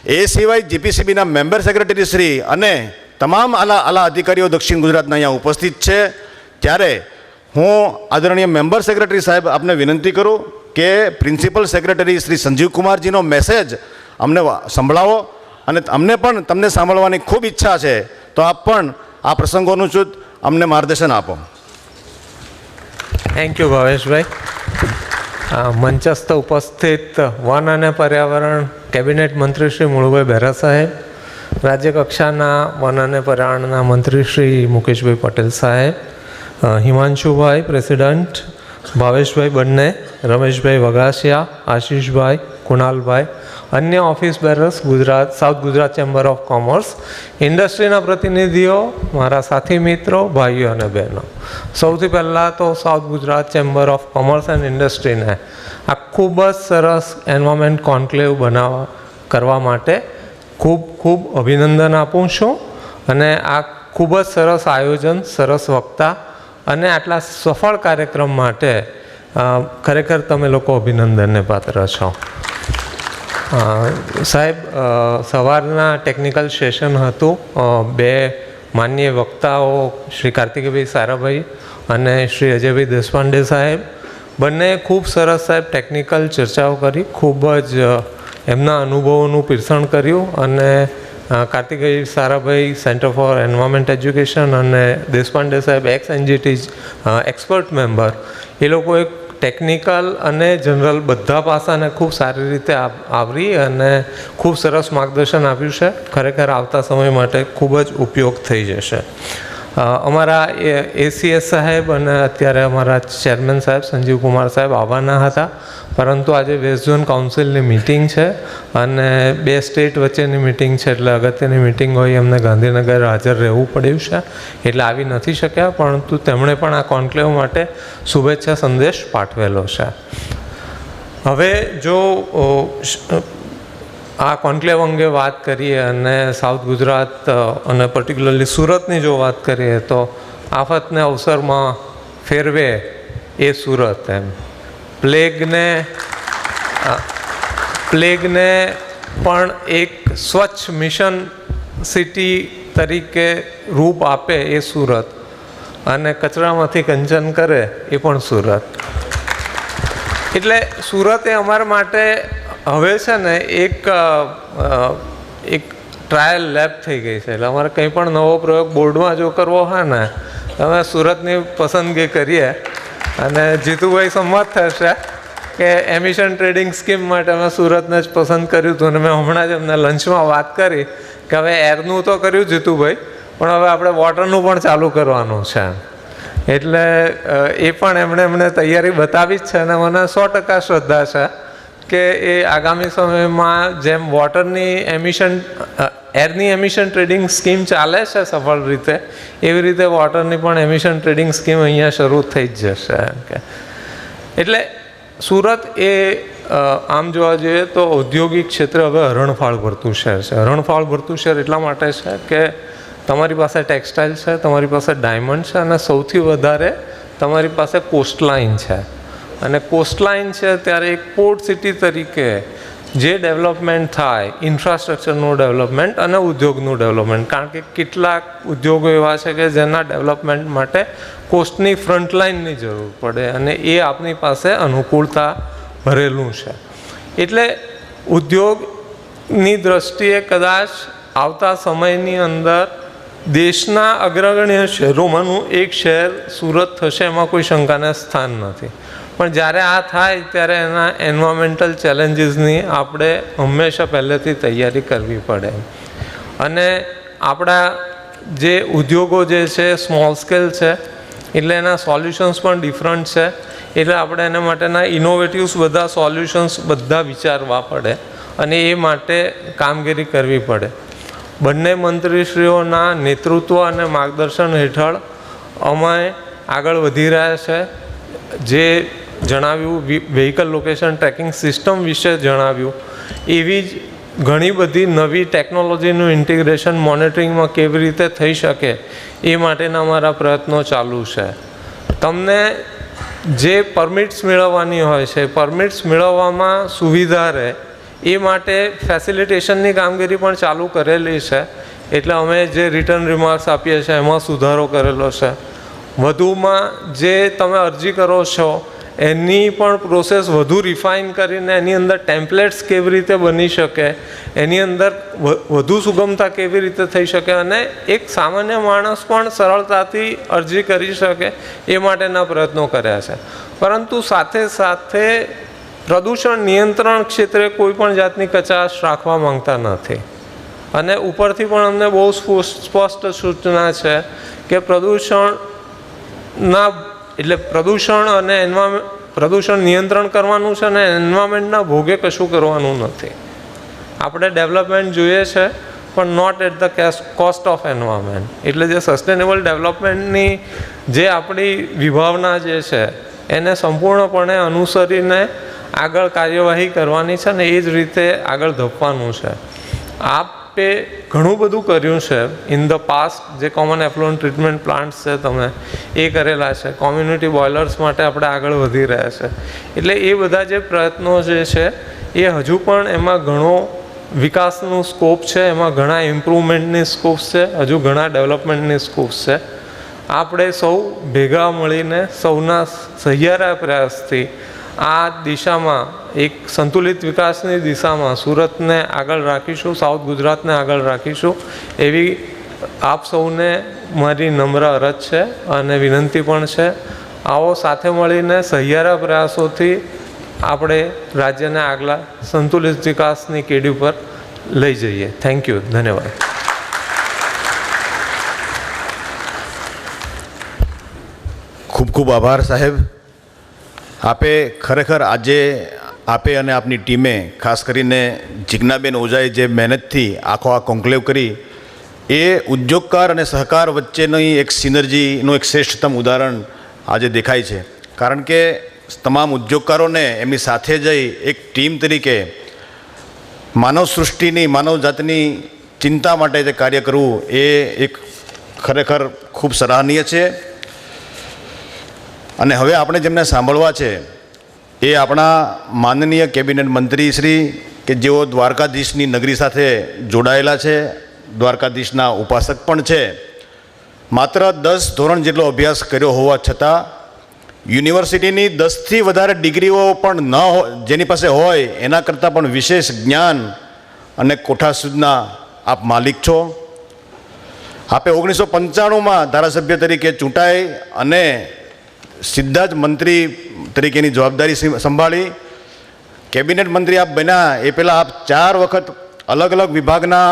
એ સિવાય GPCBના મેમ્બર સેક્રેટરી શ્રી અને તમામ આલા અધિકારીઓ દક્ષિણ ગુજરાતના અહીંયા ઉપસ્થિત છે. ત્યારે હું આદરણીય મેમ્બર સેક્રેટરી સાહેબ આપને વિનંતી કરું કે પ્રિન્સિપલ સેક્રેટરી શ્રી સંજીવકુમારજીનો મેસેજ અમને સંભળાવો, અને અમને પણ તમને સાંભળવાની ખૂબ ઈચ્છા છે, તો આપ પણ આ પ્રસંગોનું શુદ્ધ અમને માર્ગદર્શન આપો. થેન્ક યુ ભાવેશભાઈ. મંચસ્થ ઉપસ્થિત વન અને પર્યાવરણ કેબિનેટ મંત્રી શ્રી મુળુભાઈ બહેરા સાહેબ, રાજ્ય કક્ષાના વન અને પર્યાવરણના મંત્રી શ્રી મુકેશભાઈ પટેલ સાહેબ, હિમાંશુભાઈ પ્રેસિડન્ટ, ભાવેશભાઈ બંને, રમેશભાઈ વગાસિયા, આશીષભાઈ, કુણાલભાઈ, અન્ય office bearers, south Gujarat chamber of commerce, ઇન્ડસ્ટ્રીના પ્રતિનિધિઓ, મારા સાથી મિત્રો, ભાઈઓ અને બહેનો, સૌથી પહેલાં તો south Gujarat chamber of commerce and ઇન્ડસ્ટ્રીને આ ખૂબ જ સરસ એન્વાયરમેન્ટ કોન્ક્લેવ કરવા માટે ખૂબ ખૂબ અભિનંદન આપું છું. અને આ ખૂબ જ સરસ આયોજન, સરસ વક્તા અને આટલા સફળ કાર્યક્રમ માટે ખરેખર તમે લોકો અભિનંદનને પાત્ર છો. સાહેબ, સવારના ટેકનિકલ સેશન હતું. બે માનનીય વક્તાઓ શ્રી કાર્તિકેયભાઈ સારાભાઈ અને શ્રી અજયભાઈ દેશપાંડે સાહેબ બંને ખૂબ સરસ સાહેબ ટેકનિકલ ચર્ચાઓ કરી, ખૂબ જ એમના અનુભવોનું પીરસણ કર્યું. અને Kartikeya Sarabhai centre for environment education અને દેશપાંડે સાહેબ ex-NGT એક્સપર્ટ મેમ્બર, એ લોકો એક ટેકનિકલ અને જનરલ બધા પાસાને ખૂબ સારી રીતે આવરી અને ખૂબ સરસ માર્ગદર્શન આપ્યું છે. ખરેખર આવતા સમય માટે ખૂબ જ ઉપયોગ થઈ જશે. અમારા એસીએસ સાહેબ અને અત્યારે અમારા ચેરમેન સાહેબ સંજીવ કુમાર સાહેબ આવવાના હતા, પરંતુ આજે વેસ્ટ ઝોન કાઉન્સિલની મિટિંગ છે અને 2 સ્ટેટ વચ્ચેની મિટિંગ છે, એટલે અગત્યની મિટિંગ હોય એમને ગાંધીનગર હાજર રહેવું પડ્યું છે, એટલે આવી નથી શક્યા. પરંતુ તેમણે પણ આ કોન્ક્લેવ માટે શુભેચ્છા સંદેશ પાઠવેલો છે. હવે જો આ કોન્ક્લેવ અંગે વાત કરીએ અને સાઉથ ગુજરાત અને પર્ટિક્યુલરલી સુરતની જો વાત કરીએ તો આફતને અવસરમાં ફેરવે એ સુરત. એમ પ્લેગને પણ એક સ્વચ્છ મિશન સિટી તરીકે રૂપ આપે એ સુરત, અને કચરામાંથી કંચન કરે એ પણ સુરત. એટલે સુરત એ અમારા માટે હવે છે ને એક ટ્રાયલ લેબ થઈ ગઈ છે. એટલે અમારે કંઈ પણ નવો પ્રયોગ બોર્ડમાં જો કરવો હોય ને, અમે સુરતની પસંદગી કરીએ. અને જીતુભાઈ સંમત થશે કે એમિશન ટ્રેડિંગ સ્કીમ માટે અમે સુરતને જ પસંદ કર્યું હતું. અને મેં હમણાં જ એમને લંચમાં વાત કરી કે હવે એરનું તો કર્યું જીતુભાઈ, પણ હવે આપણે વોટરનું પણ ચાલુ કરવાનું છે. એટલે એ પણ એમણે તૈયારી બતાવી જ છે, અને મને 100% શ્રદ્ધા છે કે એ આગામી સમયમાં જેમ વોટરની એરની એમિશન ટ્રેડિંગ સ્કીમ ચાલે છે સફળ રીતે, એવી રીતે વોટરની પણ એમિશન ટ્રેડિંગ સ્કીમ અહીંયા શરૂ થઈ જ જશે. એટલે સુરત એ આમ જોવા જઈએ તો ઔદ્યોગિક ક્ષેત્રે હવે હરણફાળ ભરતું શહેર છે. હરણફાળ ભરતું શહેર એટલા માટે છે કે તમારી પાસે ટેક્સટાઇલ છે, તમારી પાસે ડાયમંડ છે, અને સૌથી વધારે તમારી પાસે કોસ્ટલાઇન છે. અને કોસ્ટલાઇન છે ત્યારે એક પોર્ટ સિટી તરીકે જે ડેવલપમેન્ટ થાય, ઇન્ફ્રાસ્ટ્રક્ચરનું ડેવલપમેન્ટ અને ઉદ્યોગનું ડેવલપમેન્ટ, કારણ કે કેટલાક ઉદ્યોગો એવા છે કે જેના ડેવલપમેન્ટ માટે કોસ્ટની ફ્રન્ટલાઇનની જરૂર પડે, અને એ આપની પાસે અનુકૂળતા ભરેલું છે. એટલે ઉદ્યોગની દ્રષ્ટિએ કદાચ આવતા સમયની અંદર દેશના અગ્રગણ્ય શહેરોમાંનું એક શહેર સુરત થશે, એમાં કોઈ શંકાને સ્થાન નથી. પણ જ્યારે આ થાય ત્યારે એના એન્વાયરમેન્ટલ ચેલેન્જીસની આપણે હંમેશા પહેલેથી તૈયારી કરવી પડે. અને આપણા જે ઉદ્યોગો જે છે સ્મોલ સ્કેલ છે, એટલે એના સોલ્યુશન્સ પણ ડિફરન્ટ છે. એટલે આપણે એના માટેના ઇનોવેટિવ્સ બધા સોલ્યુશન્સ બધા વિચારવા પડે, અને એ માટે કામગીરી કરવી પડે. બંને મંત્રીશ્રીઓના નેતૃત્વ અને માર્ગદર્શન હેઠળ અમે આગળ વધી રહ્યા છે. જે જણાવ્યું વ્હીકલ લોકેશન ટ્રેકિંગ સિસ્ટમ વિશે જણાવ્યું, એવી જ ઘણી બધી નવી ટેકનોલોજીનું ઇન્ટિગ્રેશન મોનિટરિંગમાં કેવી રીતે થઈ શકે એ માટેના અમારા પ્રયત્નો ચાલુ છે. તમને જે પરમિટ્સ મેળવવાની હોય છે, પરમિટ્સ મેળવવામાં સુવિધા રહે એ માટે ફેસિલિટેશનની કામગીરી પણ ચાલુ કરેલી છે. એટલે અમે જે રિટર્ન રિમાર્ક્સ આપીએ છીએ એમાં સુધારો કરેલો છે. વધુમાં જે તમે અરજી કરો છો એની પણ પ્રોસેસ વધુ રિફાઇન કરીને એની અંદર ટેમ્પલેટ્સ કેવી રીતે બની શકે, એની અંદર વધુ સુગમતા કેવી રીતે થઈ શકે, અને એક સામાન્ય માણસ પણ સરળતાથી અરજી કરી શકે એ માટેના પ્રયત્નો કર્યા છે. પરંતુ સાથે સાથે પ્રદૂષણ નિયંત્રણ ક્ષેત્રે કોઈ પણ જાતની કચાશ રાખવા માંગતા નથી. અને ઉપરથી પણ અમને બહુ સ્પષ્ટ સૂચના છે કે પ્રદૂષણ અને પ્રદૂષણ નિયંત્રણ કરવાનું છે, અને એન્વાયરમેન્ટના ભોગે કશું કરવાનું નથી. આપણે ડેવલપમેન્ટ જોઈએ છે, પણ not at the cost of environment. એટલે જે સસ્ટેનેબલ ડેવલપમેન્ટની જે આપણી વિભાવના જે છે એને સંપૂર્ણપણે અનુસરીને આગળ કાર્યવાહી કરવાની છે, અને એ જ રીતે આગળ ધપવાનું છે. આપે ઘણું બધું કર્યું છે ઇન ધ પાસ્ટ. જે કોમન એફ્લુઅન્ટ ટ્રીટમેન્ટ પ્લાન્ટ્સ છે તમે એ કરેલા છે, કોમ્યુનિટી બોઇલર્સ માટે આપણે આગળ વધી રહ્યા છે. એટલે એ બધા જે પ્રયત્નો જે છે એ હજુ પણ એમાં ઘણો વિકાસનું સ્કોપ છે, એમાં ઘણા ઇમ્પ્રુવમેન્ટની સ્કોપ્સ છે, હજુ ઘણા ડેવલપમેન્ટની સ્કોપ્સ છે. આપણે સૌ ભેગા મળીને સૌના સહિયારા પ્રયાસથી આ દિશામાં એક સંતુલિત વિકાસની દિશામાં સુરતને આગળ રાખીશું, સાઉથ ગુજરાતને આગળ રાખીશું, એવી આપ સૌને મારી નમ્ર અરજ છે અને વિનંતી પણ છે. આવો સાથે મળીને સહિયારા પ્રયાસોથી આપણે રાજ્યને આગલા સંતુલિત વિકાસની કેડી પર લઈ જઈએ. Thank you. ધન્યવાદ. ખૂબ ખૂબ આભાર સાહેબ. આપે ખરેખર આજે આપે અને આપની ટીમે ખાસ કરીને જિજ્ઞાબેન ઓઝાએ જે મહેનતથી આખો આ કોન્ક્લેવ કરી એ ઉદ્યોગકાર અને સહકાર વચ્ચેની એક સિનર્જીનું એક શ્રેષ્ઠતમ ઉદાહરણ આજે દેખાય છે. કારણ કે તમામ ઉદ્યોગકારોને એમની સાથે જઈ એક ટીમ તરીકે માનવ સૃષ્ટિની માનવ જાતની ચિંતા માટે જે કાર્ય કરવું એ એક ખરેખર ખૂબ સરાહનીય છે. અને હવે આપણે જેમને સાંભળવા છે એ આપણા માનનીય કેબિનેટ મંત્રી શ્રી કે જેઓ દ્વારકાધીશની નગરી સાથે જોડાયેલા છે, દ્વારકાધીશના ઉપાસક પણ છે. માત્ર 10 ધોરણ જેટલો અભ્યાસ કર્યો હોવા છતાં યુનિવર્સિટીની 10થી વધારે ડિગ્રીઓ પણ ન જેની પાસે હોય એના કરતાં પણ વિશેષ જ્ઞાન અને કોઠાસૂઝના આપ માલિક છો. આપે 1995માં ધારાસભ્ય તરીકે ચૂંટાઈ અને સીધા જ મંત્રી તરીકેની જવાબદારી સંભાળી. કેબિનેટ મંત્રી આપ બન્યા એ પહેલાં આપ 4 વખત અલગ અલગ વિભાગના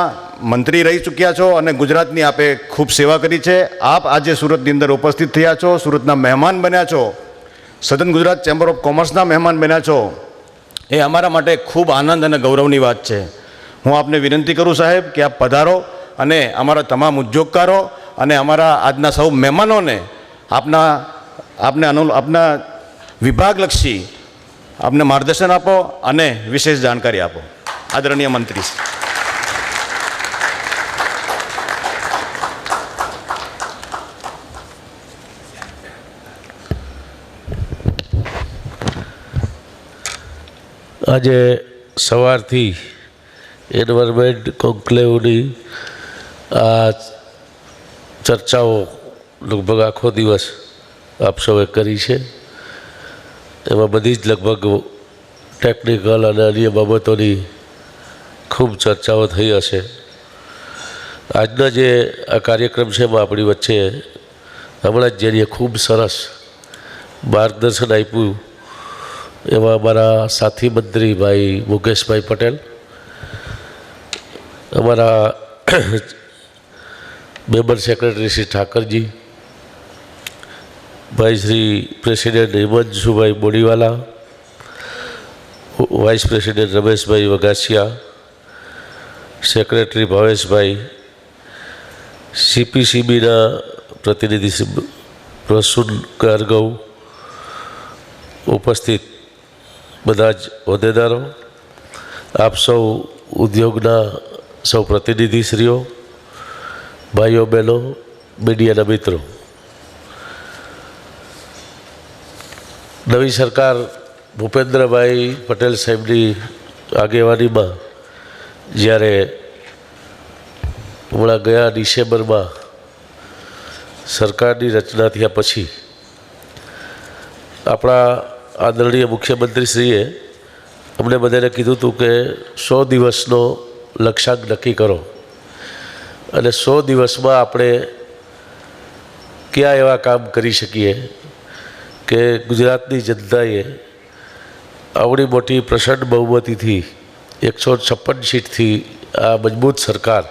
મંત્રી રહી ચૂક્યા છો અને ગુજરાતની આપે ખૂબ સેવા કરી છે. આપ આજે સુરતની અંદર ઉપસ્થિત થયા છો, સુરતના મહેમાન બન્યા છો, સદન ગુજરાત ચેમ્બર ઓફ કોમર્સના મહેમાન બન્યા છો. એ અમારા માટે ખૂબ આનંદ અને ગૌરવની વાત છે. હું આપને વિનંતી કરું સાહેબ કે આપ પધારો અને અમારા તમામ ઉદ્યોગકારો અને અમારા આજના સૌ મહેમાનોને આપના વિભાગલક્ષી આપને માર્ગદર્શન આપો અને વિશેષ જાણકારી આપો. આદરણીય મંત્રી. આજે સવારથી એન્વાયરમેન્ટ કોન્ક્લેવની આ ચર્ચાઓ લગભગ આખો દિવસ આપ સૌએ કરી છે. એમાં બધી જ લગભગ ટેકનિકલ અને અન્ય બાબતોની ખૂબ ચર્ચાઓ થઈ હશે. આજના જે આ કાર્યક્રમ છે એમાં આપણી વચ્ચે હમણાં જ જેની ખૂબ સરસ માર્ગદર્શન આપ્યું એવા અમારા સાથી મંત્રી ભાઈ મુકેશભાઈ પટેલ, અમારા મેમ્બર સેક્રેટરી શ્રી ઠાકરજી, ભાઈ Shri president Himanshubhai Bodiwala, vice president Rameshbhai Vagasia, secretary Bhaveshbhai, CPCBના પ્રતિનિધિ પ્રસૂન ગાર્ગવ, ઉપસ્થિત બધા જ હોદ્દેદારો, આપ સૌ ઉદ્યોગના સૌ પ્રતિનિધિશ્રીઓ, ભાઈઓ બહેનો, મીડિયાના મિત્રો. નવી સરકાર ભૂપેન્દ્રભાઈ પટેલ સાહેબની આગેવાનીમાં જ્યારે હમણાં ગયા ડિસેમ્બરમાં સરકારની રચના થયા પછી આપણા આદરણીય મુખ્યમંત્રીશ્રીએ અમને બધાને કીધું હતું કે 100 દિવસનો લક્ષ્યાંક નક્કી કરો અને 100 દિવસમાં આપણે કયા એવા કામ કરી શકીએ કે ગુજરાતની જનતાએ આવડી મોટી પ્રચંડ બહુમતીથી 156 સીટથી આ મજબૂત સરકાર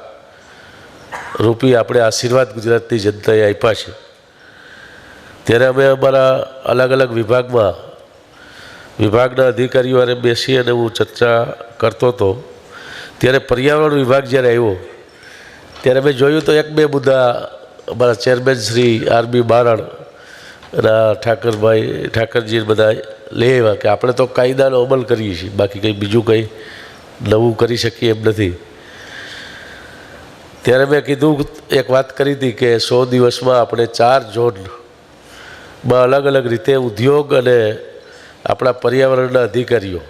રૂપી આપણે આશીર્વાદ ગુજરાતની જનતાએ આપ્યા છે. ત્યારે અમે અમારા અલગ અલગ વિભાગના અધિકારીઓ અને બેસી અને હું ચર્ચા કરતો હતો. ત્યારે પર્યાવરણ વિભાગ જ્યારે આવ્યો ત્યારે મેં જોયું તો 1-2 મુદ્દા અમારા ચેરમેન શ્રી RB બારણ ઠાકરજી બધા લઈ આવ્યા કે આપણે તો કાયદાનો અમલ કરીએ છીએ, બાકી કંઈ બીજું કંઈ નવું કરી શકીએ એમ નથી. ત્યારે મેં કીધું, એક વાત કરી હતી કે 100 દિવસમાં આપણે 4 ઝોનમાં અલગ અલગ રીતે ઉદ્યોગ અને આપણા પર્યાવરણના અધિકારીઓ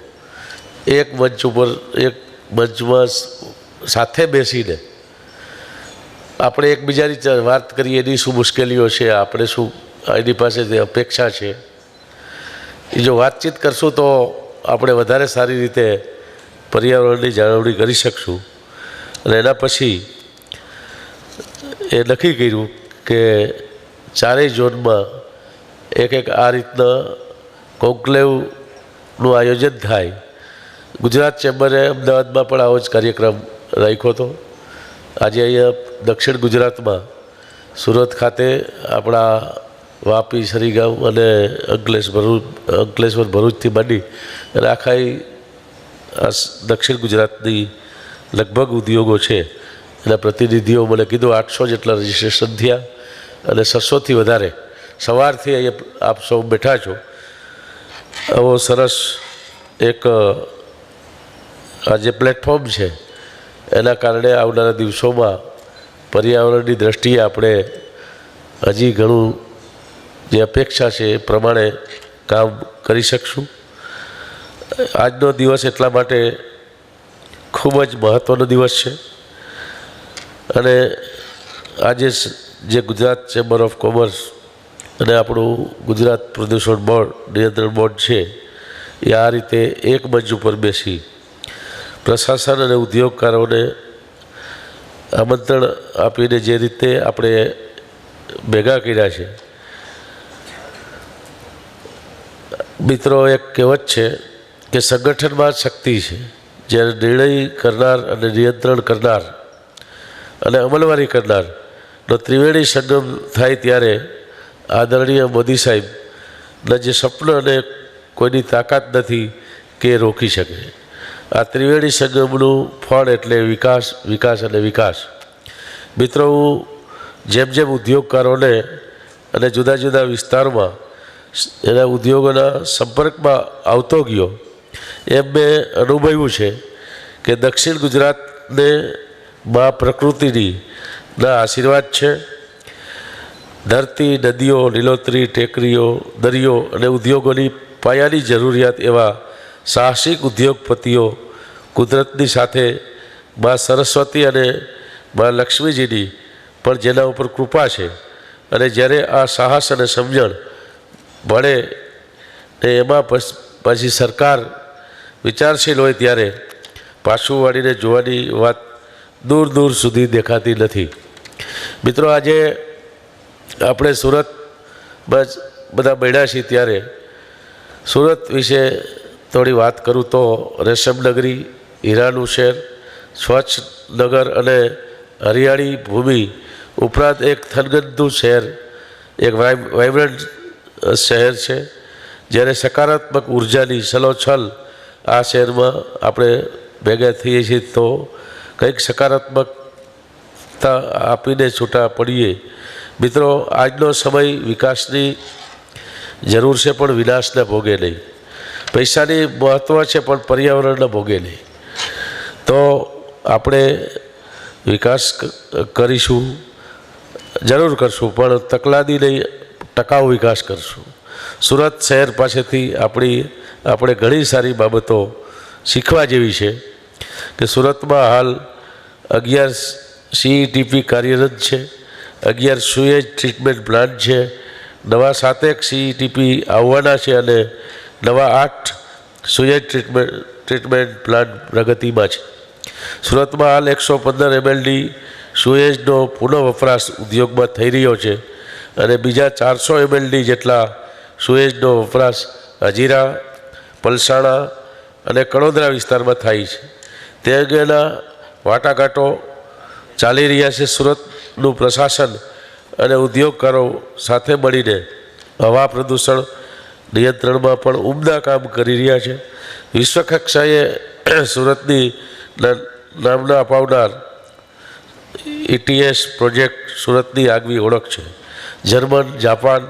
એક મંચમાં સાથે બેસીને આપણે એકબીજાની વાત કરીએ, એની શું મુશ્કેલીઓ છે, આપણે શું એની પાસે જે અપેક્ષા છે, એ જો વાતચીત કરશું તો આપણે વધારે સારી રીતે પર્યાવરણની જાળવણી કરી શકશું. અને એના પછી એ નક્કી કર્યું કે 4 ઝોનમાં એક આ રીતના કોન્ક્લેવનું આયોજન થાય. ગુજરાત ચેમ્બરે અમદાવાદમાં પણ આવો જ કાર્યક્રમ રાખ્યો હતો. આજે અહીંયા દક્ષિણ ગુજરાતમાં સુરત ખાતે આપણા વાપી, સરીગામ અને અંકલેશ્વર ભરૂચથી માંડી અને આખા આ દક્ષિણ ગુજરાતની લગભગ ઉદ્યોગો છે એના પ્રતિનિધિઓ મને કીધું 800 જેટલા રજિસ્ટ્રેશન થયા અને 600થી વધારે સવારથી અહીંયા આપ સૌ બેઠા છો. આવો સરસ એક આ જે પ્લેટફોર્મ છે એના કારણે આવનારા દિવસોમાં પર્યાવરણની દ્રષ્ટિએ આપણે હજી ઘણું જે અપેક્ષા છે એ પ્રમાણે કામ કરી શકશું. આજનો દિવસ એટલા માટે ખૂબ જ મહત્ત્વનો દિવસ છે અને આજે જે ગુજરાત ચેમ્બર ઓફ કોમર્સ અને આપણું ગુજરાત પ્રદૂષણ બોર્ડ નિયંત્રણ બોર્ડ છે એ આ રીતે એક મંચ ઉપર બેસી પ્રશાસન અને ઉદ્યોગકારોને આમંત્રણ આપીને જે રીતે આપણે ભેગા કર્યા છે. મિત્રો, એક કહેવત છે કે સંગઠનમાં શક્તિ છે. જ્યારે નિર્ણય કરનાર અને નિયંત્રણ કરનાર અને અમલવારી કરનારનો ત્રિવેણી સંગમ થાય ત્યારે આદરણીય મોદી સાહેબના જે સપન અને કોઈની તાકાત નથી કે રોકી શકે. આ ત્રિવેણી સંગમનું ફળ એટલે વિકાસ, વિકાસ અને વિકાસ. મિત્રો, હું જેમ જેમ ઉદ્યોગકારોને અને જુદા જુદા વિસ્તારમાં એના ઉદ્યોગોના સંપર્કમાં આવતો ગયો એમ મેં અનુભવ્યું છે કે દક્ષિણ ગુજરાતને મા પ્રકૃતિની આશીર્વાદ છે. ધરતી, નદીઓ, લીલોતરી, ટેકરીઓ, દરિયો અને ઉદ્યોગોની પાયાની જરૂરિયાત એવા સાહસિક ઉદ્યોગપતિઓ કુદરતની સાથે મા સરસ્વતી અને મા લક્ષ્મીજીની પણ જેના ઉપર કૃપા છે અને જ્યારે આ સાહસ અને સમજણ મળે ને એમાં પછી સરકાર વિચારશીલ હોય ત્યારે પાછું વાળીને જોવાની વાત દૂર દૂર સુધી દેખાતી નથી. મિત્રો, આજે આપણે સુરત બસ બધા મળ્યા છીએ ત્યારે સુરત વિશે થોડી વાત કરું તો રેશમનગરી, હીરાનું શહેર, સ્વચ્છ નગર અને હરિયાળી ભૂમિ ઉપરાંત એક થનગનતું શહેર, એક વાઇબ્રન્ટ શહેર છે. જ્યારે સકારાત્મક ઉર્જાની છલોછલ આ શહેરમાં આપણે ભેગા થઈએ છીએ તો કંઈક સકારાત્મકતા આપીને છૂટા પડીએ. મિત્રો, આજનો સમય વિકાસની જરૂર છે પણ વિનાશને ભોગે નહીં. પૈસાની મહત્ત્વ છે પણ પર્યાવરણને ભોગે નહીં. તો આપણે વિકાસ કરીશું, જરૂર કરશું પણ તકલાદી નહીં, ટકાઉ વિકાસ કરશું. સુરત શહેર પાસેથી આપણે ઘણી સારી બાબતો શીખવા જેવી છે કે સુરતમાં હાલ 11 CETP કાર્યરત છે, 11 સુએજ ટ્રીટમેન્ટ પ્લાન્ટ છે, નવા 7 CETP આવવાના છે અને નવા 8 સુએજ ટ્રીટમેન્ટ પ્લાન્ટ પ્રગતિમાં છે. સુરતમાં હાલ 115 MLD સુએજનો પુનઃ વપરાશ ઉદ્યોગમાં થઈ રહ્યો છે અને બીજા 400 MLD જેટલા સુએજનો વપરાશ હજીરા, પલસાણા અને કડોદરા વિસ્તારમાં થાય છે. તે અંગેના વાટાઘાટો ચાલી રહ્યા છે. સુરતનું પ્રશાસન અને ઉદ્યોગકારો સાથે મળીને હવા પ્રદૂષણ નિયંત્રણમાં પણ ઉમદા કામ કરી રહ્યા છે. વિશ્વકક્ષાએ સુરતની નામના અપાવનાર ETS પ્રોજેક્ટ સુરતની આગવી ઓળખ છે. જર્મન, જાપાન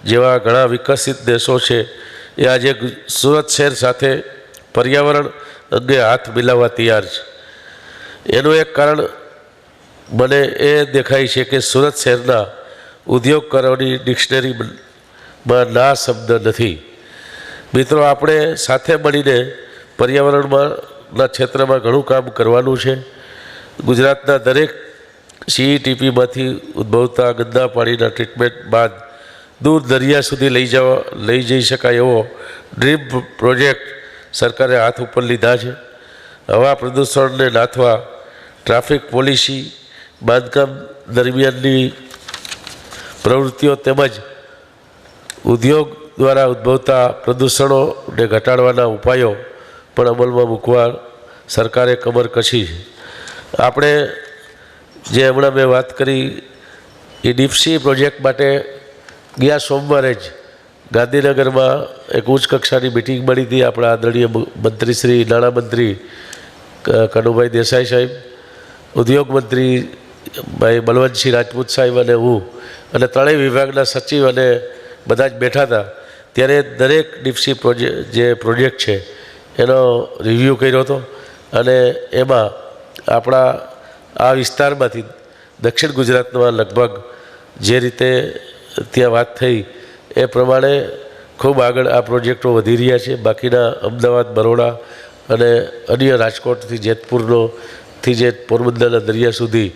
જેવા ઘણા વિકસિત દેશો છે એ આજે સુરત શહેર સાથે પર્યાવરણ અંગે હાથ મિલાવવા તૈયાર છે. એનું એક કારણ મને એ દેખાય છે કે સુરત શહેરના ઉદ્યોગકારોની ડિક્શનરીમાં ના શબ્દ નથી. મિત્રો, આપણે સાથે મળીને પર્યાવરણના ક્ષેત્રમાં ઘણું કામ કરવાનું છે. ગુજરાતના દરેક CETPમાંથી ઉદ્ભવતા ગંદા પાણીના ટ્રીટમેન્ટ બાદ દૂર દરિયા સુધી લઈ જઈ શકાય એવો ડ્રીમ પ્રોજેક્ટ સરકારે હાથ ઉપર લીધા છે. હવા પ્રદૂષણને નાથવા ટ્રાફિક પોલિસી, બાંધકામ દરમિયાનની પ્રવૃત્તિઓ તેમજ ઉદ્યોગ દ્વારા ઉદ્ભવતા પ્રદૂષણોને ઘટાડવાના ઉપાયો પણ અમલમાં મૂકવા સરકારે કમર કસી છે. આપણે જે હમણાં મેં વાત કરી એ ડીપ સી પ્રોજેક્ટ માટે ગયા સોમવારે જ ગાંધીનગરમાં એક ઉચ્ચ કક્ષાની મિટિંગ મળી હતી. આપણા આદરણીય મંત્રી શ્રી નાણામંત્રી કનુભાઈ દેસાઈ સાહેબ, ઉદ્યોગ મંત્રી ભાઈ બલવંતસિંહ રાજપૂત સાહેબ અને હું અને ત્રણેય વિભાગના સચિવ અને બધા જ બેઠા હતા. ત્યારે દરેક ડીપસી જે પ્રોજેક્ટ છે એનો રિવ્યૂ કર્યો હતો અને એમાં આપણા આ વિસ્તારમાંથી દક્ષિણ ગુજરાતમાં લગભગ જે રીતે ત્યાં વાત થઈ એ પ્રમાણે ખૂબ આગળ આ પ્રોજેક્ટો વધી રહ્યા છે. બાકીના અમદાવાદ, બરોડા અને અન્ય રાજકોટથી જેતપુરથી જે પોરબંદરના દરિયા સુધી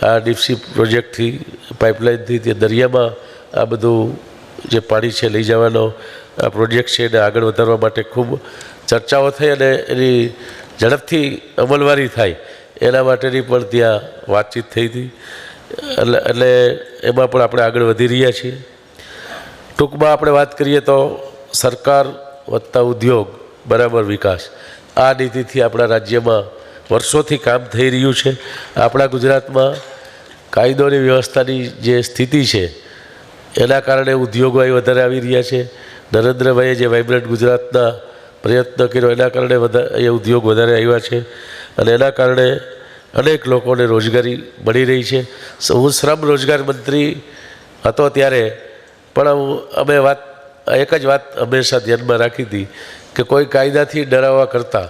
આ ડીપસી પ્રોજેક્ટથી પાઇપલાઇનથી તે દરિયામાં આ બધું જે પાણી છે લઈ જવાનો આ પ્રોજેક્ટ છે એને આગળ વધારવા માટે ખૂબ ચર્ચાઓ થઈ અને એની ઝડપથી અમલવારી થાય એના માટેની પણ ત્યાં વાતચીત થઈ હતી. એટલે એમાં પણ આપણે આગળ વધી રહ્યા છીએ. ટૂંકમાં આપણે વાત કરીએ તો સરકાર વત્તા ઉદ્યોગ બરાબર વિકાસ, આ નીતિથી આપણા રાજ્યમાં વર્ષોથી કામ થઈ રહ્યું છે. આપણા ગુજરાતમાં કાયદોની વ્યવસ્થાની જે સ્થિતિ છે એના કારણે ઉદ્યોગો અહીં વધારે આવી રહ્યા છે. નરેન્દ્રભાઈએ જે વાઇબ્રન્ટ ગુજરાતના પ્રયત્ન કર્યો એના કારણે એ ઉદ્યોગ વધારે આવ્યા છે અને એના કારણે અનેક લોકોને રોજગારી મળી રહી છે. હું શ્રમ રોજગાર મંત્રી હતો ત્યારે પણ અમે એક જ વાત હંમેશા ધ્યાનમાં રાખી હતી કે કોઈ કાયદાથી ડરાવવા કરતાં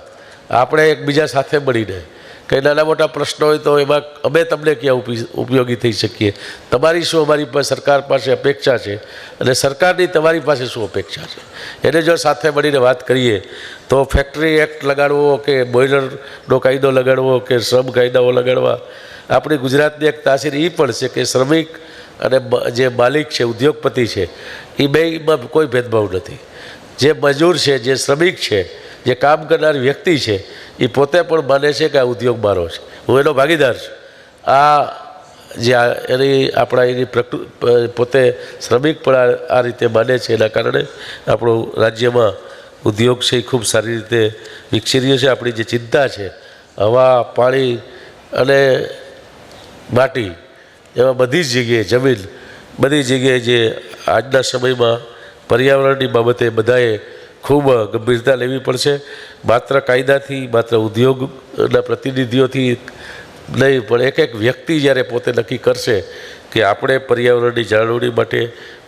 આપણે એકબીજા સાથે મળીને કંઈ નાના મોટા પ્રશ્નો હોય તો એમાં અમે તમને ક્યાં ઉપયોગી થઈ શકીએ, તમારી શું અમારી પાસે સરકાર પાસે અપેક્ષા છે અને સરકારની તમારી પાસે શું અપેક્ષા છે, એને જો સાથે મળીને વાત કરીએ તો ફેક્ટરી એક્ટ લગાડવો કે બોઇલરનો કાયદો લગાડવો કે શ્રમ કાયદાઓ લગાડવા આપણી ગુજરાતની એક તાસીર એ પણ છે કે શ્રમિક અને જે માલિક છે, ઉદ્યોગપતિ છે, એ બેમાં કોઈ ભેદભાવ નથી. જે મજૂર છે, જે શ્રમિક છે, જે કામ કરનાર વ્યક્તિ છે એ પોતે પણ માને છે કે આ ઉદ્યોગ મારો છે, હું એનો ભાગીદાર છું. આ જે એની પોતે શ્રમિક પણ આ રીતે માને છે. એના કારણે આપણું રાજ્યમાં ઉદ્યોગ છે એ ખૂબ સારી રીતે વિકસી રહ્યો છે. આપણી જે ચિંતા છે હવા, પાણી અને માટી એમાં બધી જ જગ્યાએ જમીન, બધી જગ્યાએ જે આજના સમયમાં પર્યાવરણની બાબતે બધાએ ખૂબ ગંભીરતા લેવી પડશે. માત્ર કાયદાથી, માત્ર ઉદ્યોગના પ્રતિનિધિઓથી નહીં પણ એક એક વ્યક્તિ જ્યારે પોતે નક્કી કરશે કે આપણે પર્યાવરણની જાળવણી માટે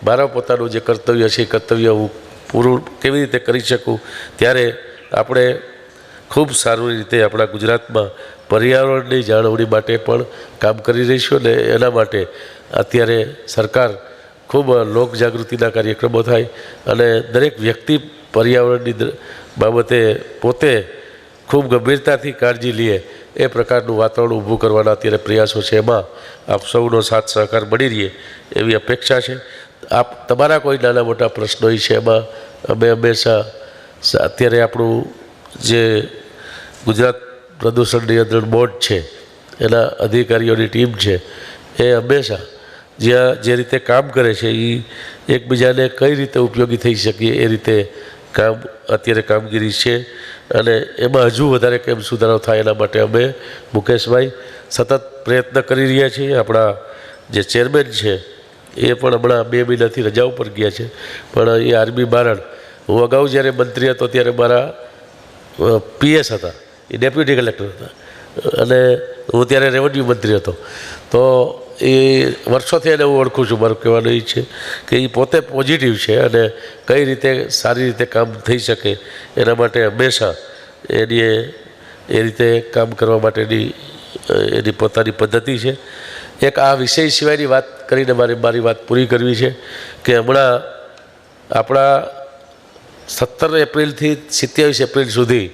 મારા પોતાનું જે કર્તવ્ય છે એ કર્તવ્ય હું પૂરું કેવી રીતે કરી શકું, ત્યારે આપણે ખૂબ સારી રીતે આપણા ગુજરાતમાં પર્યાવરણની જાળવણી માટે પણ કામ કરી રહીશું. અને એના માટે અત્યારે સરકાર ખૂબ લોકજાગૃતિના કાર્યક્રમો થાય અને દરેક વ્યક્તિ પર્યાવરણની બાબતે પોતે ખૂબ ગંભીરતાથી કાળજી લે એ પ્રકારનું વાતાવરણ ઊભું કરવાના અત્યારે પ્રયાસો છે. એમાં આપ સૌનો સાથ સહકાર મળી રહે એવી અપેક્ષા છે. આપ તમારા કોઈ નાના મોટા પ્રશ્નો છે એમાં અમે હંમેશા અત્યારે આપણું જે ગુજરાત પ્રદૂષણ નિયંત્રણ બોર્ડ છે એના અધિકારીઓની ટીમ છે એ હંમેશા જે રીતે કામ કરે છે એ એકબીજાને કઈ રીતે ઉપયોગી થઈ શકીએ એ રીતે અત્યારે કામગીરી છે અને એમાં હજુ વધારે કેમ સુધારો થાય એના માટે અમે મુકેશભાઈ સતત પ્રયત્ન કરી રહ્યા છીએ. આપણા જે ચેરમેન છે એ પણ હમણાં 2 મહિનાથી રજા ઉપર ગયા છે, પણ એ આર્મી બારણ, હું અગાઉ જ્યારે મંત્રી હતો ત્યારે મારા પીએસ હતા, એ ડેપ્યુટી કલેક્ટર હતા અને હું ત્યારે રેવન્યુ મંત્રી હતો. તો એ વર્ષોથી એને હું ઓળખું છું. મારું કહેવાનું એ છે કે એ પોતે પોઝિટિવ છે અને કઈ રીતે સારી રીતે કામ થઈ શકે એના માટે હંમેશા એ રીતે કામ કરવા માટેની એની પોતાની પદ્ધતિ છે. એક આ વિષય સિવાયની વાત કરીને મારી વાત પૂરી કરવી છે કે હમણાં આપણા 17 એપ્રિલથી 27 એપ્રિલ સુધી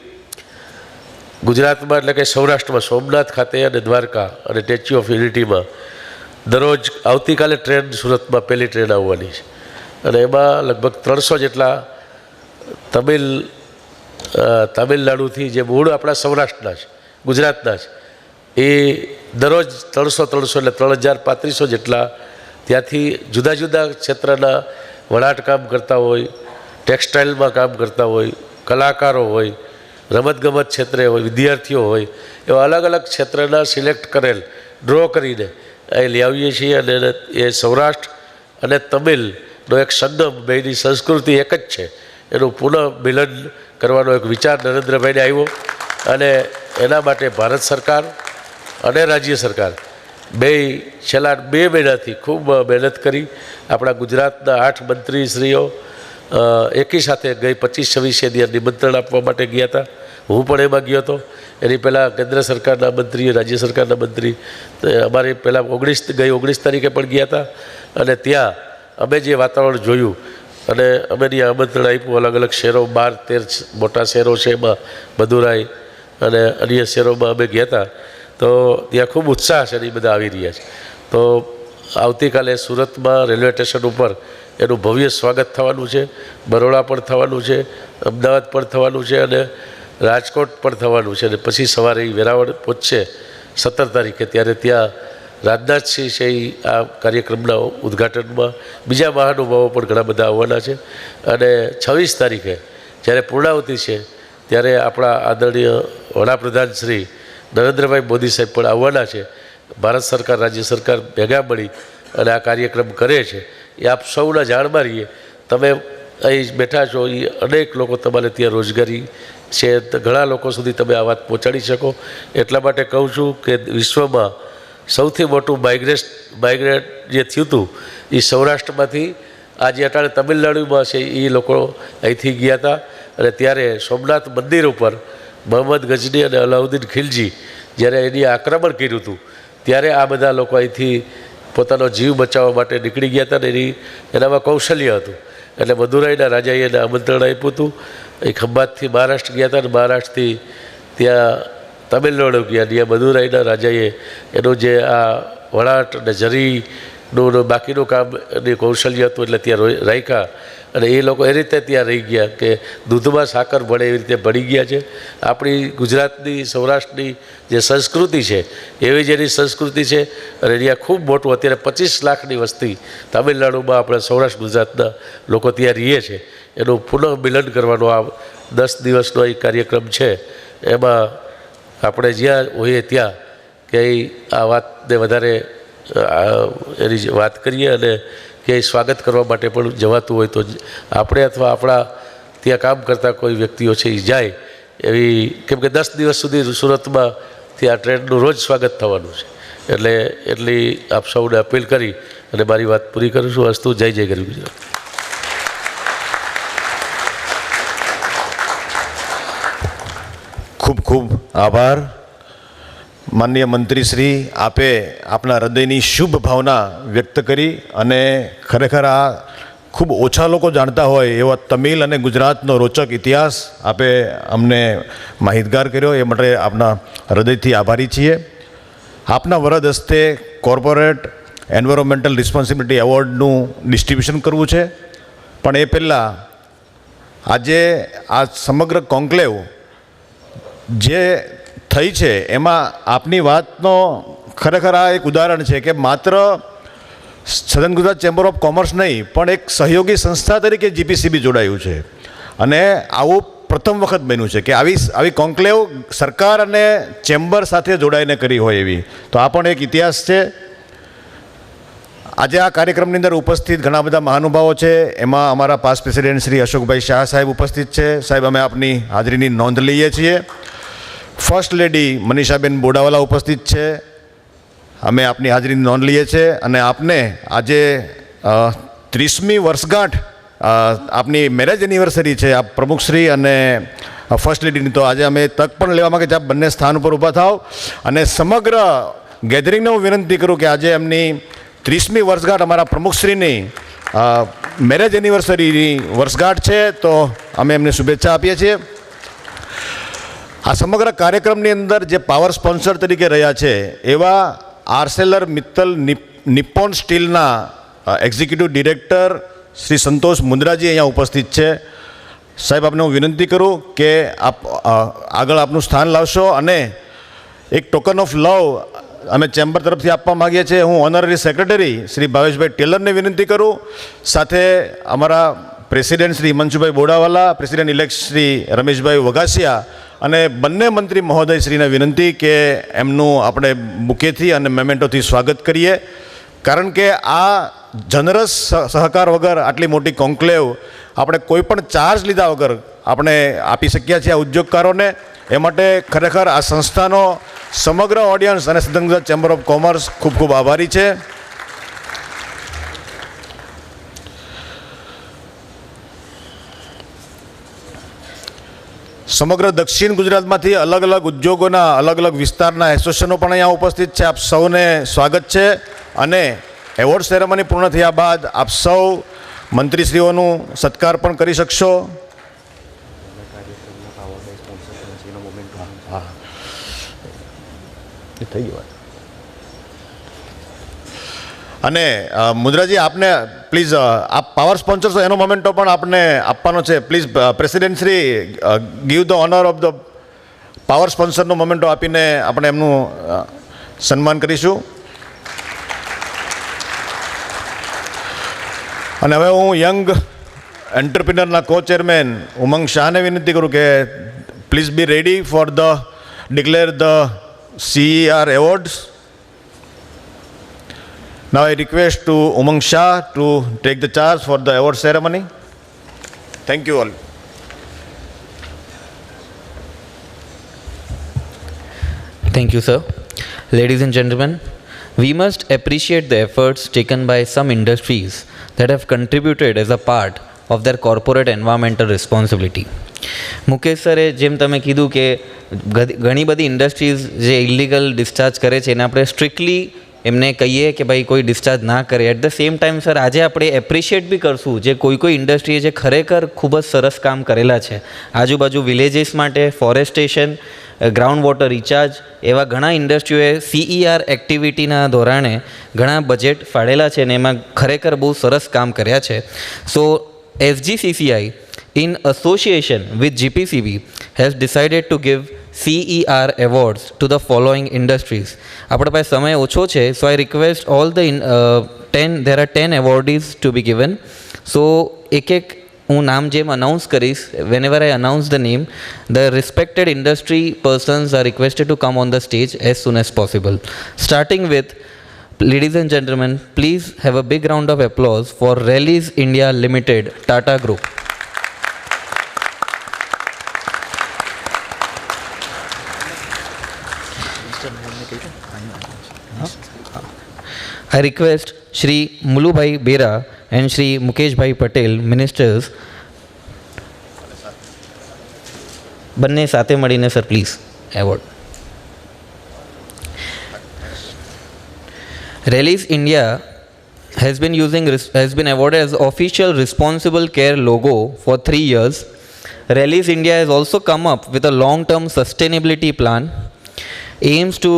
ગુજરાતમાં એટલે કે સૌરાષ્ટ્રમાં સોમનાથ ખાતે અને દ્વારકા અને સ્ટેચ્યુ ઓફ યુનિટીમાં દરરોજ આવતીકાલે ટ્રેન સુરતમાં પહેલી ટ્રેન આવવાની છે અને એમાં લગભગ 300 જેટલા તમિલનાડુથી જે મૂળ આપણા સૌરાષ્ટ્રના છે, ગુજરાતના છે, એ દરરોજ 300 એટલે 3500 જેટલા ત્યાંથી જુદા જુદા ક્ષેત્રના વણાટ કામ કરતા હોય, ટેક્સટાઇલમાં કામ કરતા હોય, કલાકારો હોય, રમતગમત ક્ષેત્રે હોય, વિદ્યાર્થીઓ હોય, એવા અલગ અલગ ક્ષેત્રના સિલેક્ટ કરેલ ડ્રો કરીને એ લઈ આવીએ છીએ અને એ સૌરાષ્ટ્ર અને તમિલ નો એક સંગમ, બેની સંસ્કૃતિ એક જ છે, એનું પુનઃ મિલન કરવાનો એક વિચાર નરેન્દ્રભાઈને આવ્યો અને એના માટે ભારત સરકાર અને રાજ્ય સરકાર બે છેલ્લા 2 મહિનાથી ખૂબ મહેનત કરી. આપણા ગુજરાતના 8 મંત્રીશ્રીઓ એકી સાથે ગઈ 25-26 નિમંત્રણ આપવા માટે ગયા હતા. હું પણ એમાં ગયો હતો. એની પહેલાં કેન્દ્ર સરકારના મંત્રી, રાજ્ય સરકારના મંત્રી અમારી પહેલાં 19 તારીખે પણ ગયા હતા અને ત્યાં અમે જે વાતાવરણ જોયું અને અમે ત્યાં આમંત્રણ આપ્યું. અલગ અલગ શહેરો 12-13 મોટા શહેરો છે, એમાં મદુરાઈ અને અન્ય શહેરોમાં અમે ગયા હતા. તો ત્યાં ખૂબ ઉત્સાહ છે અને એ બધા આવી રહ્યા છે. તો આવતીકાલે સુરતમાં રેલવે સ્ટેશન ઉપર એનું ભવ્ય સ્વાગત થવાનું છે. બરોડા પણ થવાનું છે, અમદાવાદ પણ થવાનું છે અને રાજકોટ પણ થવાનું છે. અને પછી સવારે એ વેરાવળ પહોંચશે 17 તારીખે, ત્યારે ત્યાં રાજનાથસિંહ છે એ આ કાર્યક્રમના ઉદ્ઘાટનમાં, બીજા મહાનુભાવો પણ ઘણા બધા આવવાના છે. અને 26 તારીખે જ્યારે પૂર્ણાવતિ છે ત્યારે આપણા આદરણીય વડાપ્રધાન શ્રી નરેન્દ્રભાઈ મોદી સાહેબ પણ આવવાના છે. ભારત સરકાર, રાજ્ય સરકાર ભેગા મળી અને આ કાર્યક્રમ કરે છે. એ આપ સૌના જાણમાં રહીએ. તમે અહીં બેઠા છો, એ અનેક લોકો તમારે ત્યાં રોજગારી છે, ઘણા લોકો સુધી તમે આ વાત પહોંચાડી શકો. એટલા માટે કહું છું કે વિશ્વમાં સૌથી મોટું માઇગ્રેટ જે થયું હતું એ સૌરાષ્ટ્રમાંથી, આજે અટાણે તમિલનાડુમાં છે એ લોકો અહીંથી ગયા હતા. અને ત્યારે સોમનાથ મંદિર ઉપર મોહમ્મદ ગજની અને અલાઉદ્દીન ખિલજી જ્યારે એની આક્રમણ કર્યું હતું ત્યારે આ બધા લોકો અહીંથી પોતાનો જીવ બચાવવા માટે નીકળી ગયા હતા ને એનામાં કૌશલ્ય હતું. એટલે મદુરાઈના રાજાએ એને આમંત્રણ આપ્યું હતું. એ ખંભાતથી મહારાષ્ટ્ર ગયા હતા અને મહારાષ્ટ્રથી ત્યાં તમિલનાડુ ગયા. ત્યાં મદુરાઈના રાજાએ એનું જે આ વણાટ અને જરીનું બાકીનું કામ એની કૌશલ્ય હતું એટલે ત્યાં રાખ્યા. અને એ લોકો એ રીતે ત્યાં રહી ગયા કે દૂધમાં સાકર ભળે એવી રીતે ભળી ગયા છે. આપણી ગુજરાતની, સૌરાષ્ટ્રની જે સંસ્કૃતિ છે એવી જ એની સંસ્કૃતિ છે. અને ત્યાં ખૂબ મોટું, અત્યારે 25 લાખની વસ્તી તમિલનાડુમાં આપણે સૌરાષ્ટ્ર ગુજરાતના લોકો ત્યાં રહીએ છે. એનું પુનઃ મિલન કરવાનો આ 10 દિવસનો એ કાર્યક્રમ છે. એમાં આપણે જ્યાં હોઈએ ત્યાં કે આ વાતને વધારે એની વાત કરીએ અને કે સ્વાગત કરવા માટે પણ જવાતું હોય તો આપણે અથવા આપણા ત્યાં કામ કરતા કોઈ વ્યક્તિઓ છે એ જાય એવી, કેમ કે 10 દિવસ સુધી સુરતમાં ત્યાં ટ્રેનનું રોજ સ્વાગત થવાનું છે. એટલે એટલી આપ સૌને અપીલ કરી અને મારી વાત પૂરી કરું છું. અસ્તુ. જય જય ગરીબ ગુજરાત. ખૂબ ખૂબ આભાર માનનીય મંત્રીશ્રી. આપે આપના હૃદયની શુભ ભાવના વ્યક્ત કરી અને ખરેખર આ ખૂબ ઓછા લોકો જાણતા હોય એવા તમિલ અને ગુજરાતનો રોચક ઇતિહાસ આપે અમને માહિતગાર કર્યો. એ માટે આપના હૃદયથી આભારી છીએ. આપના વરદ હસ્તે કોર્પોરેટ એન્વાયરમેન્ટલ રિસ્પોન્સિબિલિટી એવોર્ડનું ડિસ્ટ્રીબ્યુશન કરવું છે. પણ એ પહેલાં આજે આ સમગ્ર કોન્ક્લેવ જે થઈ છે એમાં આપની વાતનો ખરેખર આ એક ઉદાહરણ છે કે માત્ર સદન ગુજરાત ચેમ્બર ઓફ કોમર્સ નહીં પણ એક સહયોગી સંસ્થા તરીકે GPCB જોડાયું છે. અને આવું પ્રથમ વખત બન્યું છે કે આવી કોન્ક્લેવ સરકાર અને ચેમ્બર સાથે જોડાઈને કરી હોય એવી. તો આ પણ એક ઇતિહાસ છે. આજે આ કાર્યક્રમની અંદર ઉપસ્થિત ઘણા બધા મહાનુભાવો છે. એમાં અમારા પાસ પ્રેસિડેન્ટ શ્રી અશોકભાઈ શાહ સાહેબ ઉપસ્થિત છે. સાહેબ, અમે આપની હાજરીની નોંધ લઈએ છીએ. ફર્સ્ટ લેડી મનીષાબેન બોડાવાલા ઉપસ્થિત છે. અમે આપની હાજરીની નોંધ લઈએ છીએ. અને આપને આજે 30મી વર્ષગાંઠ આપની મેરેજ એનિવર્સરી છે આપ પ્રમુખશ્રી અને ફર્સ્ટ લેડીની. તો આજે અમે તક પણ લેવા માંગે છે આપ બંને સ્થાન ઉપર ઊભા થાવ અને સમગ્ર ગેધરિંગને હું વિનંતી કરું કે આજે એમની 30મી વર્ષગાંઠ અમારા પ્રમુખશ્રીની મેરેજ એનિવર્સરીની વર્ષગાંઠ છે. તો અમે એમને શુભેચ્છા આપીએ છીએ. આ સમગ્ર કાર્યક્રમની અંદર જે પાવર સ્પોન્સર તરીકે રહ્યા છે એવા આર્સેલર મિત્તલ નિપ્પોન સ્ટીલના એક્ઝિક્યુટિવ ડિરેક્ટર શ્રી સંતોષ મુંદ્રાજી અહીંયા ઉપસ્થિત છે. સાહેબ, આપને હું વિનંતી કરું કે આપ આગળ આપનું સ્થાન લાવશો અને એક ટોકન ઓફ લવ અમે ચેમ્બર તરફથી આપવા માગીએ છીએ. હું ઓનરરી સેક્રેટરી શ્રી ભાવેશભાઈ ટેલરને વિનંતી કરું. સાથે અમારા પ્રેસિડેન્ટ શ્રી હિમાંશુભાઈ બોડાવાલા, પ્રેસિડેન્ટ ઇલેક્ટ શ્રી રમેશભાઈ વઘાસિયા અને બંને મંત્રી મહોદયશ્રીને વિનંતી કે એમનું આપણે બુકેથી અને મેમેન્ટોથી સ્વાગત કરીએ. કારણ કે આ જનરસ સહકાર વગર આટલી મોટી કોન્ક્લેવ આપણે કોઈ પણ ચાર્જ લીધા વગર આપણે આપી શક્યા છીએ આ ઉદ્યોગકારોને. એ માટે ખરેખર આ સંસ્થાનો સમગ્ર ઓડિયન્સ અને સદન ગુજરાત ચેમ્બર ઓફ કોમર્સ ખૂબ ખૂબ આભારી છે. સમગ્ર દક્ષિણ ગુજરાતમાંથી અલગ અલગ ઉદ્યોગોના અલગ અલગ વિસ્તારના એસોસિએશનો પણ અહીંયા ઉપસ્થિત છે. આપ સૌને સ્વાગત છે. અને એવોર્ડ સેરેમની પૂર્ણ થયા બાદ આપ સૌ મંત્રીશ્રીઓનું સત્કાર પણ કરી શકશો. અને મુદ્રાજી આપને પ્લીઝ આપ પાવર સ્પોન્સર છો એનો મોમેન્ટો પણ આપને આપવાનો છે. Please president Shri give the honour of the power સ્પોન્સરનો મોમેન્ટો આપીને આપણે એમનું સન્માન કરીશું. અને હવે હું યંગ એન્ટરપ્રિનરના કો ચેરમેન ઉમંગ શાહને વિનંતી કરું કે please be ready for the declare the CER awards. Now I request to Umang Shah to take the charge for the award ceremony. Thank you all. Thank you, sir. Ladies and gentlemen, we must appreciate the efforts taken by some industries that have contributed as a part of their corporate environmental responsibility. Mukesh સરે જેમ તમે કીધું કે ઘણી બધી industries જે illegal discharge કરે છે એને આપણે સ્ટ્રિક્ટલી એમને કહીએ કે ભાઈ કોઈ ડિસ્ચાર્જ ના કરે. At the same time sir આજે આપણે એપ્રિશિએટ બી કરશું જે કોઈ ઇન્ડસ્ટ્રીએ જે ખરેખર ખૂબ જ સરસ કામ કરેલા છે આજુબાજુ વિલેજીસ માટે, ફોરેસ્ટેશન, ગ્રાઉન્ડ વોટર રિચાર્જ, એવા ઘણા ઇન્ડસ્ટ્રીઓએ CER એક્ટિવિટીના ધોરણે ઘણા બજેટ ફાળેલા છે અને એમાં ખરેખર બહુ સરસ કામ કર્યા છે. સો FGCCI in association with GPCB has decided to give CER awards to the following industries. આપણા પાસે સમય ઓછો છે, so I request all the there are 10 awardees to be given. So એક હું નામ જેમ અનાઉન્સ કરીશ, whenever I announce the name, the respected industry persons are requested to come on the stage as soon as possible. Starting with, ladies and gentlemen, please have a big round of applause for Rallies India Limited, Tata Group. I request Shri Mulubhai Bera and Shri Mukesh Bhai Patel, ministers, બંને સાથે મળીને sir please award. Rallies India has been awarded as official responsible care logo for 3 years. Rallies India has also come up with a long-term sustainability plan, aims to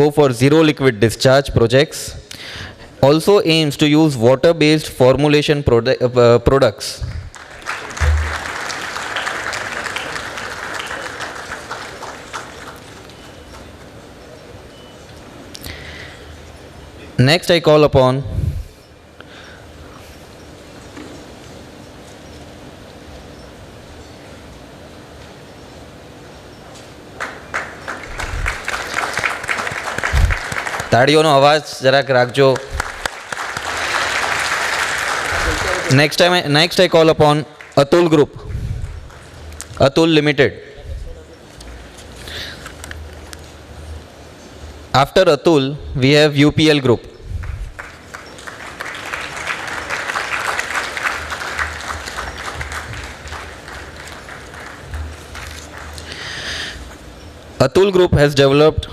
go for zero liquid discharge projects, also aims to use water-based formulation products. Next I call upon તાળીઓનો અવાજ જરાક રાખજો. Next I call upon Atul Group, Atul Limited. After Atul, we have UPL Group. Atul Group has developed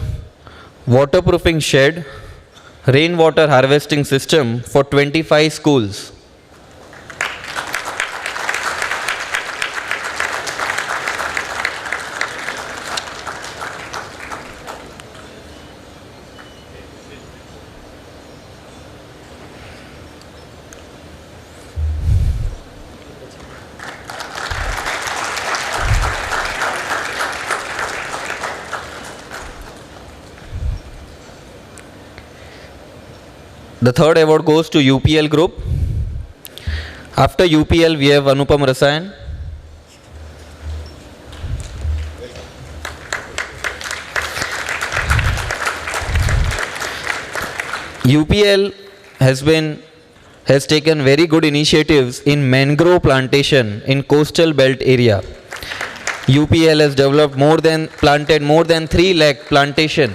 waterproofing shed, rainwater harvesting system for 25 schools. The third award goes to UPL Group. After UPL, we have Anupam Rasayan. UPL has been has taken very good initiatives in mangrove plantation in coastal belt area. UPL has planted more than 3 lakh plantation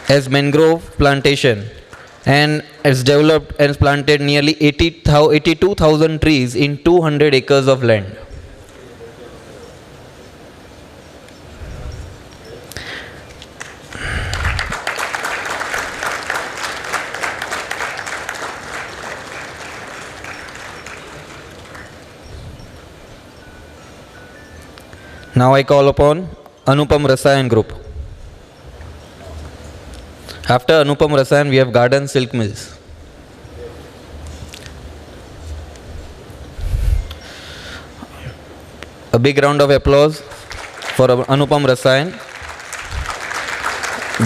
as mangrove plantation, and has developed and planted nearly 82,000 trees in 200 acres of land. Now I call upon Anupam Rasayan Group. After Anupam Rasayan, we have Garden Silk Mills. A big round of applause for Anupam Rasayan.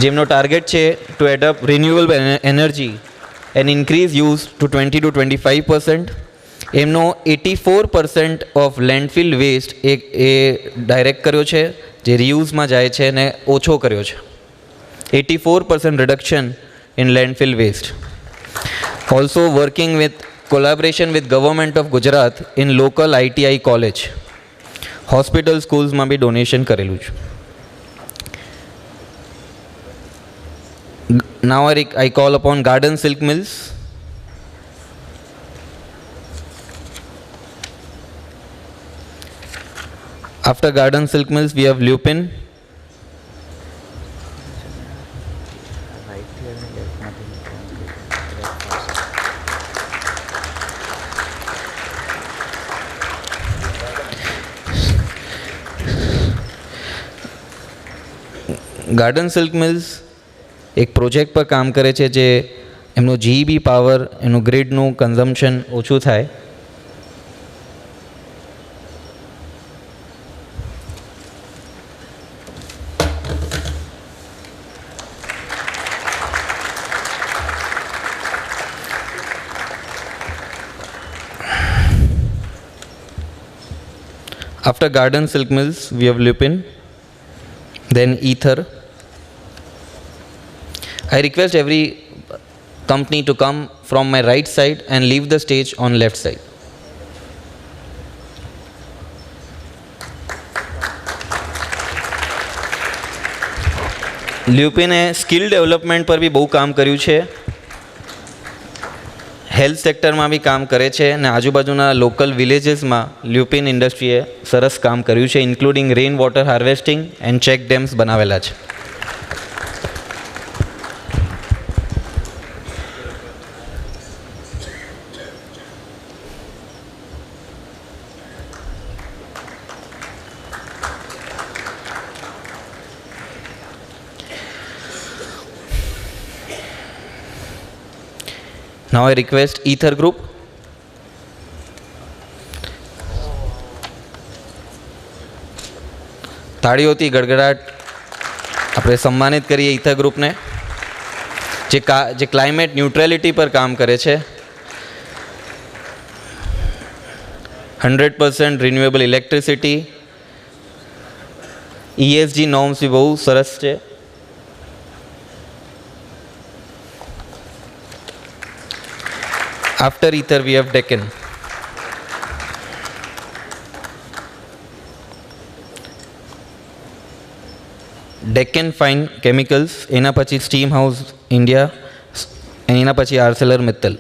જેમનો target છે to adopt renewable energy and increase use to 20 to 25%. એમનો 84% of landfill waste એ direct કર્યો છે, જે રિયુઝમાં જાય છે, અને ઓછો કર્યો છે. 84% reduction in landfill waste. Also working with collaboration with government of Gujarat in local ITI college. Hospital schools માં બી donation કરેલું છે. Now I call upon Garden Silk Mills. After Garden Silk Mills, we have Lupin. Garden silk mills એક project પર કામ કરે છે, જે એમનું જીબી પાવર, એનું ગ્રીડનું કન્ઝમ્પશન ઓછું થાય. After Garden Silk Mills, we have Lupin, then Ether. I request every company to come from my right side and leave the stage on left side. લ્યુપિને સ્કિલ ડેવલપમેન્ટ પર બી બહુ કામ કર્યું છે. હેલ્થ સેક્ટરમાં બી કામ કરે છે, અને આજુબાજુના લોકલ વિલેજીસમાં લ્યુપિન ઇન્ડસ્ટ્રીએ સરસ કામ કર્યું છે, including rain water harvesting and check dams બનાવેલા છે. Now I request Ether Group. તાળીઓથી ગડગડાટ આપણે સન્માનિત કરીએ ઈથર ગ્રુપને, જે ક્લાઇમેટ ન્યુટ્રાલિટી પર કામ કરે છે. 100% રિન્યુએબલ ઇલેક્ટ્રિસિટી, ESG નોર્મ્સ બી બહુ સરસ છે. After Ether, we have Deccan. Deccan Fine Chemicals, એના પછી Steam House India, એના પછી ArcelorMittal.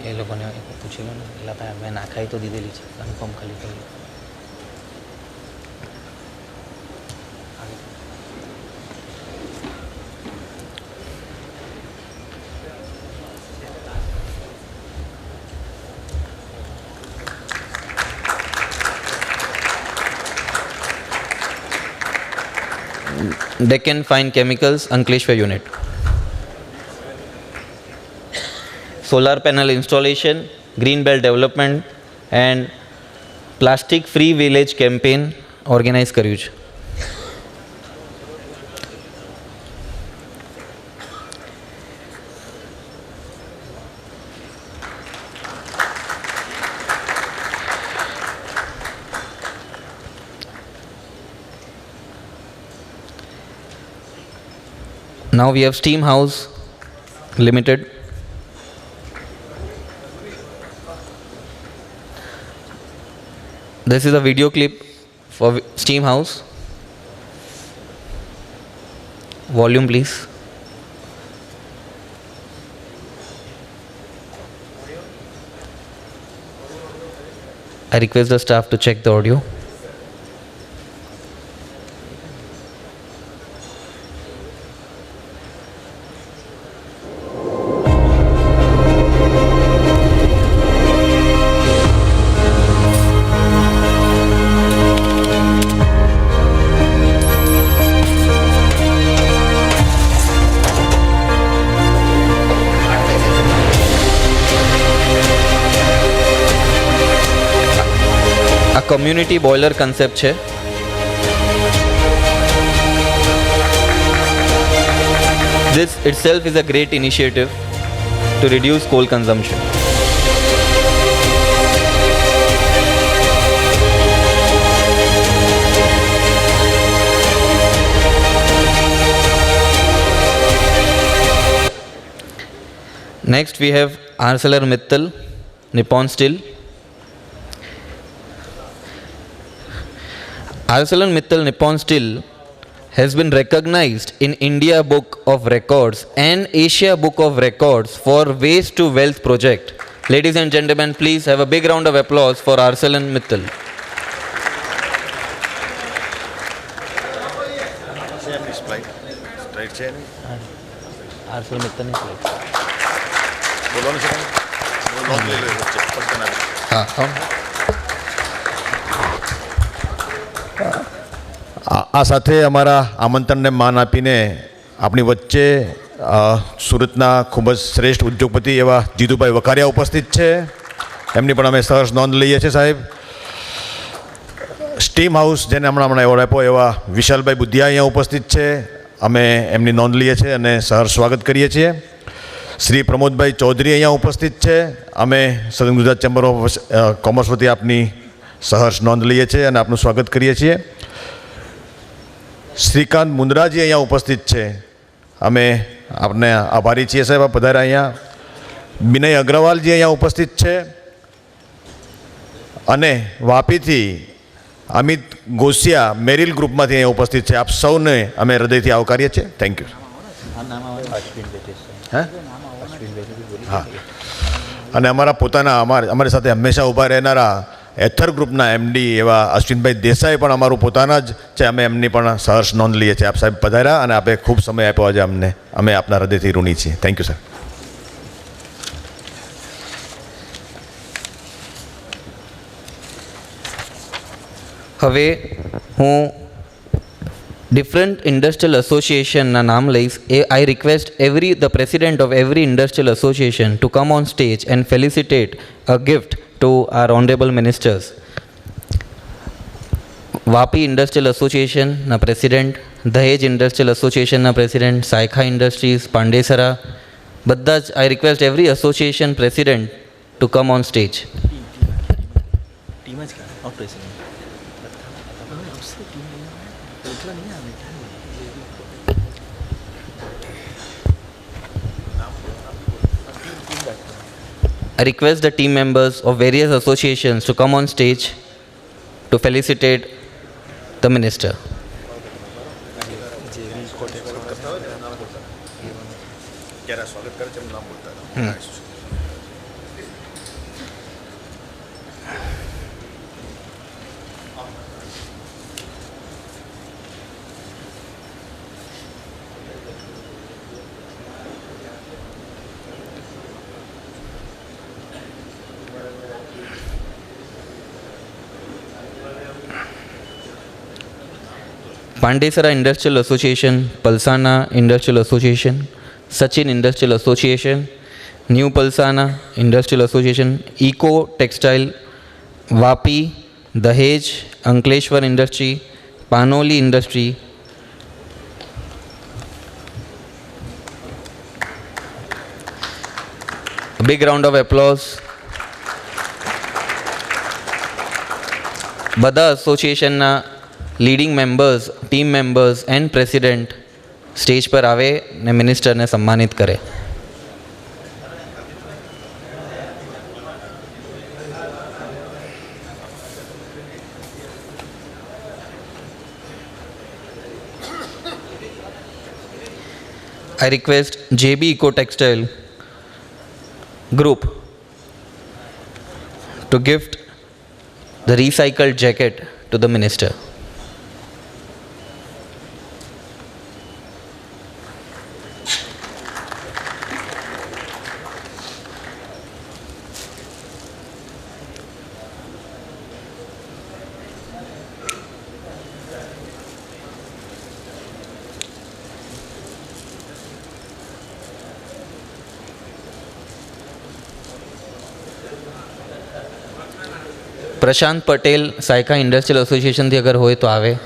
એ લોકોને પૂછી લો ને, એટલે મેં નાખાઈ તો દીધેલી છે, કન્ફર્મ ખાલી કરી. Deccan Fine Chemicals, Ankleshwar unit. Solar panel installation, green belt development and plastic free village campaign organize કર્યું છે. Now we have Steam House Limited. This is a video clip for Steam House. Volume please. I request the staff to check the audio. Community boiler concept है. This itself is a great initiative to reduce coal consumption. Next we have ArcelorMittal Nippon Steel. ArcelorMittal Nippon Steel has been recognized in India Book of Records and Asia Book of Records for Waste to Wealth project. Ladies and gentlemen, please have a big round of applause for ArcelorMittal. ArcelorMittal ની slide. બોલવાનું છે હા હા. આ સાથે અમારા આમંત્રણને માન આપીને આપણી વચ્ચે સુરતના ખૂબ જ શ્રેષ્ઠ ઉદ્યોગપતિ એવા જીતુભાઈ વકારિયા ઉપસ્થિત છે. એમની પણ અમે સહર્ષ નોંધ લઈએ છીએ સાહેબ. સ્ટીમ હાઉસ જેને હમણાં એવોર્ડ આપ્યો એવા વિશાલભાઈ બુધિયા અહીંયા ઉપસ્થિત છે. અમે એમની નોંધ લઈએ છીએ અને સહર્ષ સ્વાગત કરીએ છીએ. શ્રી પ્રમોદભાઈ ચૌધરી અહીંયા ઉપસ્થિત છે. અમે સદન ગુજરાત ચેમ્બર ઓફ કોમર્સ વતી આપની સહર્ષ નોંધ લઈએ છીએ અને આપનું સ્વાગત કરીએ છીએ. શ્રીકાંત મુંદ્રાજી અહીંયા ઉપસ્થિત છે. અમે આપને આભારી છીએ સાહેબ, આપ પધાર્યા અહીંયા. વિનય અગ્રવાલજી અહીંયા ઉપસ્થિત છે અને વાપીથી અમિત ગોસિયા મેરિલ ગ્રુપમાંથી અહીંયા ઉપસ્થિત છે. આપ સૌને અમે હૃદયથી આવકારીએ છીએ. Thank you. હા, અને અમારા પોતાના અમારી સાથે હંમેશા ઊભા રહેનારા એથર ગ્રુપના એમડી એવા અશ્વિનભાઈ દેસાઈ પણ અમારું પોતાના જ છે. અમે એમની પણ સહર્ષ નોંધ લઈએ છીએ. આપ સાહેબ પધાર્યા અને આપે ખૂબ સમય આપ્યો આજે અમને. અમે આપના હૃદયથી ઋણી છીએ. Thank you sir. હવે હું ડિફરન્ટ ઇન્ડસ્ટ્રીયલ એસોસિએશનના નામ લઈશ. I request the president of every industrial association to come on stage and felicitate a gift to our honorable ministers. Vapi Industrial Association na president, Dahej Industrial Association na president, Saikha Industries, Pandesara, બધા જ I request every association president to come on stage. I request the team members of various associations to come on stage to felicitate the minister. Pandesara Industrial Association, Palsana Industrial Association, Sachin Industrial Association, New Palsana Industrial Association, Eco Textile, Vapi, Dahej, Ankleshwar Industry, Panoli Industry. A big round of applause. બધા association ના leading members, team members and president stage પર આવે ને મિનિસ્ટરને સન્માનિત કરે. I request JB Eco Textile Group to gift the recycled jacket to the minister. Prashant Patel सायका industrial association थी अगर होय तो आवे.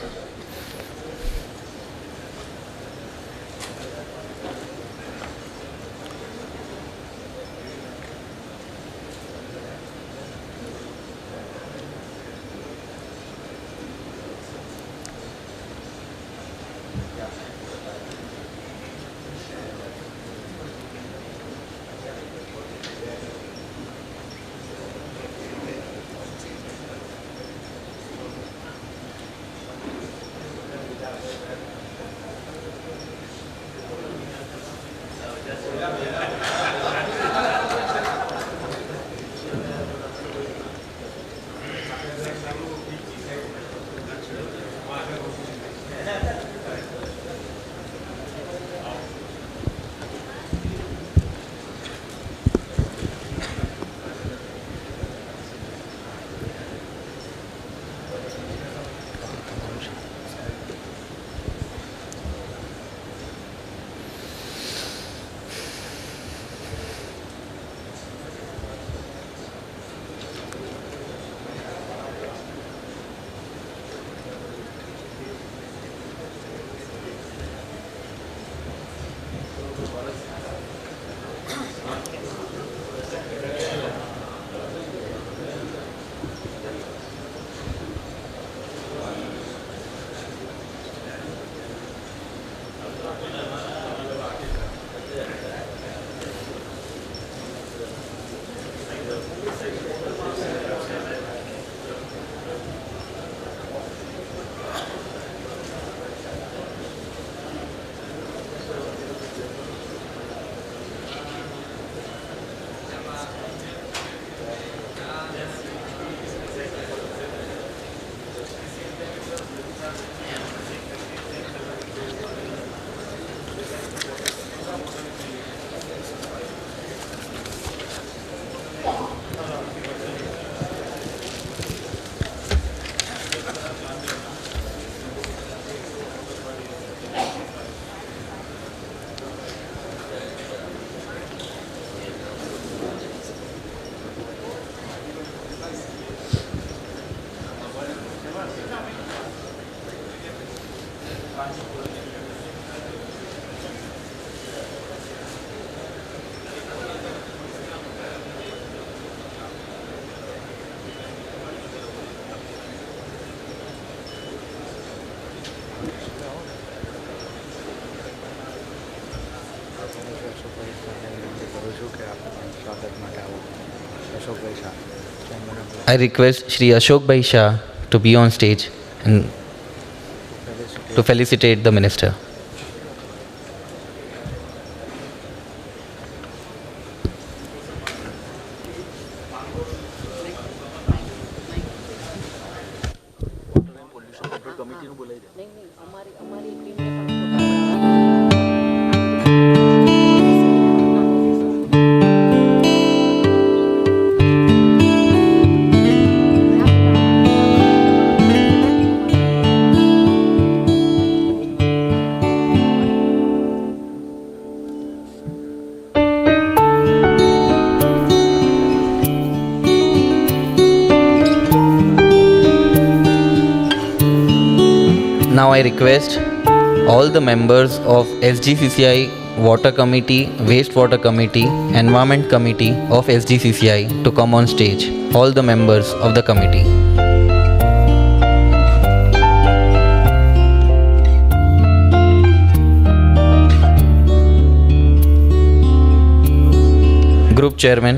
I request Shri Ashok Bhai Shah to be on stage and to felicitate the minister. Now I request all the members of SGCCI Water Committee, Wastewater Committee, Environment Committee of SGCCI to come on stage. All the members of the committee. Group Chairman.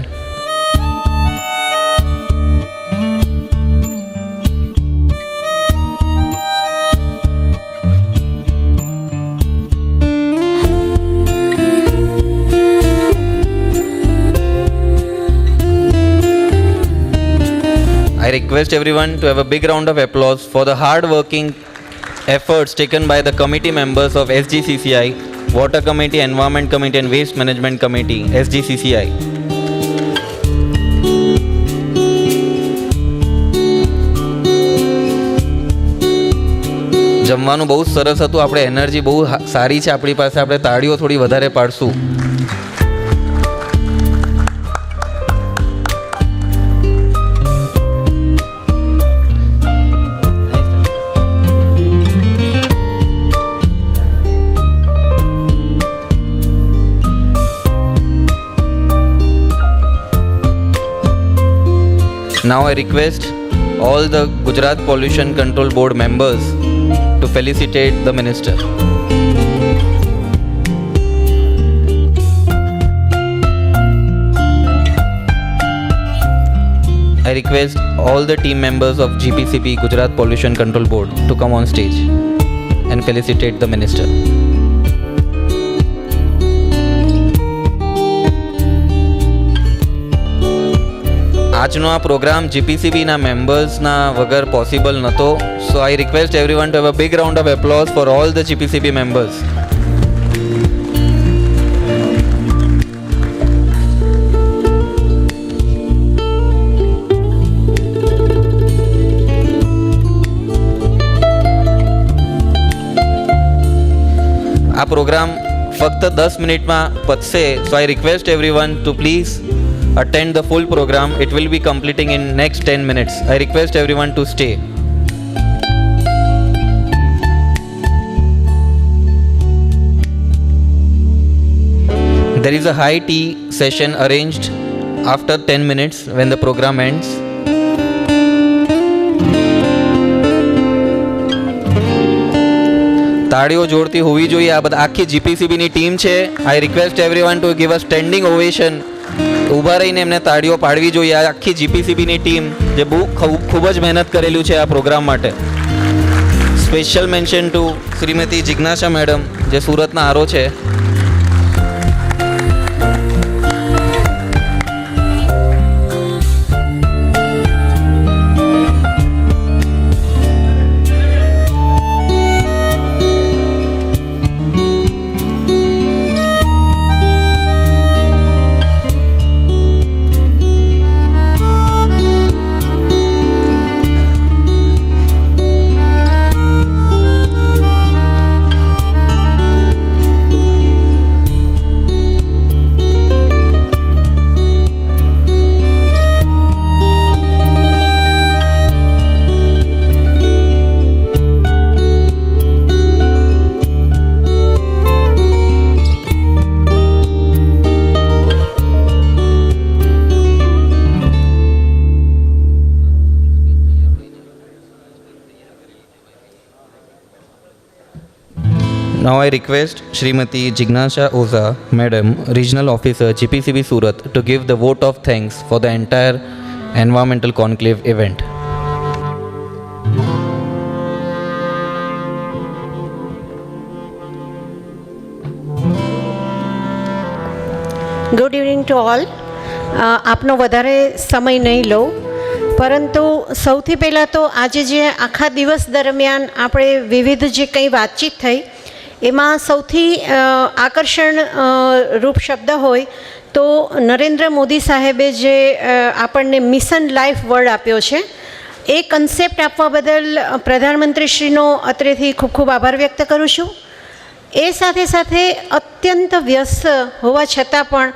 I request everyone to have a big round of applause for the hard-working efforts taken by the committee members of SGCCI, Water Committee, Environment Committee and Waste Management Committee, SGCCI. જમવાનું બહુ સરસ હતું. આપણે energy બહુ સારી છે આપણી પાસે. આપણે તાળીઓ થોડી વધારે પાડશું. Now I request all the Gujarat Pollution Control Board members to felicitate the minister. I request all the team members of GPCB, Gujarat Pollution Control Board, to come on stage and felicitate the minister. આજનો આ programme જીપીસીબીના મેમ્બર્સના વગર possible નહોતો. So I request everyone to have a big round of applause for all the GPCB members. આ programme ફક્ત 10 મિનિટમાં પતશે. So I request everyone to please attend the full program. It will be completing in next 10 minutes. I request everyone to stay. There is a high tea session arranged after 10 minutes when the program ends. તાળીઓ જોરતી હોવી જોઈએ. આ બધા આખી જીપીસીબીની team છે. I request everyone to give a standing ovation. ઊભા રહીને એમને તાળીઓ પાડવી જોઈએ. આ આખી જીપીસીબીની ટીમ જે બહુ ખૂબ જ મહેનત કરેલું છે આ પ્રોગ્રામ માટે. સ્પેશિયલ મેન્શન ટુ શ્રીમતી જિજ્ઞાસા મેડમ જે સુરતના આરો છે. Now I request Srimati Jignasha Oza, Madam, Regional Officer, GPCB Surat, to give the vote of thanks for the entire Environmental Conclave event. Good evening to all. આપનો વધારે સમય નહીં લઉં, પરંતુ સૌથી પહેલાં તો આજે જે આખા દિવસ દરમિયાન આપણે વિવિધ જે કંઈ વાતચીત થઈ એમાં સૌથી આકર્ષણ રૂપ શબ્દ હોય તો નરેન્દ્ર મોદી સાહેબે જે આપણને મિશન લાઈફ વર્ડ આપ્યો છે એ કન્સેપ્ટ આપવા બદલ પ્રધાનમંત્રીશ્રીનો અત્રેથી ખૂબ ખૂબ આભાર વ્યક્ત કરું છું. એ સાથે સાથે અત્યંત વ્યસ્ત હોવા છતાં પણ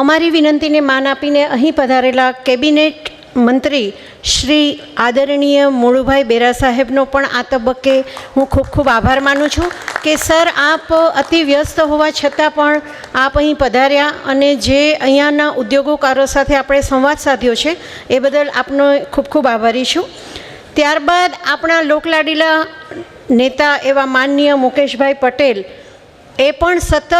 અમારી વિનંતીને માન આપીને અહીં પધારેલા કેબિનેટ મંત્રી શ્રી આદરણીય મોળુભાઈ બેરા સાહેબનો પણ આ તબક્કે હું ખૂબ ખૂબ આભાર માનું છું કે સર આપ અતિ વ્યસ્ત હોવા છતાં પણ આપ અહીં પધાર્યા અને જે અહીંયાના ઉદ્યોગોકારો સાથે આપણે સંવાદ સાધ્યો છે એ બદલ આપનો ખૂબ ખૂબ આભારી છું. ત્યારબાદ આપણા લોકલાડીલા નેતા એવા માનનીય મુકેશભાઈ પટેલ એ પણ સતત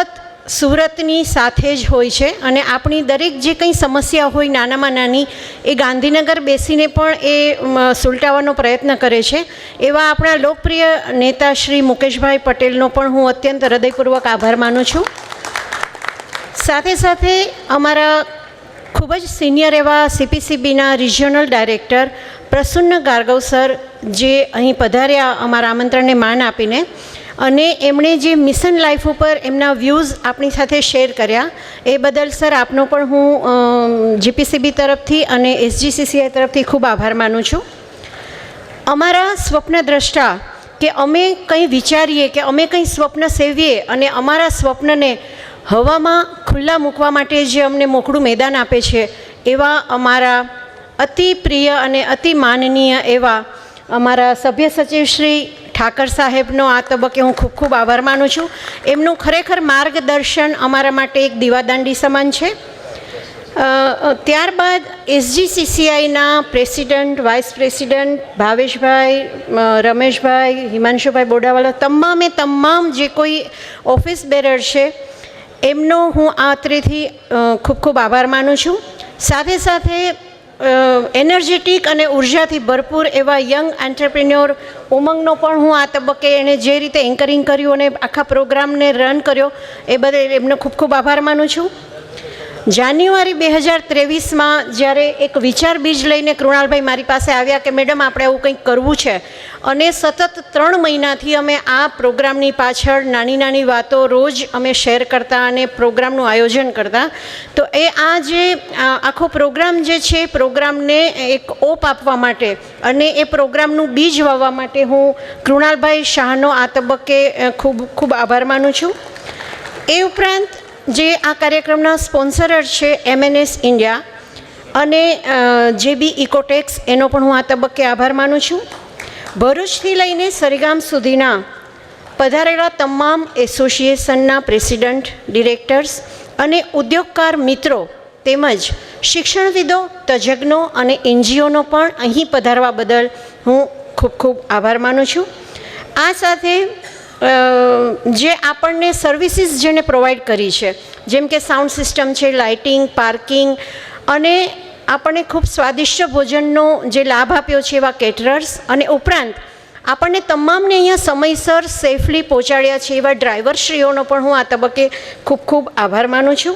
સુરતની સાથે જ હોય છે અને આપણી દરેક જે કંઈ સમસ્યા હોય નાનામાં નાની એ ગાંધીનગર બેસીને પણ એ સુલટાવવાનો પ્રયત્ન કરે છે. એવા આપણા લોકપ્રિય નેતા શ્રી મુકેશભાઈ પટેલનો પણ હું અત્યંત હૃદયપૂર્વક આભાર માનું છું. સાથે સાથે અમારા ખૂબ જ સિનિયર એવા CPCBના રિજિયોનલ ડાયરેક્ટર પ્રસન્ન ગાર્ગવ સર જે અહીં પધાર્યા અમારા આમંત્રણને માન આપીને, અને એમણે જે મિશન લાઈફ ઉપર એમના વ્યૂઝ આપણી સાથે શેર કર્યા એ બદલ સર આપનો પણ હું GPCB તરફથી અને SGCCI તરફથી ખૂબ આભાર માનું છું. અમારા સ્વપ્નદ્રષ્ટા કે અમે કંઈ વિચારીએ કે અમે કંઈ સ્વપ્ન સેવીએ અને અમારા સ્વપ્નને હવામાં ખુલ્લા મૂકવા માટે જે અમને મોકળું મેદાન આપે છે એવા અમારા અતિ પ્રિય અને અતિ માનનીય એવા અમારા સભ્ય સચિવ શ્રી ઠાકર સાહેબનો આ તબક્કે હું ખૂબ ખૂબ આભાર માનું છું. એમનું ખરેખર માર્ગદર્શન અમારા માટે એક દીવાદાંડી સમાન છે. ત્યારબાદ SGCCIના પ્રેસિડન્ટ, વાઇસ પ્રેસિડન્ટ ભાવેશભાઈ, રમેશભાઈ, હિમાંશુભાઈ બોડાવાલા, તમામ જે કોઈ ઓફિસ બેરર છે એમનો હું આ અત્રેથી ખૂબ ખૂબ આભાર માનું છું. સાથે સાથે એનર્જેટિક અને ઉર્જાથી ભરપૂર એવા યંગ એન્ટરપ્રિન્યોર ઉમંગનો પણ હું આ તબક્કે એણે જે રીતે એન્કરિંગ કર્યું અને આખા પ્રોગ્રામને રન કર્યો એ બદલ એમનો ખૂબ ખૂબ આભાર માનું છું. જાન્યુઆરી 2023માં જ્યારે એક વિચાર બીજ લઈને કૃણાલભાઈ મારી પાસે આવ્યા કે મેડમ આપણે આવું કંઈક કરવું છે, અને સતત 3 મહિનાથી અમે આ પ્રોગ્રામની પાછળ નાની વાતો રોજ અમે શેર કરતા અને પ્રોગ્રામનું આયોજન કરતા. તો એ આ જે આખો પ્રોગ્રામ જે છે પ્રોગ્રામને એક ઓપ આપવા માટે અને એ પ્રોગ્રામનું બીજ વાવવા માટે હું કૃણાલભાઈ શાહનો આ તબક્કે ખૂબ ખૂબ આભાર માનું છું. એ ઉપરાંત જે આ કાર્યક્રમના સ્પોન્સરર છે MNS ઇન્ડિયા અને JB ઇકોટેક્સ, એનો પણ હું આ તબક્કે આભાર માનું છું. ભરૂચથી લઈને સરીગામ સુધીના પધારેલા તમામ એસોસિએશનના પ્રેસિડન્ટ, ડિરેક્ટર્સ અને ઉદ્યોગકાર મિત્રો તેમજ શિક્ષણવિદો, તજજ્ઞો અને NGOનો પણ અહીં પધારવા બદલ હું ખૂબ ખૂબ આભાર માનું છું. આ સાથે જે આપણને સર્વિસીસ જેને પ્રોવાઈડ કરી છે, જેમ કે સાઉન્ડ સિસ્ટમ છે, લાઇટિંગ, પાર્કિંગ અને આપણને ખૂબ સ્વાદિષ્ટ ભોજનનો જે લાભ આપ્યો છે એવા કેટરર્સ, અને ઉપરાંત આપણને તમામને અહીંયા સમયસર સેફલી પહોંચાડ્યા છે એવા ડ્રાઈવરશ્રીઓનો પણ હું આ તબક્કે ખૂબ ખૂબ આભાર માનું છું.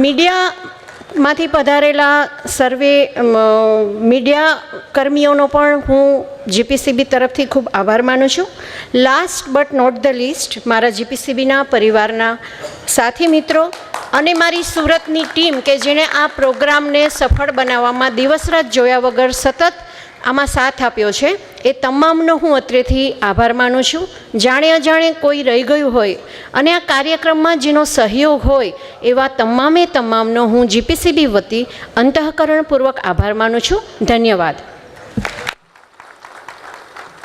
મીડિયામાંથી પધારેલા સર્વે મીડિયા કર્મીઓનો પણ હું GPCB તરફથી ખૂબ આભાર માનું છું. Last but not the least, મારા GPCBના પરિવારના સાથી મિત્રો અને મારી સુરતની ટીમ કે જેણે આ પ્રોગ્રામને સફળ બનાવવામાં દિવસ રાત જોયા વગર સતત આમાં સાથ આપ્યો છે, એ તમામનો હું અત્રેથી આભાર માનું છું. જાણે અજાણે કોઈ રહી ગયું હોય અને આ કાર્યક્રમમાં જેનો સહયોગ હોય એવા તમામનો હું GPCB વતી અંતઃકરણપૂર્વક આભાર માનું છું. ધન્યવાદ.